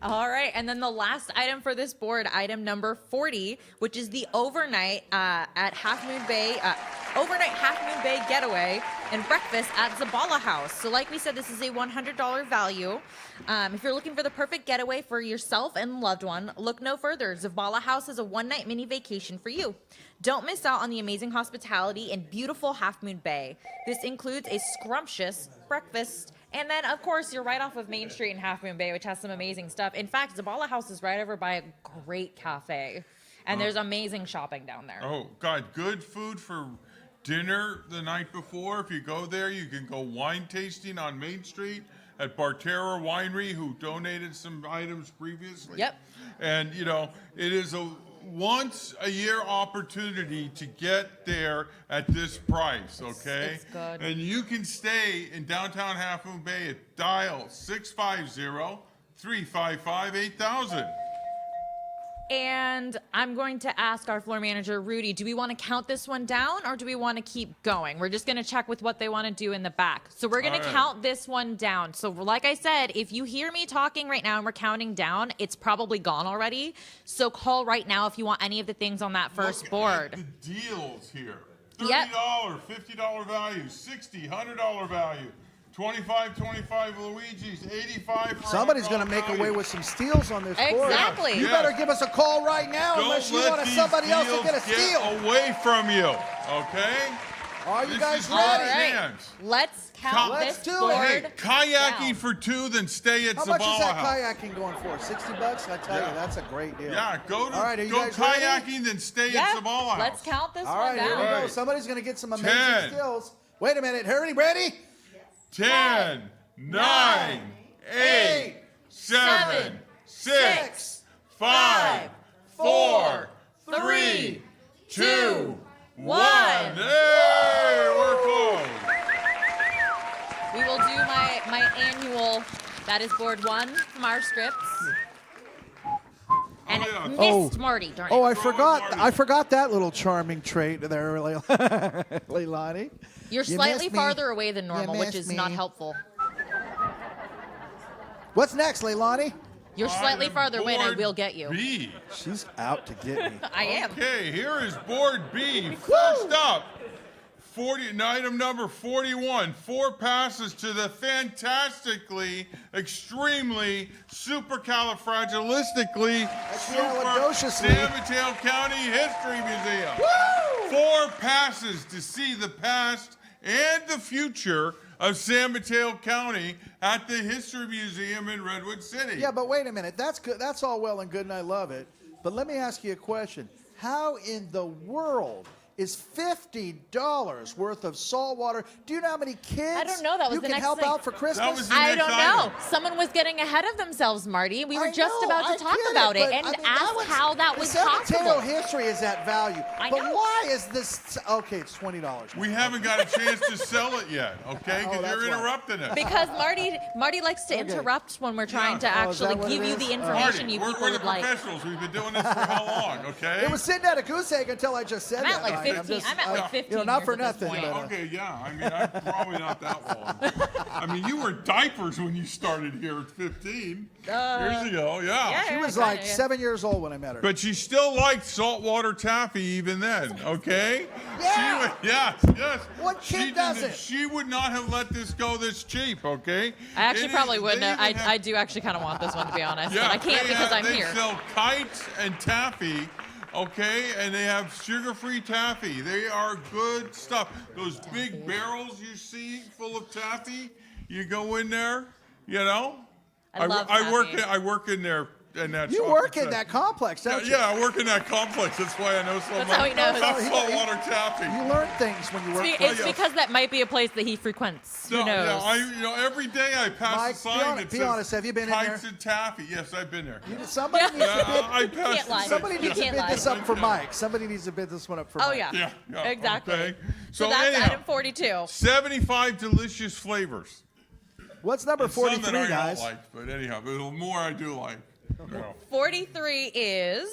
All right, and then the last item for this board, item number 40, which is the overnight at Half Moon Bay, overnight Half Moon Bay getaway and breakfast at Zabala House. So like we said, this is a $100 value. If you're looking for the perfect getaway for yourself and loved one, look no further. Zabala House is a one-night mini vacation for you. Don't miss out on the amazing hospitality in beautiful Half Moon Bay. This includes a scrumptious breakfast. And then, of course, you're right off of Main Street in Half Moon Bay, which has some amazing stuff. In fact, Zabala House is right over by a great cafe. And there's amazing shopping down there. Oh, God, good food for dinner the night before. If you go there, you can go wine tasting on Main Street at Barterra Winery, who donated some items previously. Yep. And, you know, it is a once-a-year opportunity to get there at this price, okay? It's good. And you can stay in downtown Half Moon Bay at dial 650-355-8000. And I'm going to ask our floor manager, Rudy, do we want to count this one down or do we want to keep going? We're just going to check with what they want to do in the back. So we're going to All right. count this one down. So like I said, if you hear me talking right now and we're counting down, it's probably gone already. So call right now if you want any of the things on that first Look board. at the deals here. $30, Yep. $50 value, $60, $100 value, $25 Luigi's, $85 for Somebody's going to Uncle make Tony. away with some steals on this board. Exactly. You Yes. better give us a call right now Don't unless you let want these somebody else to deals get a steal. away from you, okay? Are you This guys is ready? your All right. chance. Let's count Let's this do it. board Hey, kayaking down. for two, then stay at How much is Zabala that House. kayaking going for? $60? I tell Yeah. you, that's a great deal. Yeah, go All right, are you go guys ready? kayaking, then stay Yeah, at Zabala House. let's count this All one right, here down. we go. Right. Somebody's going to get some amazing 10, skills. Wait a minute. Hurry, ready? 10, 9, 8, 7, 6, 5, 4, 3, 2, 1. Hey, we're closed. We will do my annual, that is board 1 from our scripts. And it missed Marty, darn it. Oh, I forgot that little charming trait there, Leilani. You're You slightly missed me. farther away than You normal, which missed is not me. helpful. What's next, Leilani? You're slightly Item farther away and I board will get you. B. She's out to get me. I am. Okay, here is board B. First up, item number 41. 4 passes to the fantastically, extremely, supercalifragilistically, super San Mateo County History Museum. 4 passes to see the past and the future of San Mateo County at the History Museum in Redwood City. Yeah, but wait a minute. That's good. That's all well and good, and I love it. But let me ask you a question. How in the world is $50 worth of salt water? Do you know how many kids I don't know. That was you the can next help thing. out for Christmas? I don't know. Someone was getting ahead of themselves, Marty. We were just about to talk about it and ask how that was San Mateo possible. history is at value. I but know. why is this? Okay, it's $20. We haven't got a chance to sell it yet, okay? Because Oh, that's you're why. interrupting it. Because Marty likes to interrupt when we're trying to Oh, is that actually what give it you is? the Oh. information you we're people the would like. professionals. We've been doing this for how long, okay? It was sitting at a goose egg until I just said I'm at that. like Mike. 15 I'm at like 15 You know, not years for at this nothing. point. But, Okay, yeah. I mean, I'm probably not that long. I mean, you were diapers when you started here at 15 years ago, yeah. she was like 7 years old when I met her. But she still liked saltwater taffy even then, okay? Yeah. Yes. What kid she doesn't? She would not have let this go this cheap, okay? I actually probably wouldn't. they I even have- do actually kind of want this one, to be honest. Yeah, but I can't because I'm they here. sell kites and taffy, okay? And they have sugar-free taffy. They are good stuff. Those big barrels you see full of taffy, you go in there, you know? I love I work taffy. I work in there. In that You chocolate work in set. that complex, don't you? Yeah, I work in that complex. That's why I know so That's much how he knows. about saltwater taffy. You learn things when you work. It's because that might be a place that he frequents. Who knows? Yeah, every day I pass Mike, a sign that be says honest, have you been in kites there? and taffy. Yes, I've been there. Somebody needs to bid. I passed can't lie. Somebody You needs to can't bid lie. this up for Mike. Somebody needs to bid this one up for Oh Mike. yeah. Yeah, Exactly. Okay. So So that's anyhow, item 42. 75 delicious flavors. What's number And some that 43, I guys? don't like, but anyhow, the more I do like. You know. 43 is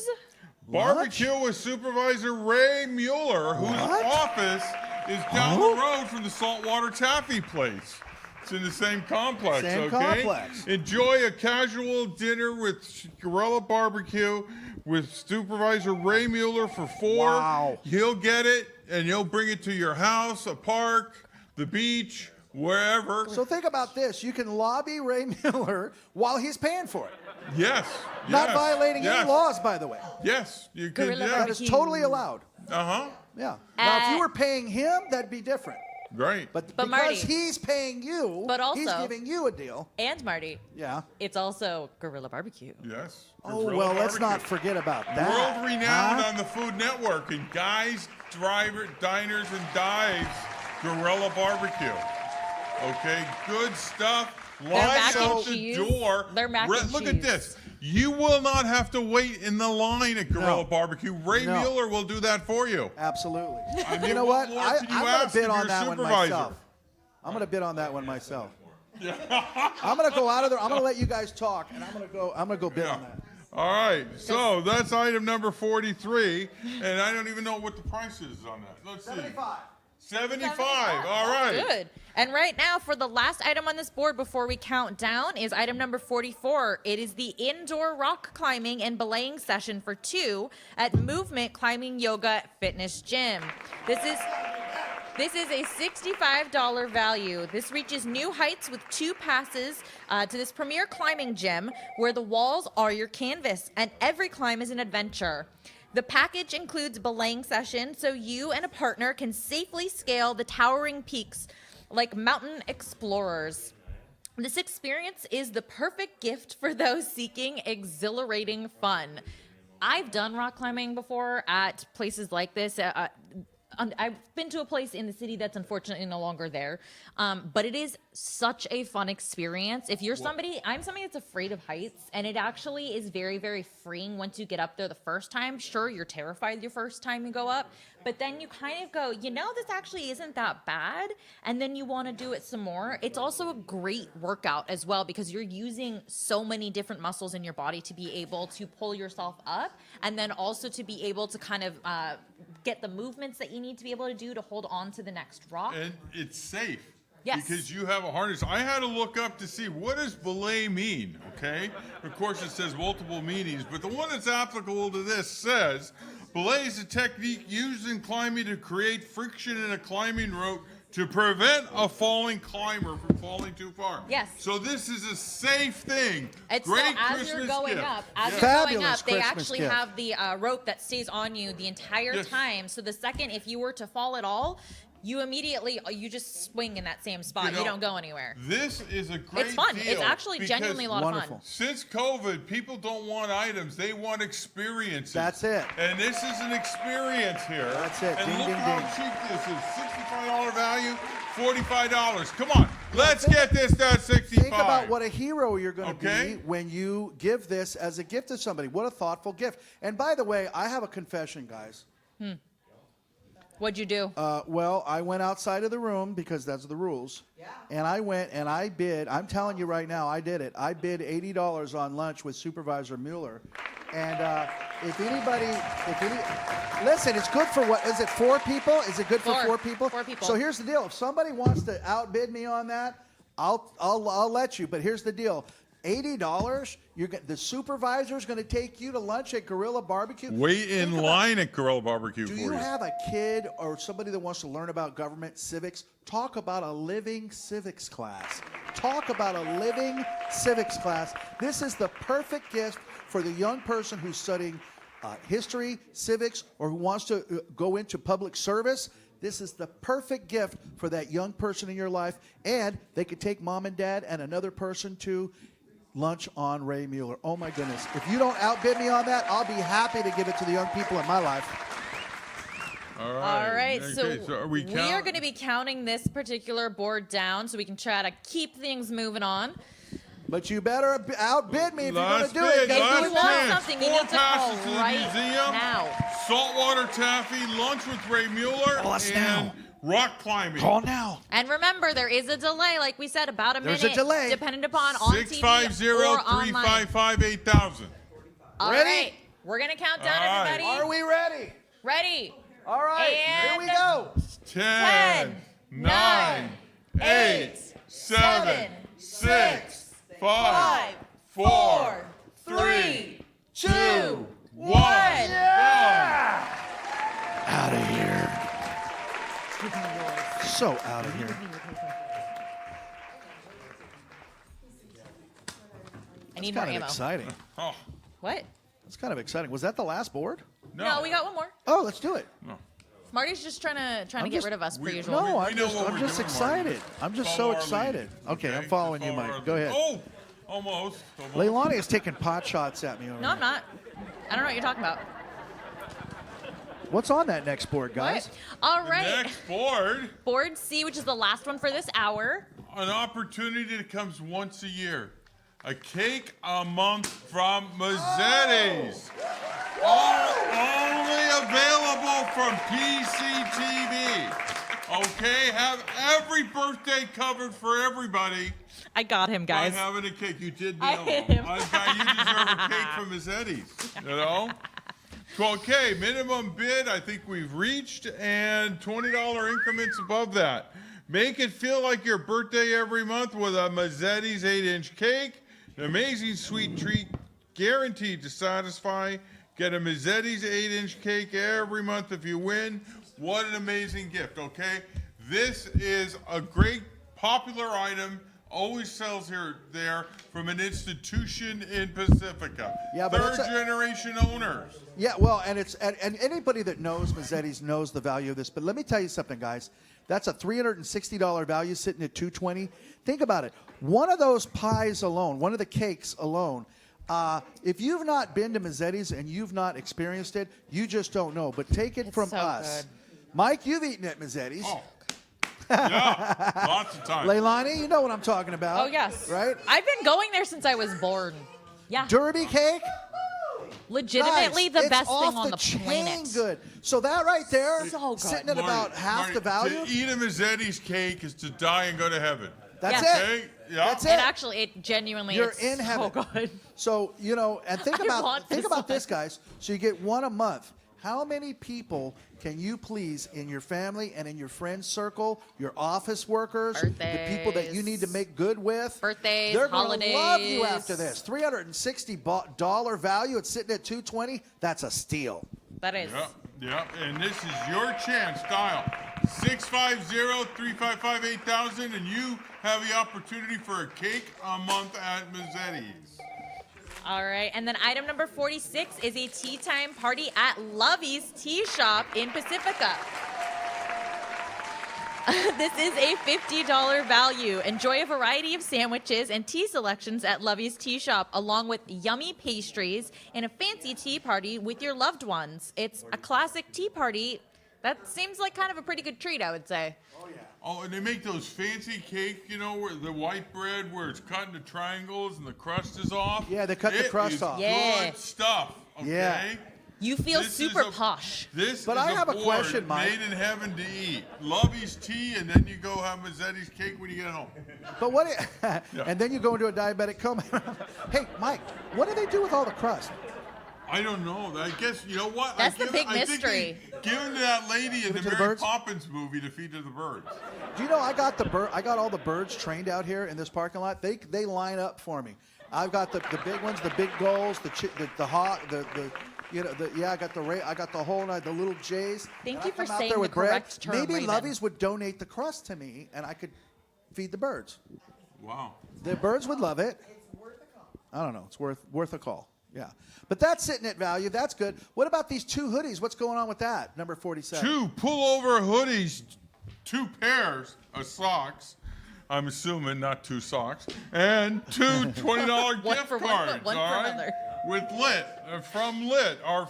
Barbecue with Supervisor Ray Mueller, whose office is down the road from the Saltwater Taffy place. It's in the same complex, Same okay? complex. Enjoy a casual dinner with Gorilla Barbecue with Supervisor Ray Mueller for $4. Wow. He'll get it, and he'll bring it to your house, a park, the beach, wherever. So think about this. You can lobby Ray Miller while he's paying for it. Yes. Not yes, violating yes. any laws, by the way. Yes, you can. Gorilla Yeah. That is totally allowed. Uh-huh. Yeah. Now, if you were paying him, that'd be different. Great. But But because Marty- he's paying you, But he's also- giving you a deal. and Marty. Yeah. It's also Gorilla Barbecue. Yes. Oh, Gorilla well, let's Barbecue. not forget about that. World renowned Huh? on the Food Network and Guys, Diners, and Dives Gorilla Barbecue. Okay, good stuff. Their Lines mac and out the cheese- door. their mac and Look cheese. at this. You will not have to wait in the line at Gorilla No. Barbecue. Ray No. Mueller will do that for you. Absolutely. I mean, you know what? more I'm can you going to ask bid of on your that one supervisor? myself. I'm going to bid on that one myself. I'm going to go out of there. I'm going to let you guys talk, and I'm going to go bid on that. All right, so that's item number 43, and I don't even know what the price is on that. Let's see. 75. All right. Good. And right now, for the last item on this board before we count down, is item number 44. It is the indoor rock climbing and belaying session for 2 at Movement Climbing Yoga Fitness Gym. This is a $65 value. This reaches new heights with 2 passes to this premier climbing gym where the walls are your canvas and every climb is an adventure. The package includes belaying session so you and a partner can safely scale the towering peaks like mountain explorers. This experience is the perfect gift for those seeking exhilarating fun. I've done rock climbing before at places like this. I've been to a place in the city that's unfortunately no longer there, but it is such a fun experience. If you're I'm somebody that's afraid of heights, and it actually is very, very freeing once you get up there the first time. Sure, you're terrified your first time you go up, but then you kind of go, this actually isn't that bad, and then you want to do it some more. It's also a great workout as well because you're using so many different muscles in your body to be able to pull yourself up, and then also to be able to kind of get the movements that you need to be able to do to hold on to the next rock. And it's safe. Yes. Because you have a harness. I had to look up to see what does belay mean, okay? Of course, it says multiple meanings, but the one that's applicable to this says, belay is a technique used in climbing to create friction in a climbing rope to prevent a falling climber from falling too far. Yes. So this is a safe thing. It's Great so as Christmas you're going gift. up, Fabulous they Christmas actually gift. have the rope that stays on you the entire Yes. time. So the second, if you were to fall at all, you just swing in that same spot. You don't go anywhere. This is a great It's fun. deal It's actually because genuinely a lot of fun. Since COVID, people don't want items; they want experiences. That's it. And this is an experience here. That's it. And Ding, look ding, how ding. cheap this is. $65 value, $45. Come on, let's get this done. 65. Think about what a hero you're going to Okay. be when you give this as a gift to somebody. What a thoughtful gift. And by the way, I have a confession, guys. What'd you do? Well, I went outside of the room because that's the rules. Yeah. And I went and I bid. I'm telling you right now, I did it. I bid $80 on lunch with Supervisor Mueller. And listen, it's good for what? Is it 4 people? Is it good for 4 people? 4 people. So here's the deal. If somebody wants to outbid me on that, I'll let you. But here's the deal. $80. The supervisor's going to take you to lunch at Gorilla Barbecue. Wait in line at Gorilla Barbecue Do for you you. have a kid or somebody that wants to learn about government civics? Talk about a living civics class. Talk about a living civics class. This is the perfect gift for the young person who's studying history, civics, or who wants to go into public service. This is the perfect gift for that young person in your life. And they could take mom and dad and another person to lunch on Ray Mueller. Oh my goodness. If you don't outbid me on that, I'll be happy to give it to the young people in my life. All All right, Okay, so are we are going to be counting this particular board down so we can try to keep things moving on. But you better outbid me if you're going Last to do it. bid, If you last want chance. something, you 4 need to call passes to the right museum. now. Saltwater taffy, lunch with Ray Mueller, Call us and now. rock climbing. Call now. And remember, there is a delay, like we said, about a There's minute. a delay. Depending upon on TV or online. 650-355-8000. All Ready? right, we're going to count down, All right. everybody. Are we ready? Ready? All right, here we go. 10, 9, 8, 7, 6, 5, 4, 3, 2, 1. Out of here. So out of here. I need It's more kind of ammo. exciting. Oh, What? It's kind of exciting. Was that the last board? No, we got one more. Oh, let's do it. Marty's just trying to get just- rid of us per we- usual. No, we I'm know just, what I'm we're just doing, excited. Marty. I'm just Follow so our excited. lead, Okay, I'm following you, Follow our Mike. lead. Go ahead. Oh, almost. Leilani is taking pot shots at me over No, here. I'm not. I don't know what you're talking about. What's on that next board, guys? All The right. next board, Board C, which is the last one for this hour. an opportunity that comes once a year. A cake a month from Mazzetti's. Only available from PCTV. Okay, have every birthday covered for everybody I got him, by guys. having a cake. You did I nail hit it. him. You deserve a cake from Mazzetti's, you know? Okay, minimum bid I think we've reached, and $20 increments above that. Make it feel like your birthday every month with a Mazzetti's 8-inch cake. An amazing sweet treat guaranteed to satisfy. Get a Mazzetti's 8-inch cake every month if you win. What an amazing gift, okay? This is a great popular item. Always sells there from an institution in Pacifica. Yeah, but Third it's a- generation owners. Yeah, well, and anybody that knows Mazzetti's knows the value of this. But let me tell you something, guys. That's a $360 value sitting at $220. Think about it. One of those pies alone, one of the cakes alone, if you've not been to Mazzetti's and you've not experienced it, you just don't know. But take it from so us. good. Mike, you've eaten at Mazzetti's. Oh. Yeah, lots of times. Leilani, you know what I'm talking about. Oh, yes. Right? I've been going there since I was born. Yeah. Derby cake? Legitimately Guys, the best it's thing off on the the chain planet. good. So that right there, So good. sitting at about half the value. To eat a Mazzetti's cake is to die and go to heaven. That's Yeah. it. Okay? Yeah. That's it. It actually, it genuinely, You're it's in heaven. so good. So, you know, and think I about want this this, guys. So you get one a month. How many people can you please in your family and in your friend circle, your office workers, the people that you need to make good with? Birthdays, They're going to love you holidays. after this. $360 value. It's sitting at $220. That's a steal. That is. Yeah, and this is your chance. Dial 650-355-8000, and you have the opportunity for a cake a month at Mazzetti's. All right, and then item number 46 is a tea time party at Lovey's Tea Shop in Pacifica. This is a $50 value. Enjoy a variety of sandwiches and tea selections at Lovey's Tea Shop, along with yummy pastries and a fancy tea party with your loved ones. It's a classic tea party. That seems like kind of a pretty good treat, I would say. Oh, and they make those fancy cake, you know, where the white bread where it's cut into triangles and the crust is off. Yeah, they cut the crust off. Yeah. Good stuff. Okay. Yeah. You feel This super is a- posh. This But is I have a board question, Mike. made in heaven to eat. Lovey's tea, and then you go have Mazzetti's cake when you get home. But and then you go into a diabetic coma. Hey, Mike, what do they do with all the crust? I don't know. I guess, you know what? That's the big I think mystery. they give it to that lady in Give the it to the Mary birds? Poppins movie to feed to the birds. Do you know I got all the birds trained out here in this parking lot. They line up for me. I've got the big ones, the big gulls, the hawk, I got the whole night, the little jays. Thank And you I for come out saying there the with bread. correct term, Maybe Raven. Lovey's would donate the crust to me, and I could feed the birds. Wow. The birds would love it. I don't know. It's worth a call. Yeah. But that's sitting at value. That's good. What about these two hoodies? What's going on with that? Number 47. 2 pullover hoodies, 2 pairs of socks. I'm assuming not 2 socks, and 2 $20 One gift for one cards. foot, one all for right? another. With Lit, from Lit, our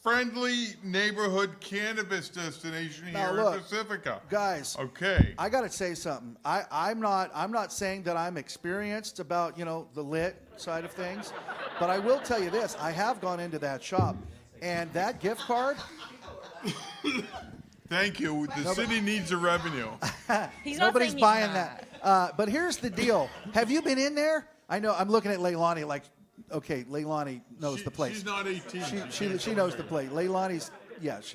friendly neighborhood cannabis destination Now here look, in Pacifica. Guys, Okay. I got to say something. I'm not saying that I'm experienced about, the lit side of things, but I will tell you this. I have gone into that shop, and that gift card, Thank you. The city needs the revenue. He's not nobody's saying he's buying not. that. But here's the deal. Have you been in there? I know. I'm looking at Leilani like, okay, Leilani knows the place. She's not 18. She knows the place. Leilani's,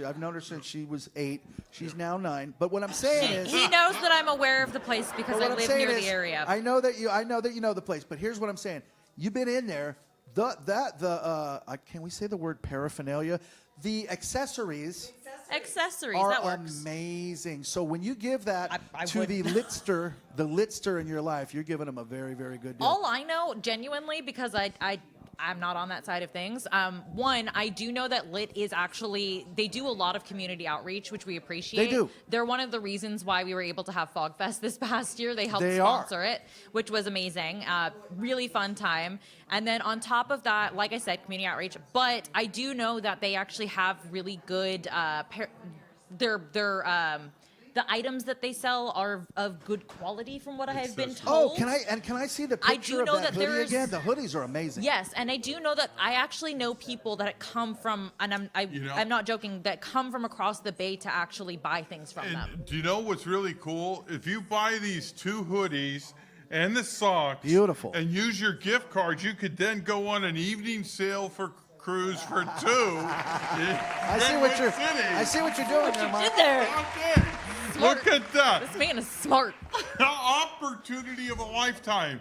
I've known her since she was 8. She's now 9. But what I'm saying is, He knows that I'm aware of the place because but I what I'm live saying near is, the area. I know that you know the place. But here's what I'm saying. You've been in there. Can we say the word paraphernalia? The accessories Accessories, are that works. amazing. So when you give that I to would. the litster in your life, you're giving them a very, very good deal. All I know, genuinely, because I'm not on that side of things. One, I do know that Lit is actually, they do a lot of community outreach, which we appreciate. They do. They're one of the reasons why we were able to have Fog Fest this past year. They helped They are. sponsor it, which was amazing. Really fun time. And then on top of that, like I said, community outreach. But I do know that they actually have really good, the items that they sell are of good quality from what I have been told. Oh, can I see the I picture do of know that that hoodie there's- again? The hoodies are amazing. Yes, and I do know that I actually know people that come from, and I'm not joking, that come from across the bay to actually buy things from them. Do you know what's really cool? If you buy these 2 hoodies and the socks, beautiful, and use your gift cards, you could then go on an evening sale for cruise for 2. I see what you're doing there, Mike. Did there? Okay. Look at that. This man is smart. The opportunity of a lifetime.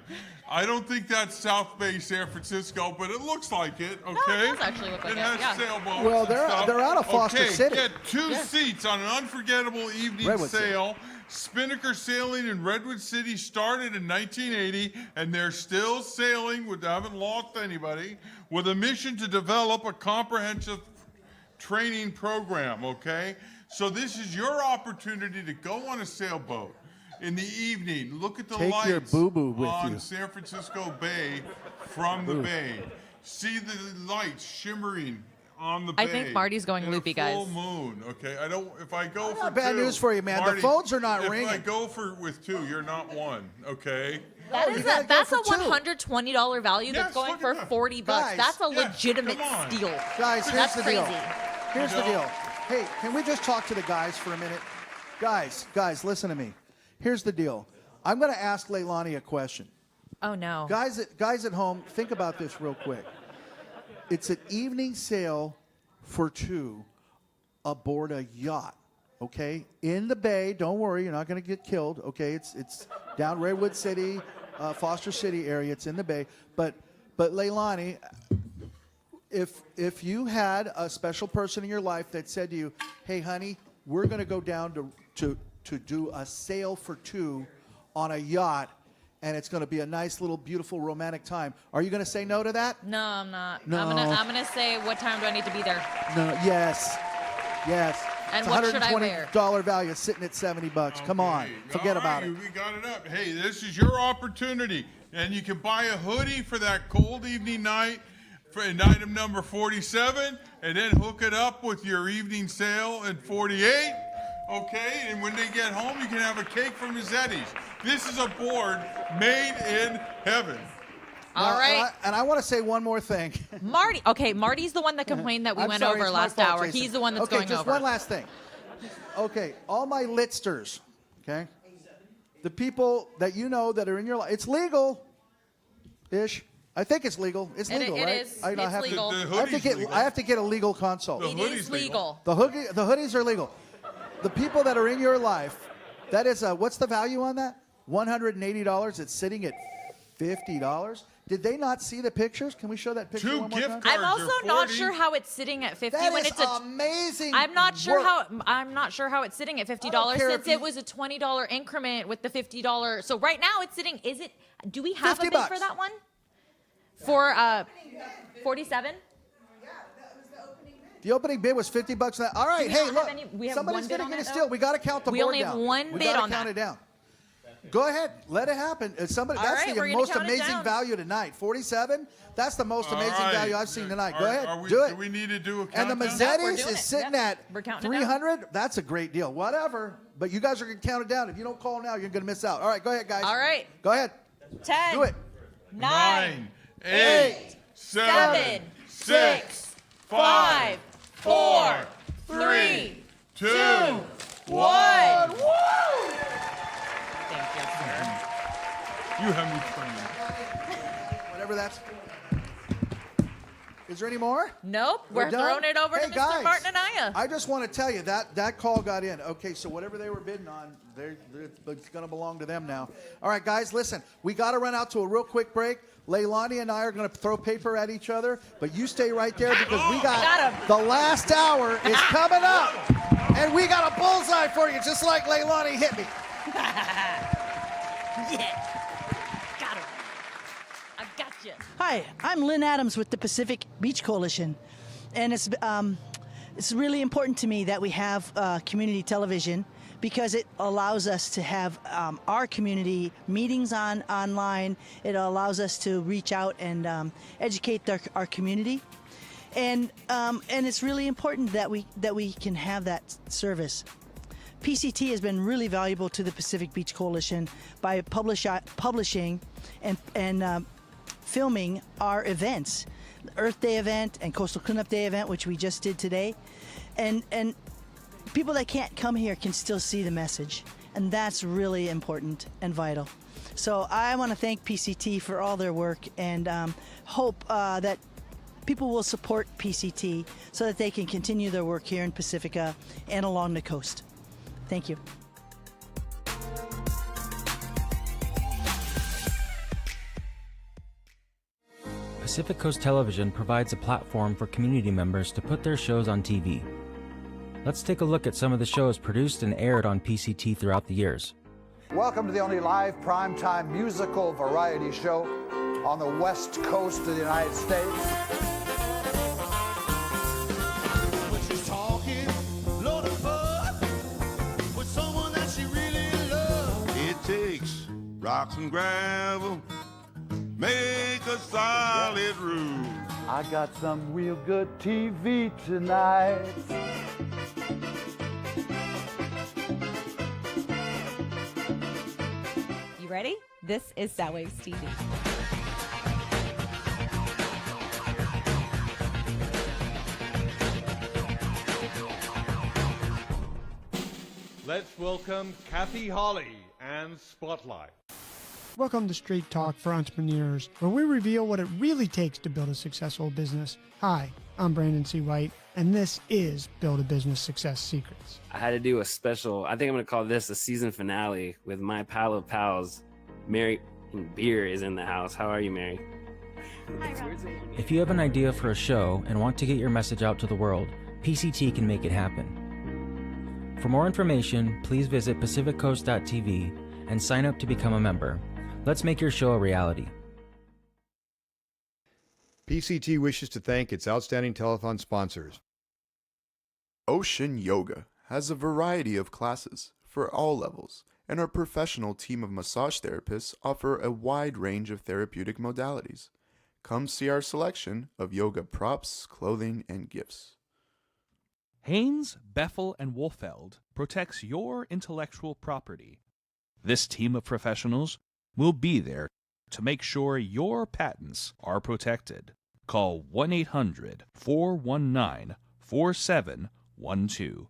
I don't think that's South Bay, San Francisco, but it looks like it. Okay. does actually look like it it, has yeah. sailboats. Well, and they're stuff. out of Foster okay, City. Get 2 seats on an unforgettable evening Redwood sail. Spinnaker Sailing in Redwood City started in 1980, and they're still sailing. Haven't lost anybody. With a mission to develop a comprehensive training program. Okay. So this is your opportunity to go on a sailboat in the evening. Look at the Take lights your boo-boo with on you. San Francisco Bay from the bay. See the lights shimmering on the bay. I think Marty's going in loopy, a guys. full moon. Okay, I don't. If I go for bad two, news for you, man. The Marty, phones are not if ringing. I go with two, you're not one. Okay. That's a $120 value that's Yes, going look for at that. $40. Guys, That's a yes, legitimate come on. steal. Guys, here's That's the crazy. deal. Here's the deal. Hey, can we just talk to the guys for a minute? Guys, listen to me. Here's the deal. I'm going to ask Leilani a question. Oh, no. Guys at home, think about this real quick. It's an evening sail for two aboard a yacht, okay? In the bay. Don't worry, you're not going to get killed, okay? It's down Redwood City, Foster City area. It's in the bay. But Leilani, if you had a special person in your life that said to you, "Hey, honey, we're going to go down to do a sail for two on a yacht, and it's going to be a nice little beautiful romantic time," are you going to say no to that? No, I'm not. No. I'm gonna say, what time do I need to be there? No. Yes. And It's what should I wear? $120 value sitting at $70. Come on, forget about it. We got it up. Hey, this is your opportunity, and you can buy a hoodie for that cold evening night for an item number 47, and then hook it up with your evening sale at 48. Okay, and when they get home, you can have a cake from Mazzetti's. This is a board made in heaven. All right. And I want to say one more thing. Marty. Okay, Marty's the one that complained that we I'm went sorry, over it's my last fault, hour. Jason. He's the one that's okay, going just over. one last thing. Okay, all my litsters, okay? The people that you know that are in your life, it's legal-ish. I think it's legal. It's legal, it right? is. I It's have legal. To, The I have to hoodie's get. legal. I have to get a legal consult. It is legal. The hoodies are legal. The people that are in your life, that is what's the value on that? $180. It's sitting at $50. Did they not see the pictures? Can we show that picture one more time? I'm also not sure how it's sitting at 50 That when is it's amazing. I'm not sure work. how it's sitting at $50 care since if you- it was a $20 increment with the $50. So right now it's sitting. Do we have a bid $50. for that one? For 47? The opening bid was $50. All right, we hey, not look. have any- we have somebody's one bid gonna on get a that, steal. though? We got to count the We board only have down. one we bid gotta on count that. it down. Go ahead, let it happen. Somebody. All That's right, the we're gonna most count it amazing down. value tonight. 47. That's the most All amazing right. value I've seen tonight. Go Are- ahead, are we- do it. Do we need to do a And the countdown? Yeah, we're Mazzetti's doing is it. sitting Yeah. at We're counting it down. 300. That's a great deal. Whatever. But you guys are going to count it down. If you don't call now, you're going to miss out. All right, go ahead, guys. All right. Go ahead. 10. Do it. 9. 8, 7, 6, 5, 4, 3, 2, 1. Thank you, sir. You have me trained. Whatever that's. Is there any more? Nope. We're done? throwing it over Hey, to Mr. guys, Martin Anaya. I just want to tell you that call got in. Okay, so whatever they were bidding on, it's going to belong to them now. All right, guys, listen. We got to run out to a real quick break. Leilani and I are going to throw paper at each other, but you stay right there because we got the last hour is coming up, and we got a bullseye for you, just like Leilani hit me. Yeah. Got her. I got you. Hi, I'm Lynn Adams with the Pacific Beach Coalition, and it's really important to me that we have community television because it allows us to have our community meetings online. It allows us to reach out and educate our community, and it's really important that we can have that service. PCT has been really valuable to the Pacific Beach Coalition by publishing and filming our events, the Earth Day event and Coastal Cleanup Day event, which we just did today, and people that can't come here can still see the message, and that's really important and vital. So I want to thank PCT for all their work and hope that people will support PCT so that they can continue their work here in Pacifica and along the coast. Thank you. Pacific Coast Television provides a platform for community members to put their shows on TV. Let's take a look at some of the shows produced and aired on PCT throughout the years. Welcome to the only live primetime musical variety show on the west coast of the United States. It takes rocks and gravel, make a solid roof. I got some real good TV tonight. You ready? This is Soundwaves TV. Let's welcome Kathy Holly and Spotlight. Welcome to Street Talk for Entrepreneurs, where we reveal what it really takes to build a successful business. Hi, I'm Brandon C. White, and this is Build a Business Success Secrets. I had to do a special, I think I'm going to call this a season finale with my pal of pals. Mary Beer is in the house. How are you, Mary? If you have an idea for a show and want to get your message out to the world, PCT can make it happen. For more information, please visit pacificcoast.tv and sign up to become a member. Let's make your show a reality. PCT wishes to thank its outstanding telethon sponsors. Ocean Yoga has a variety of classes for all levels, and our professional team of massage therapists offer a wide range of therapeutic modalities. Come see our selection of yoga props, clothing, and gifts. Haynes, Beffel, and Wolfeld protects your intellectual property. This team of professionals will be there to make sure your patents are protected. Call 1-800-419-4712.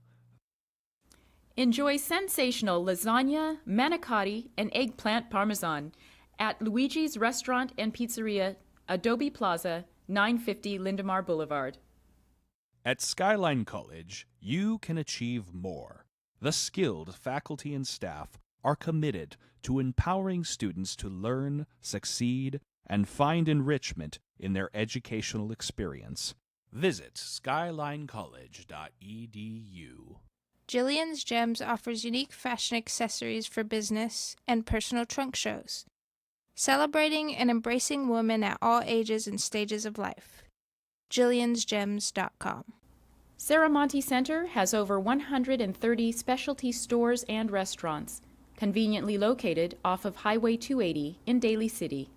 Enjoy sensational lasagna, manicotti, and eggplant parmesan at Luigi's Restaurant and Pizzeria, Adobe Plaza, 950 Lindemar Boulevard. At Skyline College, you can achieve more. The skilled faculty and staff are committed to empowering students to learn, succeed, and find enrichment in their educational experience. Visit skylinecollege.edu. Jillian's Gems offers unique fashion accessories for business and personal trunk shows, celebrating and embracing women at all ages and stages of life. Jillian'sGems.com. Saramonte Center has over 130 specialty stores and restaurants, conveniently located off of Highway 280 in Daly City.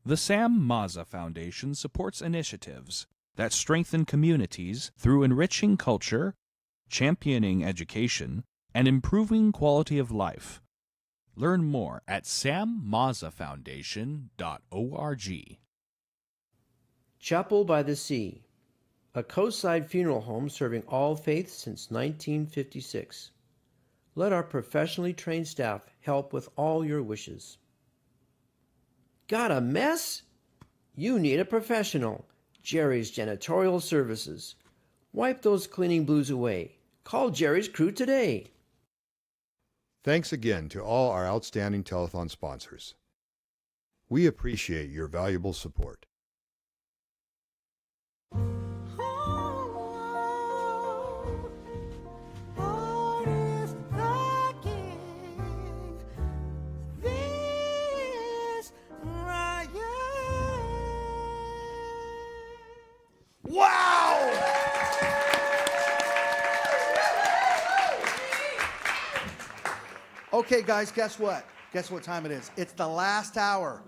The Sam Mazza Foundation supports initiatives that strengthen communities through enriching culture, championing education, and improving quality of life. Learn more at sammazzafoundation.org. Chapel by the Sea, a coastside funeral home serving all faiths since 1956. Let our professionally trained staff help with all your wishes. Got a mess? You need a professional. Jerry's Janitorial Services. Wipe those cleaning blues away. Call Jerry's crew today. Thanks again to all our outstanding telethon sponsors. We appreciate your valuable support. Wow! Okay, guys, guess what? Guess what time it is? It's the last hour.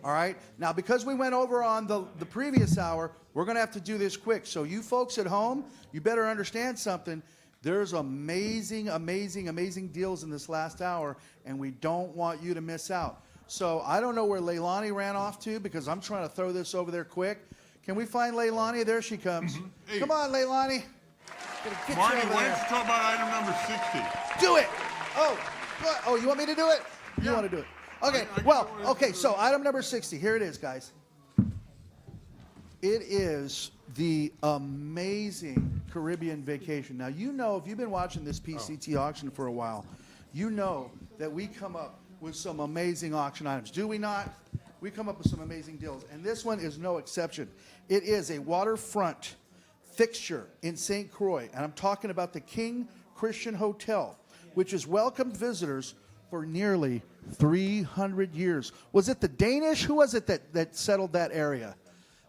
All right? Now, because we went over on the previous hour, we're going to have to do this quick. So you folks at home, you better understand something. There's amazing, amazing, amazing deals in this last hour, and we don't want you to miss out. So I don't know where Leilani ran off to because I'm trying to throw this over there quick. Can we find Leilani? There she comes. Hey. Come on, Leilani. Marty, why don't you talk about item number 60? Do it. Oh, you want me to do it? You want to do it? Okay. Well, okay. So item number 60. Here it is, guys. It is the amazing Caribbean vacation. Now, you know, if you've been watching this PCT auction for a while, you know that we come up with some amazing auction items. Do we not? We come up with some amazing deals. And this one is no exception. It is a waterfront fixture in St. Croix. And I'm talking about the King Christian Hotel, which has welcomed visitors for nearly 300 years. Was it the Danish? Who was it that settled that area?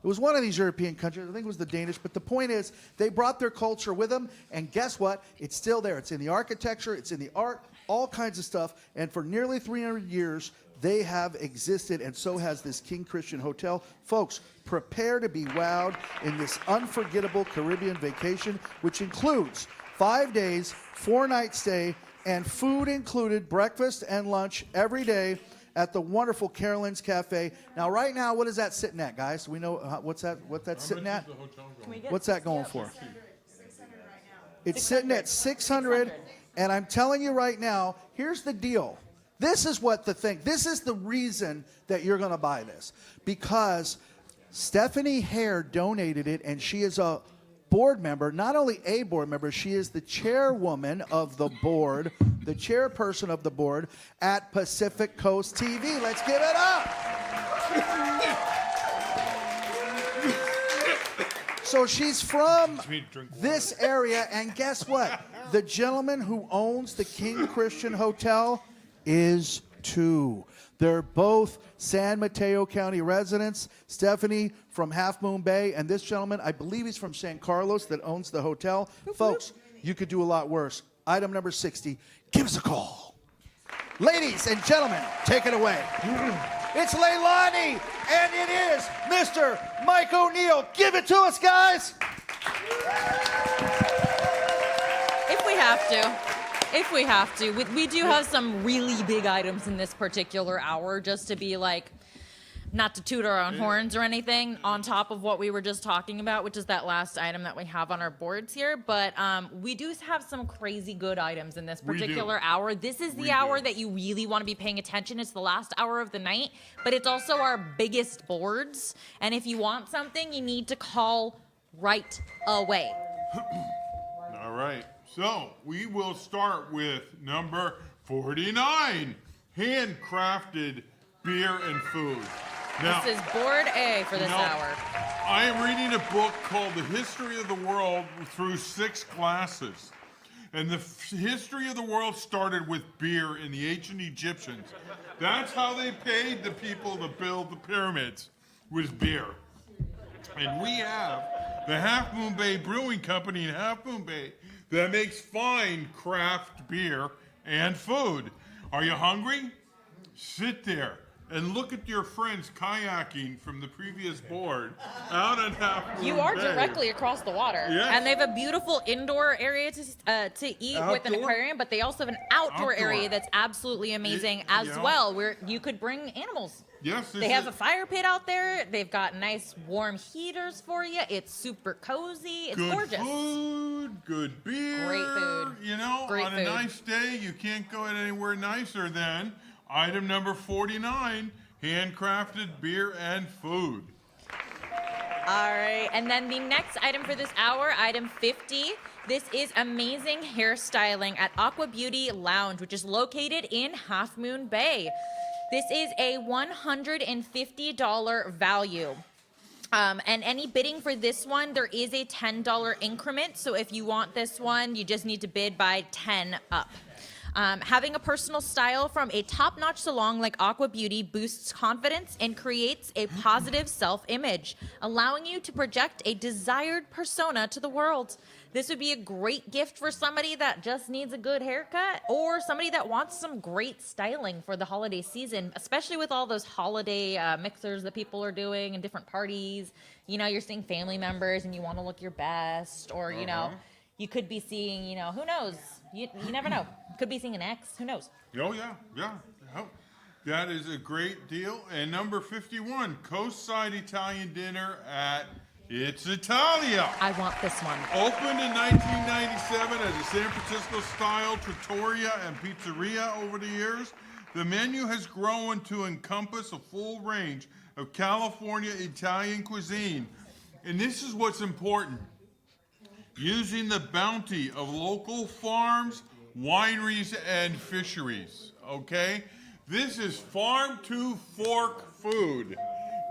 It was one of these European countries. I think it was the Danish. But the point is, they brought their culture with them. And guess what? It's still there. It's in the architecture. It's in the art. All kinds of stuff. And for nearly 300 years, They have existed, and so has this King Christian Hotel. Folks, prepare to be wowed in this unforgettable Caribbean vacation, which includes 5 days, 4-night stay, and food included, breakfast and lunch every day at the wonderful Carolyn's Cafe. Now, right now, what is that sitting at, guys? We know what that's sitting at? What's that going for? It's sitting at 600, and I'm telling you right now, here's the deal. This is the reason that you're going to buy this. Because Stephanie Hare donated it, and she is a board member, not only a board member, she is the chairwoman of the board, the chairperson of the board at Pacific Coast TV. Let's give it up. So she's from this area, and guess what? The gentleman who owns the King Christian Hotel is too. They're both San Mateo County residents. Stephanie from Half Moon Bay, and this gentleman, I believe he's from San Carlos, that owns the hotel. Folks, you could do a lot worse. Item number 60, give us a call. Ladies and gentlemen, take it away. It's Leilani, and it is Mr. Mike O'Neill. Give it to us, guys. If we have to. We do have some really big items in this particular hour, just to be like, not to toot our own horns or anything, on top of what we were just talking about, which is that last item that we have on our boards here. But we do have some crazy good items in this particular hour. This is the hour that you really want to be paying attention. It's the last hour of the night, but it's also our biggest boards. And if you want something, you need to call right away. All right. So we will start with number 49, handcrafted beer and food. Now, this is board A for this hour. I am reading a book called The History of the World through 6 classes. And the history of the world started with beer in the ancient Egyptians. That's how they paid the people to build the pyramids, was beer. And we have the Half Moon Bay Brewing Company in Half Moon Bay that makes fine craft beer and food. Are you hungry? Sit there and look at your friends kayaking from the previous board out on Half Moon Bay. You are directly across the water. Yes. And they have a beautiful indoor area to eat with an aquarium, but they also have an outdoor area that's absolutely amazing as well, where you could bring animals. Yes, they have a fire pit out there. They've got nice warm heaters for you. It's super cozy. It's good gorgeous. Food, good beer. Great food. You know, Great on food. a nice day, you can't go anywhere nicer than item number 49, handcrafted beer and food. All right, and then the next item for this hour, item 50. This is amazing hairstyling at Aqua Beauty Lounge, which is located in Half Moon Bay. This is a $150 value. And any bidding for this one, there is a $10 increment. So if you want this one, you just need to bid by 10 up. Having a personal style from a top-notch salon like Aqua Beauty boosts confidence and creates a positive self-image, allowing you to project a desired persona to the world. This would be a great gift for somebody that just needs a good haircut or somebody that wants some great styling for the holiday season, especially with all those holiday mixers that people are doing and different parties. You know, you're seeing family members and you want to look your best, or, you know, you could be seeing, you know, who knows? You never know. Could be seeing an ex. Who knows? Oh, yeah. Oh, that is a great deal. And number 51, Coastside Italian Dinner at It's Italia. I want this one. Opened in 1997 as a San Francisco-style trattoria and pizzeria over the years, the menu has grown to encompass a full range of California Italian cuisine. And this is what's important. Using the bounty of local farms, wineries, and fisheries, okay? This is farm-to-fork food.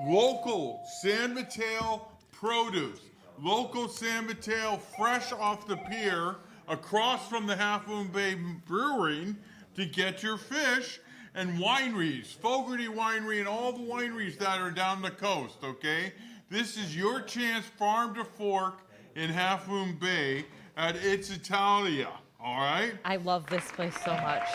Local San Mateo produce. Local San Mateo fresh off the pier across from the Half Moon Bay Brewing to get your fish, and wineries, Fogarty Winery and all the wineries that are down the coast, okay? This is your chance, farm-to-fork, in Half Moon Bay at It's Italia, all right? I love this place so much.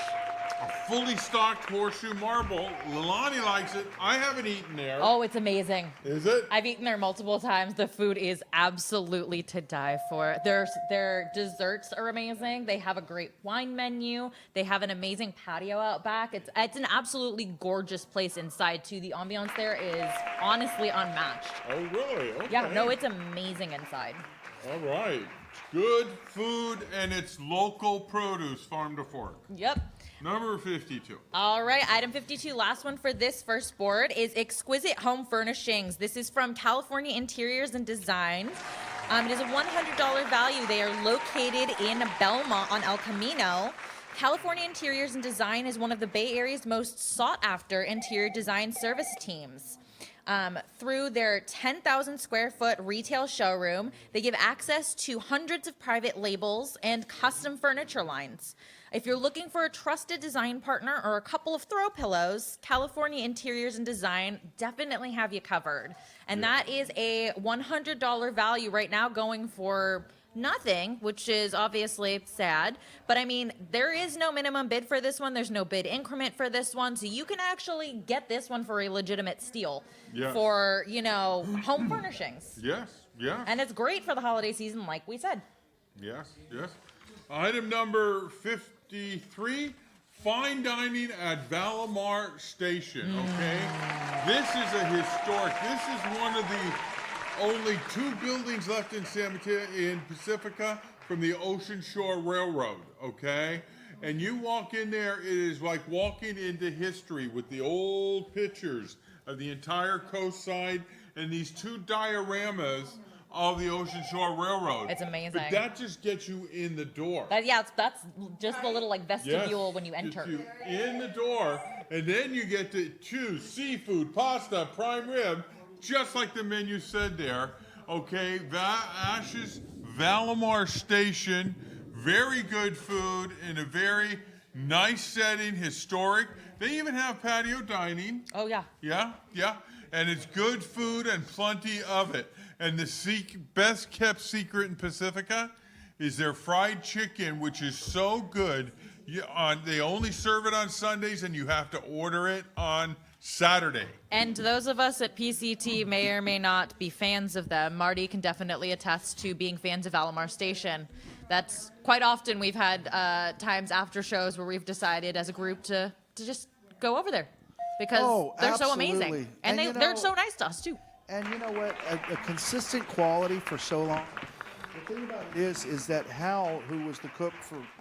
a fully stocked Horseshoe Marble. Leilani likes it. I haven't eaten there. Oh, it's amazing. Is it? I've eaten there multiple times. The food is absolutely to die for. Their desserts are amazing. They have a great wine menu. They have an amazing patio out back. It's an absolutely gorgeous place inside too. The ambiance there is honestly unmatched. Oh, really? Okay. Yeah, no, it's amazing inside. All right. Good food, and it's local produce, farm to fork. Yep. Number 52. All right, item 52, last one for this first board is Exquisite Home Furnishings. This is from California Interiors and Designs. It is a $100 value. They are located in Belmont on El Camino. California Interiors and Design is one of the Bay Area's most sought-after interior design service teams. Through their 10,000 square foot retail showroom, they give access to hundreds of private labels and custom furniture lines. If you're looking for a trusted design partner or a couple of throw pillows, California Interiors and Design definitely have you covered. And that is a $100 value right now, going for nothing, which is obviously sad. But I mean, there is no minimum bid for this one. There's no bid increment for this one. So you can actually get this one for a legitimate steal for, home furnishings. Yes, yeah. And it's great for the holiday season, like we said. Yes, yes. Item number 53, fine dining at Valimar Station, okay? This is a historic, this is one of the only 2 buildings left in San Mateo, in Pacifica, from the Ocean Shore Railroad, okay? And you walk in there, it is like walking into history with the old pictures of the entire coast side and these 2 dioramas of the Ocean Shore Railroad. It's amazing. But that just gets you in the door. That's just the little vestibule Yes, when you enter. gets you in the door, and then you get to choose seafood, pasta, prime rib, just like the menu said there. Okay, Ash's Valimar Station, very good food in a very nice setting, historic. They even have patio dining. Oh, yeah. Yeah, yeah. And it's good food and plenty of it. And the best kept secret in Pacifica is their fried chicken, which is so good. They only serve it on Sundays, and you have to order it on Saturday. And those of us at PCT may or may not be fans of them. Marty can definitely attest to being fans of Valimar Station. That's quite often we've had times after shows where we've decided as a group to just go over there because they're so amazing. Absolutely. And they're so nice to us too. And you know what? A consistent quality for so long. The thing about it is that Hal, who was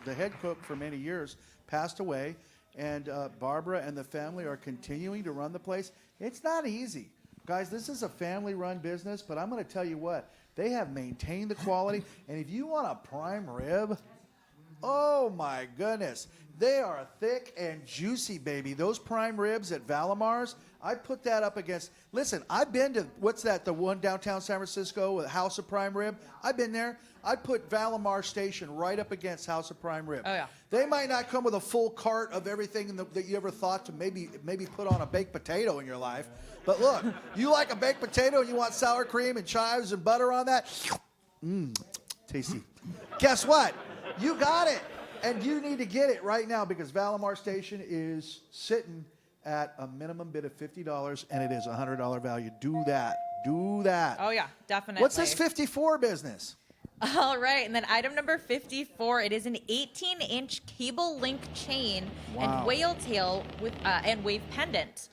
the head cook for many years, passed away, and Barbara and the family are continuing to run the place. It's not easy, guys. This is a family-run business, but I'm going to tell you what, they have maintained the quality. And if you want a prime rib, oh my goodness, they are thick and juicy, baby. Those prime ribs at Valimar's, I put that up against. Listen, I've been to the one downtown San Francisco with House of Prime Rib. I've been there. I put Valimar Station right up against House of Prime Rib. Oh yeah. They might not come with a full cart of everything that you ever thought to maybe put on a baked potato in your life. But look, you like a baked potato and you want sour cream and chives and butter on that? Tasty. Guess what? You got it. And you need to get it right now because Valimar Station is sitting at a minimum bid of $50, and it is a $100 value. Do that. Do that. Oh yeah, definitely. What's this 54 business? All right, and then item number 54, it is an 18-inch cable link chain and whale tail with and wave pendant.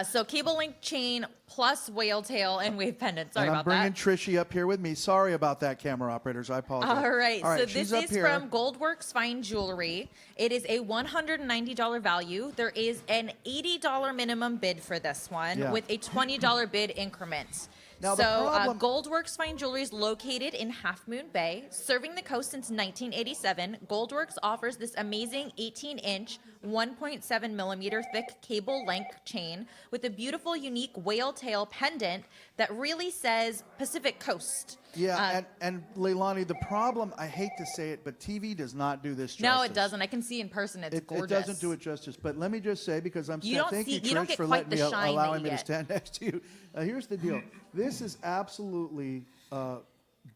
So cable link chain plus whale tail and wave pendant. Sorry and I'm about bringing that. Trishie up here with me. Sorry about that, camera operators. I apologize. All right, so she's this up is here. from Goldworks Fine Jewelry. It is a $190 value. There is an $80 minimum bid for this one with a $20 bid increment. Now, the problem- Goldworks Fine Jewelry is located in Half Moon Bay. Serving the coast since 1987, Goldworks offers this amazing 18-inch, 1.7 millimeter thick cable length chain with a beautiful, unique whale tail pendant that really says Pacific Coast. Yeah, and Leilani, the problem, I hate to say it, but TV does not do this justice. No, it doesn't. I can see in person it's gorgeous. It doesn't do it justice. But let me just say, because I'm thank you, you don't Trish, get for quite letting the me shine allowing that me you to stand next to you. Here's the deal. This is absolutely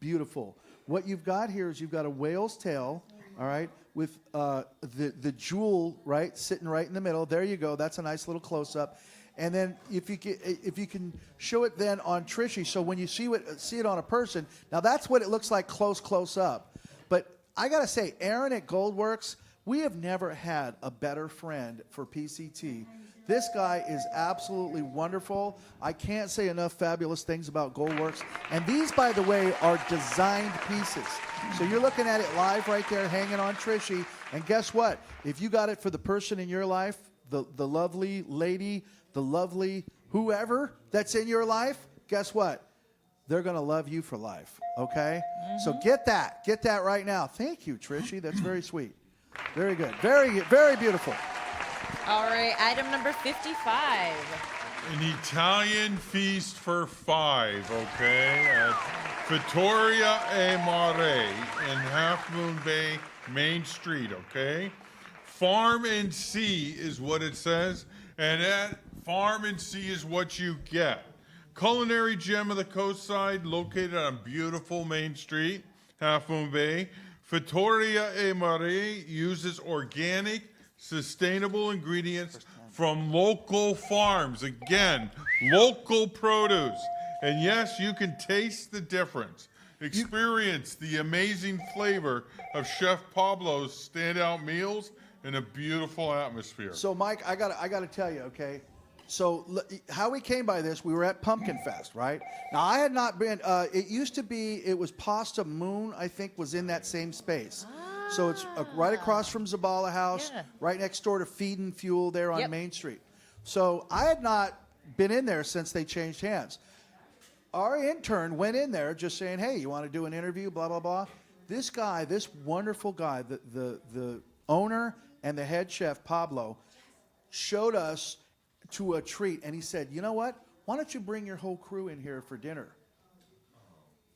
beautiful. What you've got here is you've got a whale's tail, all right, with the jewel, right, sitting right in the middle. There you go. That's a nice little close-up. And then if you can show it then on Trishy, so when you see it on a person, now that's what it looks like close up. But I got to say, Aaron at Goldworks, we have never had a better friend for PCT. This guy is absolutely wonderful. I can't say enough fabulous things about Goldworks. And these, by the way, are designed pieces. So you're looking at it live right there, hanging on Trishy. And guess what? If you got it for the person in your life, the lovely lady, the lovely whoever that's in your life, guess what? They're going to love you for life, okay? So get that right now. Thank you, Trishy. That's very sweet. Very good. Very, very beautiful. All right, item number 55. An Italian feast for 5, okay? At Vittoria e Mare in Half Moon Bay, Main Street, okay? Farm and Sea is what it says, and at Farm and Sea is what you get. Culinary gem of the coastside, located on beautiful Main Street, Half Moon Bay. Vittoria e Mare uses organic, sustainable ingredients from local farms. Again, local produce. And yes, you can taste the difference. Experience the amazing flavor of Chef Pablo's standout meals in a beautiful atmosphere. So, Mike, I gotta tell you, okay? So how we came by this, we were at Pumpkin Fest, right? Now, I had not been, it used to be, it was Pasta Moon, I think, was in that same space. So it's right across from Zabala House, right next door to Feed and Fuel there on Main Street. So I had not been in there since they changed hands. Our intern went in there just saying, hey, you want to do an interview, blah, blah, blah. This guy, this wonderful guy, the owner and the head chef, Pablo, showed us to a treat, and he said, you know what? Why don't you bring your whole crew in here for dinner?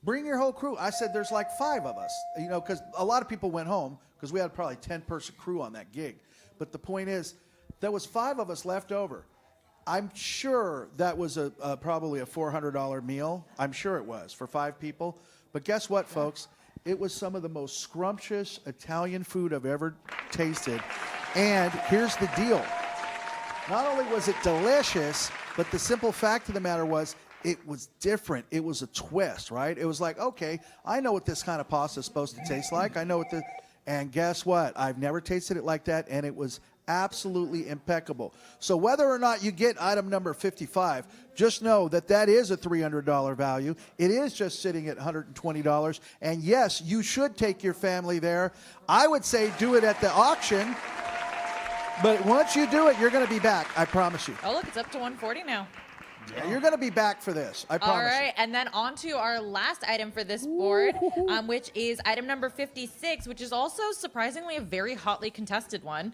Bring your whole crew. I said, there's like 5 of us, you know, because a lot of people went home because we had probably 10-person crew on that gig. But the point is, there was 5 of us left over. I'm sure that was probably a $400 meal. I'm sure it was for 5 people. But guess what, folks? It was some of the most scrumptious Italian food I've ever tasted. And here's the deal. Not only was it delicious, but the simple fact of the matter was it was different. It was a twist, right? It was like, okay, I know what this kind of pasta is supposed to taste like. I know what the... And guess what? I've never tasted it like that, and it was absolutely impeccable. So whether or not you get item number 55, just know that that is a $300 value. It is just sitting at $120. And yes, you should take your family there. I would say do it at the auction. But once you do it, you're going to be back. I promise you. Oh, look, it's up to 140 now. Yeah, you're going to be back for this. I promise. All right, and then on to our last item for this board, which is item number 56, which is also surprisingly a very hotly contested one,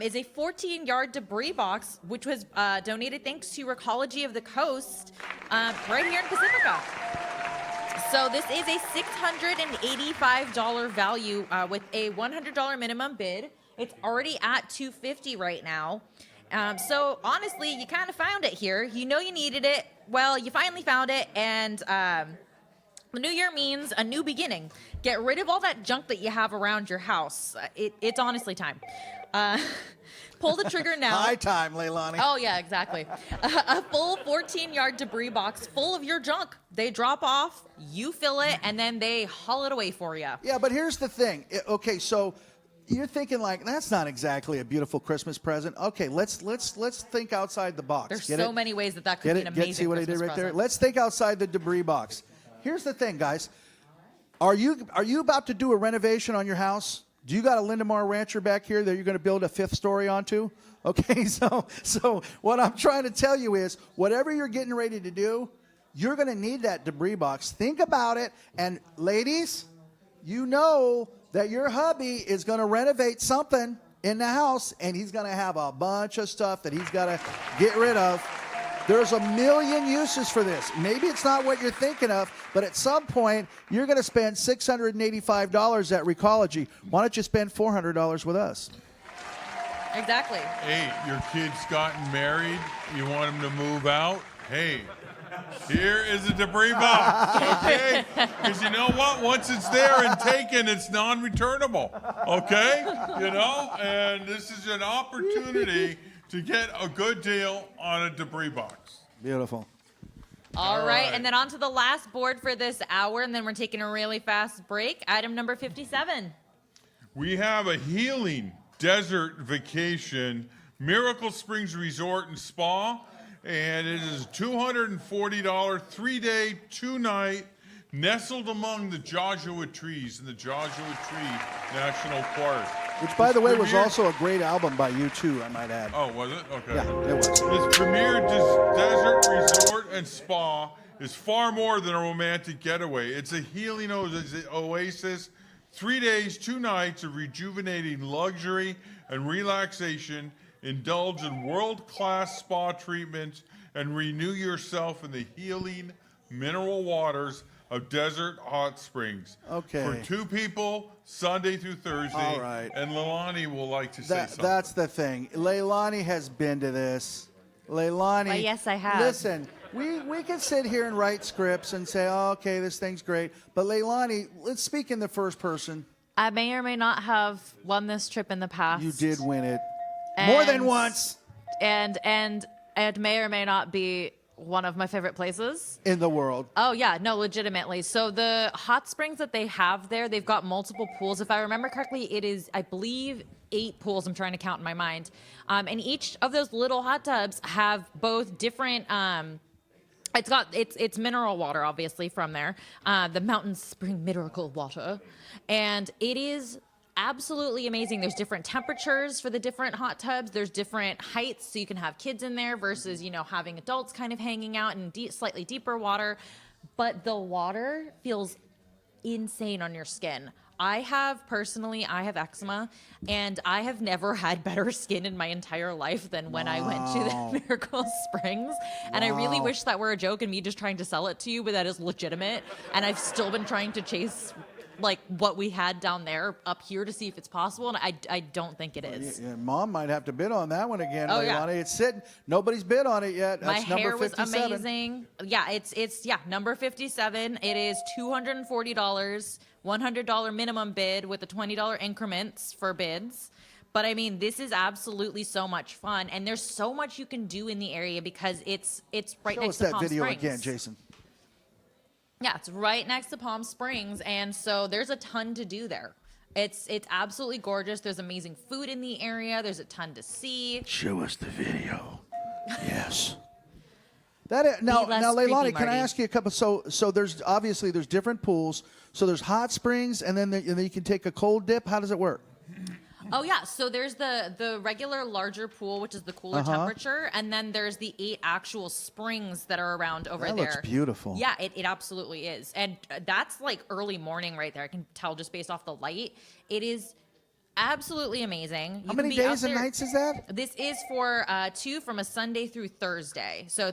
is a 14-yard debris box, which was donated thanks to Recology of the Coast right here in Pacifica. So this is a $685 value with a $100 minimum bid. It's already at $250 right now. So honestly, you kind of found it here. You know you needed it. Well, you finally found it, and the new year means a new beginning. Get rid of all that junk that you have around your house. It's honestly time. Pull the trigger now. High time, Leilani. Oh, yeah, exactly. A full 14-yard debris box full of your junk. They drop off, you fill it, and then they haul it away for you. Yeah, but here's the thing. Okay, so you're thinking like, that's not exactly a beautiful Christmas present. Okay, let's think outside the box. There's Get so it? many ways that could be an amazing See what Christmas I did right present. there? Let's think outside the debris box. Here's the thing, guys. Are you about to do a renovation on your house? Do you got a Lindemar Rancher back here that you're going to build a 5th story onto? Okay, so what I'm trying to tell you is, whatever you're getting ready to do, you're going to need that debris box. Think about it, and ladies, you know that your hubby is going to renovate something in the house, and he's going to have a bunch of stuff that he's got to get rid of. There's a million uses for this. Maybe it's not what you're thinking of, but at some point, you're going to spend $685 at Recology. Why don't you spend $400 with us? Exactly. Hey, your kid's gotten married. You want him to move out? Hey, Here is a debris box, okay? Because you know what? Once it's there and taken, it's non-returnable, okay? You know, and this is an opportunity to get a good deal on a debris box. Beautiful. All right, and then on to the last board for this hour, and then we're taking a really fast break. Item number 57. We have a healing desert vacation, Miracle Springs Resort and Spa, and it is $240, 3-day, 2-night, nestled among the Joshua trees in the Joshua Tree National Park. Which, by the way, was also a great album by U2, I might add. Oh, was it? Okay. Yeah, it was. This premier desert resort and spa is far more than a romantic getaway. It's a healing oasis, 3 days, 2 nights of rejuvenating luxury and relaxation. Indulge in world-class spa treatments and renew yourself in the healing mineral waters of Desert Hot Springs. Okay. For 2 people, Sunday through Thursday. All right. And Leilani will like to say something. That's the thing. Leilani has been to this. Leilani. Well, yes, I have. Listen, we can sit here and write scripts and say, oh, okay, this thing's great. But Leilani, let's speak in the first person. I may or may not have won this trip in the past. You did win it. More than once. And it may or may not be one of my favorite places in the world. Oh yeah, no, legitimately. So the hot springs that they have there, they've got multiple pools. If I remember correctly, it is, I believe, 8 pools. I'm trying to count in my mind. And each of those little hot tubs have both different. It's mineral water, obviously, from there. The Mountain Spring Miracle Water, and it is absolutely amazing. There's different temperatures for the different hot tubs. There's different heights, so you can have kids in there versus, having adults kind of hanging out in slightly deeper water. But the water feels insane on your skin. I have eczema, and I have never had better skin in my entire life than when I went to the Miracle Springs. And I really wish that were a joke and me just trying to sell it to you, but that is legitimate. And I've still been trying to chase what we had down there up here to see if it's possible, and I don't think it is. Yeah, Mom might have to bid on that one again, Leilani. Yeah. It's sitting. Nobody's bid on it yet. That's My hair number 57. was amazing. Yeah, it's number 57. It is $240, $100 minimum bid with a $20 increments for bids. But I mean, this is absolutely so much fun, and there's so much you can do in the area because it's right Show next us to that Palm video Springs. again, Jason. Yeah, it's right next to Palm Springs, and so there's a ton to do there. It's absolutely gorgeous. There's amazing food in the area. There's a ton to see. Show us the video. Yes. Now, Leilani, can I ask you a couple? So there's obviously there's different pools. So there's hot springs, and then you can take a cold dip. How does it work? Oh yeah, so there's the regular larger pool, which is the cooler temperature, and then there's the 8 actual springs that are around over there. That looks beautiful. Yeah, it absolutely is, and that's like early morning right there. I can tell just based off the light. It is absolutely amazing. How many days and nights is that? This is for 2 from a Sunday through Thursday, so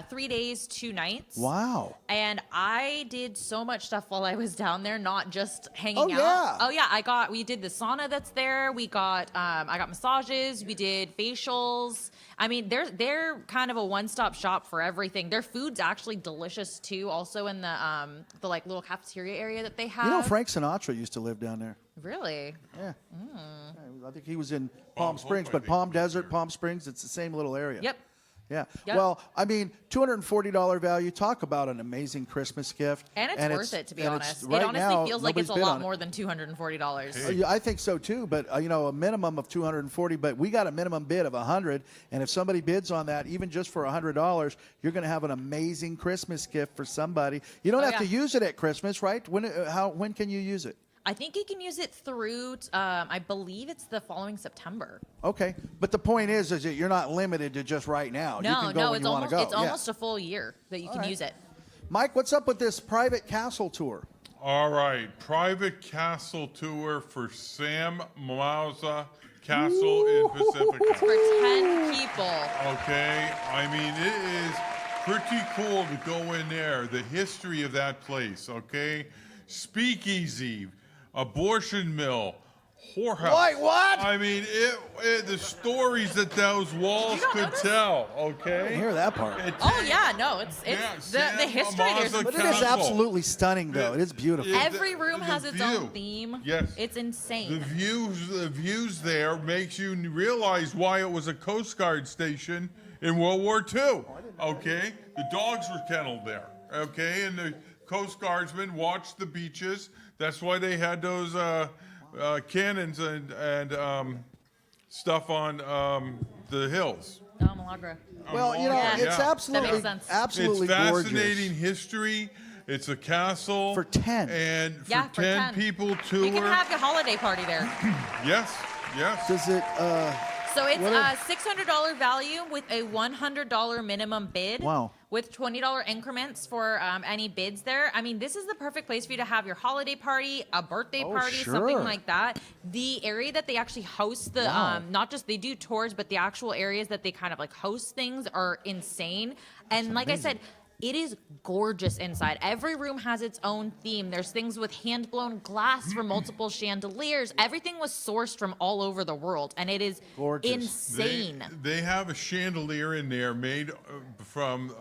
3 days, 2 nights. Wow. And I did so much stuff while I was down there, not just hanging out. Yeah. Oh yeah, we did the sauna that's there. We got I got massages. We did facials. I mean, they're kind of a one-stop shop for everything. Their food's actually delicious too. Also in the like little cafeteria area that they have. Frank Sinatra used to live down there. Really? Yeah. I think he was in Palm Springs, but Palm Desert, Palm Springs, it's the same little area. Yep. Yeah. Yep. Well, I mean, $240 value. Talk about an amazing Christmas gift. And it's worth it, to be honest. Right It honestly now, feels like it's a nobody's bid lot on it. more than $240. Yeah, I think so too, but a minimum of 240. But we got a minimum bid of 100, and if somebody bids on that, even just for $100, you're going to have an amazing Christmas gift for somebody. You don't have to use it at Christmas, right? When can you use it? I think you can use it through, I believe it's the following September. Okay, but the point is that you're not limited to just right now. You can go when you want to go. It's almost a full year that you can use it. Mike, what's up with this private castle tour? All right, private castle tour for Sam Mauza Castle in Pacifica. For 10 people. Okay, I mean, it is pretty cool to go in there. The history of that place, okay? Speakeasy, abortion mill, whorehouse. Wait, what? I mean, the stories that those walls could tell. Okay. I didn't hear that part. Oh yeah, no, it's the history. There's But it is absolutely stunning, though. It is beautiful. every room has its own theme. Yes. It's insane. The views there makes you realize why it was a Coast Guard station in World War II. Okay, the dogs were kenneled there. Okay, and the Coast Guardsmen watched the beaches. That's why they had those cannons and stuff on the hills. Oh, Malagra. Well, you know, it's absolutely It's fascinating history. It's a castle for 10, and for Yeah, for 10 people tour. You can have your holiday party there. Yes. Does it? So it's what a $600 value with a $100 minimum bid. Wow. With $20 increments for any bids there. I mean, this is the perfect place for you to have your holiday party, a birthday party, something sure. like that. The area that they actually host the, not just they do tours, but the actual areas that they kind of like host things are insane. And like I said, it is gorgeous inside. Every room has its own theme. There's things with hand-blown glass for multiple chandeliers. Everything was sourced from all over the world, and it is insane. They have a chandelier in there made from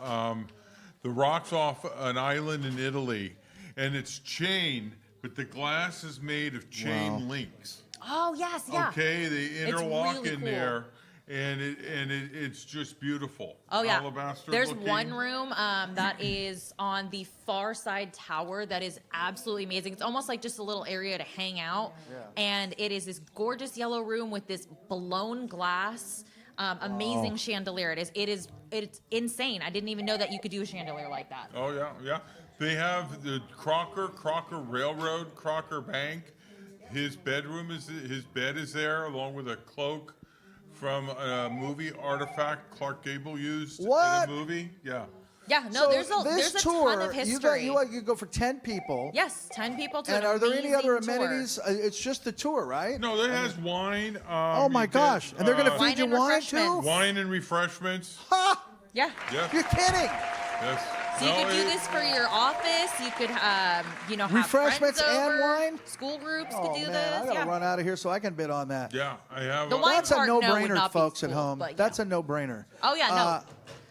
the rocks off an island in Italy, and it's chain, but the glass is made of chain links. Oh, yes, yeah. Okay, they interlock really in cool. there. And it's just beautiful. Oh yeah, Alabaster there's looking. one room that is on the far side tower that is absolutely amazing. It's almost like just a little area to hang out, and it is this gorgeous yellow room with this blown glass, amazing chandelier. It's insane. I didn't even know that you could do a chandelier like that. Oh yeah. They have the Crocker Railroad, Crocker Bank. His bed is there along with a cloak from a movie artifact Clark Gable used in a movie. Yeah. Yeah, no, So there's a this ton of tour, history. you go for 10 people. Yes, 10 people to And an are there any other amazing tour. amenities? It's just the tour, right? No, that has wine. Oh my gosh! And they're going to feed you wine too? Wine and refreshments. Ha! Yeah. Yes. You're kidding. Yes. So you could do this for your office. You could, have Refreshments friends and over. wine? School groups Oh could do man, this. I gotta Yeah. run out of here so I can bid on that. Yeah, I have. The wine That's a part, no, would no-brainer, not be folks at school, home. but That's a no-brainer. Oh, yeah, no.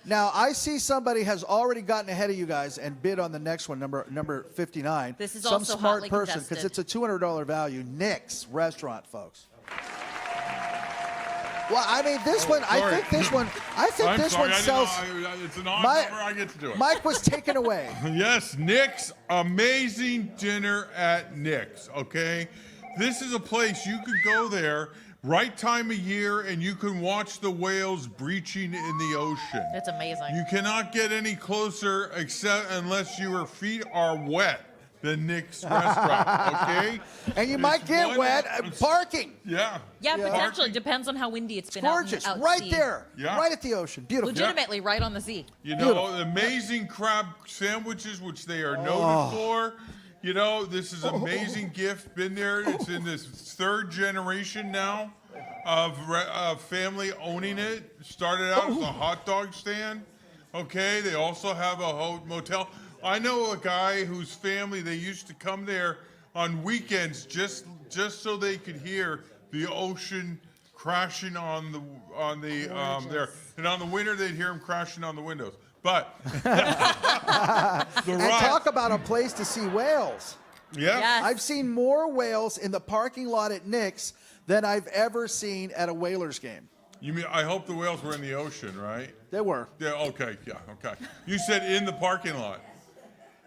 Now I see somebody has already gotten ahead of you guys and bid on the next one, number 59. This is some also smart hotly person because contested. it's a $200 value. Nick's Restaurant, folks. Well, I mean, this one. I sorry. think this one. I think I'm this sorry, one I didn't sells. know it's an odd Mike- number. I get to do it. Mike was taken away. Yes, Nick's amazing dinner at Nick's. Okay, this is a place you could go there right time of year and you can watch the whales breaching in the ocean. It's amazing. You cannot get any closer except unless your feet are wet than Nick's restaurant. Okay, And you might get wet parking. Yeah. Yeah, Yeah. potentially. Depends on how windy it's been Gorgeous, out right sea. there, Yeah. right at the ocean. Beautiful. Legitimately, right on the sea. You know, amazing crab sandwiches, which they are noted Oh. for. You know, this is an amazing gift. Been there. It's in this third generation now of family owning it. Started out as a hot dog stand. Okay, they also have a motel. I know a guy whose family, they used to come there on weekends just so they could hear the ocean crashing on the there, and on the winter they'd hear them crashing on the windows. But And talk about a place to see whales. Yeah. Yes. I've seen more whales in the parking lot at Nick's than I've ever seen at a Whalers game. You mean, I hope the whales were in the ocean, right? They were. Yeah. Okay. Yeah. Okay. You said in the parking lot.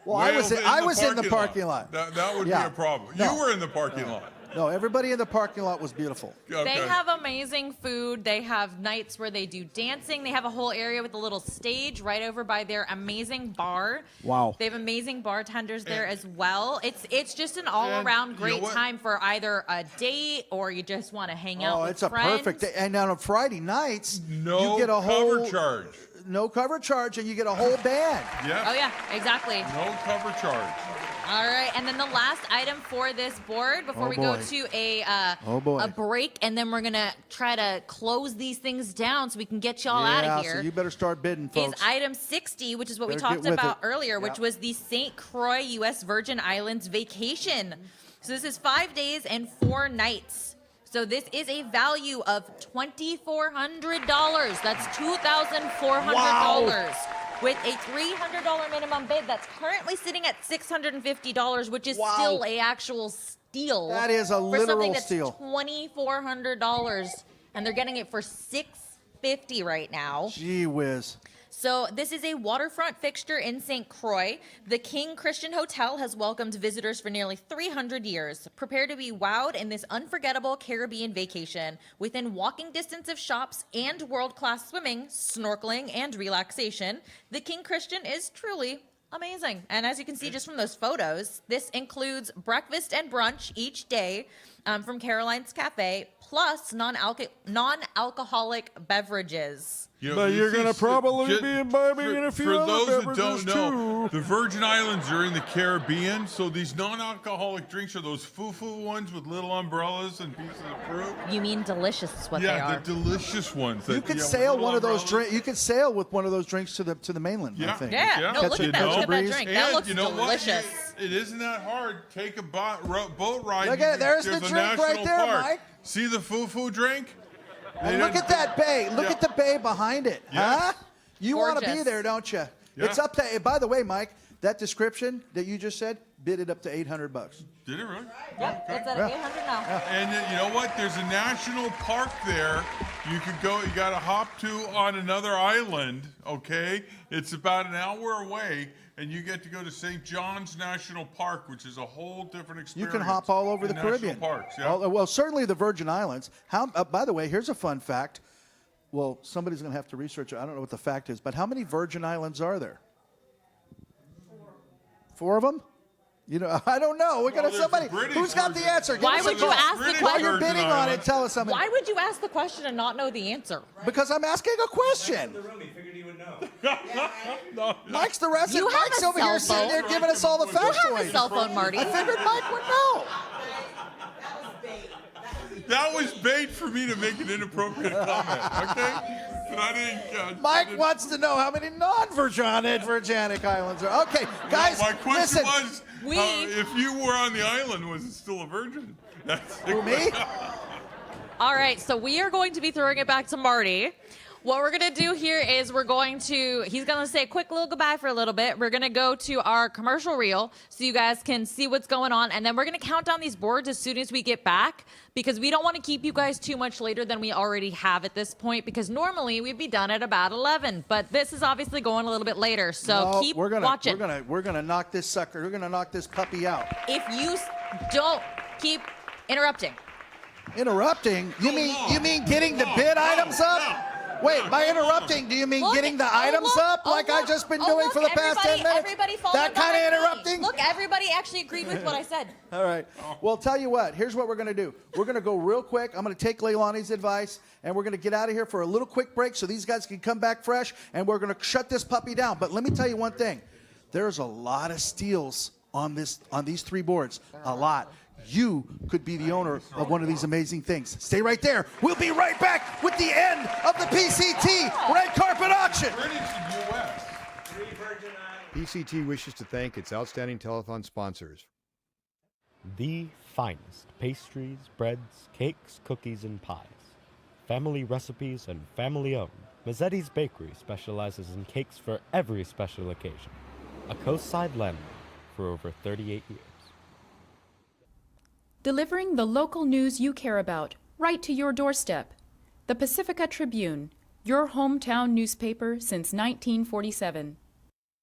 Well, I Whales was in the parking lot. That would Yeah. be a problem. No. You were in the parking lot. No, everybody in the parking lot was beautiful. They have amazing food. They have nights where they do dancing. They have a whole area with a little stage right over by their amazing bar. Wow. They have amazing bartenders there as well. It's just an all-around you know great what? time for either a date or you just want to hang out Oh, with it's a friends. perfect day. And on Friday nights, No you get a cover whole charge. No cover charge, and you get a whole band. Yeah. Oh yeah, exactly. No cover charge. All right, and then the last item for this board before Oh, we go boy. to a Oh, boy. a break, and then we're gonna try to close these things down so we can get y'all out Yeah, of here. so you better start bidding, Is folks. item 60, which is what we Better get talked with about it. earlier, which Yep. was the St. Croix U.S. Virgin Islands vacation. So this is 5 days and 4 nights. So this is a value of $2,400. That's $2,400. With a $300 minimum bid that's currently sitting at $650, which is still a actual steal. That is a for something literal that's steal. $2,400, and they're getting it for $650 right now. Gee whiz. So this is a waterfront fixture in St. Croix. The King Christian Hotel has welcomed visitors for nearly 300 years. Prepare to be wowed in this unforgettable Caribbean vacation. Within walking distance of shops and world-class swimming, snorkeling, and relaxation, the King Christian is truly amazing. And as you can see just from those photos, this includes breakfast and brunch each day from Caroline's Cafe, plus non-alcoholic beverages. But you're gonna probably be imbibing a few For other those that beverages, don't know, too. the Virgin Islands are in the Caribbean, so these non-alcoholic drinks are those foo-foo ones with little umbrellas and pieces of fruit. You mean delicious is what they Yeah, are. the delicious ones. You that, could with sail little one of those umbrellas. drinks. You could sail with one of those drinks to the mainland. I Yeah, think. Yeah, no, look at that. catch a Look at that breeze. drink. That And looks you know delicious. What? It isn't that hard. Take a boat ride. Look You at- can- there's the a drink right national there, park. Mike. See the foo-foo drink? And look at that bay. Look at the bay behind it. Yes. Huh? You want to be Gorgeous. there, don't you? Yeah. It's up to. By the way, Mike, that description that you just said bid it up to $800. Did it really? Yep, it's at 800 now. And you know what? There's a national park there. You could go. You got to hop to on another island. Okay, it's about an hour away, and you get to go to St. John's National Park, which is a whole different You experience. can hop all over the in national Caribbean. parks. Yeah. Well, certainly the Virgin Islands. How? By the way, here's a fun fact. Well, somebody's going to have to research it. I don't know what the fact is, but how many Virgin Islands are there? 4 of them? You know, I don't know. We're gonna there's somebody the British who's got the Virgin- answer. Give Why us a would you call. ask the British While you're Virgin bidding on it, Islands. tell us something. Why would you ask the question and not know the answer? Because I'm asking a question. Mike's the rest. You have Mike's a over here cell sitting there phone. giving us all the You have a factoids. cell phone, Marty. I figured Mike would know. That was bait for me to make an inappropriate comment. Okay. But I didn't. Mike wants to know how many non-Virginic islands are. Okay, guys, my question listen. was, if you were on the island, was it still a virgin? Who, me? All right, so we are going to be throwing it back to Marty. What we're going to do here is he's going to say a quick little goodbye for a little bit. We're going to go to our commercial reel so you guys can see what's going on. And then we're going to count down these boards as soon as we get back because we don't want to keep you guys too much later than we already have at this point because normally we'd be done at about 11. But this is obviously going a little bit later. So No, keep we're gonna, watching. We're gonna knock this sucker. We're gonna knock this puppy out. If you don't keep interrupting. Interrupting? You mean getting the bid items up? Wait, by interrupting, do you mean getting the items up like I've just been doing for the past 10 minutes? Everybody followed That kind of behind me. interrupting? Look, everybody actually agreed with what I said. All right. Well, tell you what. Here's what we're going to do. We're going to go real quick. I'm going to take Leilani's advice, and we're going to get out of here for a little quick break so these guys can come back fresh, and we're going to shut this puppy down. But let me tell you one thing. There's a lot of steals on these 3 boards. A lot. You could be the owner of one of these amazing things. Stay right there. We'll be right back with the end of the PCT Red Carpet Auction. PCT wishes to thank its outstanding telethon sponsors. The finest pastries, breads, cakes, cookies, and pies. Family recipes and family owned. Mazzetti's Bakery specializes in cakes for every special occasion. A coastside landmark for over 38 years. Delivering the local news you care about right to your doorstep. The Pacifica Tribune, your hometown newspaper since 1947.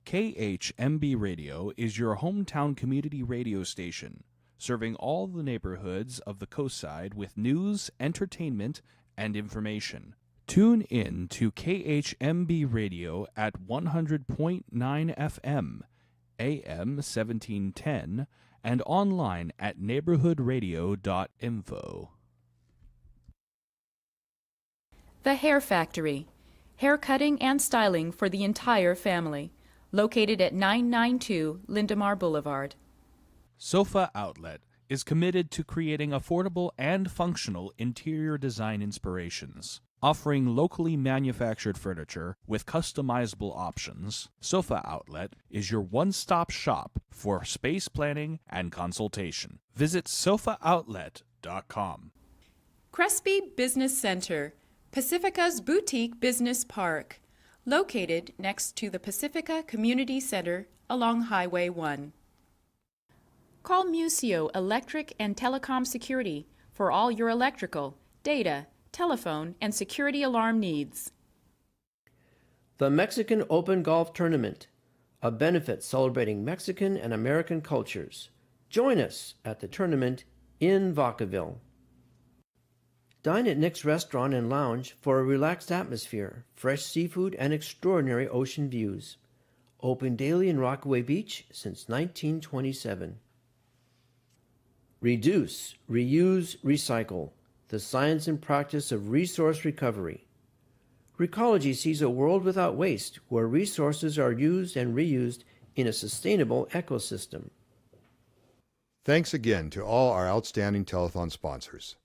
KHMB Radio is your hometown community radio station, serving all the neighborhoods of the coastside with news, entertainment, and information. Tune in to KHMB Radio at 100.9 FM, AM 1710, and online at neighborhoodradio.info. The Hair Factory, hair cutting and styling for the entire family. Located at 992 Lindemar Boulevard. Sofa Outlet is committed to creating affordable and functional interior design inspirations. Offering locally manufactured furniture with customizable options, Sofa Outlet is your one-stop shop for space planning and consultation. Visit sofaoutlet.com. Crespi Business Center, Pacifica's boutique business park, located next to the Pacifica Community Center along Highway 1. Call Museo Electric and Telecom Security for all your electrical, data, telephone, and security alarm needs. The Mexican Open Golf Tournament, a benefit celebrating Mexican and American cultures. Join us at the tournament in Vacaville. Dine at Nick's Restaurant and Lounge for a relaxed atmosphere, fresh seafood, and extraordinary ocean views. Open daily in Rockaway Beach since 1927. Reduce, reuse, recycle. The science and practice of resource recovery. Recology sees a world without waste, where resources are used and reused in a sustainable ecosystem. Thanks again to all our outstanding telethon sponsors.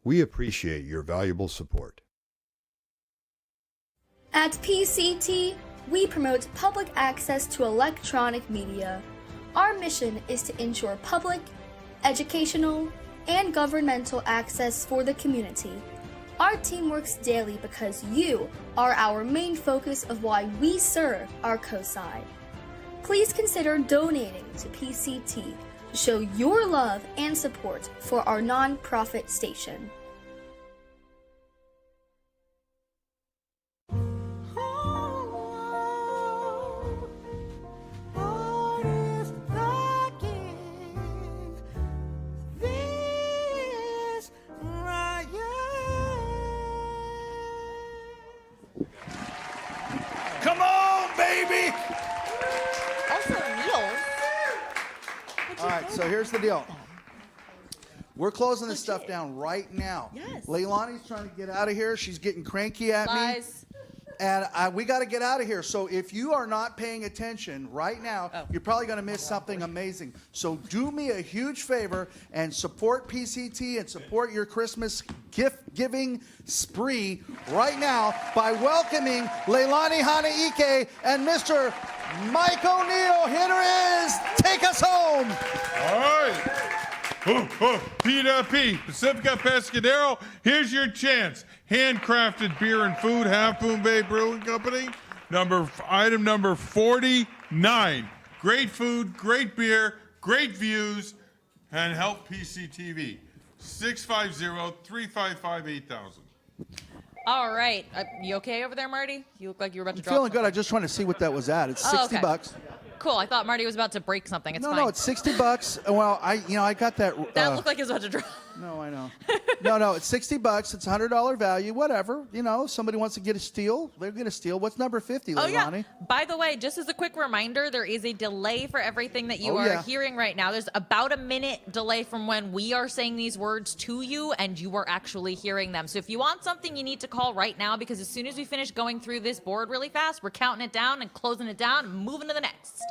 We appreciate your valuable support. At PCT, we promote public access to electronic media. Our mission is to ensure public, educational, and governmental access for the community. Our team works daily because you are our main focus of why we serve our COSI. Please consider donating to PCT to show your love and support for our non-profit station. Come on, baby! Also, meals. All right, so here's the deal. We're closing this stuff down right now. Yes. Leilani's trying to get out of here. She's getting cranky at Lies. me. And we got to get out of here. So if you are not paying attention right now, you're probably going to miss something amazing. So do me a huge favor and support PCT and support your Christmas gift giving spree right now by welcoming Leilani Hanaike and Mr. Mike O'Neill. Here is Take Us Home. All right. P2P, Pacifica Pescadero, here's your chance. Handcrafted beer and food, Half Moon Bay Brewing Company. Item number 49. Great food, great beer, great views, and help PCTV. 650-355-8000. All right. You okay over there, Marty? You look like you were about to I'm drop feeling good. something. I just want to see what that was at. It's 60 okay. bucks. Cool. I thought Marty was about to break something. It's fine. No, it's 60 bucks. Well, I got that. That looked like it was about to drop. No, I know. No, it's 60 bucks. It's $100 value. Whatever. Somebody wants to get a steal, they'll get a steal. What's number 50, Oh, Leilani? yeah. By the way, just as a quick reminder, there is a delay for everything that you are hearing right now. There's about a minute delay from when we are saying these words to you and you are actually hearing them. So if you want something, you need to call right now, because as soon as we finish going through this board really fast, we're counting it down and closing it down and moving to the next.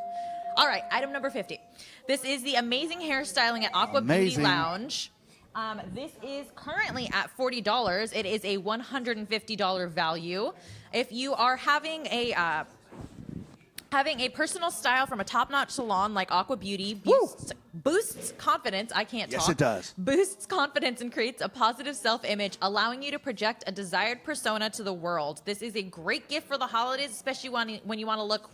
All right, item number 50. This is the amazing hairstyling at Aqua Beauty Lounge. This is currently at $40. It is a $150 value. If you are having a personal style from a top-notch salon like Aqua Beauty, boosts confidence. I can't talk. Yes, it does. Boosts confidence and creates a positive self-image, allowing you to project a desired persona to the world. This is a great gift for the holidays, especially when you want to look,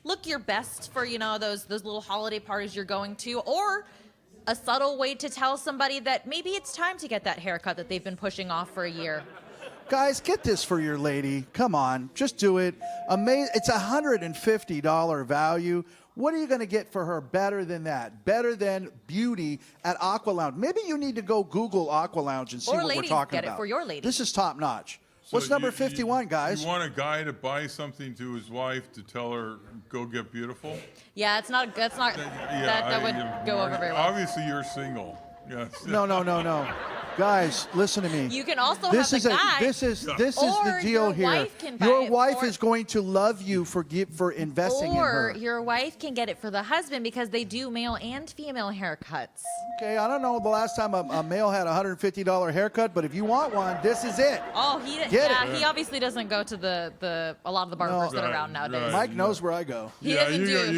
look your best for, those little holiday parties you're going to, or a subtle way to tell somebody that maybe it's time to get that haircut that they've been pushing off for a year. Guys, get this for your lady. Come on, just do it. It's a $150 value. What are you going to get for her better than that? Better than beauty at Aqua Lounge. Maybe you need to go Google Aqua Lounge and see what we're talking about. Get it for your lady. This is top notch. So What's number 51, guys? You want a guy to buy something to his wife to tell her, go get beautiful? Yeah, that would go over very well. Obviously, you're single. Yes. No. Guys, listen to me. You can also this have is the guy. This is the or deal your here. Wife can buy Your it wife for- is going to love you for investing in her. Or your wife can get it for the husband because they do male and female haircuts. Okay, I don't know the last time a male had a $150 haircut, but if you want one, this is it. Oh, Get it. he obviously doesn't go to a lot of the barbers that are around nowadays. Mike knows where I go. He doesn't do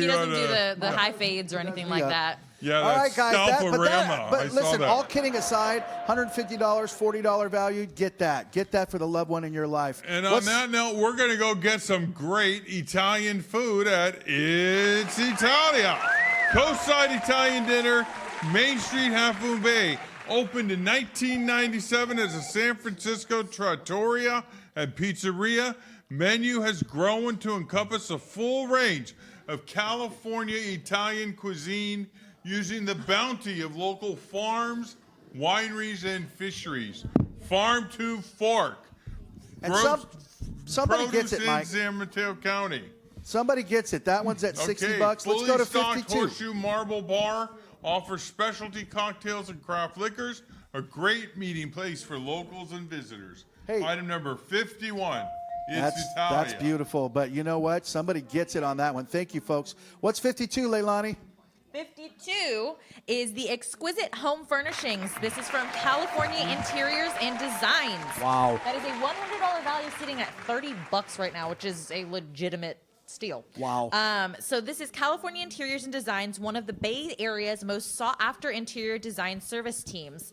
the high fades or anything like that. Yeah, all right, guys. Scalporama. But I saw listen, that. all kidding aside, $150, $40 value. Get that. Get that for the loved one in your life. And on that note, we're going to go get some great Italian food at It's Italia. Coastside Italian Dinner, Main Street, Half Moon Bay. Opened in 1997 as a San Francisco trattoria and pizzeria. Menu has grown to encompass a full range of California Italian cuisine using the bounty of local farms, wineries, and fisheries. Farm to fork. And somebody gets it, in Mike. San Mateo County. Somebody gets it. That one's at $60. Let's fully go to stocked 52. Horseshoe Marble Bar offers specialty cocktails and craft liquors, a great meeting place for locals and visitors. Hey. Item number 51. It's Italia. That's beautiful. But you know what? Somebody gets it on that one. Thank you, folks. What's 52, Leilani? 52 is the Exquisite Home Furnishings. This is from California Interiors and Designs. Wow. That is a $100 value sitting at $30 right now, which is a legitimate steal. Wow. So this is California Interiors and Designs, one of the Bay Area's most sought-after interior design service teams.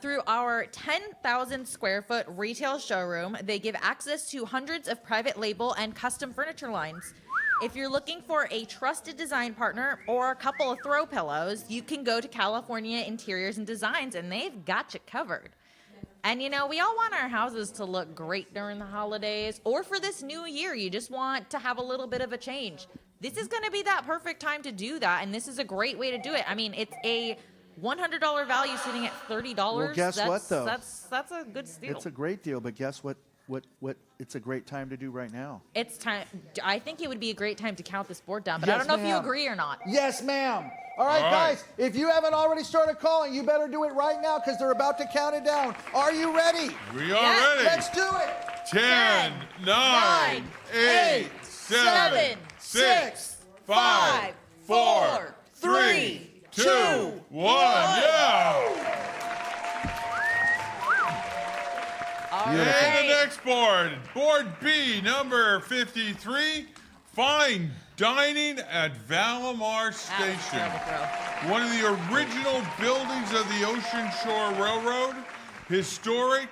Through our 10,000 square foot retail showroom, they give access to hundreds of private label and custom furniture lines. If you're looking for a trusted design partner or a couple of throw pillows, you can go to California Interiors and Designs, and they've got you covered. And you know, we all want our houses to look great during the holidays or for this new year. You just want to have a little bit of a change. This is going to be that perfect time to do that, and this is a great way to do it. I mean, it's a $100 value sitting at $30. Well, guess what, though? That's a good steal. It's a great deal, but guess what? What it's a great time to do right now. It's time. I think it would be a great time to count this board down, but Yes, I don't know if you ma'am. agree or not. Yes, ma'am. All right, guys, if you haven't already started calling, you better do it right now because they're about to count it down. Are you ready? We are ready. Let's do it. 10, 9, 8, 7, 6, 5, 4, 3, 2, 1. Yeah. And the next board, board B, number 53, fine dining at Valimar Station. One of the original buildings of the Ocean Shore Railroad, historic.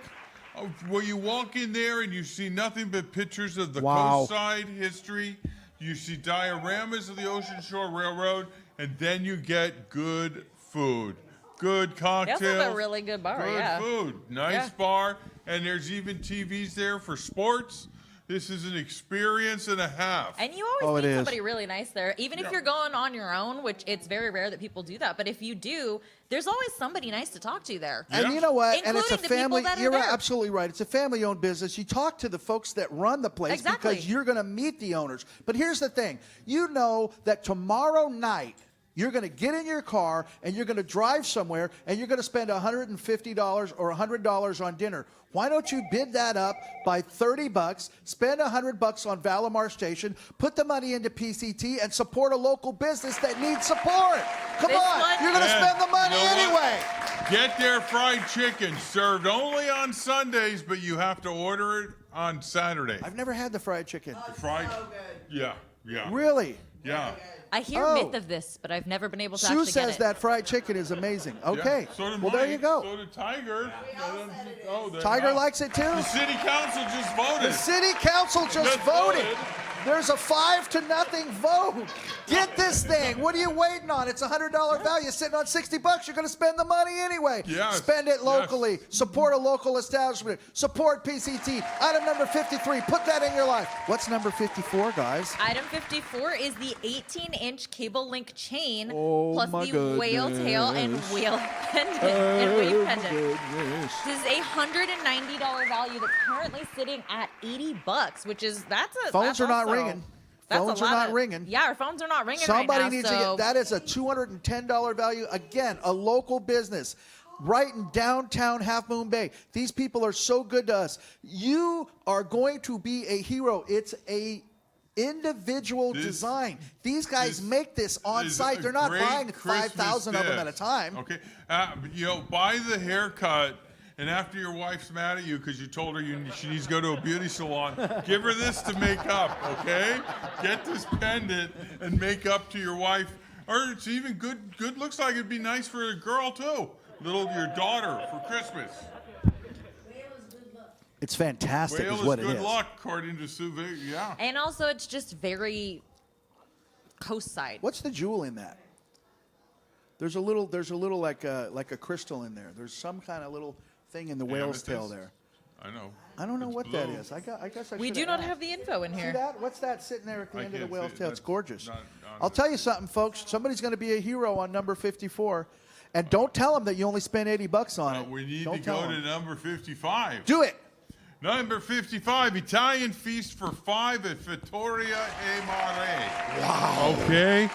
Where you walk in there and you see nothing but pictures of the coastside history. You see dioramas of the Ocean Shore Railroad, and then you get good food. Good cocktails. They also have a really good bar, Good yeah. food. Nice bar. And there's even TVs there for sports. This is an experience and a half. And you always meet somebody really nice there, even if you're going on your own, which it's very rare that people do that. But if you do, there's always somebody nice to talk to there. And you know what? And it's a Including the people family. that are You're there. absolutely right. It's a family-owned business. You talk to the folks that run the place because you're going to meet the owners. But here's the thing. You know that tomorrow night you're going to get in your car and you're going to drive somewhere and you're going to spend $150 or $100 on dinner. Why don't you bid that up by $30, spend $100 on Valimar Station, put the money into PCT, and support a local business that needs support? Come on, you're going to spend the money anyway. Get their fried chicken served only on Sundays, but you have to order it on Saturday. I've never had the fried chicken. Fried? Yeah. Really? Yeah. I hear Oh. myth of this, but I've never been able to Sue actually get says it. that fried chicken is amazing. Okay. Yeah, so did Well, there Mike, you go. So did Tiger. Tiger likes it too. The city council just voted. The city council just voted. There's a 5-0 vote. Get this thing. What are you waiting on? It's a $100 value sitting on $60. You're going to spend the money anyway. Yes, Spend it locally. Support a local establishment. Support PCT. Item number 53. Put that in your life. What's number 54, guys? Item 54 is the 18-inch cable link chain Oh, plus my the whale tail and goodness. whale pendant and wave pendant. Goodness. This is a $190 value that's currently sitting at $80, which is that's Phones are not also- ringing. that's a Phones are lot not of- ringing. Yeah, our phones are not ringing Somebody right now. needs so to get that. Is a $210 value. Again, a local business. right in downtown Half Moon Bay. These people are so good to us. You are going to be a hero. It's a individual design. These guys make this on site. They're not buying 5,000 of them at a time. Okay, buy the haircut, and after your wife's mad at you because you told her she needs to go to a beauty salon, give her this to make up. Okay, get this pendant and make up to your wife. Or it's even good. Good looks like it'd be nice for a girl too. Your daughter for Christmas. It's fantastic, Whale is what it good is. luck, according to Sue. Yeah. And also, it's just very coastside. What's the jewel in that? There's a little like a crystal in there. There's some kind of little thing in the whale's tail there. I know. I don't know It's what blue. that is. I guess I We should do not have the info in See here. that? What's that sitting there at the end of the can't whale's see it. tail? It's That's gorgeous. not I'll tell you something, folks. Somebody's going to be a hero on number 54. And don't tell them that you only spent $80 on it. We need Don't to tell go to them. number 55. Do it. Number 55, Italian Feast for 5 at Vittoria e Mare. Wow. Okay.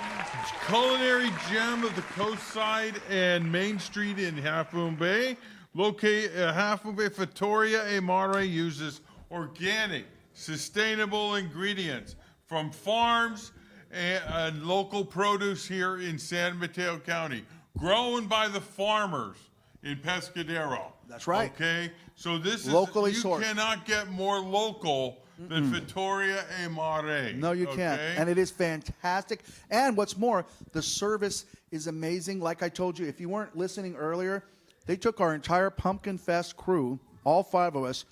Culinary gem of the coastside and Main Street in Half Moon Bay. Half Moon Bay Vittoria e Mare uses organic, sustainable ingredients from farms and local produce here in San Mateo County, grown by the farmers in Pescadero. That's right. Okay, so this Locally is sourced. You cannot get more local than Vittoria e Mare. No, you can't. okay? And it is fantastic. And what's more, the service is amazing. Like I told you, if you weren't listening earlier, they took our entire Pumpkin Fest crew, all 5 of us.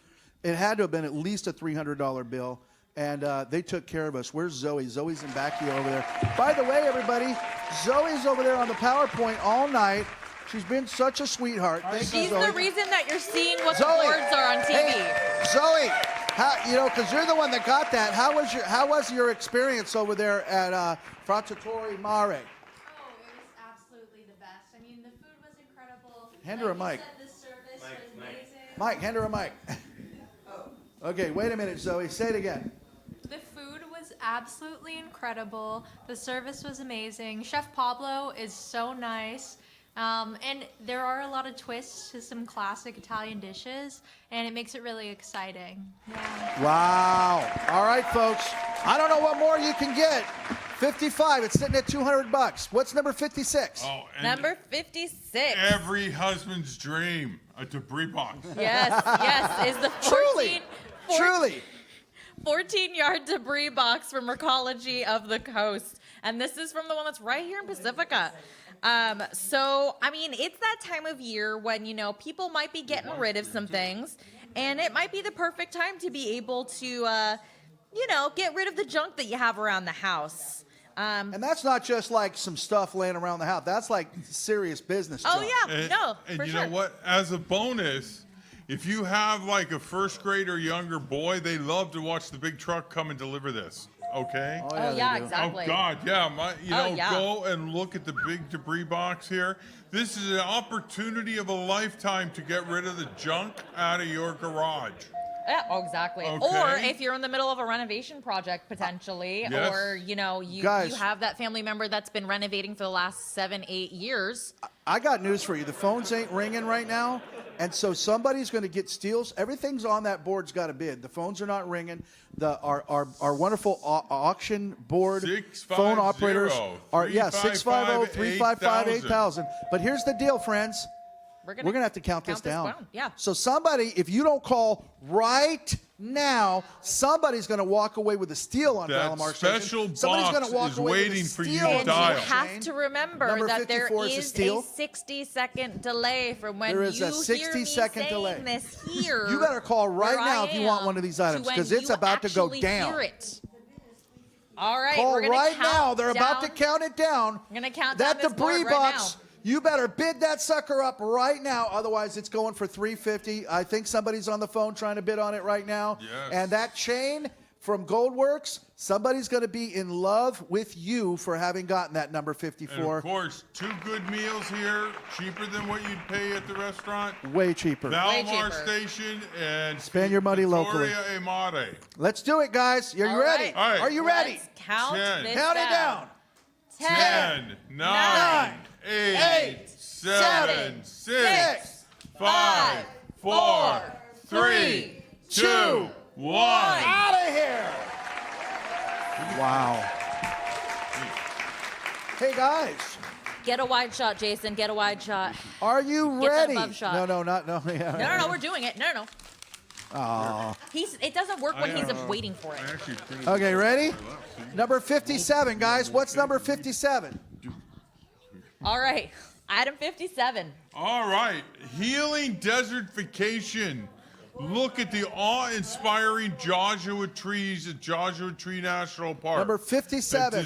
It had to have been at least a $300 bill. And they took care of us. Where's Zoe? Zoe's in back here over there. By the way, everybody, Zoe's over there on the PowerPoint all night. She's been such a sweetheart. Thank you, She's Zoe. the reason that you're seeing what Zoe, the boards are on TV. Hey, Zoe, because you're the one that got that. How was your experience over there at Frattatore Mare? Absolutely the best. I mean, the food was incredible. Hand her a mic. The service was amazing. Mike, hand her a mic. Okay, wait a minute, Zoe. Say it again. The food was absolutely incredible. The service was amazing. Chef Pablo is so nice. And there are a lot of twists to some classic Italian dishes, and it makes it really exciting. Yeah. Wow. All right, folks. I don't know what more you can get. 55. It's sitting at $200. What's number 56? Oh, and Number 56. every husband's dream, a debris box. Yes, is the 14, 14-yard debris box from Recology of the Coast. And this is from the one that's right here in Pacifica. So, I mean, it's that time of year when, people might be getting rid of some things. And it might be the perfect time to be able to, get rid of the junk that you have around the house. And that's not just like some stuff laying around the house. That's like serious business. Oh, junk. yeah. And for you sure. know what? As a bonus, if you have like a first grade or younger boy, they love to watch the big truck come and deliver this. Okay. Oh, yeah, exactly. Oh God, yeah. Yeah. Go and look at the big debris box here. This is an opportunity of a lifetime to get rid of the junk out of your garage. Yeah, exactly. Okay. Or if you're in the middle of a renovation project, potentially, Yes. or, you Guys. have that family member that's been renovating for the last 7-8 years. I got news for you. The phones ain't ringing right now. And so somebody's going to get steals. Everything's on that board's got a bid. The phones are not ringing. Our wonderful auction board phone operators are 650-355-8000. But here's the deal, friends. We're going to have to count this down. Yeah. So somebody, if you don't call right now, somebody's going to walk away with a steal on That Valimar special Station. Somebody's box going to walk is away with a waiting for you steal to on dial. You have to remember Number that there 54 is a is steal. a 60-second delay from when There is you a hear me 60-second saying delay. this here. You better call right where now I if you want am one of these to items, when 'cause it's you about to go actually down. hear it. All right, Call we're gonna right count now. They're about to down- count it down. I'm gonna count that down this debris board right box. now. You better bid that sucker up right now. Otherwise, it's going for $350. I think somebody's on the phone trying to bid on it right now. Yes. And that chain from Goldworks, somebody's going to be in love with you for having gotten that number And 54. of course, 2 good meals here, cheaper than what you'd pay at the restaurant. Way cheaper. Valimar Station and Spend your money locally. Vittoria e Mare. Let's do it, guys. Are you All ready? right. All right. Are you ready? Let's count 10. this Count it down. 10, 9, 8, 7, 6, 5, 4, 3, 2, 1. Out of here. Wow. Hey, guys. Get a wide shot, Jason. Get a wide shot. Are you Get that ready? above shot. No. Yeah. No, we're doing it. No. Oh. It doesn't work when he's waiting for it. Okay, ready? Number 57, guys. What's number 57? All right. Item 57. All right. Healing desertification. Look at the awe-inspiring Joshua trees at Joshua Tree National Park. Number 57.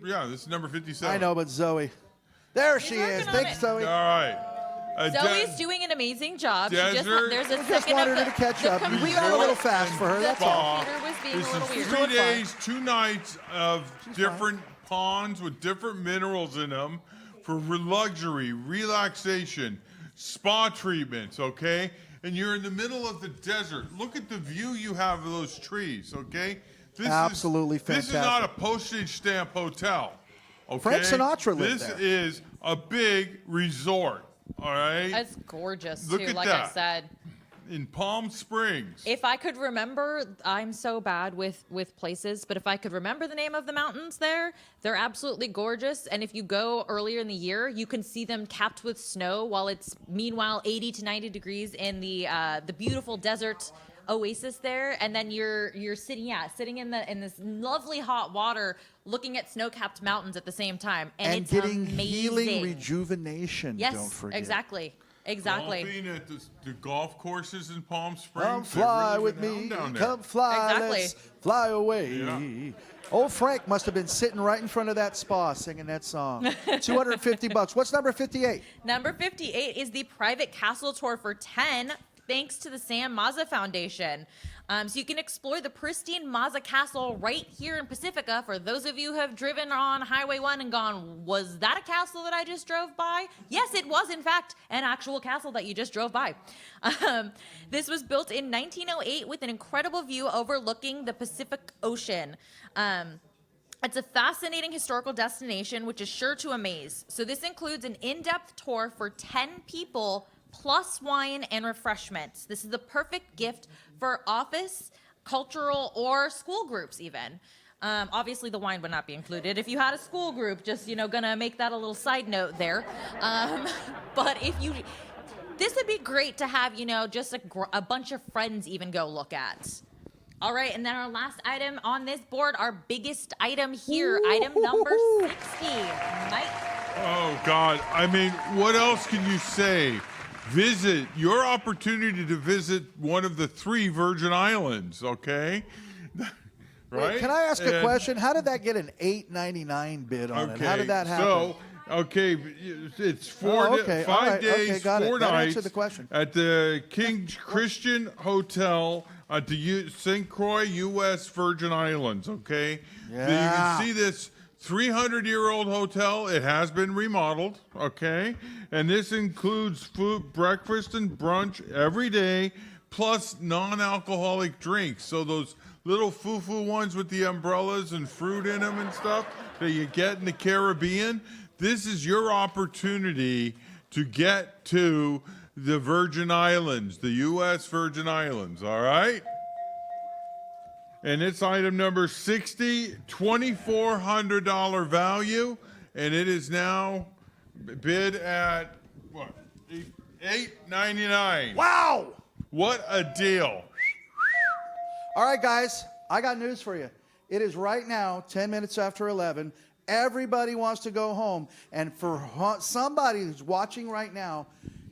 Yeah, this is number 57. I know, but Zoe. There she is. Thanks, Zoe. All right. Zoe's doing an amazing job. Desert. There's a We just second wanted of her the, to catch the up. We computer ran a little was- fast for her. the That's all. computer was being This a little is weird. 3 days, 2 nights of different ponds with different minerals in them for luxury, relaxation, spa treatments, okay? And you're in the middle of the desert. Look at the view you have of those trees, okay? This Absolutely This is not a postage stamp hotel, okay? Frank Sinatra lived This there. is a big resort, all right? That's gorgeous, Look too, at like that. I said. In Palm Springs. If I could remember, I'm so bad with places, but if I could remember the name of the mountains there, they're absolutely gorgeous. And if you go earlier in the year, you can see them capped with snow while it's meanwhile 80 to 90 degrees in the beautiful desert oasis there. And then you're sitting in this lovely hot water looking at snow-capped mountains at the same time. And it's getting amazing. healing rejuvenation. Yes, Don't forget. Exactly. Golfing at the golf courses in Palm Springs. Come They're fly really with renowned me. down there. Come fly. Exactly. Let's fly away. Yeah. Old Frank must have been sitting right in front of that spa singing that song. $250. What's number 58? Number 58 is the private castle tour for 10, thanks to the Sam Mazza Foundation. So you can explore the pristine Mazza Castle right here in Pacifica. For those of you who have driven on Highway 1 and gone, was that a castle that I just drove by? Yes, it was, in fact, an actual castle that you just drove by. This was built in 1908 with an incredible view overlooking the Pacific Ocean. It's a fascinating historical destination, which is sure to amaze. So this includes an in-depth tour for 10 people, plus wine and refreshments. This is the perfect gift for office, cultural, or school groups even. Obviously, the wine would not be included. If you had a school group, just, gonna make that a little side note there. But this would be great to have, just a bunch of friends even go look at. All right, and then our last item on this board, our biggest item here, item number 60. Mike. Oh, God. I mean, what else can you say? Visit your opportunity to visit one of the 3 Virgin Islands, okay? Right? Wait, can I ask a question? How did that get an $8.99 bid on it? How did that happen? So, it's 5 okay. All right. days, Okay, got it. 4 That nights answered the question. at the King Christian Hotel at the St. Croix, U.S. Virgin Islands, okay? Yeah. You can see this 300-year-old hotel. It has been remodeled, okay? And this includes food, breakfast, and brunch every day, plus non-alcoholic drinks. So those little foo-foo ones with the umbrellas and fruit in them and stuff that you get in the Caribbean, this is your opportunity to get to the Virgin Islands, the U.S. Virgin Islands, all right? And it's item number 60, $2,400 value, and it is now bid at, what, $8.99. Wow! What a deal. All right, guys, I got news for you. It is right now, 10 minutes after 11. Everybody wants to go home. And for somebody who's watching right now,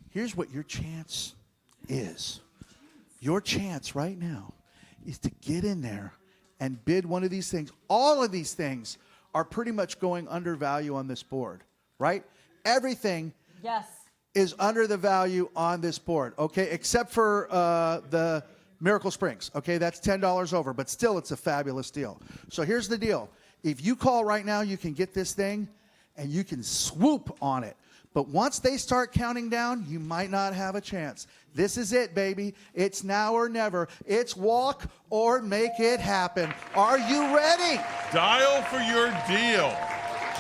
here's what your chance is. Your chance right now is to get in there and bid one of these things. All of these things are pretty much going under value on this board, right? Everything is under the value on this board, okay? Except for the Miracle Springs, okay? That's $10 over, but still it's a fabulous deal. So here's the deal. If you call right now, you can get this thing and you can swoop on it. But once they start counting down, you might not have a chance. This is it, baby. It's now or never. It's walk or make it happen. Are you ready? Dial for your deal.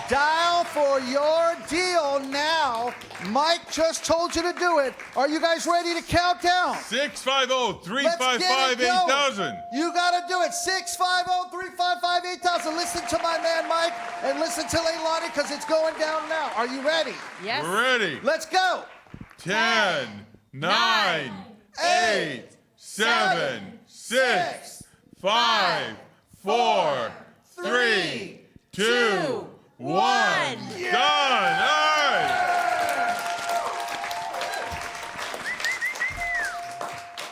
Dial for your deal now. Mike just told you to do it. Are you guys ready to count down? 650-355-8000. You got to do it. 650-355-8000. Listen to my man Mike and listen to Leilani because it's going down now. Are you ready? Yes. We're ready. Let's go. 10, 9, 8, 7, 6, 5, 4, 3, 2, 1. Done. All right.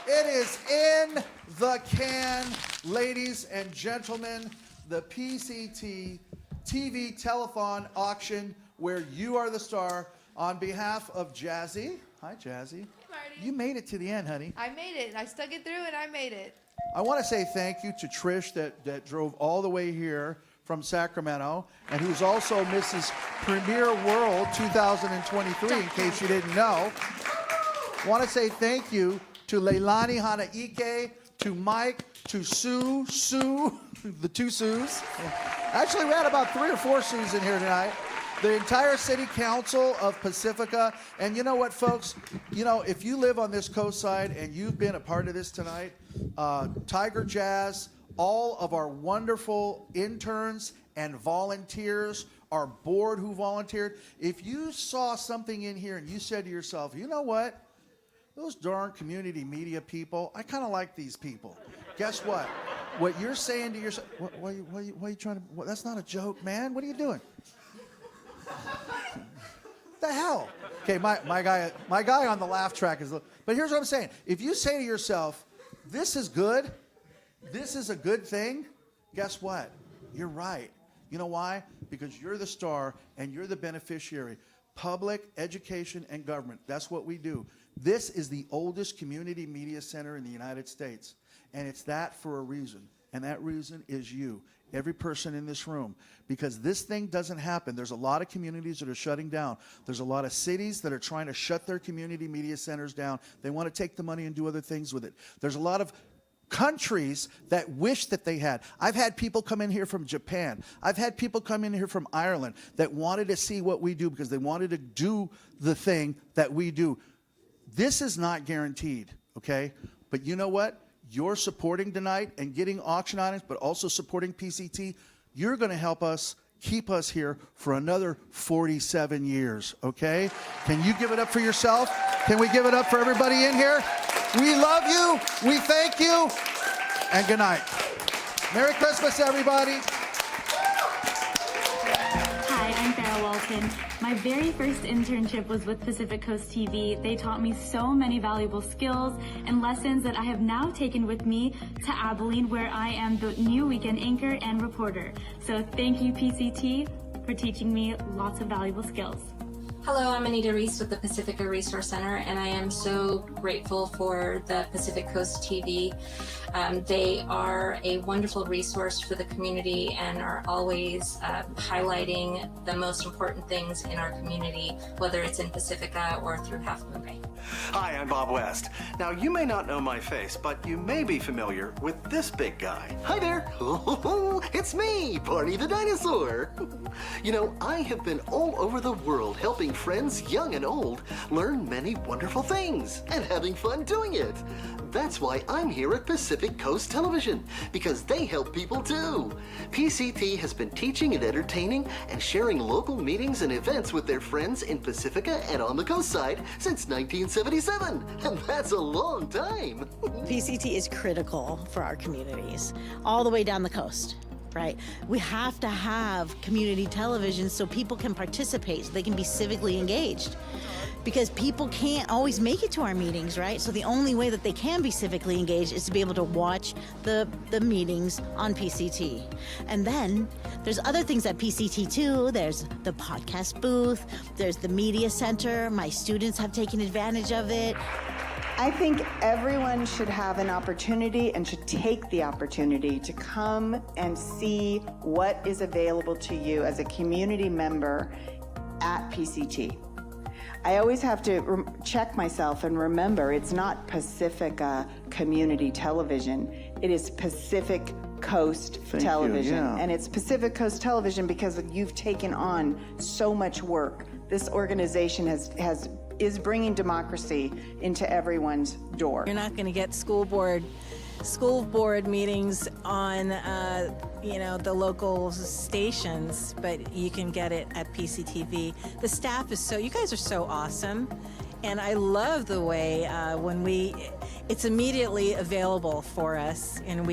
It is in the can, ladies and gentlemen, the PCT TV telethon auction where you are the star. On behalf of Jazzy, hi Jazzy. Marty. You made it to the end, honey. I made it. I stuck it through and I made it. I want to say thank you to Trish that drove all the way here from Sacramento and who's also Mrs. Premier World 2023, in case you didn't know. I want to say thank you to Leilani Hanaike, to Mike, to Sue, the two Sues. Actually, we had about 3 or 4 Sues in here tonight. The entire city council of Pacifica. And you know what, folks? You know, if you live on this coast side and you've been a part of this tonight, Tiger Jazz, all of our wonderful interns and volunteers, our board who volunteered, if you saw something in here and you said to yourself, you know what? Those darn community media people, I kind of like these people. Guess what? What you're saying to yourself, why are you trying to, that's not a joke, man. What are you doing? The hell? Okay, my guy on the laugh track is. But here's what I'm saying: if you say to yourself, "This is good, this is a good thing," guess what? You're right. You know why? Because you're the star and you're the beneficiary. Public education and government. That's what we do. This is the oldest community media center in the United States, and it's that for a reason. And that reason is you. Every person in this room, because this thing doesn't happen. There's a lot of communities that are shutting down. There's a lot of cities that are trying to shut their community media centers down. They want to take the money and do other things with it. There's a lot of countries that wish that they had. I've had people come in here from Japan. I've had people come in here from Ireland that wanted to see what we do because they wanted to do the thing that we do. This is not guaranteed, okay? But you know what? You're supporting tonight and getting auction items, but also supporting PCT. You're going to help us keep us here for another 47 years, okay? Can you give it up for yourself? Can we give it up for everybody in here? We love you. We thank you. And good night. Merry Christmas, everybody. Hi, I'm Farrah Walton. My very first internship was with Pacific Coast TV. They taught me so many valuable skills and lessons that I have now taken with me to Abilene, where I am the new weekend anchor and reporter. So thank you, PCT, for teaching me lots of valuable skills. Hello, I'm Anita Reese with the Pacifica Resource Center, and I am so grateful for the Pacific Coast TV. They are a wonderful resource for the community and are always highlighting the most important things in our community, whether it's in Pacifica or through Half Moon Bay. Hi, I'm Bob West. Now, you may not know my face, but you may be familiar with this big guy. Hi there. It's me, Barney the Dinosaur. You know, I have been all over the world helping friends, young and old, learn many wonderful things and having fun doing it. That's why I'm here at Pacific Coast Television, because they help people too. PCT has been teaching and entertaining and sharing local meetings and events with their friends in Pacifica and on the coast side since 1977, and that's a long time. PCT is critical for our communities, all the way down the coast. Right? We have to have community television so people can participate, so they can be civically engaged. Because people can't always make it to our meetings, right? So the only way that they can be civically engaged is to be able to watch the meetings on PCT. And then there's other things at PCT too. There's the podcast booth, there's the media center. My students have taken advantage of it. I think everyone should have an opportunity and should take the opportunity to come and see what is available to you as a community member at PCT. I always have to check myself and remember it's not Pacifica Community Television. It is Pacific Coast Thank you, Television. yeah. And it's Pacific Coast Television because you've taken on so much work. This organization is bringing democracy into everyone's door. You're not going to get school board meetings on the local stations, but you can get it at PCTV. The staff you guys are so awesome, and I love the way it's immediately available for us, and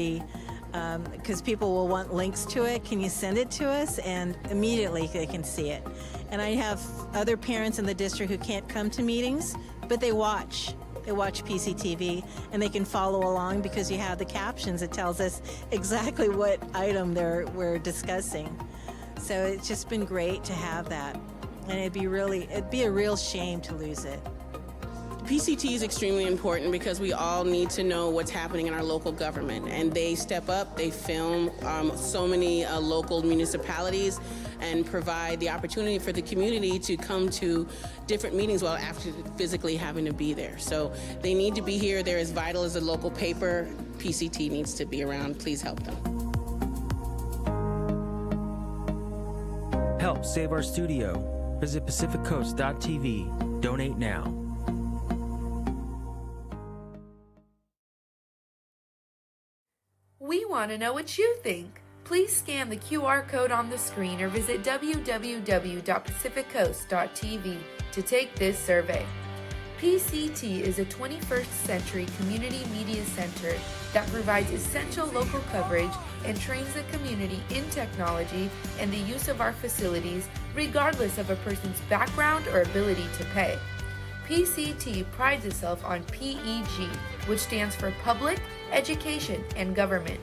because people will want links to it, can you send it to us? And immediately they can see it. And I have other parents in the district who can't come to meetings, but they watch PCTV, and they can follow along because you have the captions. It tells us exactly what item we're discussing. So it's just been great to have that, and it'd be a real shame to lose it. PCT is extremely important because we all need to know what's happening in our local government, and they step up, they film so many local municipalities and provide the opportunity for the community to come to different meetings while after physically having to be there. So they need to be here. They're as vital as a local paper. PCT needs to be around. Please help them. Help save our studio. Visit PacificCoast.tv. Donate now. We want to know what you think. Please scan the QR code on the screen or visit www.pacificcoast.tv to take this survey. PCT is a 21st century community media center that provides essential local coverage and trains the community in technology and the use of our facilities regardless of a person's background or ability to pay. PCT prides itself on PEG, which stands for Public, Education, and Government.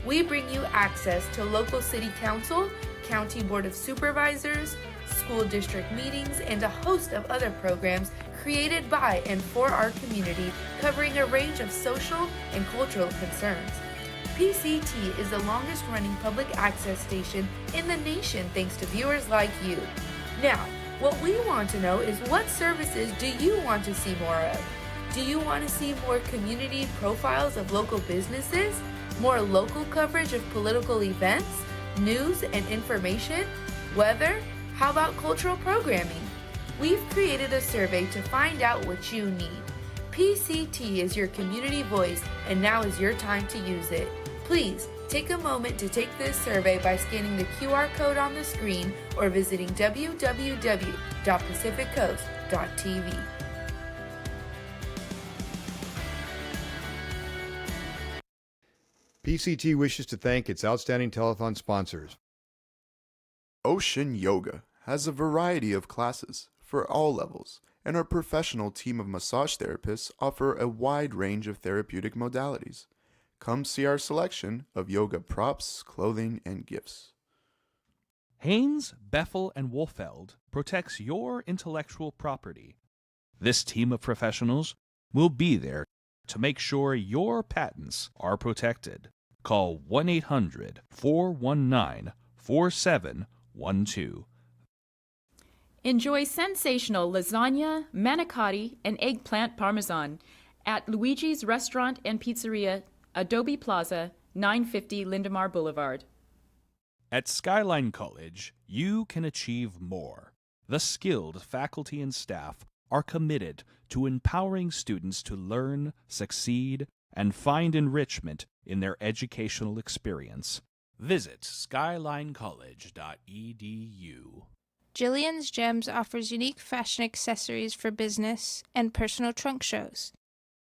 We bring you access to local city council, county board of supervisors, school district meetings, and a host of other programs created by and for our community, covering a range of social and cultural concerns. PCT is the longest running public access station in the nation thanks to viewers like you. Now, what we want to know is what services do you want to see more of? Do you want to see more community profiles of local businesses? More local coverage of political events, news and information, weather? How about cultural programming? We've created a survey to find out what you need. PCT is your community voice, and now is your time to use it. Please take a moment to take this survey by scanning the QR code on the screen or visiting www.pacificcoast.tv. PCT wishes to thank its outstanding telethon sponsors. Ocean Yoga has a variety of classes for all levels, and our professional team of massage therapists offer a wide range of therapeutic modalities. Come see our selection of yoga props, clothing, and gifts. Haynes, Beffel, and Wolfeld protects your intellectual property. This team of professionals will be there to make sure your patents are protected. Call 1-800-419-4712. Enjoy sensational lasagna, manicotti, and eggplant parmesan at Luigi's Restaurant and Pizzeria, Adobe Plaza, 950 Lindemar Boulevard. At Skyline College, you can achieve more. The skilled faculty and staff are committed to empowering students to learn, succeed, and find enrichment in their educational experience. Visit skylinecollege.edu. Jillian's Gems offers unique fashion accessories for business and personal trunk shows,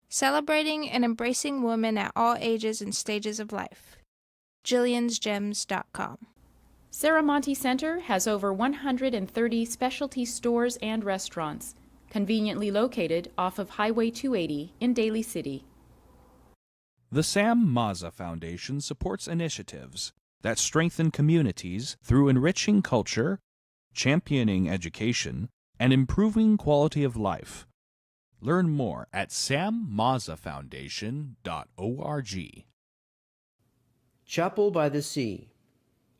celebrating and embracing women at all ages and stages of life. Jillian'sGems.com. Saramonte Center has over 130 specialty stores and restaurants, conveniently located off of Highway 280 in Daly City. The Sam Mazza Foundation supports initiatives that strengthen communities through enriching culture, championing education, and improving quality of life. Learn more at sammazzafoundation.org. Chapel by the Sea,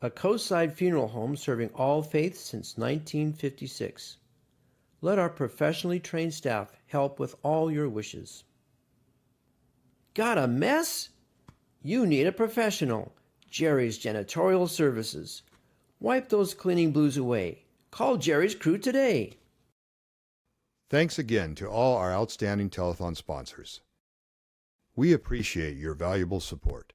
a coastside funeral home serving all faiths since 1956. Let our professionally trained staff help with all your wishes. Got a mess? You need a professional. Jerry's Janitorial Services. Wipe those cleaning blues away. Call Jerry's crew today. Thanks again to all our outstanding telethon sponsors. We appreciate your valuable support.